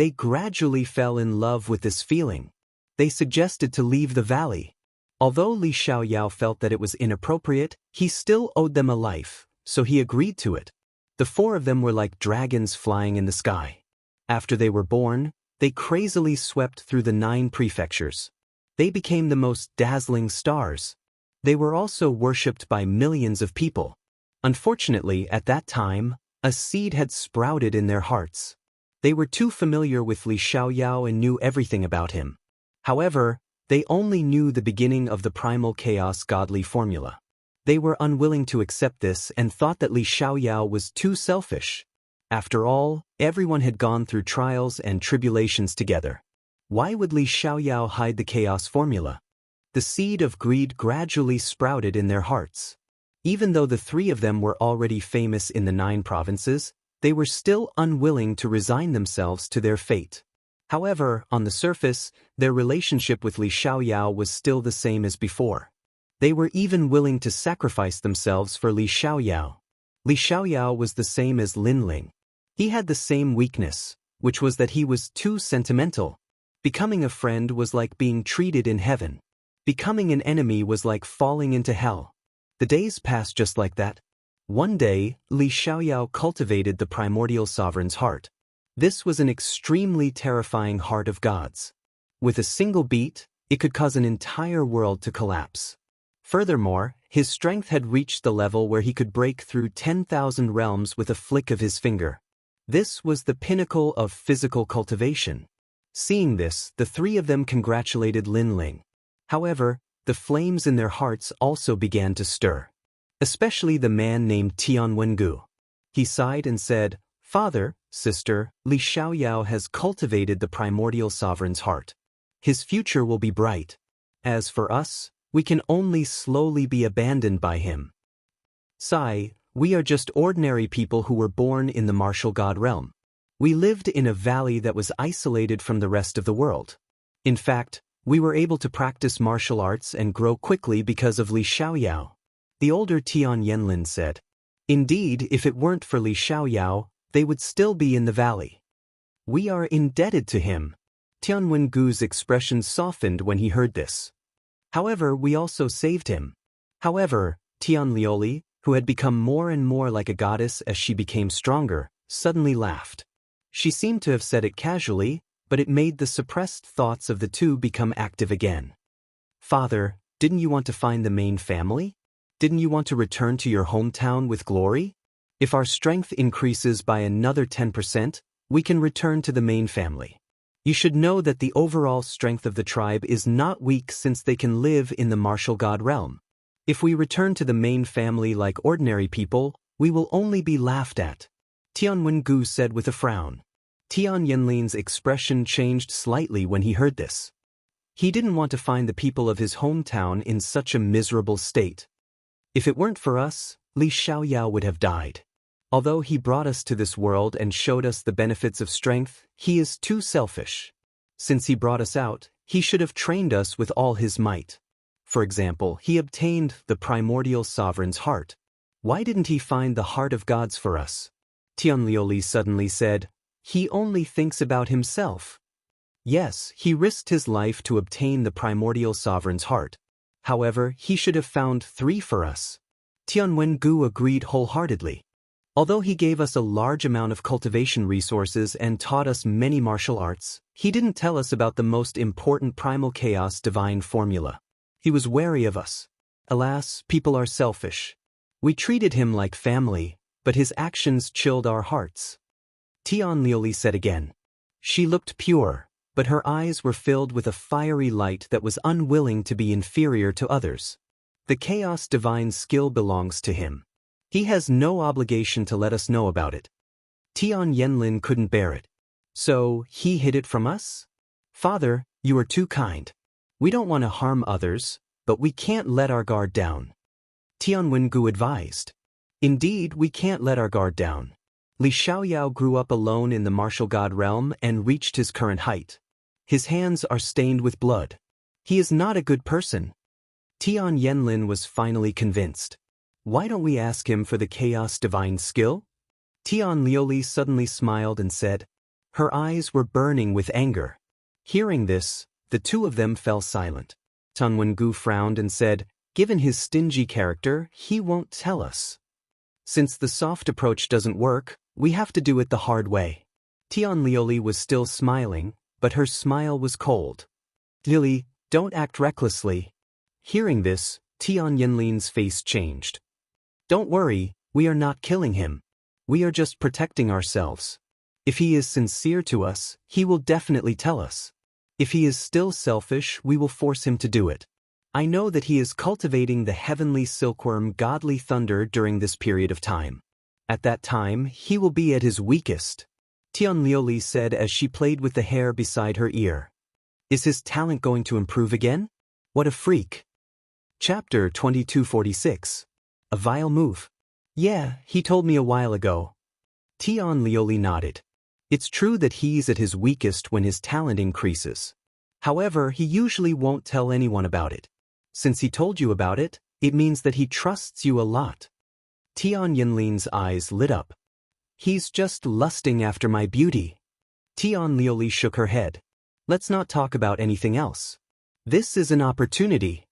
They gradually fell in love with this feeling. They suggested to leave the valley. Although Li Xiaoyao felt that it was inappropriate, he still owed them a life, so he agreed to it. The four of them were like dragons flying in the sky. After they were born, they crazily swept through the 9 prefectures. They became the most dazzling stars. They were also worshipped by millions of people. Unfortunately, at that time, a seed had sprouted in their hearts. They were too familiar with Li Xiaoyao and knew everything about him. However, they only knew the beginning of the primal chaos godly formula. They were unwilling to accept this and thought that Li Xiaoyao was too selfish. After all, everyone had gone through trials and tribulations together. Why would Li Xiaoyao hide the chaos formula? The seed of greed gradually sprouted in their hearts. Even though the 3 of them were already famous in the 9 provinces, they were still unwilling to resign themselves to their fate. However, on the surface, their relationship with Li Xiaoyao was still the same as before. They were even willing to sacrifice themselves for Li Xiaoyao. Li Xiaoyao was the same as Lin Ling. He had the same weakness, which was that he was too sentimental. Becoming a friend was like being treated in heaven. Becoming an enemy was like falling into hell. The days passed just like that. One day, Li Xiaoyao cultivated the primordial sovereign's heart. This was an extremely terrifying heart of gods. With a single beat, it could cause an entire world to collapse. Furthermore, his strength had reached the level where he could break through 10,000 realms with a flick of his finger. This was the pinnacle of physical cultivation. Seeing this, the 3 of them congratulated Lin Ling. However, the flames in their hearts also began to stir. Especially the man named Tianwengu. He sighed and said, "Father, sister, Li Xiaoyao has cultivated the primordial sovereign's heart. His future will be bright. As for us, we can only slowly be abandoned by him. Sai, we are just ordinary people who were born in the martial god realm. We lived in a valley that was isolated from the rest of the world. In fact, we were able to practice martial arts and grow quickly because of Li Xiaoyao." The older Tian Yanlin said. Indeed, if it weren't for Li Xiaoyao, they would still be in the valley. We are indebted to him. Tianwengu's expression softened when he heard this. However, we also saved him. However, Tian Lioli, who had become more and more like a goddess as she became stronger, suddenly laughed. She seemed to have said it casually, but it made the suppressed thoughts of the 2 become active again. "Father, didn't you want to find the main family? Didn't you want to return to your hometown with glory? If our strength increases by another 10%, we can return to the main family. You should know that the overall strength of the tribe is not weak since they can live in the martial god realm. If we return to the main family like ordinary people, we will only be laughed at," Tianwengu said with a frown. Tian Yanlin's expression changed slightly when he heard this. He didn't want to find the people of his hometown in such a miserable state. If it weren't for us, Li Xiaoyao would have died. Although he brought us to this world and showed us the benefits of strength, he is too selfish. Since he brought us out, he should have trained us with all his might. For example, he obtained the primordial sovereign's heart. Why didn't he find the heart of gods for us? Tian Lioli suddenly said, "He only thinks about himself." Yes, he risked his life to obtain the primordial sovereign's heart. However, he should have found 3 for us. Tianwengu agreed wholeheartedly. Although he gave us a large amount of cultivation resources and taught us many martial arts, he didn't tell us about the most important primal chaos divine formula. He was wary of us. Alas, people are selfish. We treated him like family, but his actions chilled our hearts. Tian Lioli said again. She looked pure, but her eyes were filled with a fiery light that was unwilling to be inferior to others. The chaos divine skill belongs to him. He has no obligation to let us know about it. Tian Yanlin couldn't bear it. So, he hid it from us? Father, you are too kind. We don't want to harm others, but we can't let our guard down. Tianwengu advised. Indeed, we can't let our guard down. Li Xiaoyao grew up alone in the martial god realm and reached his current height. His hands are stained with blood. He is not a good person. Tian Yanlin was finally convinced. Why don't we ask him for the chaos divine skill? Tian Lioli suddenly smiled and said, Her eyes were burning with anger. Hearing this, the two of them fell silent. Tan Wengu frowned and said, "Given his stingy character, he won't tell us. Since the soft approach doesn't work, we have to do it the hard way." Tian Lioli was still smiling, but her smile was cold. "Lily, don't act recklessly." Hearing this, Tian Yinlin's face changed. "Don't worry, we are not killing him. We are just protecting ourselves. If he is sincere to us, he will definitely tell us. If he is still selfish, we will force him to do it. I know that he is cultivating the heavenly silkworm godly thunder during this period of time. At that time, he will be at his weakest," Tian Lioli said as she played with the hair beside her ear. "Is his talent going to improve again? What a freak." Chapter 2246. A vile move. "Yeah, he told me a while ago." Tian Lioli nodded. "It's true that he's at his weakest when his talent increases. However, he usually won't tell anyone about it. Since he told you about it, it means that he trusts you a lot." Tian Yinlin's eyes lit up. "He's just lusting after my beauty." Tian Lioli shook her head. "Let's not talk about anything else. This is an opportunity."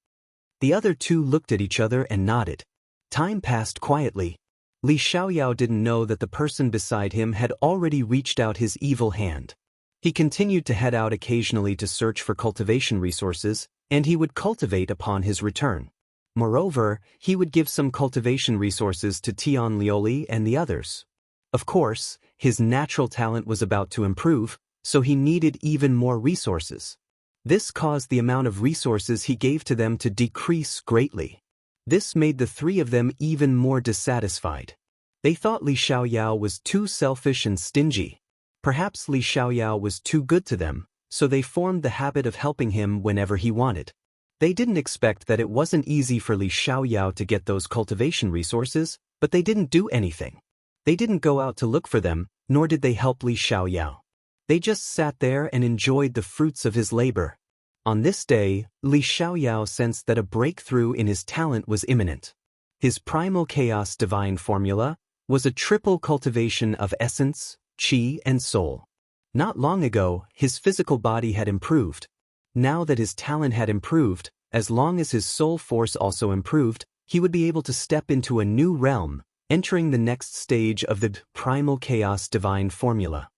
The other two looked at each other and nodded. Time passed quietly. Li Xiaoyao didn't know that the person beside him had already reached out his evil hand. He continued to head out occasionally to search for cultivation resources, and he would cultivate upon his return. Moreover, he would give some cultivation resources to Tian Lioli and the others. Of course, his natural talent was about to improve, so he needed even more resources. This caused the amount of resources he gave to them to decrease greatly. This made the three of them even more dissatisfied. They thought Li Xiaoyao was too selfish and stingy. Perhaps Li Xiaoyao was too good to them, so they formed the habit of helping him whenever he wanted. They didn't expect that it wasn't easy for Li Xiaoyao to get those cultivation resources, but they didn't do anything. They didn't go out to look for them, nor did they help Li Xiaoyao. They just sat there and enjoyed the fruits of his labor. On this day, Li Xiaoyao sensed that a breakthrough in his talent was imminent. His primal chaos divine formula was a triple cultivation of essence, qi, and soul. Not long ago, his physical body had improved. Now that his talent had improved, as long as his soul force also improved, he would be able to step into a new realm, entering the next stage of the primal chaos divine formula.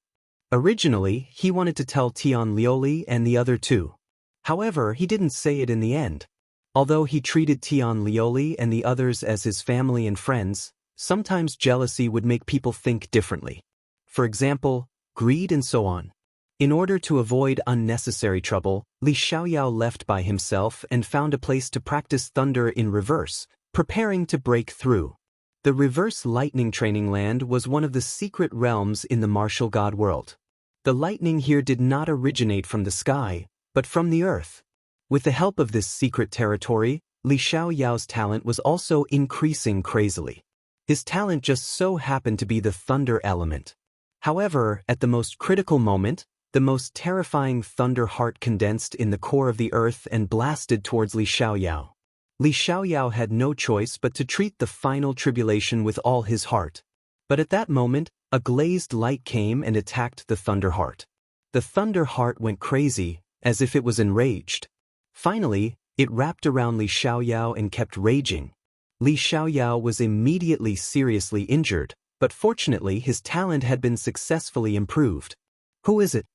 Originally, he wanted to tell Tian Lioli and the other two. However, he didn't say it in the end. Although he treated Tian Lioli and the others as his family and friends, sometimes jealousy would make people think differently. For example, greed and so on. In order to avoid unnecessary trouble, Li Xiaoyao left by himself and found a place to practice thunder in reverse, preparing to break through. The reverse lightning training land was one of the secret realms in the martial god world. The lightning here did not originate from the sky, but from the earth. With the help of this secret territory, Li Xiaoyao's talent was also increasing crazily. His talent just so happened to be the thunder element. However, at the most critical moment, the most terrifying thunder heart condensed in the core of the earth and blasted towards Li Xiaoyao. Li Xiaoyao had no choice but to treat the final tribulation with all his heart. But at that moment, a glazed light came and attacked the thunder heart. The thunder heart went crazy, as if it was enraged. Finally, it wrapped around Li Xiaoyao and kept raging. Li Xiaoyao was immediately seriously injured, but fortunately his talent had been successfully improved. "Who is it?"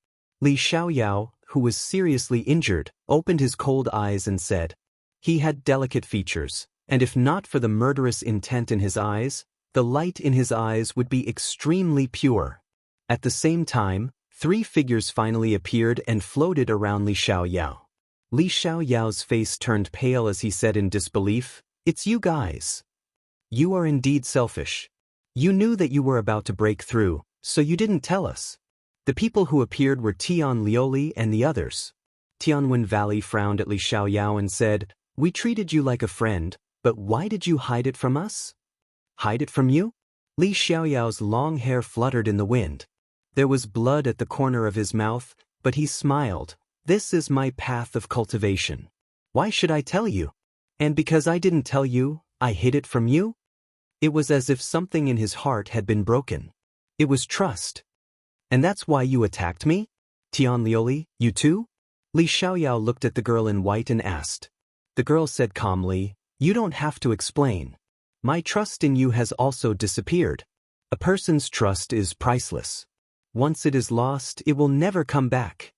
Li Xiaoyao, who was seriously injured, opened his cold eyes and said. He had delicate features, and if not for the murderous intent in his eyes, the light in his eyes would be extremely pure. At the same time, three figures finally appeared and floated around Li Xiaoyao. Li Xiaoyao's face turned pale as he said in disbelief, "It's you guys. You are indeed selfish. You knew that you were about to break through, so you didn't tell us." The people who appeared were Tian Lioli and the others. Tianwen Valley frowned at Li Xiaoyao and said, "We treated you like a friend, but why did you hide it from us?" "Hide it from you?" Li Xiaoyao's long hair fluttered in the wind. There was blood at the corner of his mouth, but he smiled. "This is my path of cultivation. Why should I tell you? And because I didn't tell you, I hid it from you?" It was as if something in his heart had been broken. It was trust. And that's why you attacked me? Tianlioli, you too? Li Xiaoyao looked at the girl in white and asked. The girl said calmly, you don't have to explain. My trust in you has also disappeared. A person's trust is priceless. Once it is lost, it will never come back.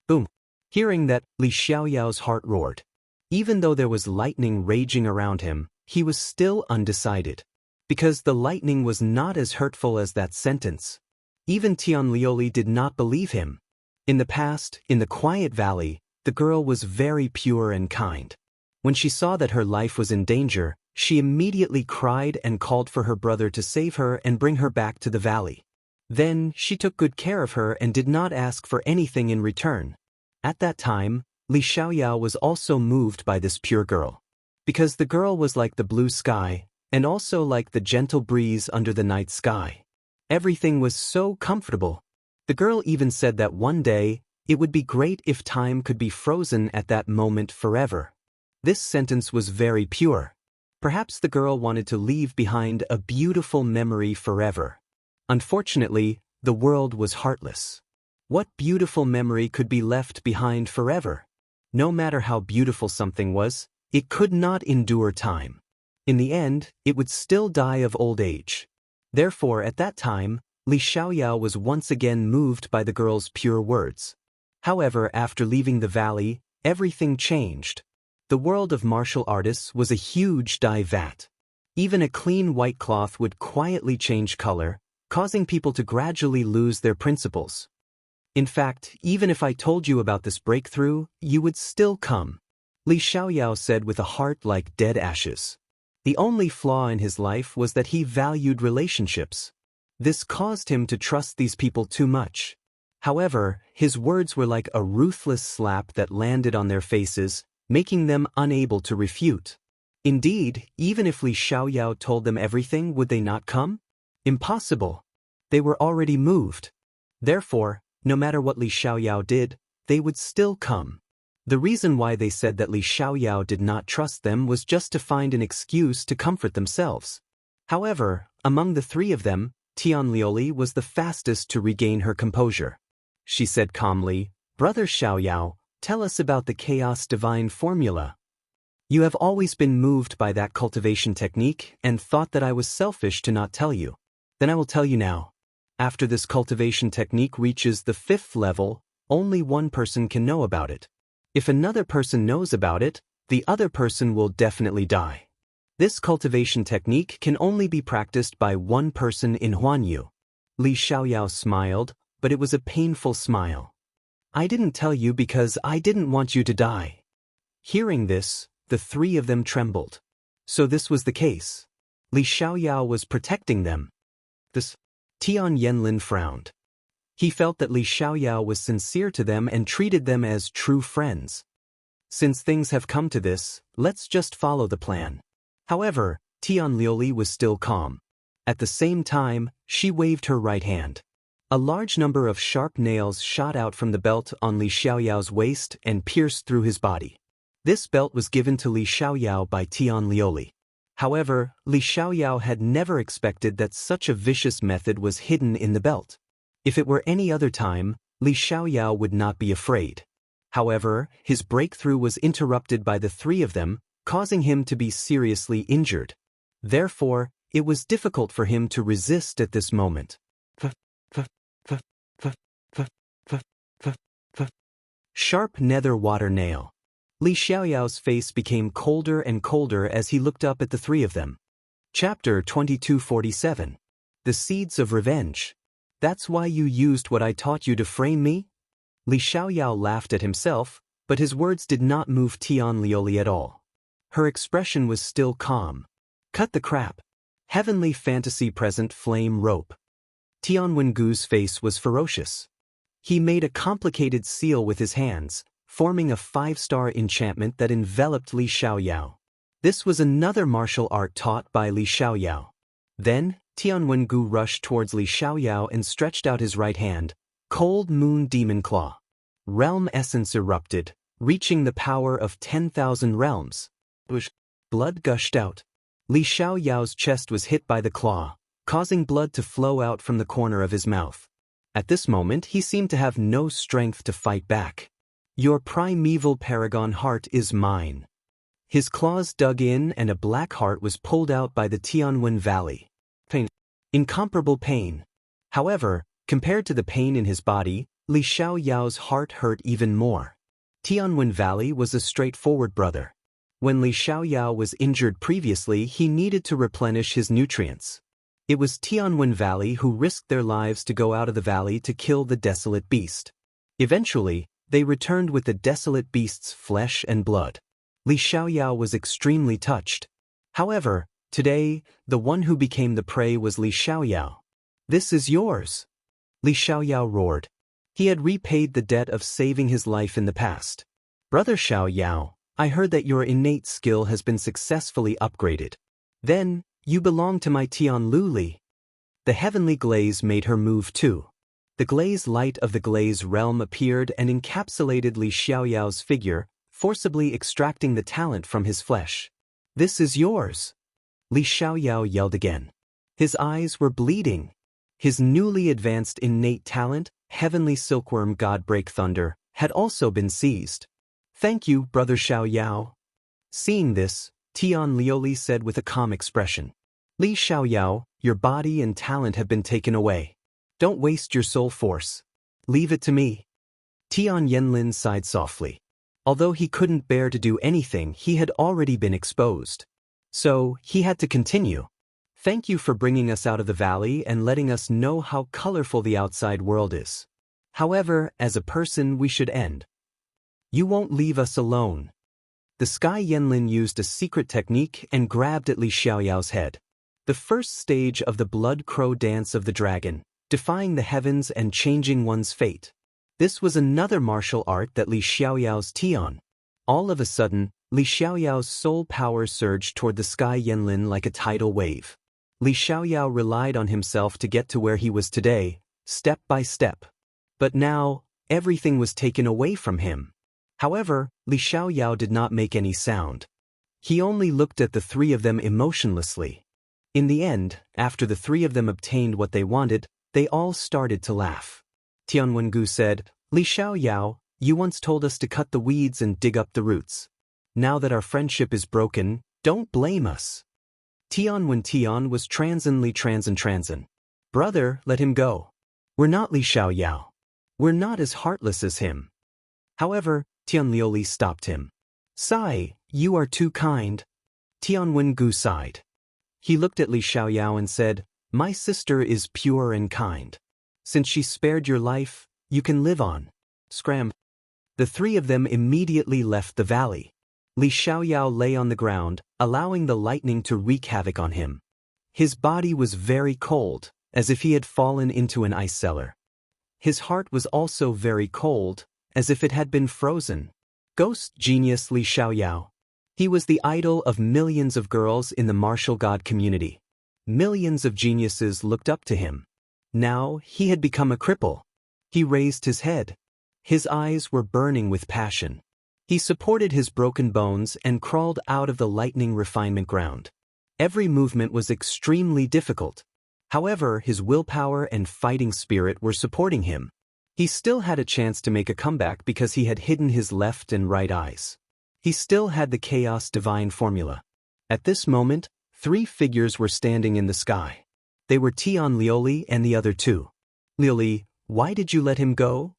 Boom. Hearing that, Li Xiaoyao's heart roared. Even though there was lightning raging around him, he was still undecided. Because the lightning was not as hurtful as that sentence. Even Tianlioli did not believe him. In the past, in the quiet valley, the girl was very pure and kind. When she saw that her life was in danger, she immediately cried and called for her brother to save her and bring her back to the valley. Then, she took good care of her and did not ask for anything in return. At that time, Li Xiaoyao was also moved by this pure girl. Because the girl was like the blue sky, and also like the gentle breeze under the night sky. Everything was so comfortable. The girl even said that one day, it would be great if time could be frozen at that moment forever. This sentence was very pure. Perhaps the girl wanted to leave behind a beautiful memory forever. Unfortunately, the world was heartless. What beautiful memory could be left behind forever? No matter how beautiful something was, it could not endure time. In the end, it would still die of old age. Therefore, at that time, Li Xiaoyao was once again moved by the girl's pure words. However, after leaving the valley, everything changed. The world of martial artists was a huge dye vat. Even a clean white cloth would quietly change color, causing people to gradually lose their principles. In fact, even if I told you about this breakthrough, you would still come. Li Xiaoyao said with a heart like dead ashes. The only flaw in his life was that he valued relationships. This caused him to trust these people too much. However, his words were like a ruthless slap that landed on their faces, making them unable to refute. Indeed, even if Li Xiaoyao told them everything, would they not come? Impossible. They were already moved. Therefore, no matter what Li Xiaoyao did, they would still come. The reason why they said that Li Xiaoyao did not trust them was just to find an excuse to comfort themselves. However, among the three of them, Tianlioli was the fastest to regain her composure. She said calmly, Brother Xiaoyao, tell us about the chaos divine formula. You have always been moved by that cultivation technique and thought that I was selfish to not tell you. Then I will tell you now. After this cultivation technique reaches the 5th level, only one person can know about it. If another person knows about it, the other person will definitely die. This cultivation technique can only be practiced by one person in Huanyu. Li Xiaoyao smiled, but it was a painful smile. I didn't tell you because I didn't want you to die. Hearing this, the three of them trembled. So this was the case. Li Xiaoyao was protecting them. This Tian Yanlin frowned. He felt that Li Xiaoyao was sincere to them and treated them as true friends. Since things have come to this, let's just follow the plan. However, Tianlioli was still calm. At the same time, she waved her right hand. A large number of sharp nails shot out from the belt on Li Xiaoyao's waist and pierced through his body. This belt was given to Li Xiaoyao by Tianlioli. However, Li Xiaoyao had never expected that such a vicious method was hidden in the belt. If it were any other time, Li Xiaoyao would not be afraid. However, his breakthrough was interrupted by the three of them, causing him to be seriously injured. Therefore, it was difficult for him to resist at this moment. Sharp nether water nail. Li Xiaoyao's face became colder and colder as he looked up at the three of them. Chapter 2247. The Seeds of Revenge. That's why you used what I taught you to frame me? Li Xiaoyao laughed at himself, but his words did not move Tianlioli at all. Her expression was still calm. Cut the crap. Heavenly fantasy present flame rope. Tian Wengu's face was ferocious. He made a complicated seal with his hands, forming a 5-star enchantment that enveloped Li Xiaoyao. This was another martial art taught by Li Xiaoyao. Then, Tian Wengu rushed towards Li Xiaoyao and stretched out his right hand. Cold Moon Demon Claw. Realm essence erupted, reaching the power of 10,000 realms. Blood gushed out. Li Xiaoyao's chest was hit by the claw, causing blood to flow out from the corner of his mouth. At this moment he seemed to have no strength to fight back. Your primeval paragon heart is mine. His claws dug in and a black heart was pulled out by the Tianwen Valley. Pain. Incomparable pain. However, compared to the pain in his body, Li Xiaoyao's heart hurt even more. Tianwen Valley was a straightforward brother. When Li Xiaoyao was injured previously, he needed to replenish his nutrients. It was Tianwen Valley who risked their lives to go out of the valley to kill the desolate beast. Eventually, they returned with the desolate beast's flesh and blood. Li Xiaoyao was extremely touched. However, today, the one who became the prey was Li Xiaoyao. "This is yours," Li Xiaoyao roared. He had repaid the debt of saving his life in the past. "Brother Xiaoyao, I heard that your innate skill has been successfully upgraded. Then, you belong to my Tianlu Li." The heavenly glaze made her move too. The glaze light of the glaze realm appeared and encapsulated Li Xiaoyao's figure, forcibly extracting the talent from his flesh. "This is yours," Li Xiaoyao yelled again. His eyes were bleeding. His newly advanced innate talent, Heavenly Silkworm God Break Thunder, had also been seized. "Thank you, Brother Xiaoyao." Seeing this, Tian Lioli said with a calm expression, "Li Xiaoyao, your body and talent have been taken away. Don't waste your soul force. Leave it to me." Tian Yenlin sighed softly. Although he couldn't bear to do anything, he had already been exposed. So, he had to continue. "Thank you for bringing us out of the valley and letting us know how colorful the outside world is. However, as a person we should end. You won't leave us alone." The Sky Yenlin used a secret technique and grabbed at Li Xiaoyao's head. The first stage of the blood crow dance of the dragon, defying the heavens and changing one's fate. This was another martial art that Li Xiaoyao's Tian. All of a sudden, Li Xiaoyao's soul power surged toward the Sky Yenlin like a tidal wave. Li Xiaoyao relied on himself to get to where he was today, step by step. But now, everything was taken away from him. However, Li Xiaoyao did not make any sound. He only looked at the three of them emotionlessly. In the end, after the three of them obtained what they wanted, they all started to laugh. Tianwengu said, "Li Xiaoyao, you once told us to cut the weeds and dig up the roots. Now that our friendship is broken, don't blame us." Tian was transen. "Brother, let him go. We're not Li Xiaoyao. We're not as heartless as him." However, Tian Lioli stopped him. "Sai, you are too kind." Tianwengu sighed. He looked at Li Xiaoyao and said, "My sister is pure and kind. Since she spared your life, you can live on." Scram. The three of them immediately left the valley. Li Xiaoyao lay on the ground, allowing the lightning to wreak havoc on him. His body was very cold, as if he had fallen into an ice cellar. His heart was also very cold, as if it had been frozen. Ghost genius Li Xiaoyao. He was the idol of millions of girls in the martial god community. Millions of geniuses looked up to him. Now, he had become a cripple. He raised his head. His eyes were burning with passion. He supported his broken bones and crawled out of the lightning refinement ground. Every movement was extremely difficult. However, his willpower and fighting spirit were supporting him. He still had a chance to make a comeback because he had hidden his left and right eyes. He still had the Chaos Divine formula. At this moment, three figures were standing in the sky. They were Tian Lioli and the other two. "Lioli, why did you let him go?"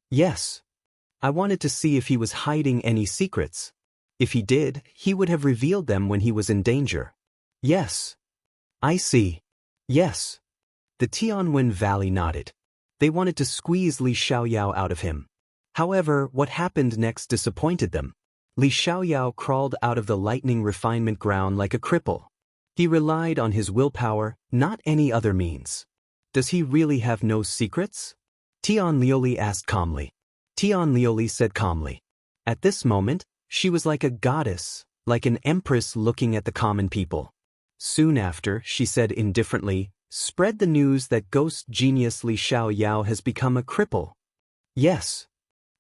"Yes. I wanted to see if he was hiding any secrets. If he did, he would have revealed them when he was in danger." "Yes. I see. Yes." The Tianwen Valley nodded. They wanted to squeeze Li Xiaoyao out of him. However, what happened next disappointed them. Li Xiaoyao crawled out of the lightning refinement ground like a cripple. He relied on his willpower, not any other means. "Does he really have no secrets?" Tian Lioli asked calmly. Tian Lioli said calmly. At this moment, she was like a goddess, like an empress looking at the common people. Soon after, she said indifferently, "Spread the news that ghost genius Li Xiaoyao has become a cripple." "Yes."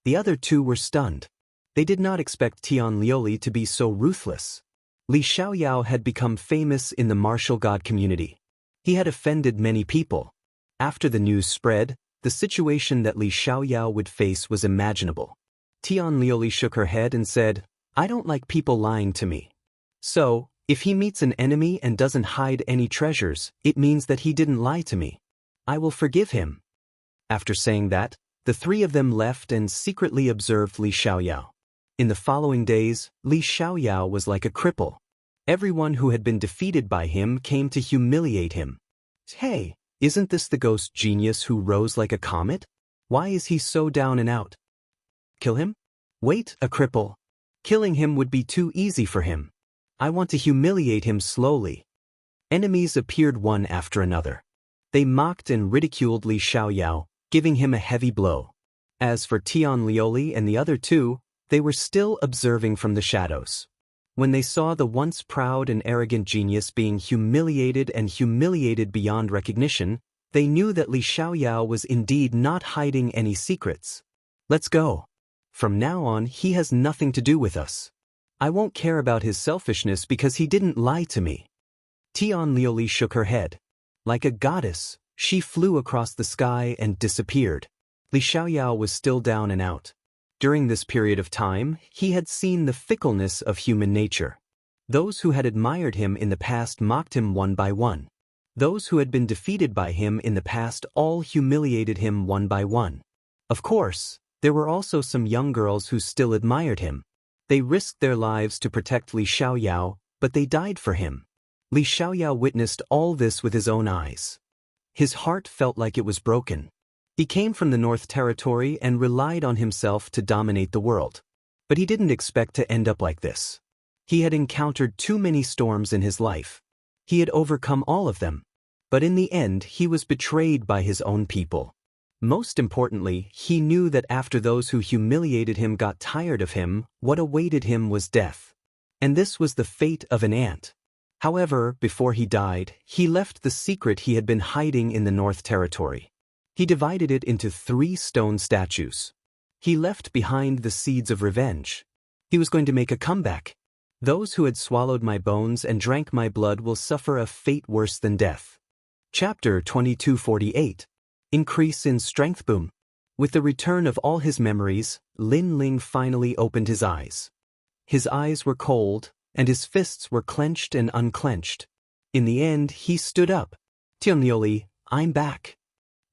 The other two were stunned. They did not expect Tian Lioli to be so ruthless. Li Xiaoyao had become famous in the martial god community. He had offended many people. After the news spread, The situation that Li Xiaoyao would face was imaginable. Tian Liuli shook her head and said, "I don't like people lying to me. So, if he meets an enemy and doesn't hide any treasures, it means that he didn't lie to me. I will forgive him." After saying that, the three of them left and secretly observed Li Xiaoyao. In the following days, Li Xiaoyao was like a cripple. Everyone who had been defeated by him came to humiliate him. "Hey, isn't this the ghost genius who rose like a comet? Why is he so down and out? Kill him? Wait, a cripple. Killing him would be too easy for him. I want to humiliate him slowly." Enemies appeared one after another. They mocked and ridiculed Li Xiaoyao, giving him a heavy blow. As for Tian Liuli and the other two, they were still observing from the shadows. When they saw the once proud and arrogant genius being humiliated beyond recognition, they knew that Li Xiaoyao was indeed not hiding any secrets. "Let's go. From now on, he has nothing to do with us. I won't care about his selfishness because he didn't lie to me." Tian Liuli shook her head. Like a goddess, she flew across the sky and disappeared. Li Xiaoyao was still down and out. During this period of time, he had seen the fickleness of human nature. Those who had admired him in the past mocked him one by one. Those who had been defeated by him in the past all humiliated him one by one. Of course, there were also some young girls who still admired him. They risked their lives to protect Li Xiaoyao, but they died for him. Li Xiaoyao witnessed all this with his own eyes. His heart felt like it was broken. He came from the North Territory and relied on himself to dominate the world. But he didn't expect to end up like this. He had encountered too many storms in his life. He had overcome all of them. But in the end, he was betrayed by his own people. Most importantly, he knew that after those who humiliated him got tired of him, what awaited him was death. And this was the fate of an ant. However, before he died, he left the secret he had been hiding in the North Territory. He divided it into 3 stone statues. He left behind the seeds of revenge. He was going to make a comeback. "Those who had swallowed my bones and drank my blood will suffer a fate worse than death." Chapter 2248. Increase in Strength Boom. With the return of all his memories, Lin Ling finally opened his eyes. His eyes were cold, and his fists were clenched and unclenched. In the end, he stood up. "Tian Liuli, I'm back."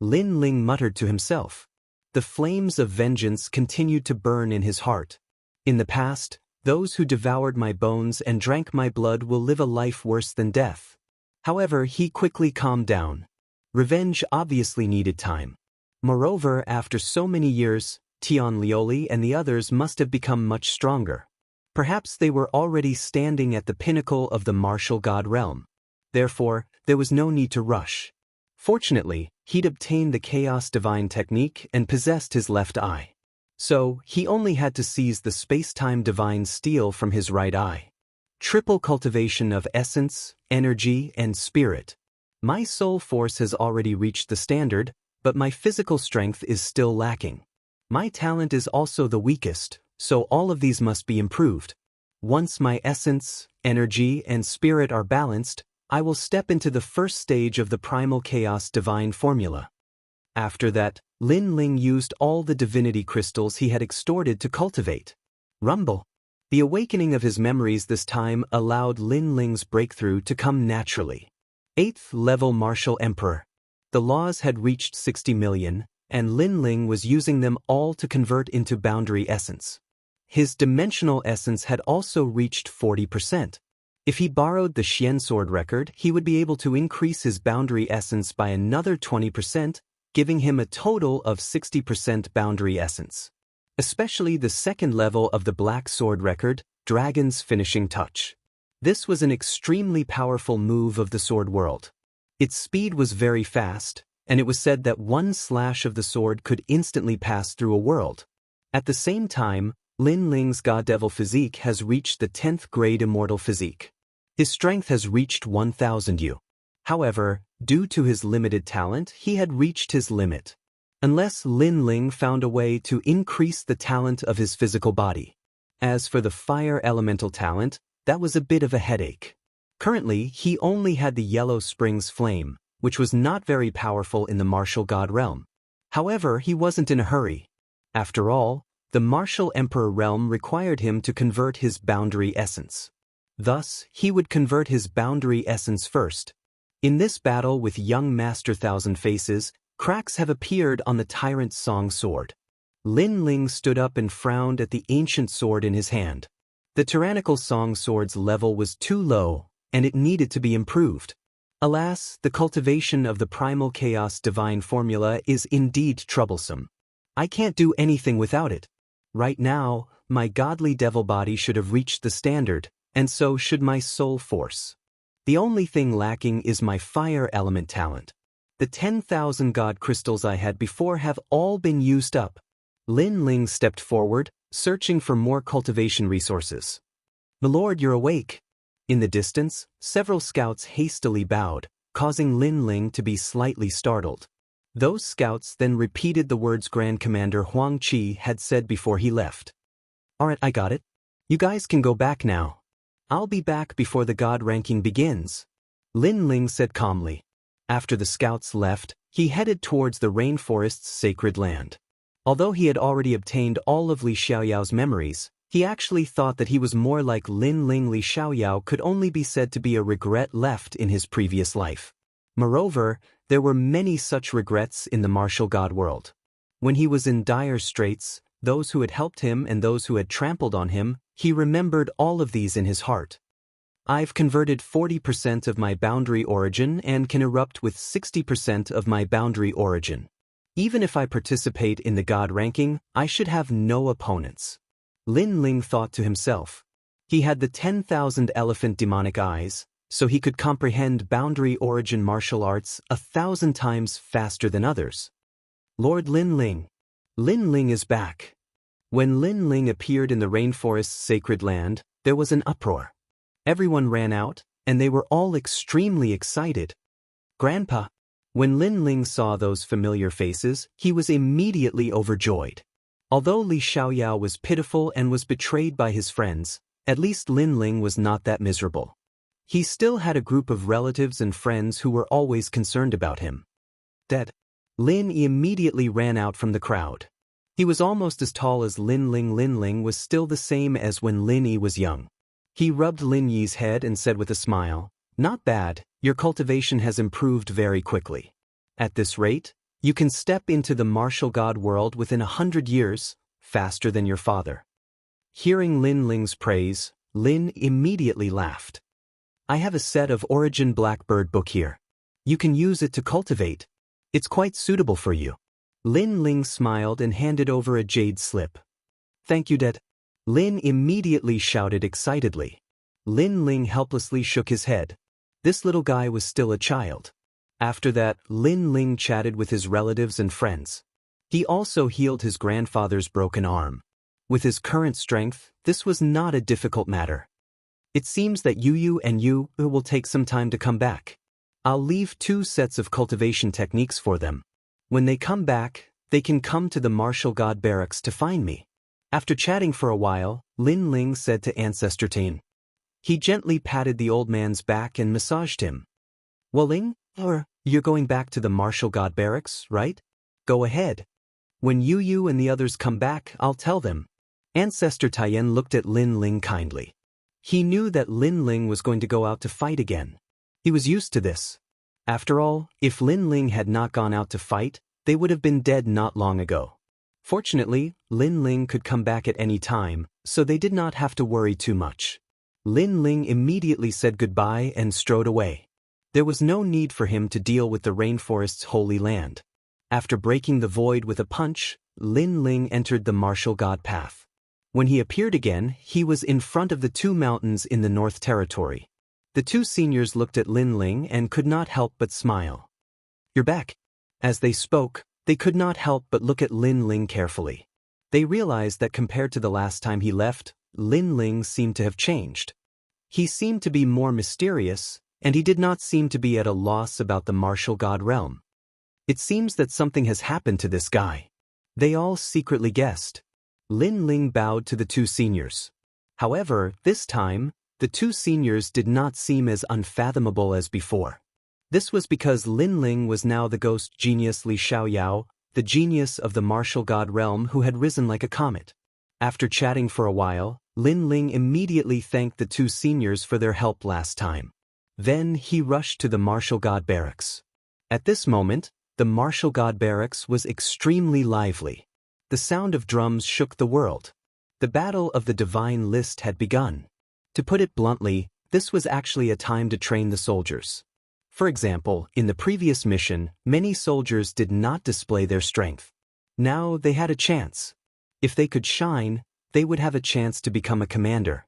Lin Ling muttered to himself. The flames of vengeance continued to burn in his heart. "In the past, those who devoured my bones and drank my blood will live a life worse than death." However, he quickly calmed down. Revenge obviously needed time. Moreover, after so many years, Tian Liuli and the others must have become much stronger. Perhaps they were already standing at the pinnacle of the martial god realm. Therefore, there was no need to rush. Fortunately, he'd obtained the Chaos Divine technique and possessed his left eye. So, he only had to seize the space-time divine steel from his right eye. Triple cultivation of essence, energy, and spirit. My soul force has already reached the standard, but my physical strength is still lacking. My talent is also the weakest, so all of these must be improved. Once my essence, energy, and spirit are balanced, I will step into the first stage of the primal chaos divine formula. After that, Lin Ling used all the divinity crystals he had extorted to cultivate. Rumble. The awakening of his memories this time allowed Lin Ling's breakthrough to come naturally. 8th level Martial Emperor. The laws had reached 60 million, and Lin Ling was using them all to convert into boundary essence. His dimensional essence had also reached 40%. If he borrowed the Xian sword record, he would be able to increase his boundary essence by another 20%, giving him a total of 60% boundary essence. Especially the 2nd level of the Black Sword record, Dragon's Finishing Touch. This was an extremely powerful move of the sword world. Its speed was very fast, and it was said that one slash of the sword could instantly pass through a world. At the same time, Lin Ling's God Devil physique has reached the 10th grade Immortal physique. His strength has reached 1000 U. However, due to his limited talent, he had reached his limit. Unless Lin Ling found a way to increase the talent of his physical body. As for the fire elemental talent, that was a bit of a headache. Currently, he only had the Yellow Springs Flame, which was not very powerful in the martial god realm. However, he wasn't in a hurry. After all, the martial emperor realm required him to convert his boundary essence. Thus, he would convert his boundary essence first. In this battle with young Master Thousand Faces, cracks have appeared on the tyrant's song sword. Lin Ling stood up and frowned at the ancient sword in his hand. The tyrannical song sword's level was too low, and it needed to be improved. Alas, the cultivation of the primal chaos divine formula is indeed troublesome. I can't do anything without it. Right now, my godly devil body should have reached the standard, and so should my soul force. The only thing lacking is my fire element talent. The 10,000 god crystals I had before have all been used up. Lin Ling stepped forward, searching for more cultivation resources. "Milord, you're awake." In the distance, several scouts hastily bowed, causing Lin Ling to be slightly startled. Those scouts then repeated the words Grand Commander Huang Qi had said before he left. "Alright, I got it. You guys can go back now. I'll be back before the god ranking begins," Lin Ling said calmly. After the scouts left, he headed towards the rainforest's sacred land. Although he had already obtained all of Li Xiaoyao's memories, he actually thought that he was more like Lin Ling. Li Xiaoyao could only be said to be a regret left in his previous life. Moreover, there were many such regrets in the martial god world. When he was in dire straits, those who had helped him and those who had trampled on him, he remembered all of these in his heart. "I've converted 40% of my boundary origin and can erupt with 60% of my boundary origin. Even if I participate in the god ranking, I should have no opponents," Lin Ling thought to himself. He had the 10,000 elephant demonic eyes, so he could comprehend boundary origin martial arts 1,000 times faster than others. "Lord Lin Ling. Lin Ling is back." When Lin Ling appeared in the rainforest's sacred land, there was an uproar. Everyone ran out, and they were all extremely excited. "Grandpa." When Lin Ling saw those familiar faces, he was immediately overjoyed. Although Li Xiaoyao was pitiful and was betrayed by his friends, at least Lin Ling was not that miserable. He still had a group of relatives and friends who were always concerned about him. Dead. Lin Yi immediately ran out from the crowd. He was almost as tall as Lin Ling. Lin Ling was still the same as when Lin Yi was young. He rubbed Lin Yi's head and said with a smile, "Not bad, your cultivation has improved very quickly. At this rate, you can step into the martial god world within 100 years, faster than your father." Hearing Lin Ling's praise, Lin immediately laughed. "I have a set of Origin Blackbird book here. You can use it to cultivate. It's quite suitable for you." Lin Ling smiled and handed over a jade slip. "Thank you, Dad." Lin immediately shouted excitedly. Lin Ling helplessly shook his head. This little guy was still a child. After that, Lin Ling chatted with his relatives and friends. He also healed his grandfather's broken arm. With his current strength, this was not a difficult matter. "It seems that Yu and you will take some time to come back. I'll leave 2 sets of cultivation techniques for them. When they come back, they can come to the martial god barracks to find me." After chatting for a while, Lin Ling said to Ancestor Tain. He gently patted the old man's back and massaged him. "Well, Ling, you're going back to the martial god barracks, right? Go ahead. When Yu and the others come back, I'll tell them." Ancestor Taiyan looked at Lin Ling kindly. He knew that Lin Ling was going to go out to fight again. He was used to this. After all, if Lin Ling had not gone out to fight, they would have been dead not long ago. Fortunately, Lin Ling could come back at any time, so they did not have to worry too much. Lin Ling immediately said goodbye and strode away. There was no need for him to deal with the rainforest's holy land. After breaking the void with a punch, Lin Ling entered the martial god path. When he appeared again, he was in front of the 2 mountains in the North Territory. The 2 seniors looked at Lin Ling and could not help but smile. "You're back." As they spoke, they could not help but look at Lin Ling carefully. They realized that compared to the last time he left, Lin Ling seemed to have changed. He seemed to be more mysterious, and he did not seem to be at a loss about the martial god realm. It seems that something has happened to this guy. They all secretly guessed. Lin Ling bowed to the 2 seniors. However, this time, the 2 seniors did not seem as unfathomable as before. This was because Lin Ling was now the ghost genius Li Xiaoyao, the genius of the martial god realm who had risen like a comet. After chatting for a while, Lin Ling immediately thanked the two seniors for their help last time. Then he rushed to the martial god barracks. At this moment, the martial god barracks was extremely lively. The sound of drums shook the world. The battle of the divine list had begun. To put it bluntly, this was actually a time to train the soldiers. For example, in the previous mission, many soldiers did not display their strength. Now they had a chance. If they could shine, they would have a chance to become a commander.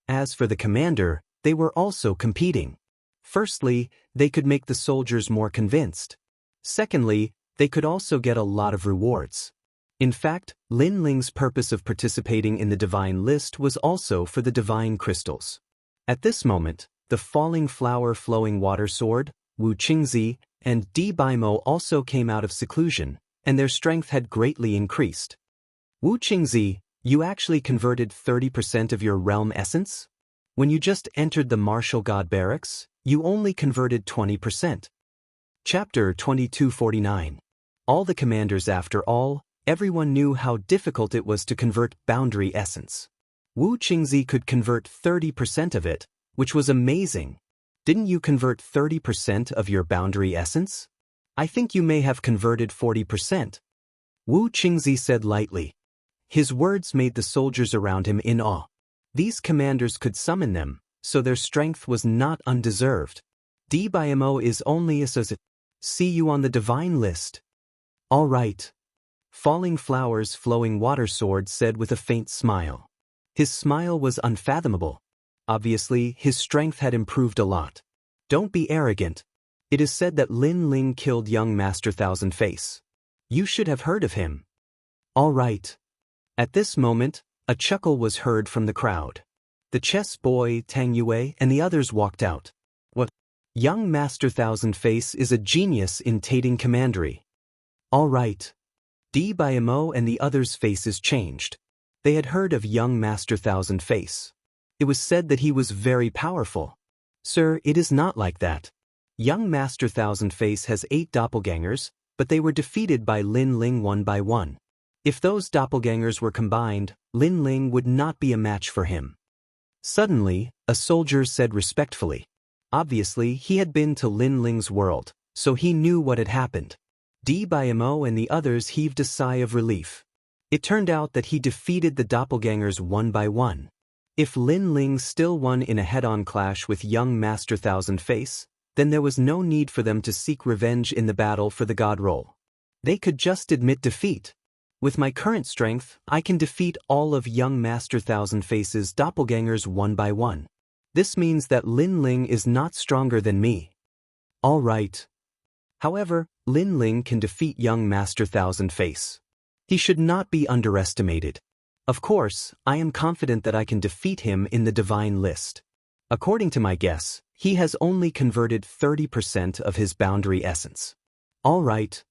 As for the commander, they were also competing. Firstly, they could make the soldiers more convinced. Secondly, they could also get a lot of rewards. In fact, Lin Ling's purpose of participating in the divine list was also for the divine crystals. At this moment, the falling flower flowing water sword, Wu Qingzi, and Di Baimo also came out of seclusion, and their strength had greatly increased. Wu Qingzi, you actually converted 30% of your realm essence? When you just entered the martial god barracks, you only converted 20%. Chapter 2249. All the commanders. After all, everyone knew how difficult it was to convert boundary essence. Wu Qingzi could convert 30% of it, which was amazing. Didn't you convert 30% of your boundary essence? I think you may have converted 40%. Wu Qingzi said lightly. His words made the soldiers around him in awe. These commanders could summon them, so their strength was not undeserved. Di Baimo is only associate. See you on the divine list. All right. Falling flowers flowing water sword said with a faint smile. His smile was unfathomable. Obviously, his strength had improved a lot. Don't be arrogant. It is said that Lin Ling killed young Master Thousand Face. You should have heard of him. All right. At this moment, a chuckle was heard from the crowd. The chess boy, Tang Yue, and the others walked out. What? Young Master Thousand Face is a genius in tating commandery. All right. Di Baimo and the others' faces changed. They had heard of young Master Thousand Face. It was said that he was very powerful. Sir, it is not like that. Young Master Thousand Face has 8 doppelgangers, but they were defeated by Lin Ling one by one. If those doppelgangers were combined, Lin Ling would not be a match for him. Suddenly, a soldier said respectfully. Obviously, he had been to Lin Ling's world, so he knew what had happened. Di Baimo and the others heaved a sigh of relief. It turned out that he defeated the doppelgangers one by one. If Lin Ling still won in a head-on clash with young Master Thousand Face, then there was no need for them to seek revenge in the battle for the god role. They could just admit defeat. With my current strength, I can defeat all of young Master Thousand Face's doppelgangers one by one. This means that Lin Ling is not stronger than me. All right. However, Lin Ling can defeat young Master Thousand Face. He should not be underestimated. Of course, I am confident that I can defeat him in the divine list. According to my guess, he has only converted 30% of his boundary essence. All right.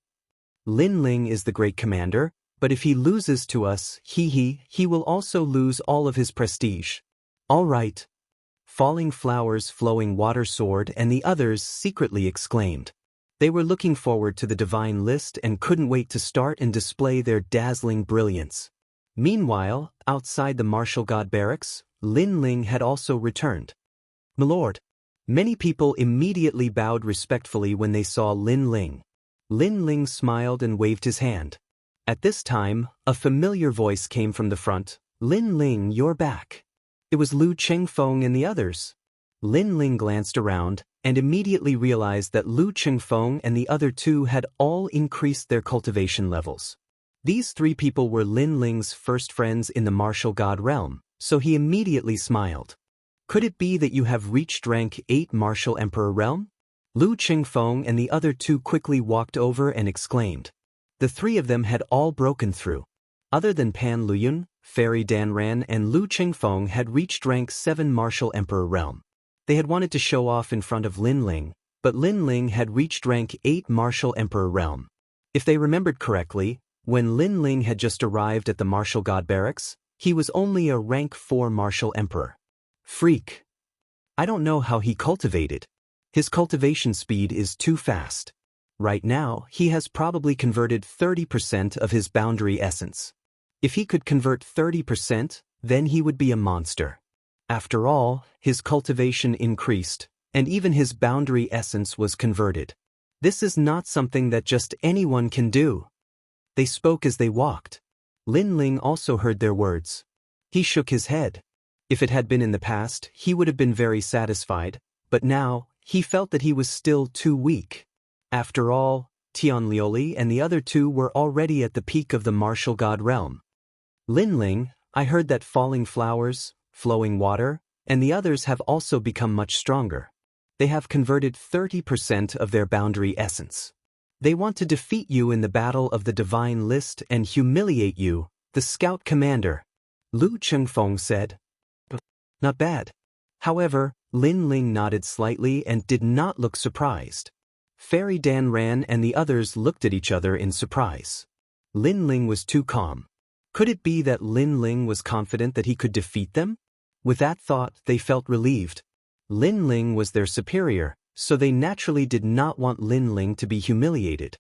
Lin Ling is the great commander, but if he loses to us, he will also lose all of his prestige. All right. Falling flowers flowing water sword and the others secretly exclaimed. They were looking forward to the divine list and couldn't wait to start and display their dazzling brilliance. Meanwhile, outside the martial god barracks, Lin Ling had also returned. "Milord." Many people immediately bowed respectfully when they saw Lin Ling. Lin Ling smiled and waved his hand. At this time, a familiar voice came from the front. "Lin Ling, you're back." It was Lu Chengfeng and the others. Lin Ling glanced around and immediately realized that Lu Chengfeng and the other two had all increased their cultivation levels. These 3 people were Lin Ling's first friends in the martial god realm, so he immediately smiled. Could it be that you have reached rank 8 martial emperor realm? Lu Chengfeng and the other 2 quickly walked over and exclaimed. The 3 of them had all broken through. Other than Pan Luyun, Fairy Danran and Lu Chengfeng had reached rank 7 martial emperor realm. They had wanted to show off in front of Lin Ling, but Lin Ling had reached rank 8 martial emperor realm. If they remembered correctly, when Lin Ling had just arrived at the martial god barracks, he was only a rank 4 martial emperor. Freak. I don't know how he cultivated. His cultivation speed is too fast. Right now, he has probably converted 30% of his boundary essence. If he could convert 30%, then he would be a monster. After all, his cultivation increased, and even his boundary essence was converted. This is not something that just anyone can do. They spoke as they walked. Lin Ling also heard their words. He shook his head. If it had been in the past, he would have been very satisfied, but now, he felt that he was still too weak. After all, Tianlioli and the other two were already at the peak of the martial god realm. Lin Ling, I heard that falling flowers, flowing water, and the others have also become much stronger. They have converted 30% of their boundary essence. They want to defeat you in the battle of the divine list and humiliate you, the scout commander. Lu Chengfeng said. Not bad. However, Lin Ling nodded slightly and did not look surprised. Fairy Dan Ran and the others looked at each other in surprise. Lin Ling was too calm. Could it be that Lin Ling was confident that he could defeat them? With that thought, they felt relieved. Lin Ling was their superior, so they naturally did not want Lin Ling to be humiliated.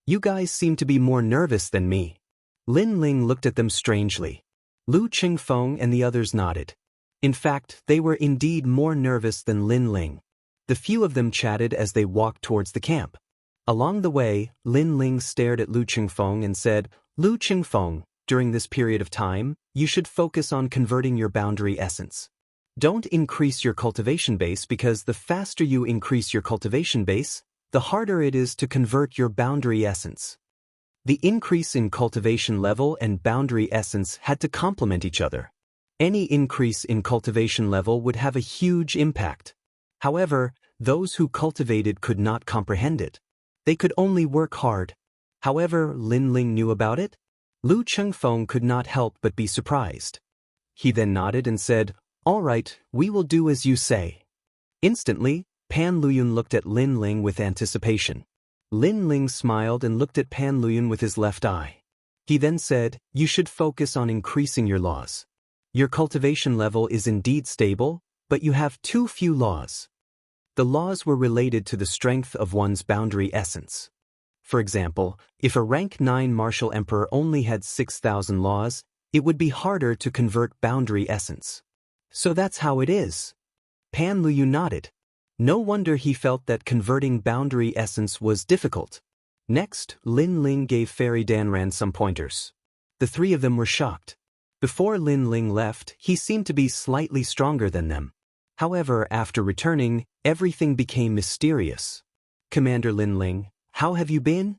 You guys seem to be more nervous than me. Lin Ling looked at them strangely. Lu Qingfeng and the others nodded. In fact, they were indeed more nervous than Lin Ling. The few of them chatted as they walked towards the camp. Along the way, Lin Ling stared at Lu Qingfeng and said, Lu Qingfeng, during this period of time, you should focus on converting your boundary essence. Don't increase your cultivation base because the faster you increase your cultivation base, the harder it is to convert your boundary essence. The increase in cultivation level and boundary essence had to complement each other. Any increase in cultivation level would have a huge impact. However, those who cultivated could not comprehend it. They could only work hard. However, Lin Ling knew about it. Lu Chengfeng could not help but be surprised. He then nodded and said, All right, we will do as you say. Instantly, Pan Luyun looked at Lin Ling with anticipation. Lin Ling smiled and looked at Pan Luyun with his left eye. He then said, You should focus on increasing your laws. Your cultivation level is indeed stable, but you have too few laws. The laws were related to the strength of one's boundary essence. For example, if a rank 9 martial emperor only had 6,000 laws, it would be harder to convert boundary essence. So that's how it is. Pan Luyun nodded. No wonder he felt that converting boundary essence was difficult. Next, Lin Ling gave Fairy Danran some pointers. The three of them were shocked. Before Lin Ling left, he seemed to be slightly stronger than them. However, after returning, everything became mysterious. Commander Lin Ling, how have you been?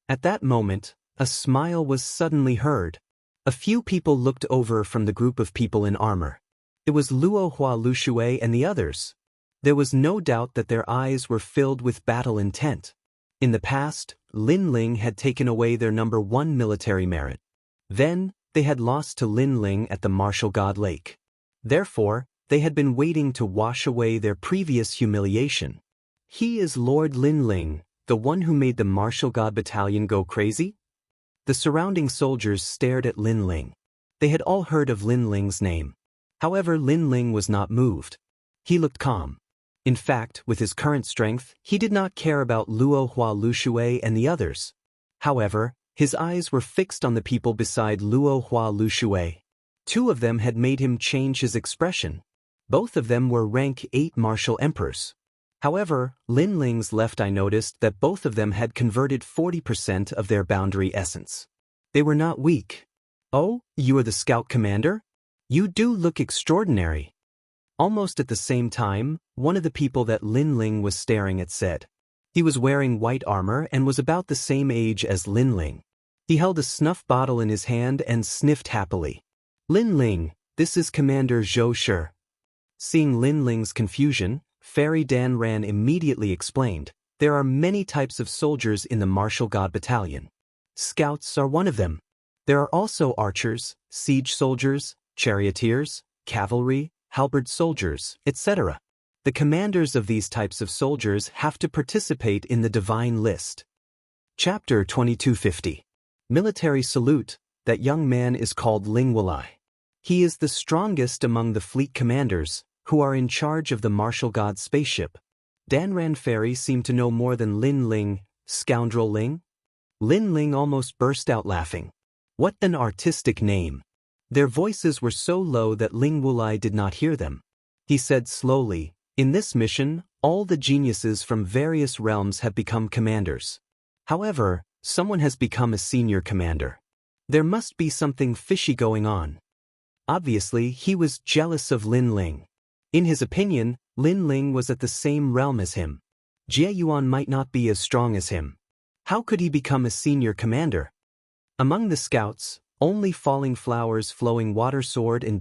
At that moment, a smile was suddenly heard. A few people looked over from the group of people in armor. It was Luo Hua Lushui and the others. There was no doubt that their eyes were filled with battle intent. In the past, Lin Ling had taken away their #1 military merit. Then, they had lost to Lin Ling at the Martial God Lake. Therefore, they had been waiting to wash away their previous humiliation. He is Lord Lin Ling, the one who made the Martial God Battalion go crazy? The surrounding soldiers stared at Lin Ling. They had all heard of Lin Ling's name. However, Lin Ling was not moved. He looked calm. In fact, with his current strength, he did not care about Luo Hua Lushui and the others. However, his eyes were fixed on the people beside Luo Hua Lushui. Two of them had made him change his expression. Both of them were rank 8 martial emperors. However, Lin Ling's left eye noticed that both of them had converted 40% of their boundary essence. They were not weak. Oh, you are the scout commander? You do look extraordinary. Almost at the same time, one of the people that Lin Ling was staring at said. He was wearing white armor and was about the same age as Lin Ling. He held a snuff bottle in his hand and sniffed happily. Lin Ling, this is Commander Zhou Shi. Seeing Lin Ling's confusion, Fairy Dan Ran immediately explained, there are many types of soldiers in the Martial God Battalion. Scouts are one of them. There are also archers, siege soldiers, charioteers, cavalry, halberd soldiers, etc. The commanders of these types of soldiers have to participate in the divine list. Chapter 2250. Military Salute. That young man is called Ling Wulai. He is the strongest among the fleet commanders, who are in charge of the martial god spaceship. Danran Fairy seemed to know more than Lin Ling, Scoundrel Ling? Lin Ling almost burst out laughing. What an artistic name. Their voices were so low that Ling Wulai did not hear them. He said slowly, in this mission, all the geniuses from various realms have become commanders. However, someone has become a senior commander. There must be something fishy going on. Obviously, he was jealous of Lin Ling. In his opinion, Lin Ling was at the same realm as him. Jie Yuan might not be as strong as him. How could he become a senior commander? Among the scouts, only Falling Flowers, Flowing Water Sword and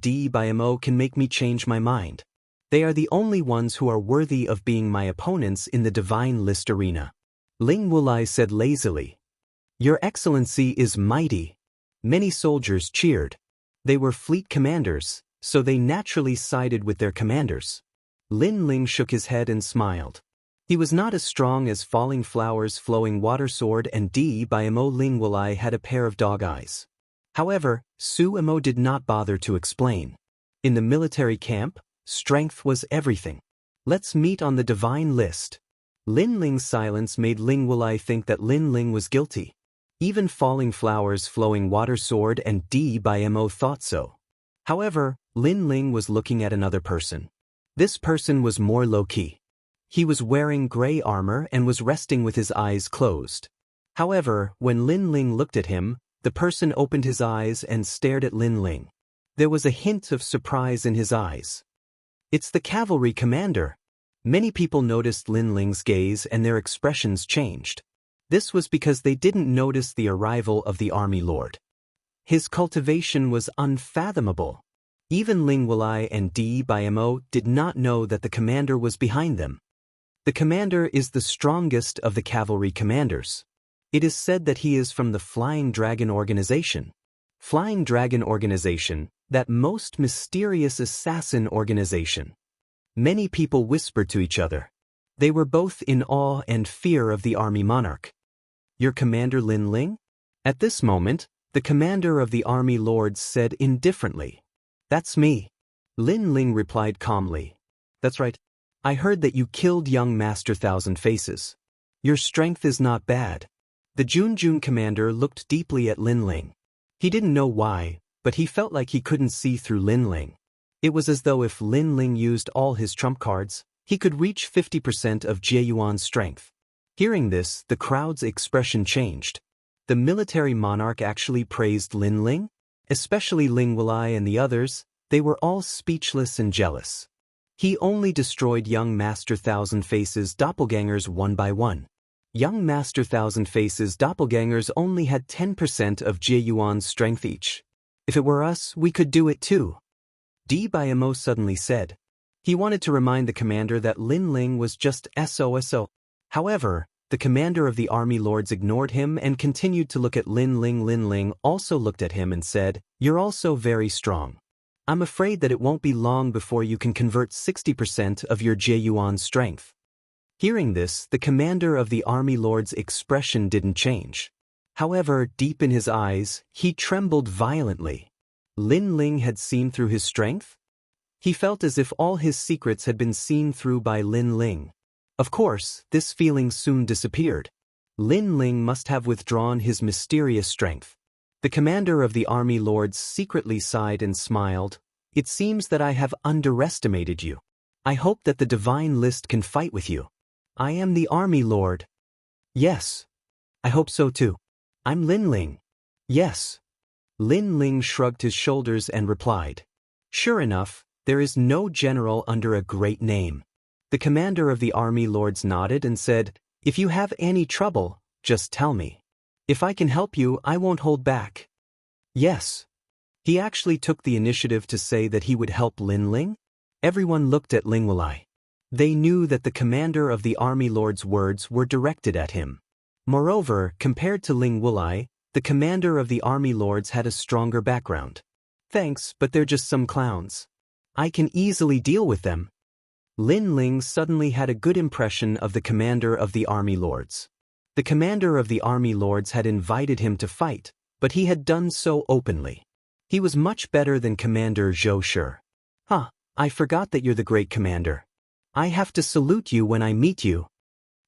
Mo can make me change my mind. They are the only ones who are worthy of being my opponents in the Divine List arena. Ling Wulai said lazily. Your Excellency is mighty. Many soldiers cheered. They were fleet commanders, so they naturally sided with their commanders. Lin Ling shook his head and smiled. He was not as strong as Falling Flowers, Flowing Water Sword and Mo. Ling Wulai had a pair of dog eyes. However, Su Mo did not bother to explain. In the military camp, strength was everything. Let's meet on the Divine List. Lin Ling's silence made Ling Wulai think that Lin Ling was guilty. Even Falling Flowers, Flowing Water Sword and Mo thought so. However, Lin Ling was looking at another person. This person was more low-key. He was wearing gray armor and was resting with his eyes closed. However, when Lin Ling looked at him, the person opened his eyes and stared at Lin Ling. There was a hint of surprise in his eyes. It's the cavalry commander. Many people noticed Lin Ling's gaze and their expressions changed. This was because they didn't notice the arrival of the army lord. His cultivation was unfathomable. Even Ling Wulai and Mo did not know that the commander was behind them. The commander is the strongest of the cavalry commanders. It is said that he is from the Flying Dragon Organization. Flying Dragon Organization, that most mysterious assassin organization. Many people whispered to each other. They were both in awe and fear of the army monarch. Your commander Lin Ling? At this moment, the commander of the army lords said indifferently. That's me. Lin Ling replied calmly. That's right. I heard that you killed young Master Thousand Faces. Your strength is not bad. The Junjun commander looked deeply at Lin Ling. He didn't know why, but he felt like he couldn't see through Lin Ling. It was as though if Lin Ling used all his trump cards, he could reach 50% of Jie Yuan's strength. Hearing this, the crowd's expression changed. The military monarch actually praised Lin Ling? Especially Ling Wulai and the others, they were all speechless and jealous. He only destroyed young Master Thousand Faces' doppelgangers one by one. Young Master Thousand Faces' doppelgangers only had 10% of Jie Yuan's strength each. If it were us, we could do it too. Mo suddenly said. He wanted to remind the commander that Lin Ling was just SOSO. However, the commander of the army lords ignored him and continued to look at Lin Ling. Lin Ling also looked at him and said, You're also very strong. I'm afraid that it won't be long before you can convert 60% of your Jie Yuan's strength. Hearing this, the commander of the army lord's expression didn't change. However, deep in his eyes, he trembled violently. Lin Ling had seen through his strength? He felt as if all his secrets had been seen through by Lin Ling. Of course, this feeling soon disappeared. Lin Ling must have withdrawn his mysterious strength. The commander of the army lords secretly sighed and smiled. It seems that I have underestimated you. I hope that the Divine List can fight with you. I am the army lord. Yes. I hope so too. I'm Lin Ling. Yes. Lin Ling shrugged his shoulders and replied. Sure enough, there is no general under a great name. The commander of the army lords nodded and said, If you have any trouble, just tell me. If I can help you, I won't hold back. Yes. He actually took the initiative to say that he would help Lin Ling. Everyone looked at Ling Wulai. They knew that the commander of the army lord's words were directed at him. Moreover, compared to Ling Wulai, the commander of the army lords had a stronger background. Thanks, but they're just some clowns. I can easily deal with them. Lin Ling suddenly had a good impression of the commander of the army lords. The commander of the army lords had invited him to fight, but he had done so openly. He was much better than Commander Zhou Shi. I forgot that you're the great commander. I have to salute you when I meet you.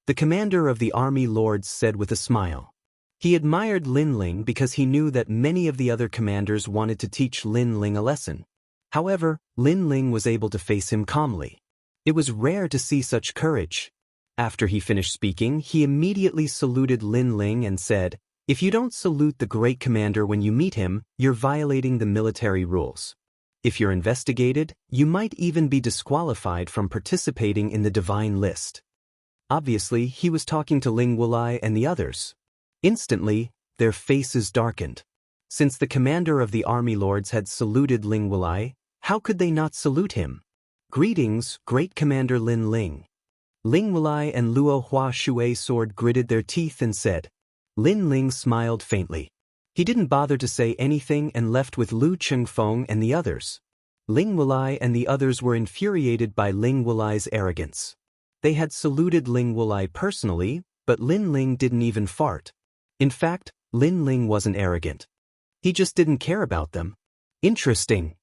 The commander of the army lords said with a smile. He admired Lin Ling because he knew that many of the other commanders wanted to teach Lin Ling a lesson. However, Lin Ling was able to face him calmly. It was rare to see such courage. After he finished speaking, he immediately saluted Lin Ling and said, "If you don't salute the great commander when you meet him, you're violating the military rules. If you're investigated, you might even be disqualified from participating in the divine list." Obviously, he was talking to Ling Wulai and the others. Instantly, their faces darkened. Since the commander of the army lords had saluted Ling Wulai, how could they not salute him? "Greetings, great commander Lin Ling." Ling Wulai and Luo Hua Shui Sword gritted their teeth and said. Lin Ling smiled faintly. He didn't bother to say anything and left with Lu Chengfeng and the others. Ling Wulai and the others were infuriated by Ling Wulai's arrogance. They had saluted Ling Wulai personally, but Lin Ling didn't even fart. In fact, Lin Ling wasn't arrogant. He just didn't care about them. Interesting.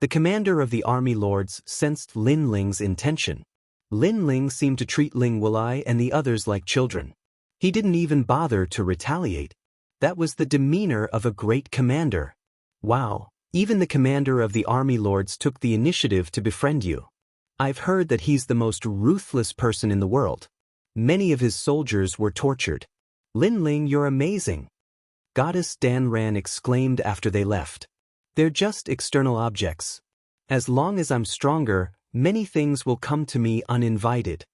The commander of the army lords sensed Lin Ling's intention. Lin Ling seemed to treat Ling Wulai and the others like children. He didn't even bother to retaliate. That was the demeanor of a great commander. Wow, even the commander of the army lords took the initiative to befriend you. I've heard that he's the most ruthless person in the world. Many of his soldiers were tortured. Lin Ling, you're amazing. Goddess Dan Ran exclaimed after they left. They're just external objects. As long as I'm stronger, many things will come to me uninvited.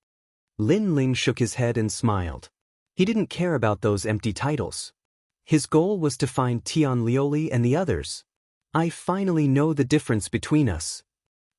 Lin Ling shook his head and smiled. He didn't care about those empty titles. His goal was to find Tian Lioli and the others. I finally know the difference between us.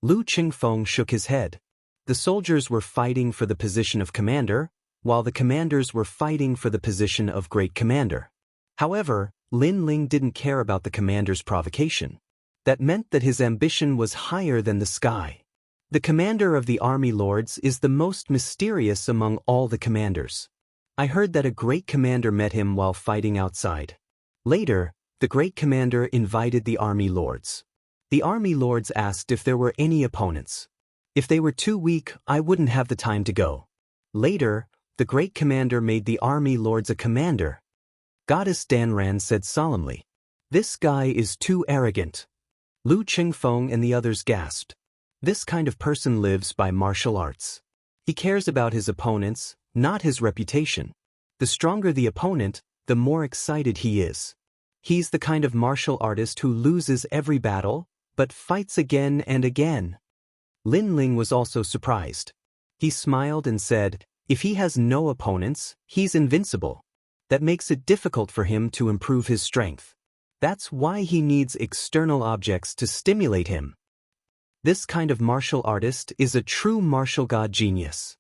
Lu Qingfeng shook his head. The soldiers were fighting for the position of commander, while the commanders were fighting for the position of great commander. However, Lin Ling didn't care about the commander's provocation. That meant that his ambition was higher than the sky. The commander of the army lords is the most mysterious among all the commanders. I heard that a great commander met him while fighting outside. Later, the great commander invited the army lords. The army lords asked if there were any opponents. If they were too weak, I wouldn't have the time to go. Later, the great commander made the army lords a commander. Goddess Danran said solemnly. This guy is too arrogant. Lu Qingfeng and the others gasped. This kind of person lives by martial arts. He cares about his opponents, not his reputation. The stronger the opponent, the more excited he is. He's the kind of martial artist who loses every battle, but fights again and again. Lin Ling was also surprised. He smiled and said, if he has no opponents, he's invincible. That makes it difficult for him to improve his strength. That's why he needs external objects to stimulate him. This kind of martial artist is a true martial god genius.